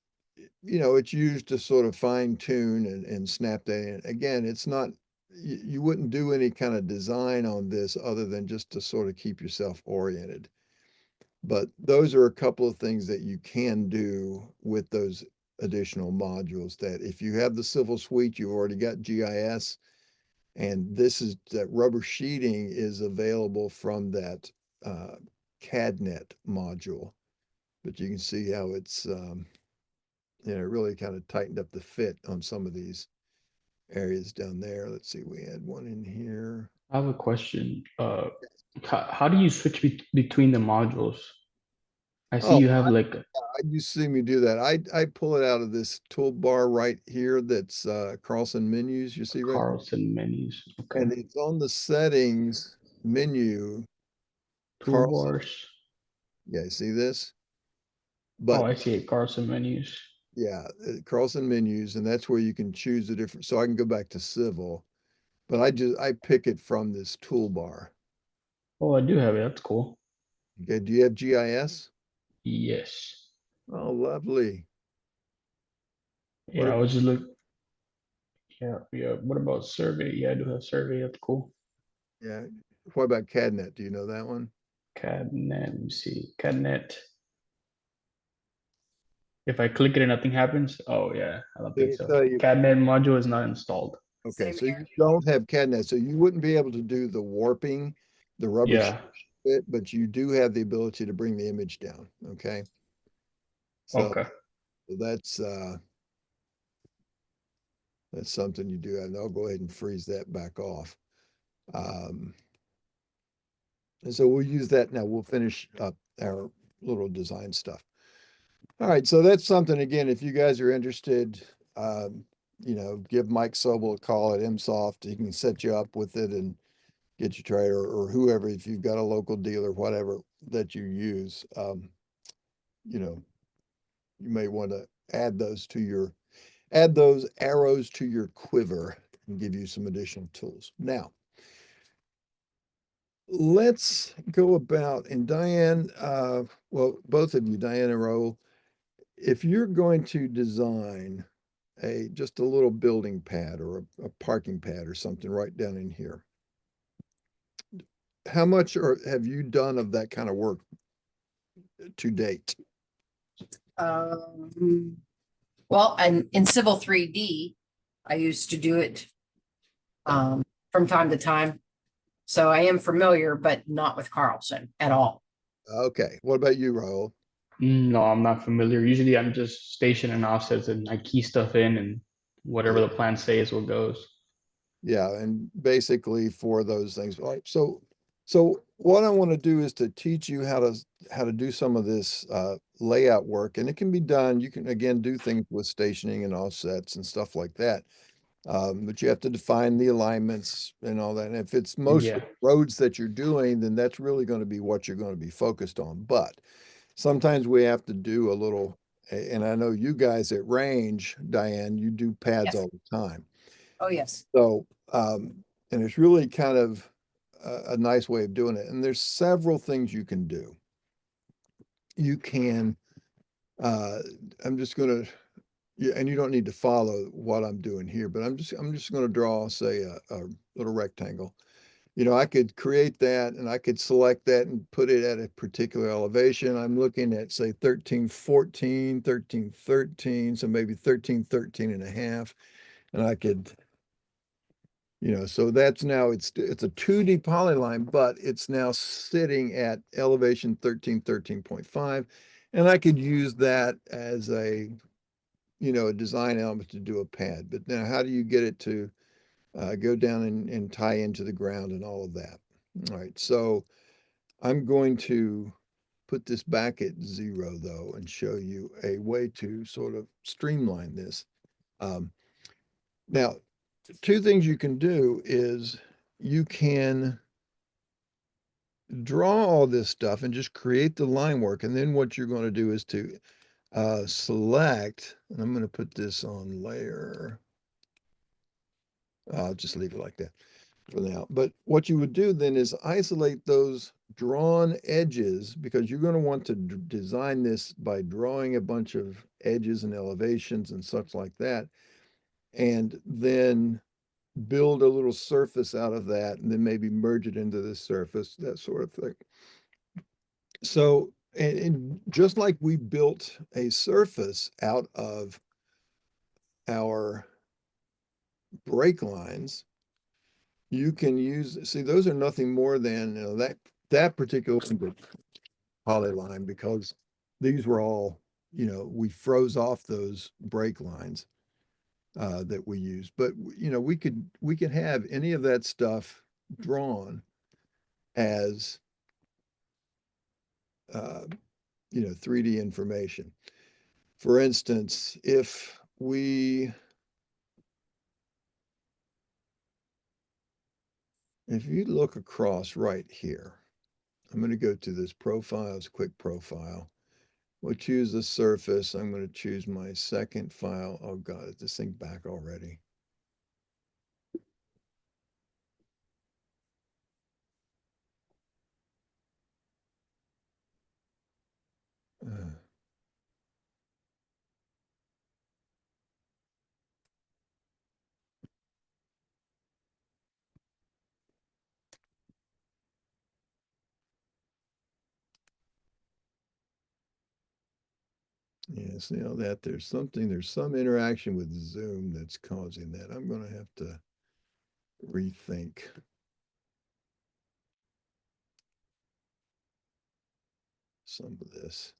it's used to sort of fine tune and snap that in. Again, it's not you wouldn't do any kind of design on this other than just to sort of keep yourself oriented. But those are a couple of things that you can do with those additional modules that if you have the Civil Suite, you've already got GIS, and that rubber sheeting is available from that CADNet module. But you can see how it's, really kind of tightened up the fit on some of these areas down there. Let's see, we had one in here. I have a question. How do you switch between the modules? I see Oh, you have like you see me do that. I pull it out of this toolbar right here that's Carlson menus, you see right? Carlson menus. Okay. And it's on the settings menu, Carlson. Toolbars. Yeah, see this? Oh, But I see it. Carlson menus. yeah, Carlson menus, and that's where you can choose the different. So I can go back to civil, but I pick it from this toolbar. Oh, I do have it. That's cool. Okay, do you have GIS? Yes. Oh, lovely. What Yeah, I about, was just look. Yeah, yeah. What about survey? Yeah, I do have survey. That's cool. yeah, what about CADNet? Do you know that one? CADNet. Let me see. CADNet. If I click it and nothing happens, oh yeah, I don't think Did it so. tell you? CADNet module is not installed. Okay, Same so you here. don't have CADNet, so you wouldn't be able to do the warping, the rubber Yeah. bit, but you do have the ability to bring the image down. Okay. So Okay. that's something you do have. And I'll go ahead and freeze that back off. And so we'll use that now. We'll finish up our little design stuff. All right, so that's something, again, if you guys are interested, give Mike Sobel a call at MSoft. He can set you up with it and get you tried, or whoever, if you've got a local dealer, whatever that you use, you may want to add those arrows to your quiver and give you some additional tools. Now, let's go about, and Diane, well, both of you, Diane and Raul, if you're going to design just a little building pad or a parking pad or something right down in here, how much have you done of that kind of work to date? Well, and in Civil 3D, I used to do it from time to time. So I am familiar, but not with Carlson at all. Okay, what about you, Raul? No, I'm not familiar. Usually I'm just stationing offsets and I key stuff in and whatever the plan says what goes. Yeah, and basically for those things, like, so what I want to do is to teach you how to do some of this layout work, and it can be done. You can again do things with stationing and offsets and stuff like that. But you have to define the alignments and all that. And if it's mostly Yeah. roads that you're doing, then that's really going to be what you're going to be focused on. But sometimes we have to do a little, and I know you guys at Range, Diane, you do pads Yes. all the time. Oh, yes. So, and it's really kind of a nice way of doing it. And there's several things you can do. You can, uh, I'm just going to, yeah, and you don't need to follow what I'm doing here, but I'm just going to draw, say, a little rectangle. You know, I could create that and I could select that and put it at a particular elevation. I'm looking at, say, 1314, 1313, so maybe 1313 and a half. And I could, you know, so that's now it's a 2D polyline, but it's now sitting at elevation 1313.5. And I could use that as a, you know, a design element to do a pad. But now how do you get it to go down and tie into the ground and all of that? All right, so I'm going to put this back at 0 though and show you a way to sort of streamline this. Now, two things you can do is you can draw all this stuff and just create the line work. And then what you're going to do is to select, and I'm going to put this on layer. I'll just leave it like that for now. But what you would do then is isolate those drawn edges, because you're going to want to design this by drawing a bunch of edges and elevations and such like that. And then build a little surface out of that and then maybe merge it into this surface, that sort of thing. So, and just like we built a surface out of our brake lines, you can use, see, those are nothing more than, you know, that particular polyline, because these were all, you know, we froze off those brake lines that we use. But, you know, we could have any of that stuff drawn as, you know, 3D information. For instance, if you look across right here, I'm going to go to this profiles, quick profile. We'll choose the surface. I'm going to choose my second file. Oh God, is this thing back already? Uh, Yes, you know that there's some interaction with Zoom that's causing that. I'm going to have to rethink some of this.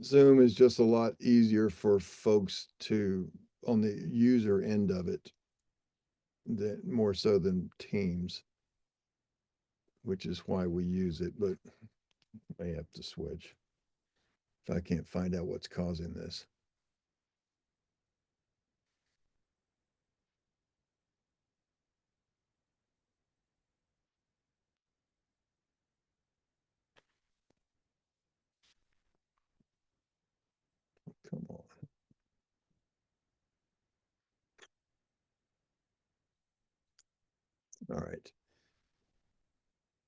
Zoom is just a lot easier for folks to, on the user end of it, that more so than Teams, which is why we use it, but I have to switch if I can't find out what's causing this. Come on. All right.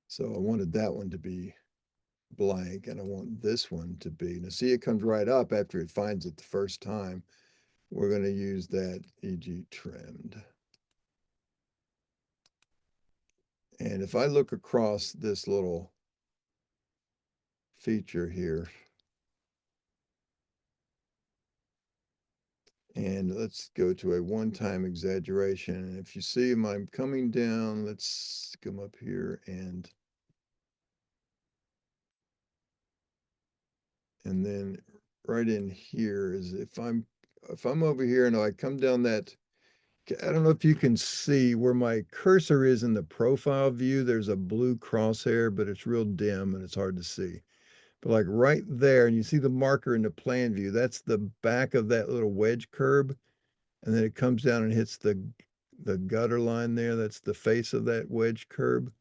So I wanted that one to be blank, and I want this one to be, now see, it comes right up after it finds it the first time. We're going to use that EG trimmed. And if I look across this little feature here, and let's go to a one-time exaggeration. And if you see I'm coming down, let's come up here and And then right in here is if I'm over here and I come down that, I don't know if you can see where my cursor is in the profile view. There's a blue crosshair, but it's real dim and it's hard to see. But like right there, and you see the marker in the plan view, that's the back of that little wedge curb. And then it comes down and hits the gutter line there. That's the face of that wedge curb.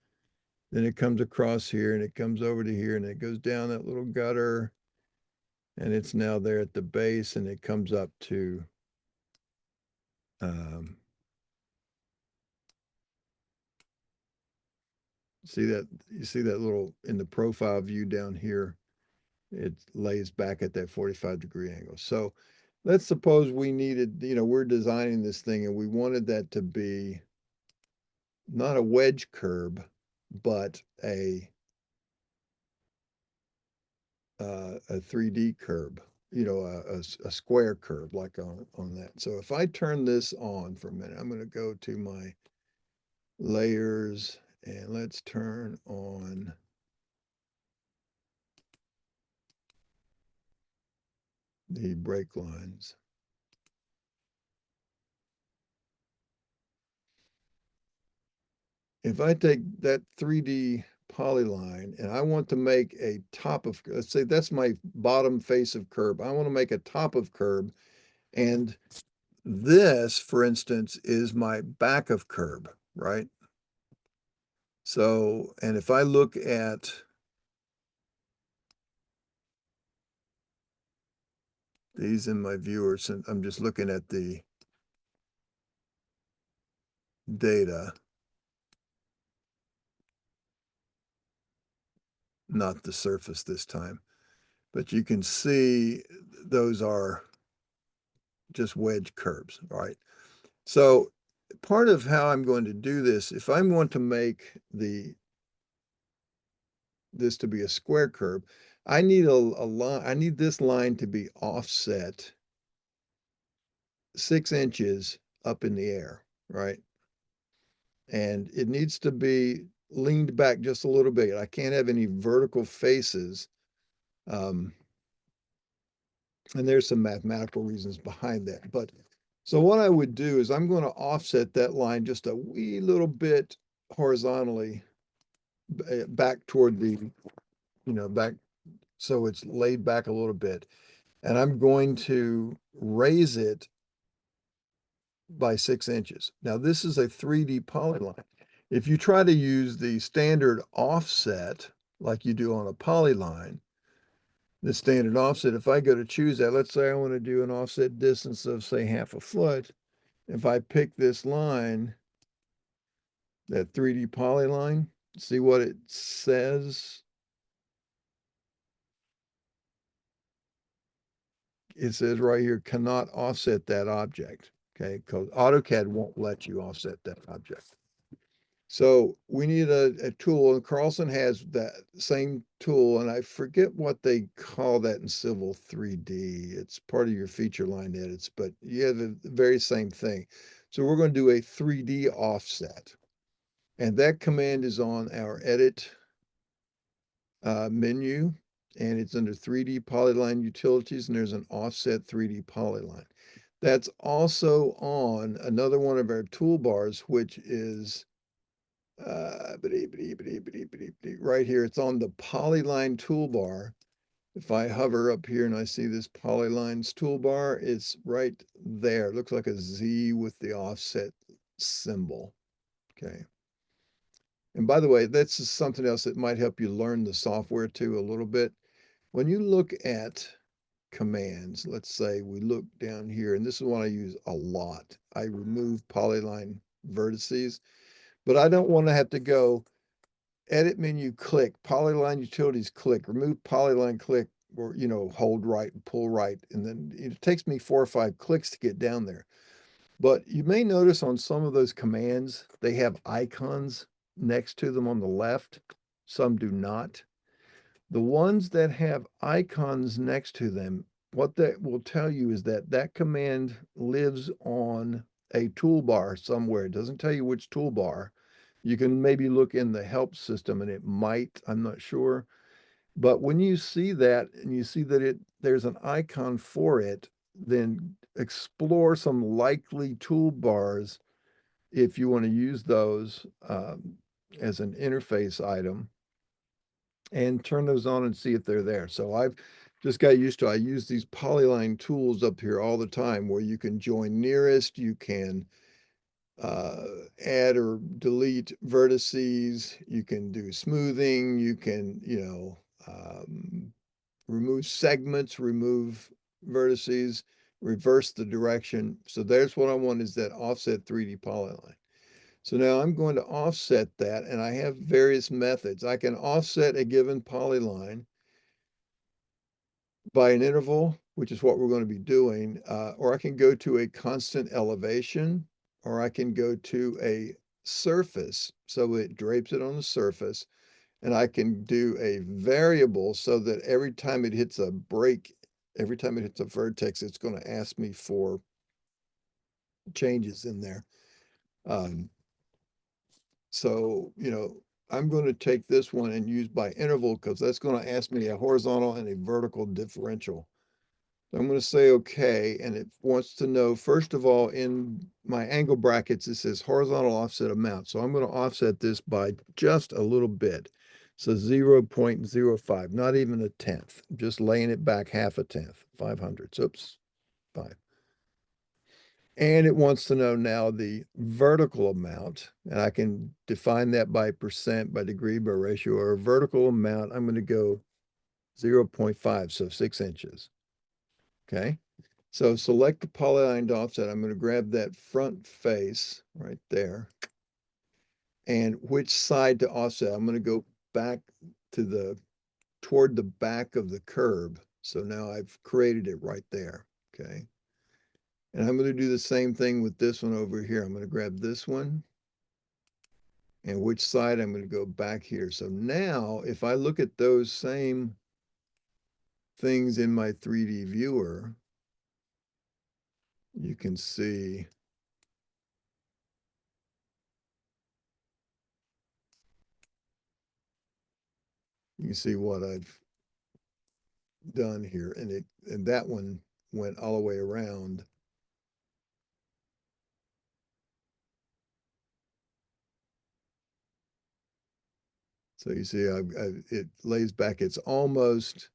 Then it comes across here and it comes over to here and it goes down that little gutter. And it's now there at the base and it comes up to see that, you see that little in the profile view down here, it lays back at that 45-degree angle. So let's suppose we needed, we're designing this thing and we wanted that to be not a wedge curb, but a 3D curb, a square curb like on that. So if I turn this on for a minute, I'm going to go to my layers and let's turn on the break lines. If I take that 3D polyline and I want to make a top of, let's say that's my bottom face of curb. I want to make a top of curb. And this, for instance, is my back of curb, right? So, and if I look at these in my viewers, and I'm just looking at the data, not the surface this time, but you can see those are just wedge curbs, right? So part of how I'm going to do this, if I want to make this to be a square curb, I need a line, I need this line to be offset 6 inches up in the air, right? And it needs to be leaned back just a little bit. I can't have any vertical faces. And there's some mathematical reasons behind that. But so what I would do is I'm going to offset that line just a wee little bit horizontally back toward the, back, so it's laid back a little bit. And I'm going to raise it by 6 inches. Now this is a 3D polyline. If you try to use the standard offset like you do on a polyline, the standard offset, if I go to choose that, let's say I want to do an offset distance of say 1/2 foot. If I pick this line, that 3D polyline, see what it says? It says right here, cannot offset that object, okay? Because AutoCAD won't let you offset that object. So we need a tool, and Carlson has that same tool, and I forget what they call that in Civil 3D. It's part of your feature line edits, but you have the very same thing. So we're going to do a 3D offset, and that command is on our edit menu, and it's under 3D polyline utilities, and there's an offset 3D polyline. That's also on another one of our toolbars, which is right here. It's on the polyline toolbar. If I hover up here and I see this polylines toolbar, it's right there. It looks like a Z with the offset symbol. Okay. And by the way, that's just something else that might help you learn the software too a little bit. When you look at commands, let's say we look down here, and this is one I use a lot. I remove polyline vertices, but I don't want to have to go edit menu, click, polyline utilities, click, remove polyline, click, or, hold right and pull right. And then it takes me 4 or 5 clicks to get down there. But you may notice on some of those commands, they have icons next to them on the left. Some do not. The ones that have icons next to them, what that will tell you is that that command lives on a toolbar somewhere. It doesn't tell you which toolbar. You can maybe look in the help system and it might, I'm not sure, But when you see that and you see that there's an icon for it, then explore some likely toolbars if you want to use those as an interface item, and turn those on and see if they're there. So I've just got used to, I use these polyline tools up here all the time where you can join nearest, you can add or delete vertices, you can do smoothing, you can, remove segments, remove vertices, reverse the direction. So there's what I want, is that offset 3D polyline. So now I'm going to offset that, and I have various methods. I can offset a given polyline by an interval, which is what we're going to be doing, or I can go to a constant elevation, or I can go to a surface, so it drapes it on the surface, and I can do a variable so that every time it hits a break, every time it hits a vertex, it's going to ask me for changes in there. So, I'm going to take this one and use by interval, because that's going to ask me a horizontal and a vertical differential. I'm going to say okay, and it wants to know, first of all, in my angle brackets, it says horizontal offset amount. So I'm going to offset this by just a little bit. So 0.05, not even a tenth, just laying it back half a tenth, 500. Oops, 5. And it wants to know now the vertical amount, and I can define that by percent, by degree, by ratio, or vertical amount. I'm going to go 0.5, so 6 inches. Okay. So select the polyline offset. I'm going to grab that front face right there. And which side to offset? I'm going to go back to toward the back of the curb. So now I've created it right there. Okay. And I'm going to do the same thing with this one over here. I'm going to grab this one. And which side? I'm going to go back here. So now if I look at those same things in my 3D viewer, you can see what I've done here, and that one went all the way around. So you see, it lays back. It's almost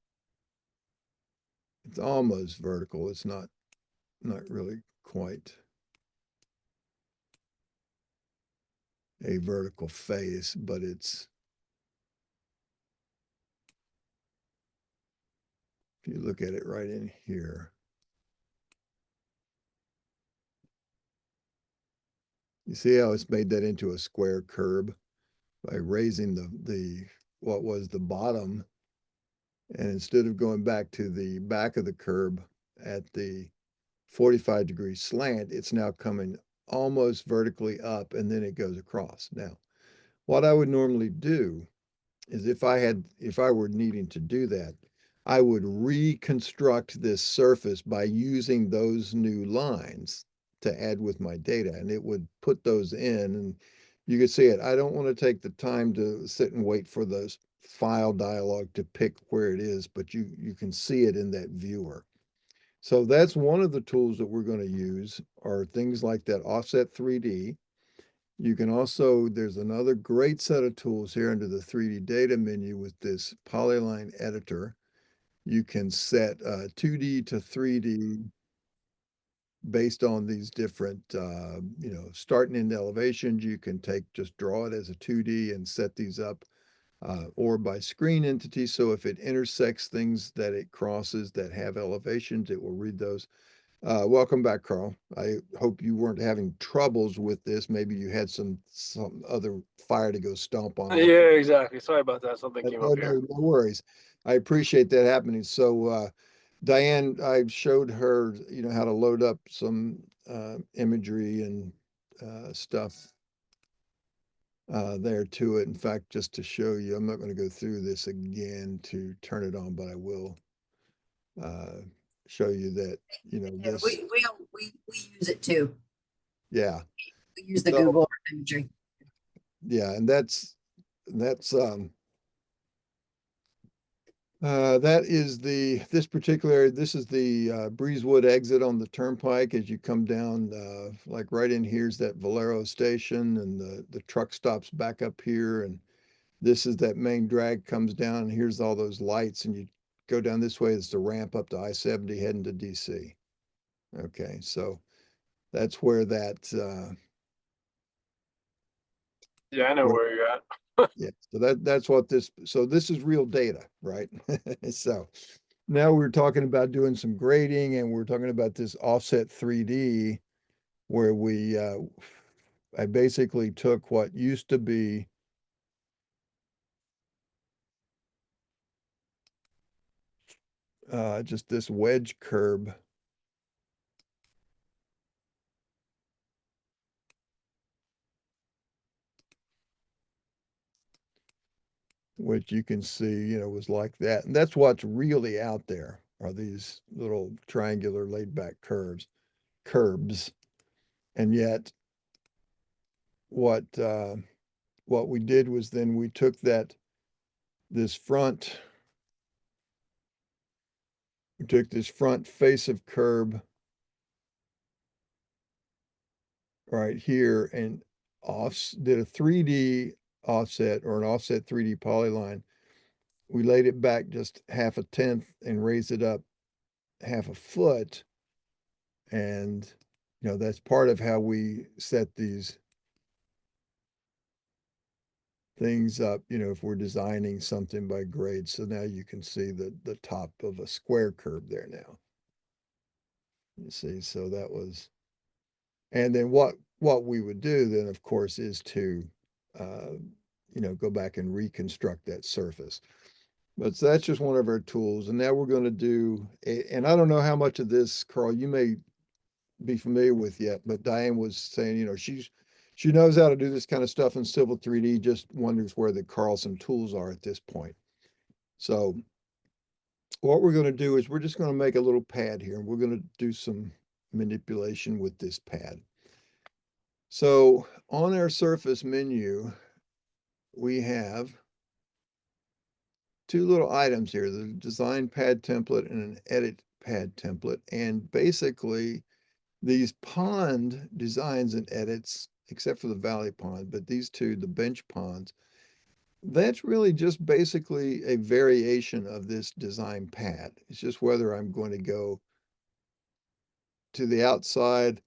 vertical. It's not really quite a vertical face, but it's, if you look at it right in here, you see how it's made that into a square curb by raising what was the bottom, and instead of going back to the back of the curb at the 45-degree slant, it's now coming almost vertically up, and then it goes across. Now, what I would normally do is, if I were needing to do that, I would reconstruct this surface by using those new lines to add with my data, and it would put those in, and you could see it. I don't want to take the time to sit and wait for those file dialog to pick where it is, but you can see it in that viewer. So that's one of the tools that we're going to use, are things like that offset 3D. You can also, there's another great set of tools here under the 3D data menu with this polyline editor. You can set 2D to 3D based on these different, starting in elevations. You can just draw it as a 2D and set these up, or by screen entity. So if it intersects things that it crosses that have elevations, it will read those. Welcome back, Carl. I hope you weren't having troubles with this. Maybe you had some other fire to go stomp on. Yeah, exactly. Sorry about that. Something came up here. No worries. I appreciate that happening. So, Diane, I showed her, how to load up some imagery and stuff there to it. In fact, just to show you, I'm not going to go through this again to turn it on, but I will show you that, Yeah, this, we use it too. yeah. We use the So- Google imagery. Yeah, and that's That is this particular area, this is the Breezewood exit on the turnpike as you come down, like right in here's that Valero station, and the truck stops back up here, and this is that main drag comes down, and here's all those lights, and you go down this way, it's the ramp up to I-70 heading to DC. Okay, so that's where that, Yeah, I know Where- where you're at. yeah, so that's what so this is real data, right? So now we're talking about doing some grading, and we're talking about this offset 3D where I basically took what used to be just this wedge curb, which you can see, was like that. And that's what's really out there, are these little triangular laid back curbs. And yet what we did was then we took this front face of curb right here and did a 3D offset, or an offset 3D polyline. We laid it back just 1/2 and raised it up 1/2 foot. And, that's part of how we set these things up, if we're designing something by grade. So now you can see the top of a square curb there now. You see, so that was, and then what we would do then, of course, is to, go back and reconstruct that surface. But so that's just one of our tools. And now we're going to do, and I don't know how much of this, Carl, you may be familiar with yet, but Diane was saying, she knows how to do this kind of stuff in Civil 3D, just wonders where the Carlson tools are at this point. So what we're going to do is we're just going to make a little pad here, and we're going to do some manipulation with this pad. So on our surface menu, we have two little items here, the design pad template and an edit pad template. And basically these pond designs and edits, except for the valley pond, but these two, the bench ponds, that's really just basically a variation of this design pad. It's just whether I'm going to go to the outside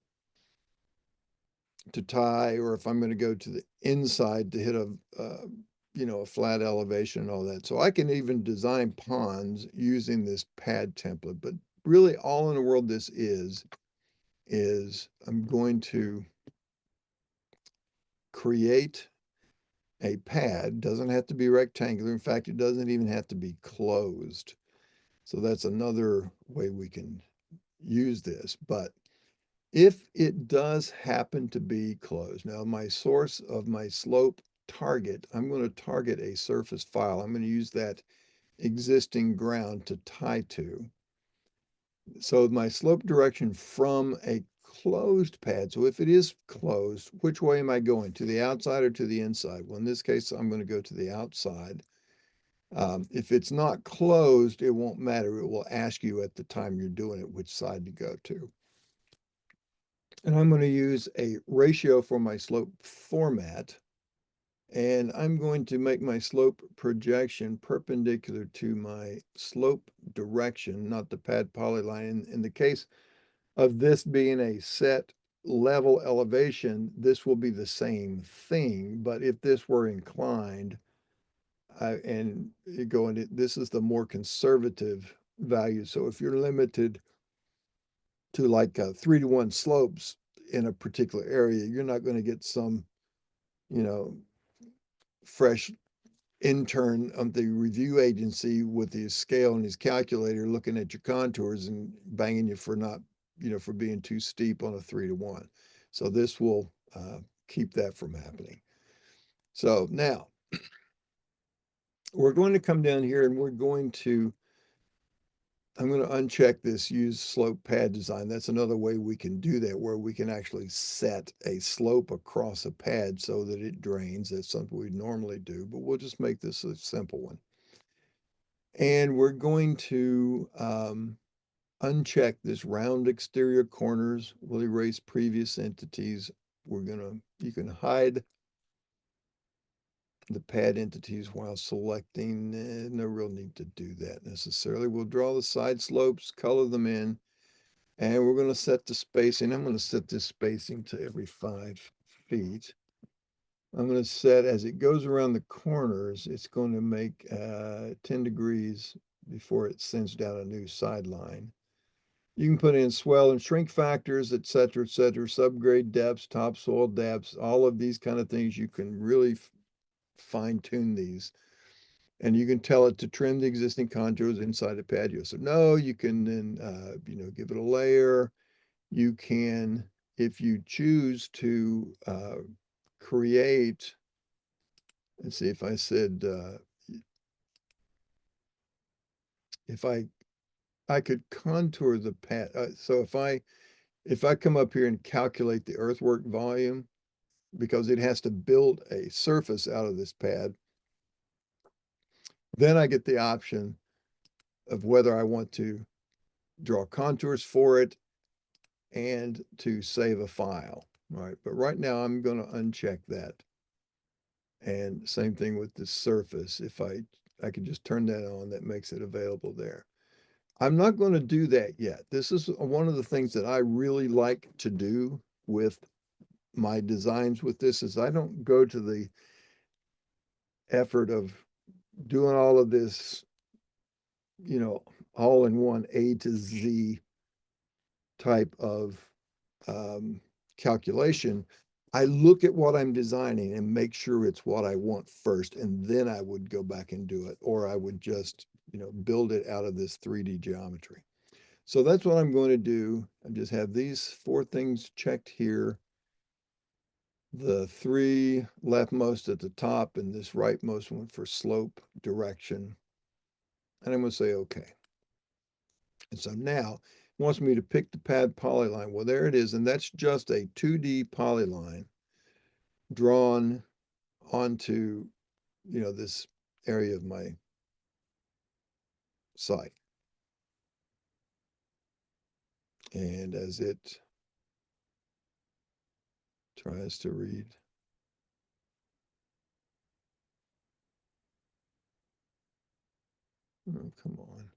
to tie, or if I'm going to go to the inside to hit a flat elevation and all that. So I can even design ponds using this pad template, but really all in the world this is I'm going to create a pad. Doesn't have to be rectangular. In fact, it doesn't even have to be closed. So that's another way we can use this. But if it does happen to be closed, now my source of my slope target, I'm going to target a surface file. I'm going to use that existing ground to tie to. So my slope direction from a closed pad. So if it is closed, which way am I going? To the outside or to the inside? Well, in this case, I'm going to go to the outside. If it's not closed, it won't matter. It will ask you at the time you're doing it which side to go to. And I'm going to use a ratio for my slope format. And I'm going to make my slope projection perpendicular to my slope direction, not the pad polyline. In the case of this being a set level elevation, this will be the same thing. But if this were inclined, and this is the more conservative value. So if you're limited to like 3-to-1 slopes in a particular area, you're not going to get some, fresh intern of the review agency with his scale and his calculator looking at your contours and banging you for not, for being too steep on a 3-to-1. So this will keep that from happening. So now we're going to come down here and I'm going to uncheck this use slope pad design. That's another way we can do that, where we can actually set a slope across a pad so that it drains. That's something we normally do, but we'll just make this a simple one. And we're going to uncheck this round exterior corners. We'll erase previous entities. You can hide the pad entities while selecting. No real need to do that necessarily. We'll draw the side slopes, color them in, and we're going to set the spacing. I'm going to set this spacing to every 5 feet. I'm going to set, as it goes around the corners, it's going to make 10 degrees before it sends down a new sideline. You can put in swell and shrink factors, et cetera, subgrade depths, topsoil depths, all of these kind of things. You can really fine tune these. And you can tell it to trim the existing contours inside the patio. So no, you can then, give it a layer. You can, if you choose to create, let's see, if I said, if I could contour the pad. So if I come up here and calculate the earthwork volume, because it has to build a surface out of this pad, then I get the option of whether I want to draw contours for it and to save a file. All right, but right now I'm going to uncheck that. And same thing with the surface. If I could just turn that on, that makes it available there. I'm not going to do that yet. This is one of the things that I really like to do with my designs with this is I don't go to the effort of doing all of this, all in one A to Z type of calculation. I look at what I'm designing and make sure it's what I want first, and then I would go back and do it, or I would just, build it out of this 3D geometry. So that's what I'm going to do. I just have these 4 things checked here. The 3 leftmost at the top and this rightmost one for slope direction. And I'm going to say okay. And so now it wants me to pick the pad polyline. Well, there it is. And that's just a 2D polyline drawn onto, this area of my site. And as it tries to read, oh, come on.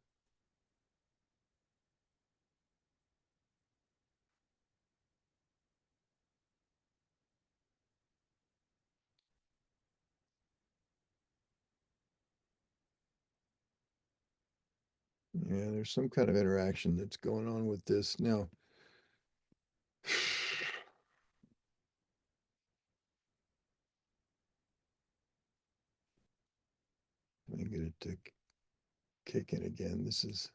Yeah, there's some kind of interaction that's going on with this. Now, let me get it to kick in again. This is,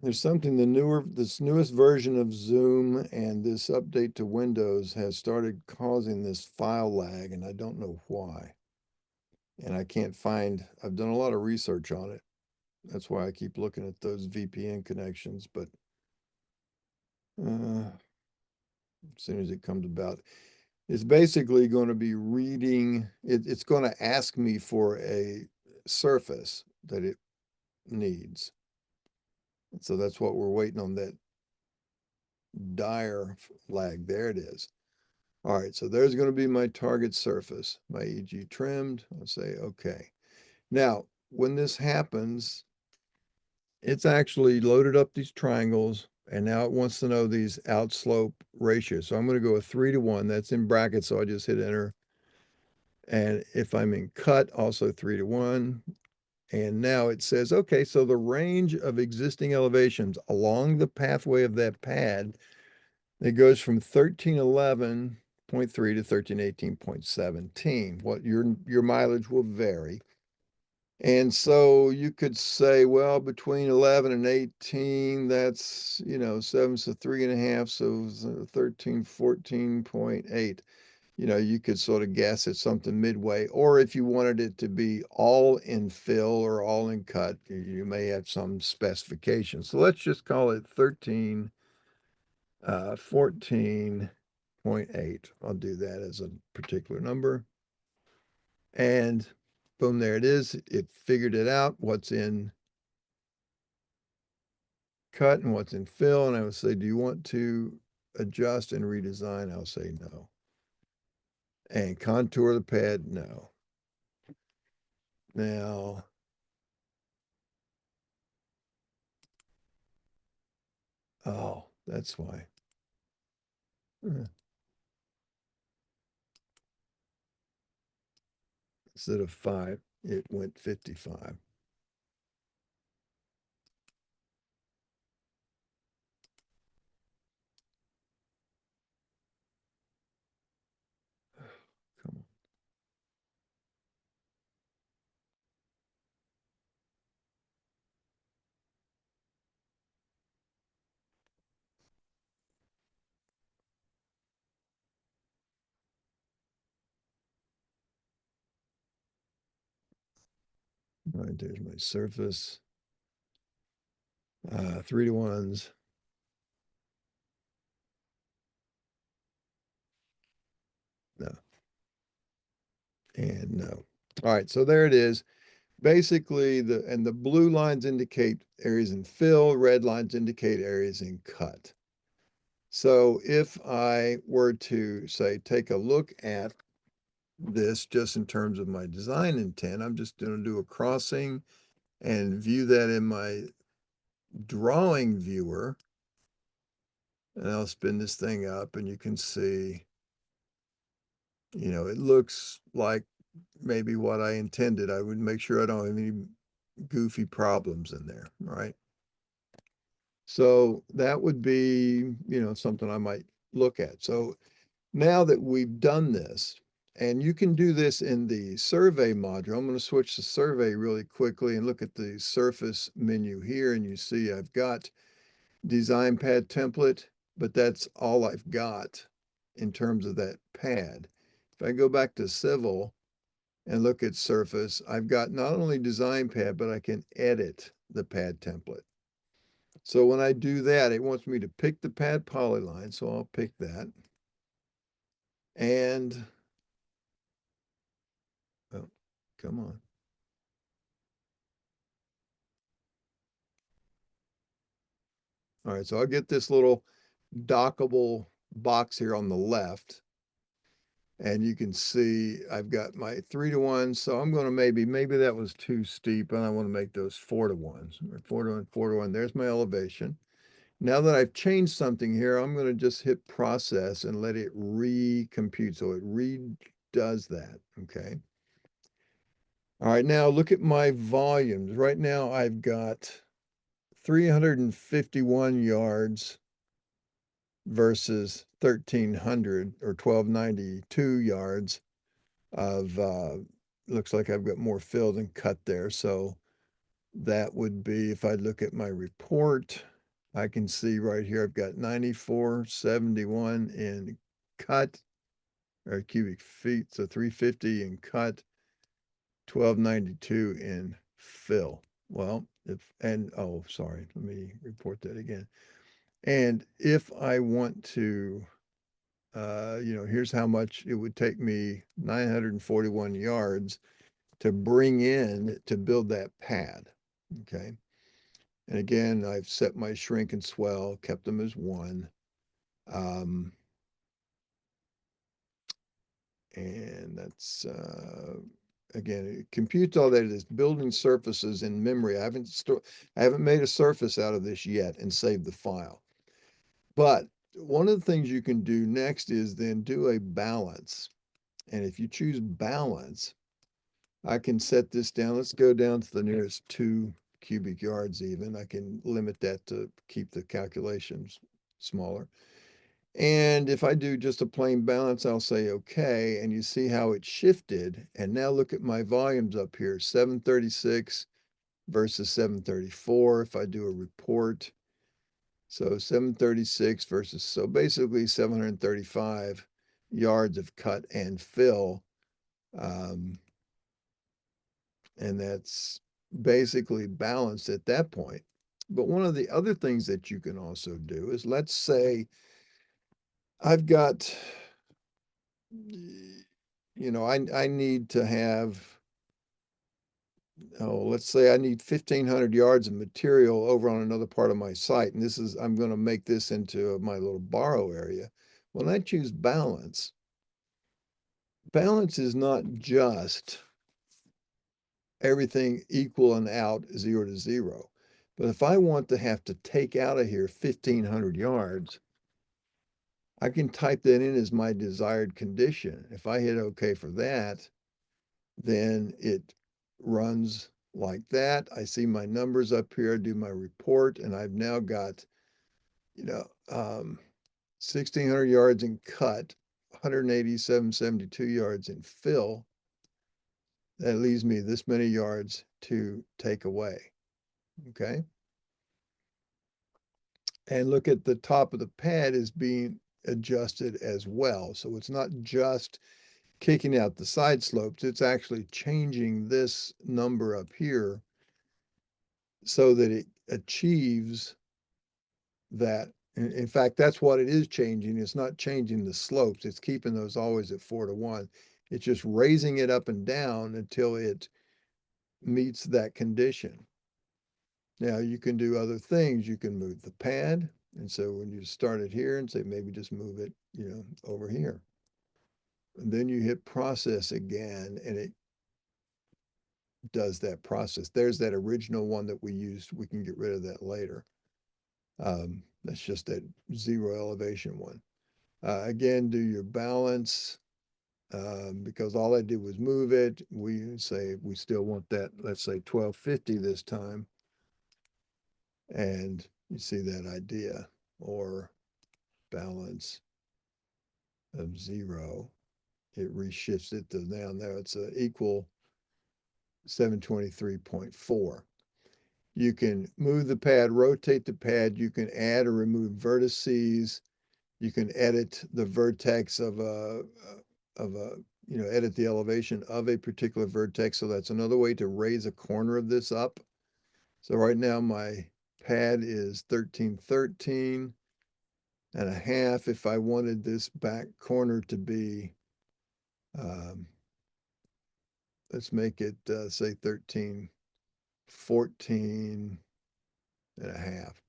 there's something this newest version of Zoom and this update to Windows has started causing this file lag, and I don't know why. And I can't find, I've done a lot of research on it. That's why I keep looking at those VPN connections, but as soon as it comes about, it's basically going to be reading, it's going to ask me for a surface that it needs. So that's what we're waiting on, that dire lag. There it is. All right, so there's going to be my target surface, my EG trimmed. I'll say okay. Now, when this happens, it's actually loaded up these triangles, and now it wants to know these outslope ratios. So I'm going to go with 3:1. That's in brackets, so I just hit enter. And if I'm in cut, also 3:1. And now it says, okay, so the range of existing elevations along the pathway of that pad, it goes from 1311.3 to 1318.17. What your mileage will vary. And so you could say, well, between 11 and 18, that's, 7, so 3.5, so 13, 14.8. you know, you could sort of guess at something midway, or if you wanted it to be all in fill or all in cut, you may have some specifications. So let's just call it 14.8. I'll do that as a particular number. And boom, there it is. It figured it out, what's in cut and what's in fill. And I would say, do you want to adjust and redesign? I'll say no. And contour the pad, no. Now, oh, that's why. Instead of 5, it went 55. Come on. All right, there's my surface. 3 to 1s. No. And no. All right, so there it is. Basically, the blue lines indicate areas in fill, red lines indicate areas in cut. So if I were to say, take a look at this just in terms of my design intent, I'm just going to do a crossing and view that in my drawing viewer. And I'll spin this thing up and you can see, you know, it looks like maybe what I intended. I would make sure I don't have any goofy problems in there, right? So that would be, you know, something I might look at. So now that we've done this, and you can do this in the survey module, I'm going to switch to survey really quickly and look at the surface menu here. And you see I've got design pad template, but that's all I've got in terms of that pad. If I go back to civil and look at surface, I've got not only design pad, but I can edit the pad template. So when I do that, it wants me to pick the pad polyline. So I'll pick that. And, oh, come on. All right, so I'll get this little dockable box here on the left. And you can see I've got my 3 to 1. So I'm going to maybe that was too steep. And I want to make those 4 to 1s. 4 to 1, 4 to 1. There's my elevation. Now that I've changed something here, I'm going to just hit process and let it recompute. So it redoes that. Okay. All right, now look at my volumes. Right now I've got 351 yards versus 1,300 or 1,292 yards of, looks like I've got more fill than cut there. So that would be, if I look at my report, I can see right here, I've got 9471 in cut or cubic feet. So 350 in cut, 1292 in fill. Well, oh, sorry, let me report that again. And if I want to, you know, here's how much it would take me 941 yards to bring in to build that pad. Okay. And again, I've set my shrink and swell, kept them as 1. And that's, again, it computes all that as building surfaces in memory. I haven't made a surface out of this yet and saved the file. But one of the things you can do next is then do a balance. And if you choose balance, I can set this down. Let's go down to the nearest 2 cubic yards even. I can limit that to keep the calculations smaller. And if I do just a plain balance, I'll say okay. And you see how it shifted. And now look at my volumes up here, 736 versus 734. If I do a report, so 736 versus, so basically 735 yards of cut and fill. And that's basically balanced at that point. But one of the other things that you can also do is, let's say I've got, I need to have, let's say I need 1,500 yards of material over on another part of my site. And I'm going to make this into my little borrow area. When I choose balance, balance is not just everything equal and out 0 to 0. But if I want to have to take out of here 1,500 yards, I can type that in as my desired condition. If I hit OK for that, then it runs like that. I see my numbers up here, I do my report, and I've now got, 1,600 yards in cut, 187.72 yards in fill. That leaves me this many yards to take away. Okay. And look at the top of the pad is being adjusted as well. So it's not just kicking out the side slopes, it's actually changing this number up here so that it achieves that. In fact, that's what it is changing. It's not changing the slopes. It's keeping those always at 4 to 1. It's just raising it up and down until it meets that condition. Now you can do other things. You can move the pad. And so when you start it here and say, maybe just move it, over here. And then you hit process again, and it does that process. There's that original one that we used. We can get rid of that later. That's just that 0 elevation one. Again, do your balance, because all I did was move it. We say we still want that, let's say 1250 this time. And you see that idea, or balance of 0. It reshifts it to now it's equal 723.4. You can move the pad, rotate the pad. You can add or remove vertices. You can edit the vertex of edit the elevation of a particular vertex. So that's another way to raise a corner of this up. So right now my pad is 1313 and a half. If I wanted this back corner to be, let's make it say 1314 and a half.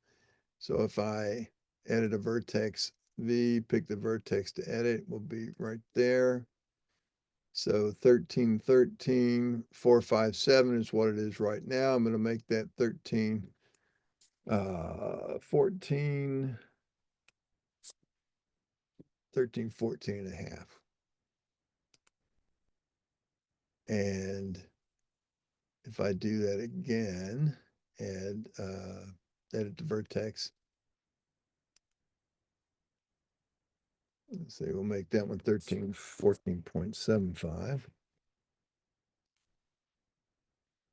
So if I edit a vertex V, pick the vertex to edit, will be right there. So 1313,457 is what it is right now. I'm going to make that 1314 and a half. And if I do that again and edit the vertex, let's say we'll make that one 14.75.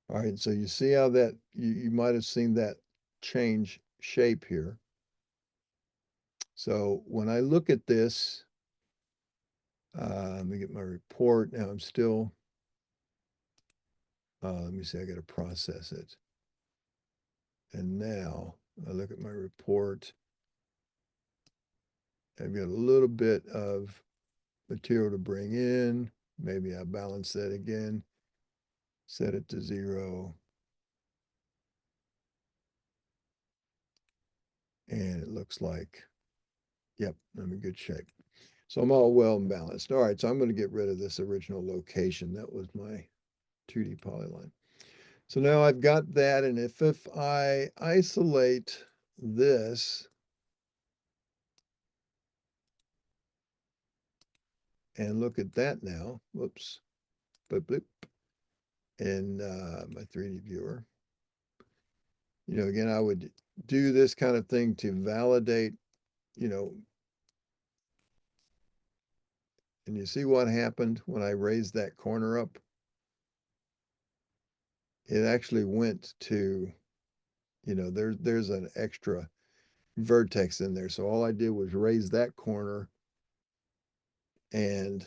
All right, so you see how that, you might have seen that change shape here. So when I look at this, let me get my report. Now I'm still, let me see, I got to process it. And now I look at my report. I've got a little bit of material to bring in. Maybe I balance that again, set it to 0. And it looks like, yep, I'm in good shape. So I'm all well and balanced. All right, so I'm going to get rid of this original location. That was my 2D polyline. So now I've got that, and if I isolate this and look at that now, whoops, blip, blip, in my 3D viewer, again, I would do this kind of thing to validate, and you see what happened when I raised that corner up? It actually went to, there's an extra vertex in there. So all I did was raise that corner, And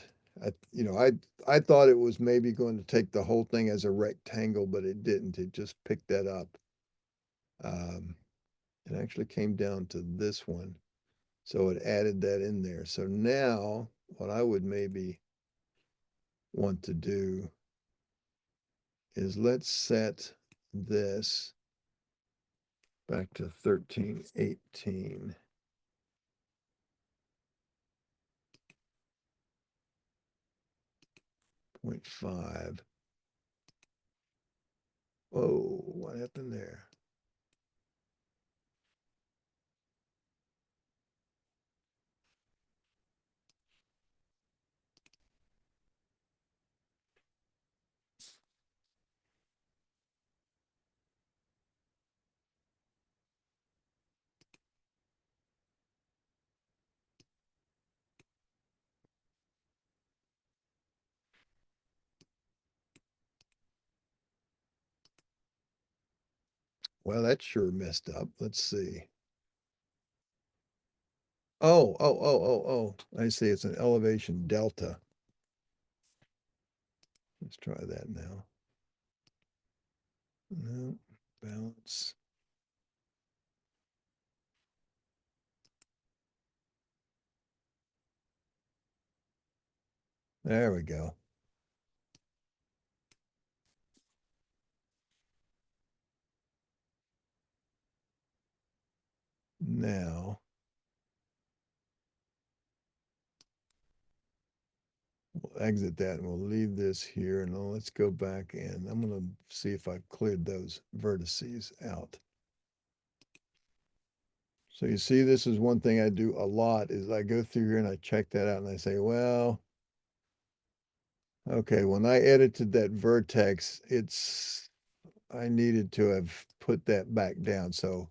I thought it was maybe going to take the whole thing as a rectangle, but it didn't. It just picked that up. It actually came down to this one. So it added that in there. So now what I would maybe want to do is let's set this back to 1318. Point 5. Whoa, what happened there? Well, that sure messed up. Let's see. Oh. I see it's an elevation delta. Let's try that now. No, balance. There we go. Now, we'll exit that and we'll leave this here and let's go back and I'm going to see if I've cleared those vertices out. So you see, this is one thing I do a lot is I go through here and I check that out and I say, well, okay, when I edited that vertex, I needed to have put that back down. So,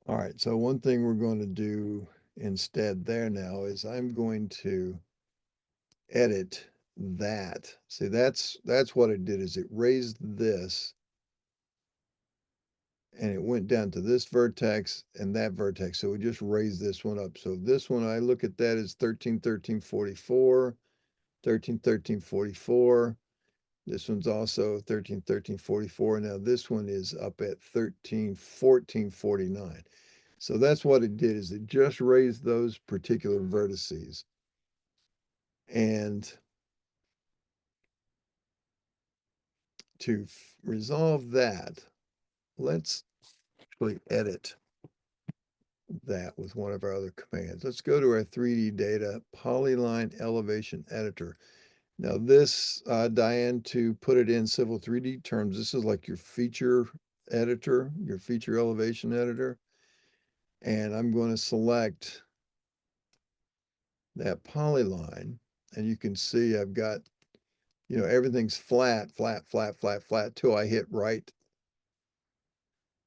all right, so one thing we're going to do instead there now is I'm going to edit that. See, that's what it did is it raised this and it went down to this vertex and that vertex. So we just raised this one up. So this one, I look at that as 13, 13, 44, 13, 13, 44. This one's also 13, 13, 44. Now this one is up at 13, 14, 49. So that's what it did is it just raised those particular vertices. And to resolve that, let's actually edit that with one of our other commands. Let's go to our 3D data polyline elevation editor. Now this, Diane, to put it in Civil 3D terms, this is like your feature editor, your feature elevation editor. And I'm going to select that polyline. And you can see I've got, everything's flat, flat, flat, flat, flat till I hit right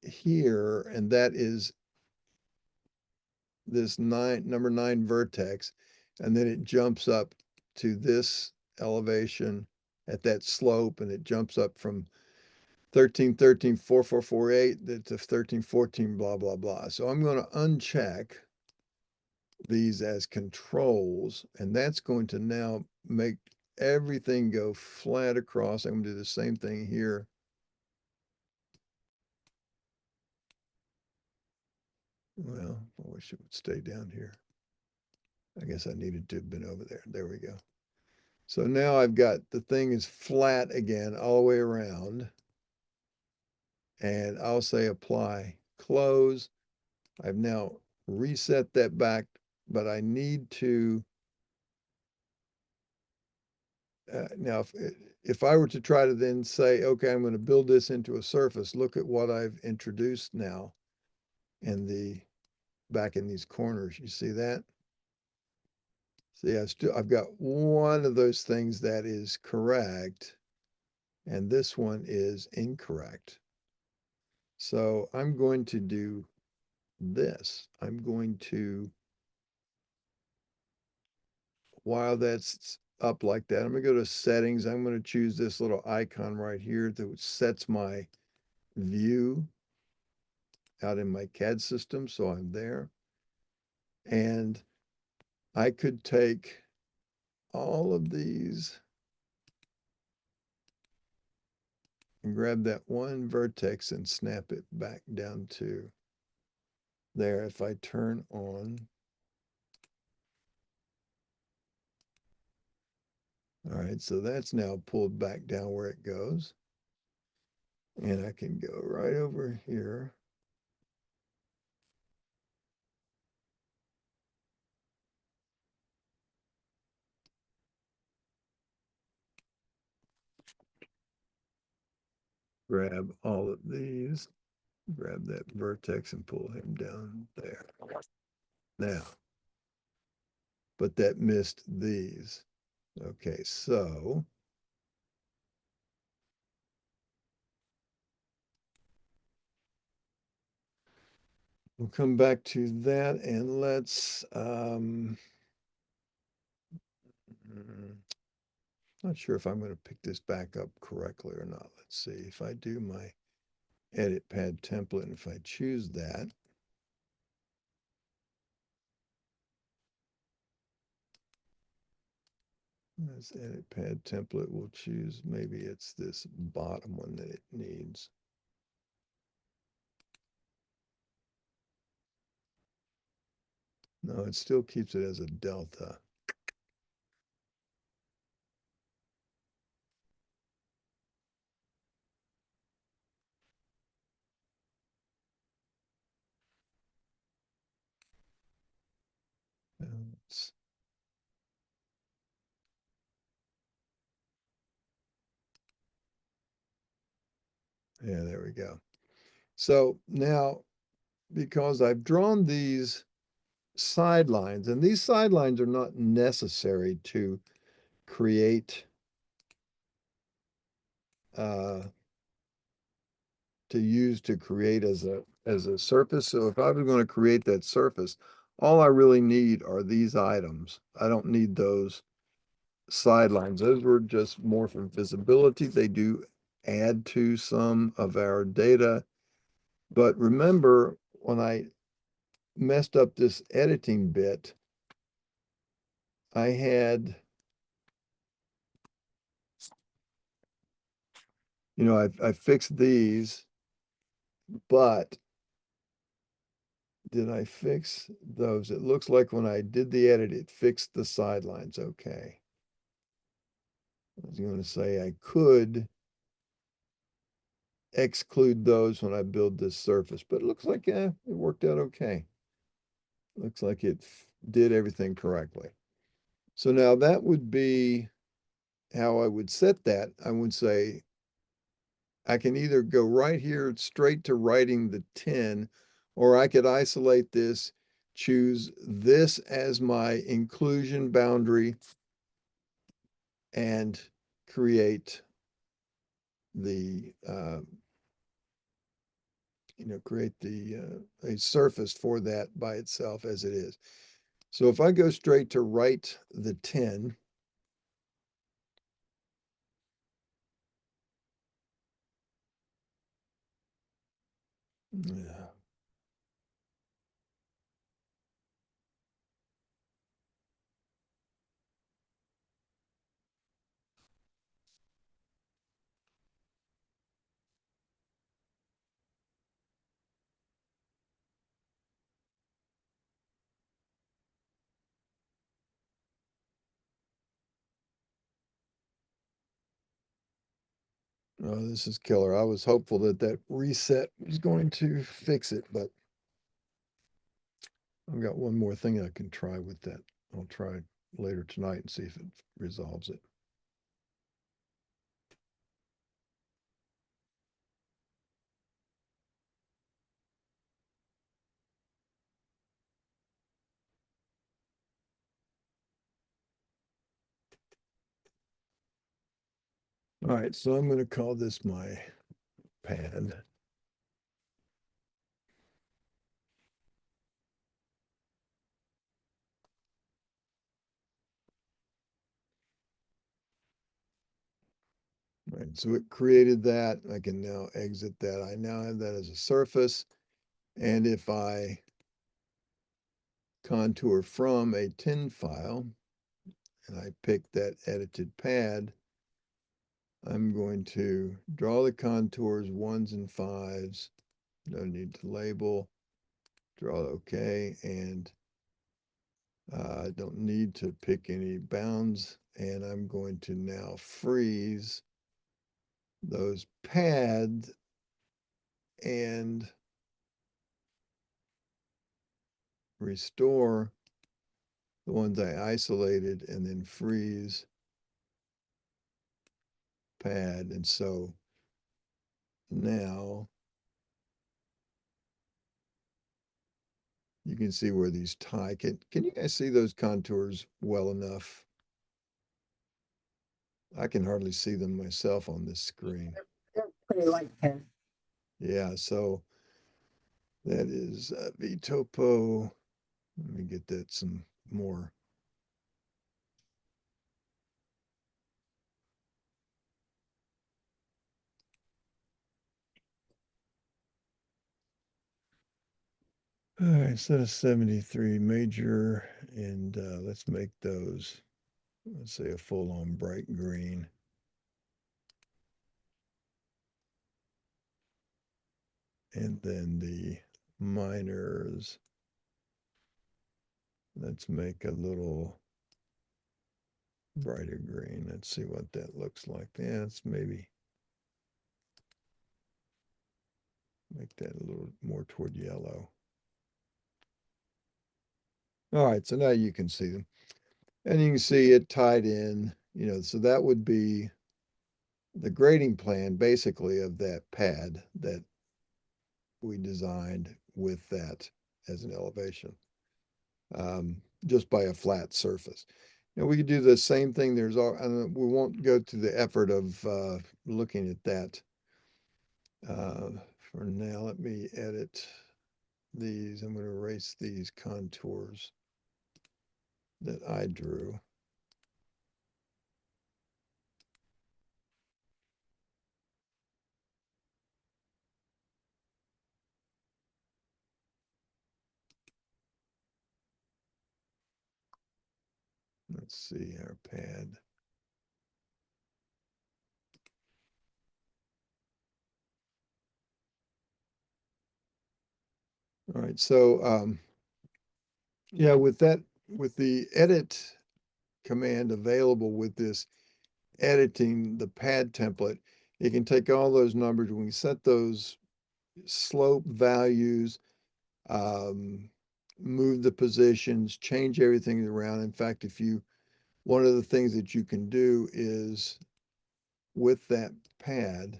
here. And that is this number 9 vertex. And then it jumps up to this elevation at that slope. And it jumps up from 13, 13, 4, 4, 4, 8 to 13, 14, blah, blah, blah. So I'm going to uncheck these as controls, and that's going to now make everything go flat across. I'm going to do the same thing here. Well, I wish it would stay down here. I guess I needed to have been over there. There we go. So now I've got the thing is flat again all the way around. And I'll say apply, close. I've now reset that back, but I need to now, if I were to try to then say, okay, I'm going to build this into a surface, look at what I've introduced now in back in these corners. You see that? See, I've got one of those things that is correct, and this one is incorrect. So I'm going to do this. I'm going to, while that's up like that, I'm going to go to settings. I'm going to choose this little icon right here that sets my view out in my CAD system. So I'm there. And I could take all of these and grab that one vertex and snap it back down to there. If I turn on, all right, so that's now pulled back down where it goes. And I can go right over here. Grab all of these, grab that vertex and pull him down there. Now, but that missed these. Okay, so we'll come back to that and let's, not sure if I'm going to pick this back up correctly or not. Let's see if I do my edit pad template and if I choose that. This edit pad template, we'll choose, maybe it's this bottom one that it needs. No, it still keeps it as a delta. Let's- Yeah, there we go. So now, because I've drawn these sidelines, and these sidelines are not necessary to create to use to create as a surface. So if I was going to create that surface, all I really need are these items. I don't need those sidelines. Those were just more for visibility. They do add to some of our data. But remember, when I messed up this editing bit, I had, you know, I fixed these, but did I fix those? It looks like when I did the edit, it fixed the sidelines. Okay. I was going to say I could exclude those when I build this surface, but it looks like it worked out okay. Looks like it did everything correctly. So now that would be how I would set that. I would say I can either go right here straight to writing the 10, or I could isolate this, choose this as my inclusion boundary, and create the, create the a surface for that by itself as it is. So if I go straight to write the 10, yeah. Oh, this is killer. I was hopeful that that reset was going to fix it, but I've got one more thing I can try with that. I'll try later tonight and see if it resolves it. All right, so I'm going to call this my pad. All right, so it created that. I can now exit that. I now have that as a surface. And if I contour from a 10 file and I pick that edited pad, I'm going to draw the contours 1s and 5s. No need to label. Draw OK, and I don't need to pick any bounds, and I'm going to now freeze those pads and restore the ones I isolated, and then freeze pad. And so now you can see where these tie. Can you guys see those contours well enough? I can hardly see them myself on this screen. They're pretty light, Ken. Yeah, so that is VTopo. Let me get that some more. All right, set of 73 major, and let's make those, let's say, a full-on bright green. And then the minors, let's make a little brighter green. Let's see what that looks like. Yeah, it's maybe make that a little more toward yellow. All right, so now you can see them. And you can see it tied in, so that would be the grading plan basically of that pad that we designed with that as an elevation, just by a flat surface. Now we could do the same thing. We won't go to the effort of looking at that. For now, let me edit these. I'm going to erase these contours that I drew. Let's see our pad. All right, so yeah, with the edit command available with this editing the pad template, it can take all those numbers. When we set those slope values, move the positions, change everything around. In fact, one of the things that you can do is with that pad,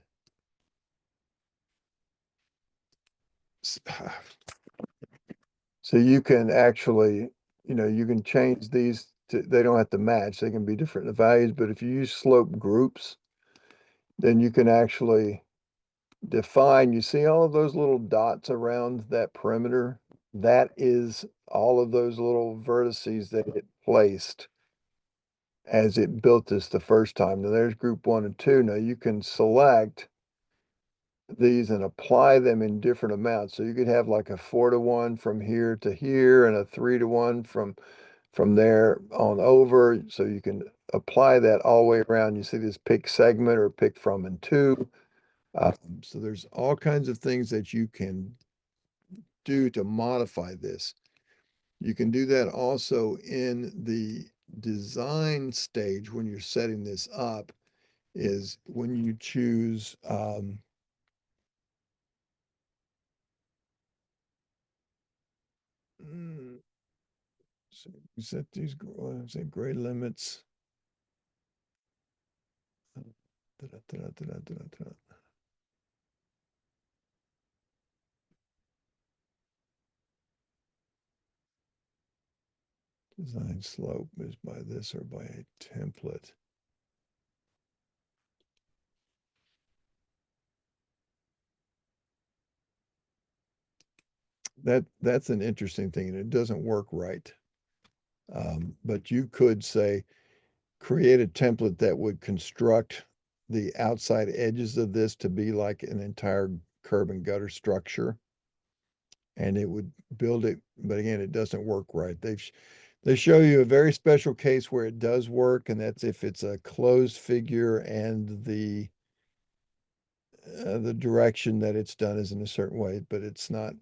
so you can actually, you can change these they don't have to match. They can be different values, but if you use slope groups, then you can actually define, you see all of those little dots around that perimeter? That is all of those little vertices that it placed as it built this the first time. Now there's group 1 and 2. Now you can select these and apply them in different amounts. So you could have like a 4-to-1 from here to here and a 3-to-1 from there on over. So you can apply that all the way around. You see this pick segment or pick from and to. So there's all kinds of things that you can do to modify this. You can do that also in the design stage when you're setting this up, is when you choose so you set these grade limits. Design slope is by this or by a template. That's an interesting thing, and it doesn't work right. But you could say, create a template that would construct the outside edges of this to be like an entire curb and gutter structure. And it would build it, but again, it doesn't work right. They show you a very special case where it does work, and that's if it's a closed figure and the direction that it's done is in a certain way, but it's not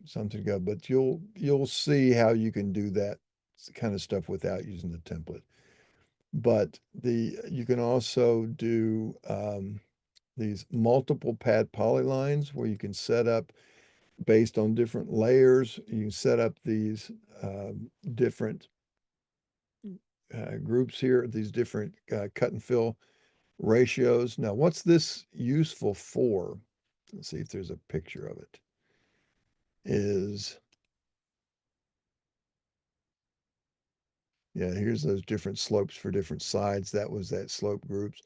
something to go. But you'll see how you can do that kind of stuff without using the template. But you can also do these multiple pad polylines where you can set up based on different layers. You can set up these different groups here, these different cut and fill ratios. Now, what's this useful for? Let's see if there's a picture of it. Yeah, here's those different slopes for different sides. That was that slope groups.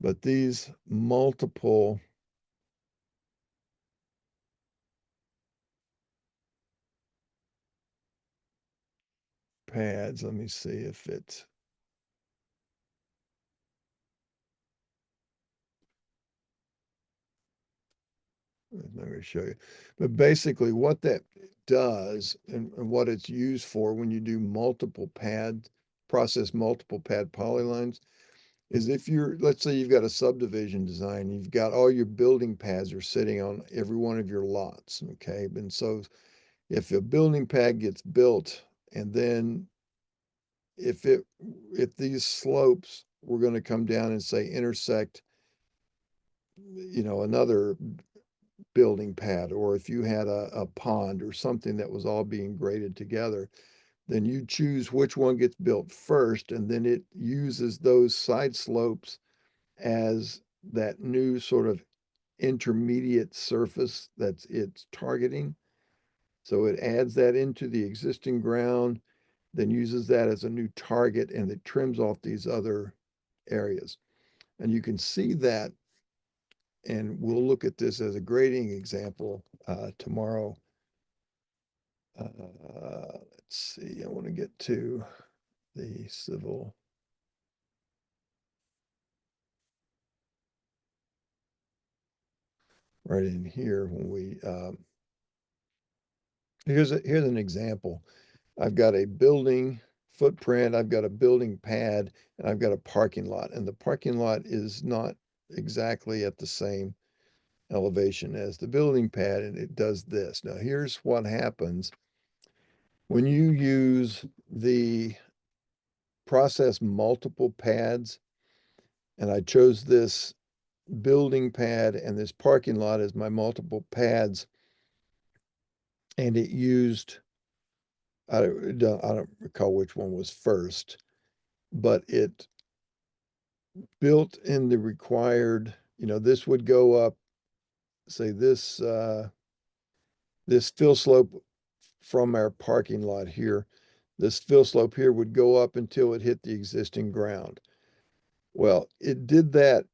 But these multiple pads, let me see if it's I'm not going to show you. But basically what that does and what it's used for when you do process multiple pad polylines is if let's say you've got a subdivision design, you've got all your building pads are sitting on every one of your lots, okay? And so if a building pad gets built and then if these slopes were going to come down and say intersect, another building pad, or if you had a pond or something that was all being graded together, then you choose which one gets built first, and then it uses those side slopes as that new sort of intermediate surface that it's targeting. So it adds that into the existing ground, then uses that as a new target, and it trims off these other areas. And you can see that, and we'll look at this as a grading example tomorrow. Let's see, I want to get to the civil. Right in here when here's an example. I've got a building footprint, I've got a building pad, and I've got a parking lot. And the parking lot is not exactly at the same elevation as the building pad, and it does this. Now, here's what happens when you use the process multiple pads, and I chose this building pad and this parking lot as my multiple pads, and it used, I don't recall which one was first, but it built in the required, this would go up, say this fill slope from our parking lot here. This fill slope here would go up until it hit the existing ground. Well, it did that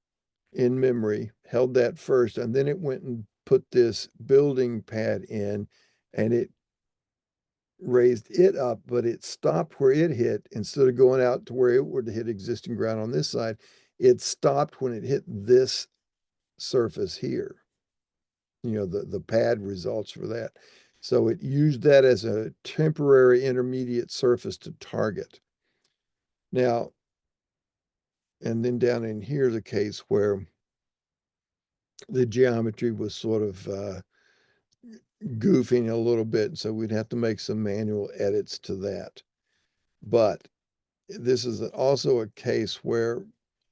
in memory, held that first, and then it went and put this building pad in, and it raised it up, but it stopped where it hit. Instead of going out to where it would hit existing ground on this side, it stopped when it hit this surface here. The pad results for that. So it used that as a temporary intermediate surface to target. Now, and then down in here is a case where the geometry was sort of goofing a little bit, so we'd have to make some manual edits to that. But this is also a case where,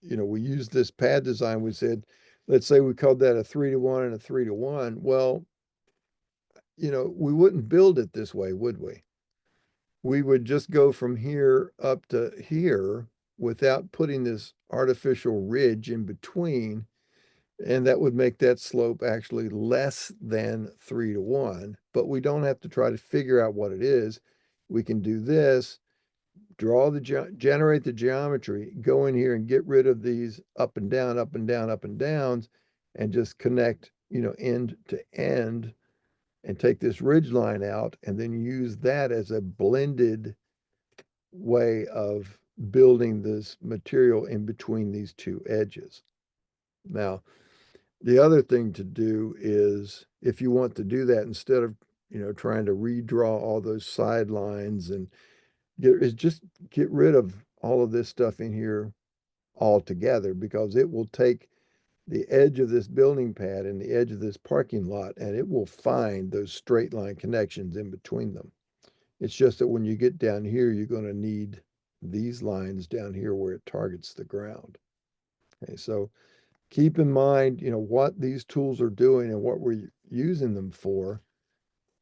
we use this pad design. We said, let's say we called that a 3-to-1 and a 3-to-1. Well, we wouldn't build it this way, would we? We would just go from here up to here without putting this artificial ridge in between. And that would make that slope actually less than 3-to-1, but we don't have to try to figure out what it is. We can do this, generate the geometry, go in here and get rid of these up and down, up and down, up and downs, and just connect, end to end, and take this ridge line out, and then use that as a blended way of building this material in between these two edges. Now, the other thing to do is, if you want to do that, instead of, trying to redraw all those sidelines and just get rid of all of this stuff in here altogether, because it will take the edge of this building pad and the edge of this parking lot, and it will find those straight line connections in between them. It's just that when you get down here, you're going to need these lines down here where it targets the ground. Okay, so keep in mind, what these tools are doing and what we're using them for.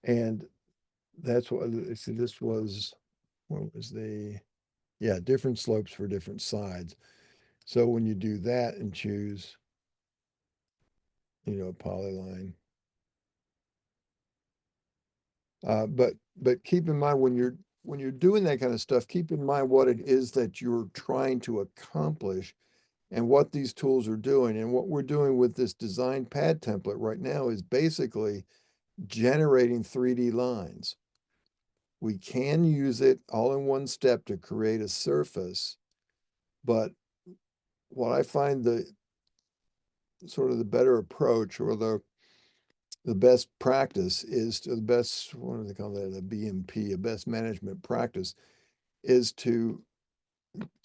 And that's what, see, this was, what was yeah, different slopes for different sides. So when you do that and choose, polyline. But keep in mind when you're doing that kind of stuff, keep in mind what it is that you're trying to accomplish and what these tools are doing. And what we're doing with this design pad template right now is basically generating 3D lines. We can use it all in one step to create a surface, but what I find the sort of the better approach, or the best practice is to the best, what do they call that? A BMP, a best management practice, is to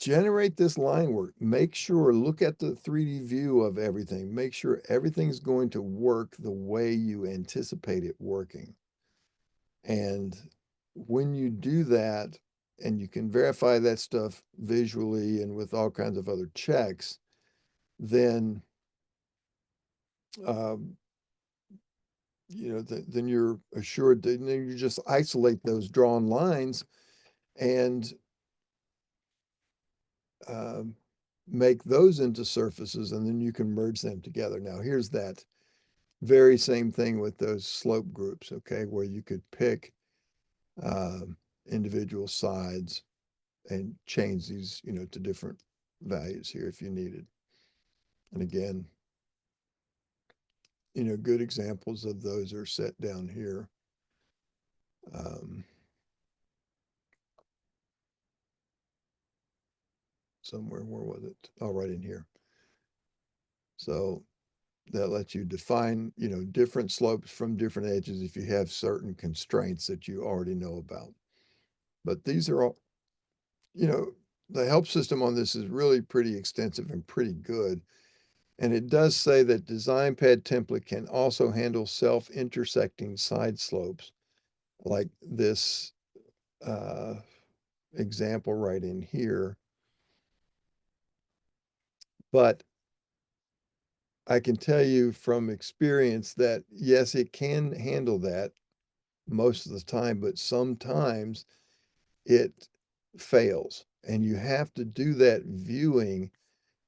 generate this line work. Make sure, look at the 3D view of everything. Make sure everything's going to work the way you anticipate it working. And when you do that, and you can verify that stuff visually and with all kinds of other checks, then then you're assured that then you just isolate those drawn lines and make those into surfaces, and then you can merge them together. Now, here's that very same thing with those slope groups, okay, where you could pick individual sides and change these, to different values here if you needed. And again, good examples of those are set down here. Somewhere, where was it? Oh, right in here. So that lets you define, different slopes from different edges if you have certain constraints that you already know about. But these are all, the help system on this is really pretty extensive and pretty good. And it does say that design pad template can also handle self-intersecting side slopes, like this example right in here. But I can tell you from experience that yes, it can handle that most of the time, but sometimes it fails. And you have to do that viewing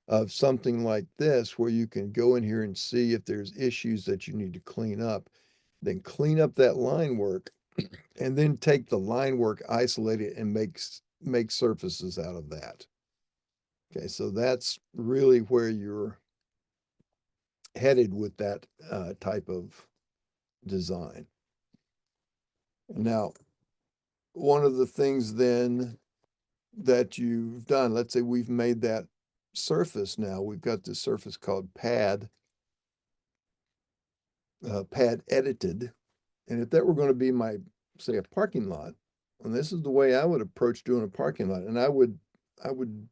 of something like this, where you can go in here and see if there's issues that you need to clean up, then clean up that line work, and then take the line work, isolate it, and make surfaces out of that. Okay, so that's really where you're headed with that type of design. Now, one of the things then that you've done, let's say we've made that surface now, we've got this surface called pad edited. And if that were going to be my, say, a parking lot, and this is the way I would approach doing a parking lot, and I would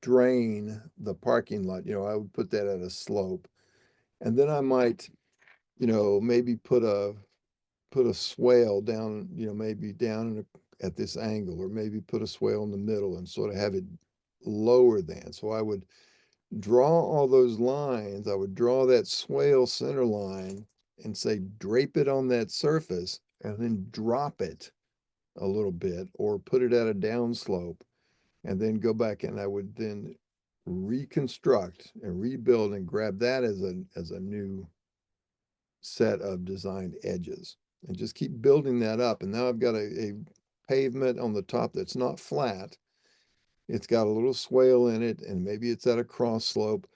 drain the parking lot, I would put that at a slope. And then I might, maybe put a swale down, maybe down at this angle, or maybe put a swale in the middle and sort of have it lower than. So I would draw all those lines. I would draw that swale center line and say, drape it on that surface, and then drop it a little bit, or put it at a downslope, and then go back, and I would then reconstruct and rebuild and grab that as a new set of designed edges, and just keep building that up. And now I've got a pavement on the top that's not flat. It's got a little swale in it, and maybe it's at a cross slope.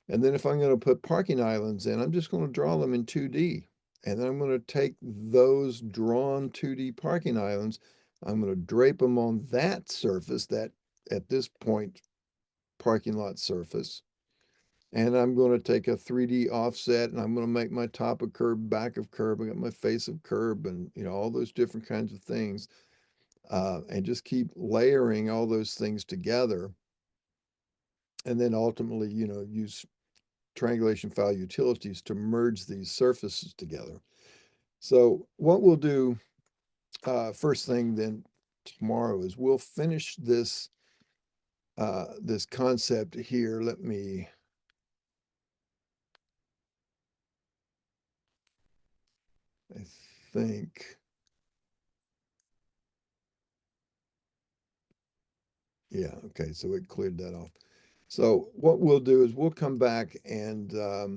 And then if I'm going to put parking islands in, I'm just going to draw them in 2D. And then I'm going to take those drawn 2D parking islands, I'm going to drape them on that surface, that at this point parking lot surface. And I'm going to take a 3D offset, and I'm going to make my top of curb, back of curb. I got my face of curb, and all those different kinds of things. and just keep layering all those things together. And then ultimately, use triangulation file utilities to merge these surfaces together. So what we'll do first thing then tomorrow is we'll finish this this concept here. Let me I think yeah, okay, so it cleared that off. So what we'll do is we'll come back and let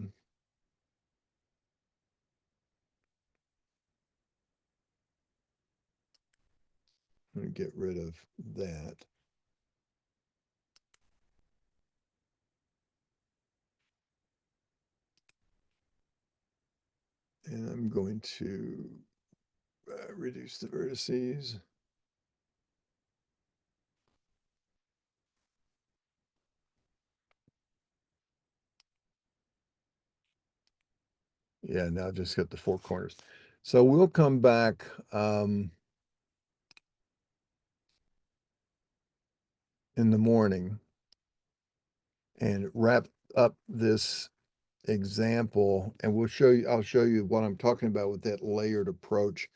me get rid of that. And I'm going to reduce the vertices. Yeah, now just got the four corners. So we'll come back in the morning and wrap up this example, and I'll show you what I'm talking about with that layered approach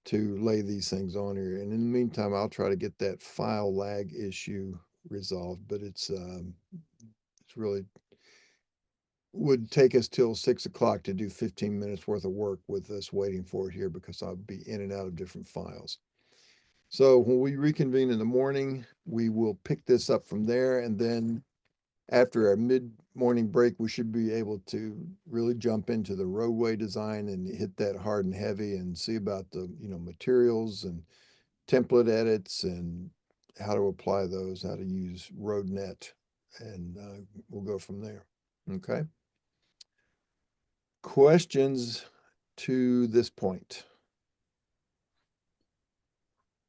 to lay these things on here. And in the meantime, I'll try to get that file lag issue resolved, but it's really would take us till 6 o'clock to do 15 minutes worth of work with us waiting for it here because I'll be in and out of different files. So when we reconvene in the morning, we will pick this up from there. And then after our mid-morning break, we should be able to really jump into the roadway design and hit that hard and heavy and see about the, materials and template edits and how to apply those, how to use RoadNet, and we'll go from there. Okay. Questions to this point?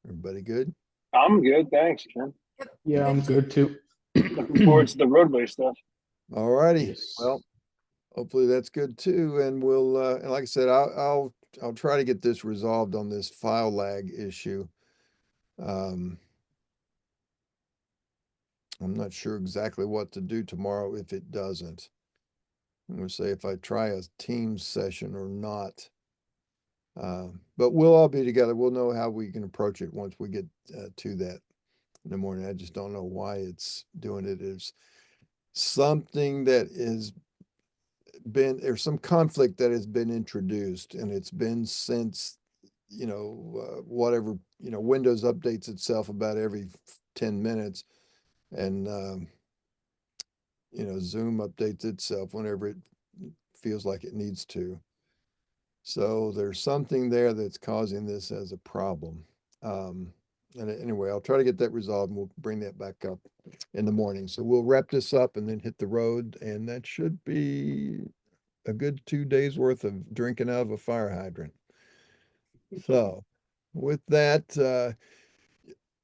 Everybody good? I'm good, thanks, Ken. Yeah, I'm good too. Looking forward to the roadway stuff. All righty. Yes. Well, hopefully that's good too. And we'll, and like I said, I'll try to get this resolved on this file lag issue. I'm not sure exactly what to do tomorrow if it doesn't. I'm gonna say if I try a Teams session or not. But we'll all be together. We'll know how we can approach it once we get to that in the morning. I just don't know why it's doing it. It's something that has been, there's some conflict that has been introduced, and it's been since, whatever, Windows updates itself about every 10 minutes, and, Zoom updates itself whenever it feels like it needs to. So there's something there that's causing this as a problem. And anyway, I'll try to get that resolved and we'll bring that back up in the morning. So we'll wrap this up and then hit the road, and that should be a good 2 days worth of drinking out of a fire hydrant. So with that,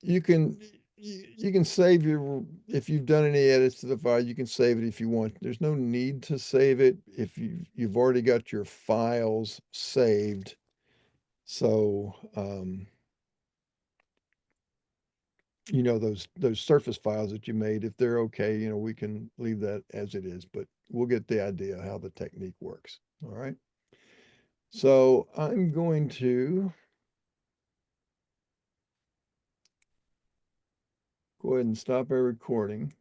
you can you can save your, if you've done any edits to the file, you can save it if you want. There's no need to save it if you've already got your files saved. So those surface files that you made, if they're okay, we can leave that as it is, but we'll get the idea how the technique works. All right. So I'm going to go ahead and stop our recording.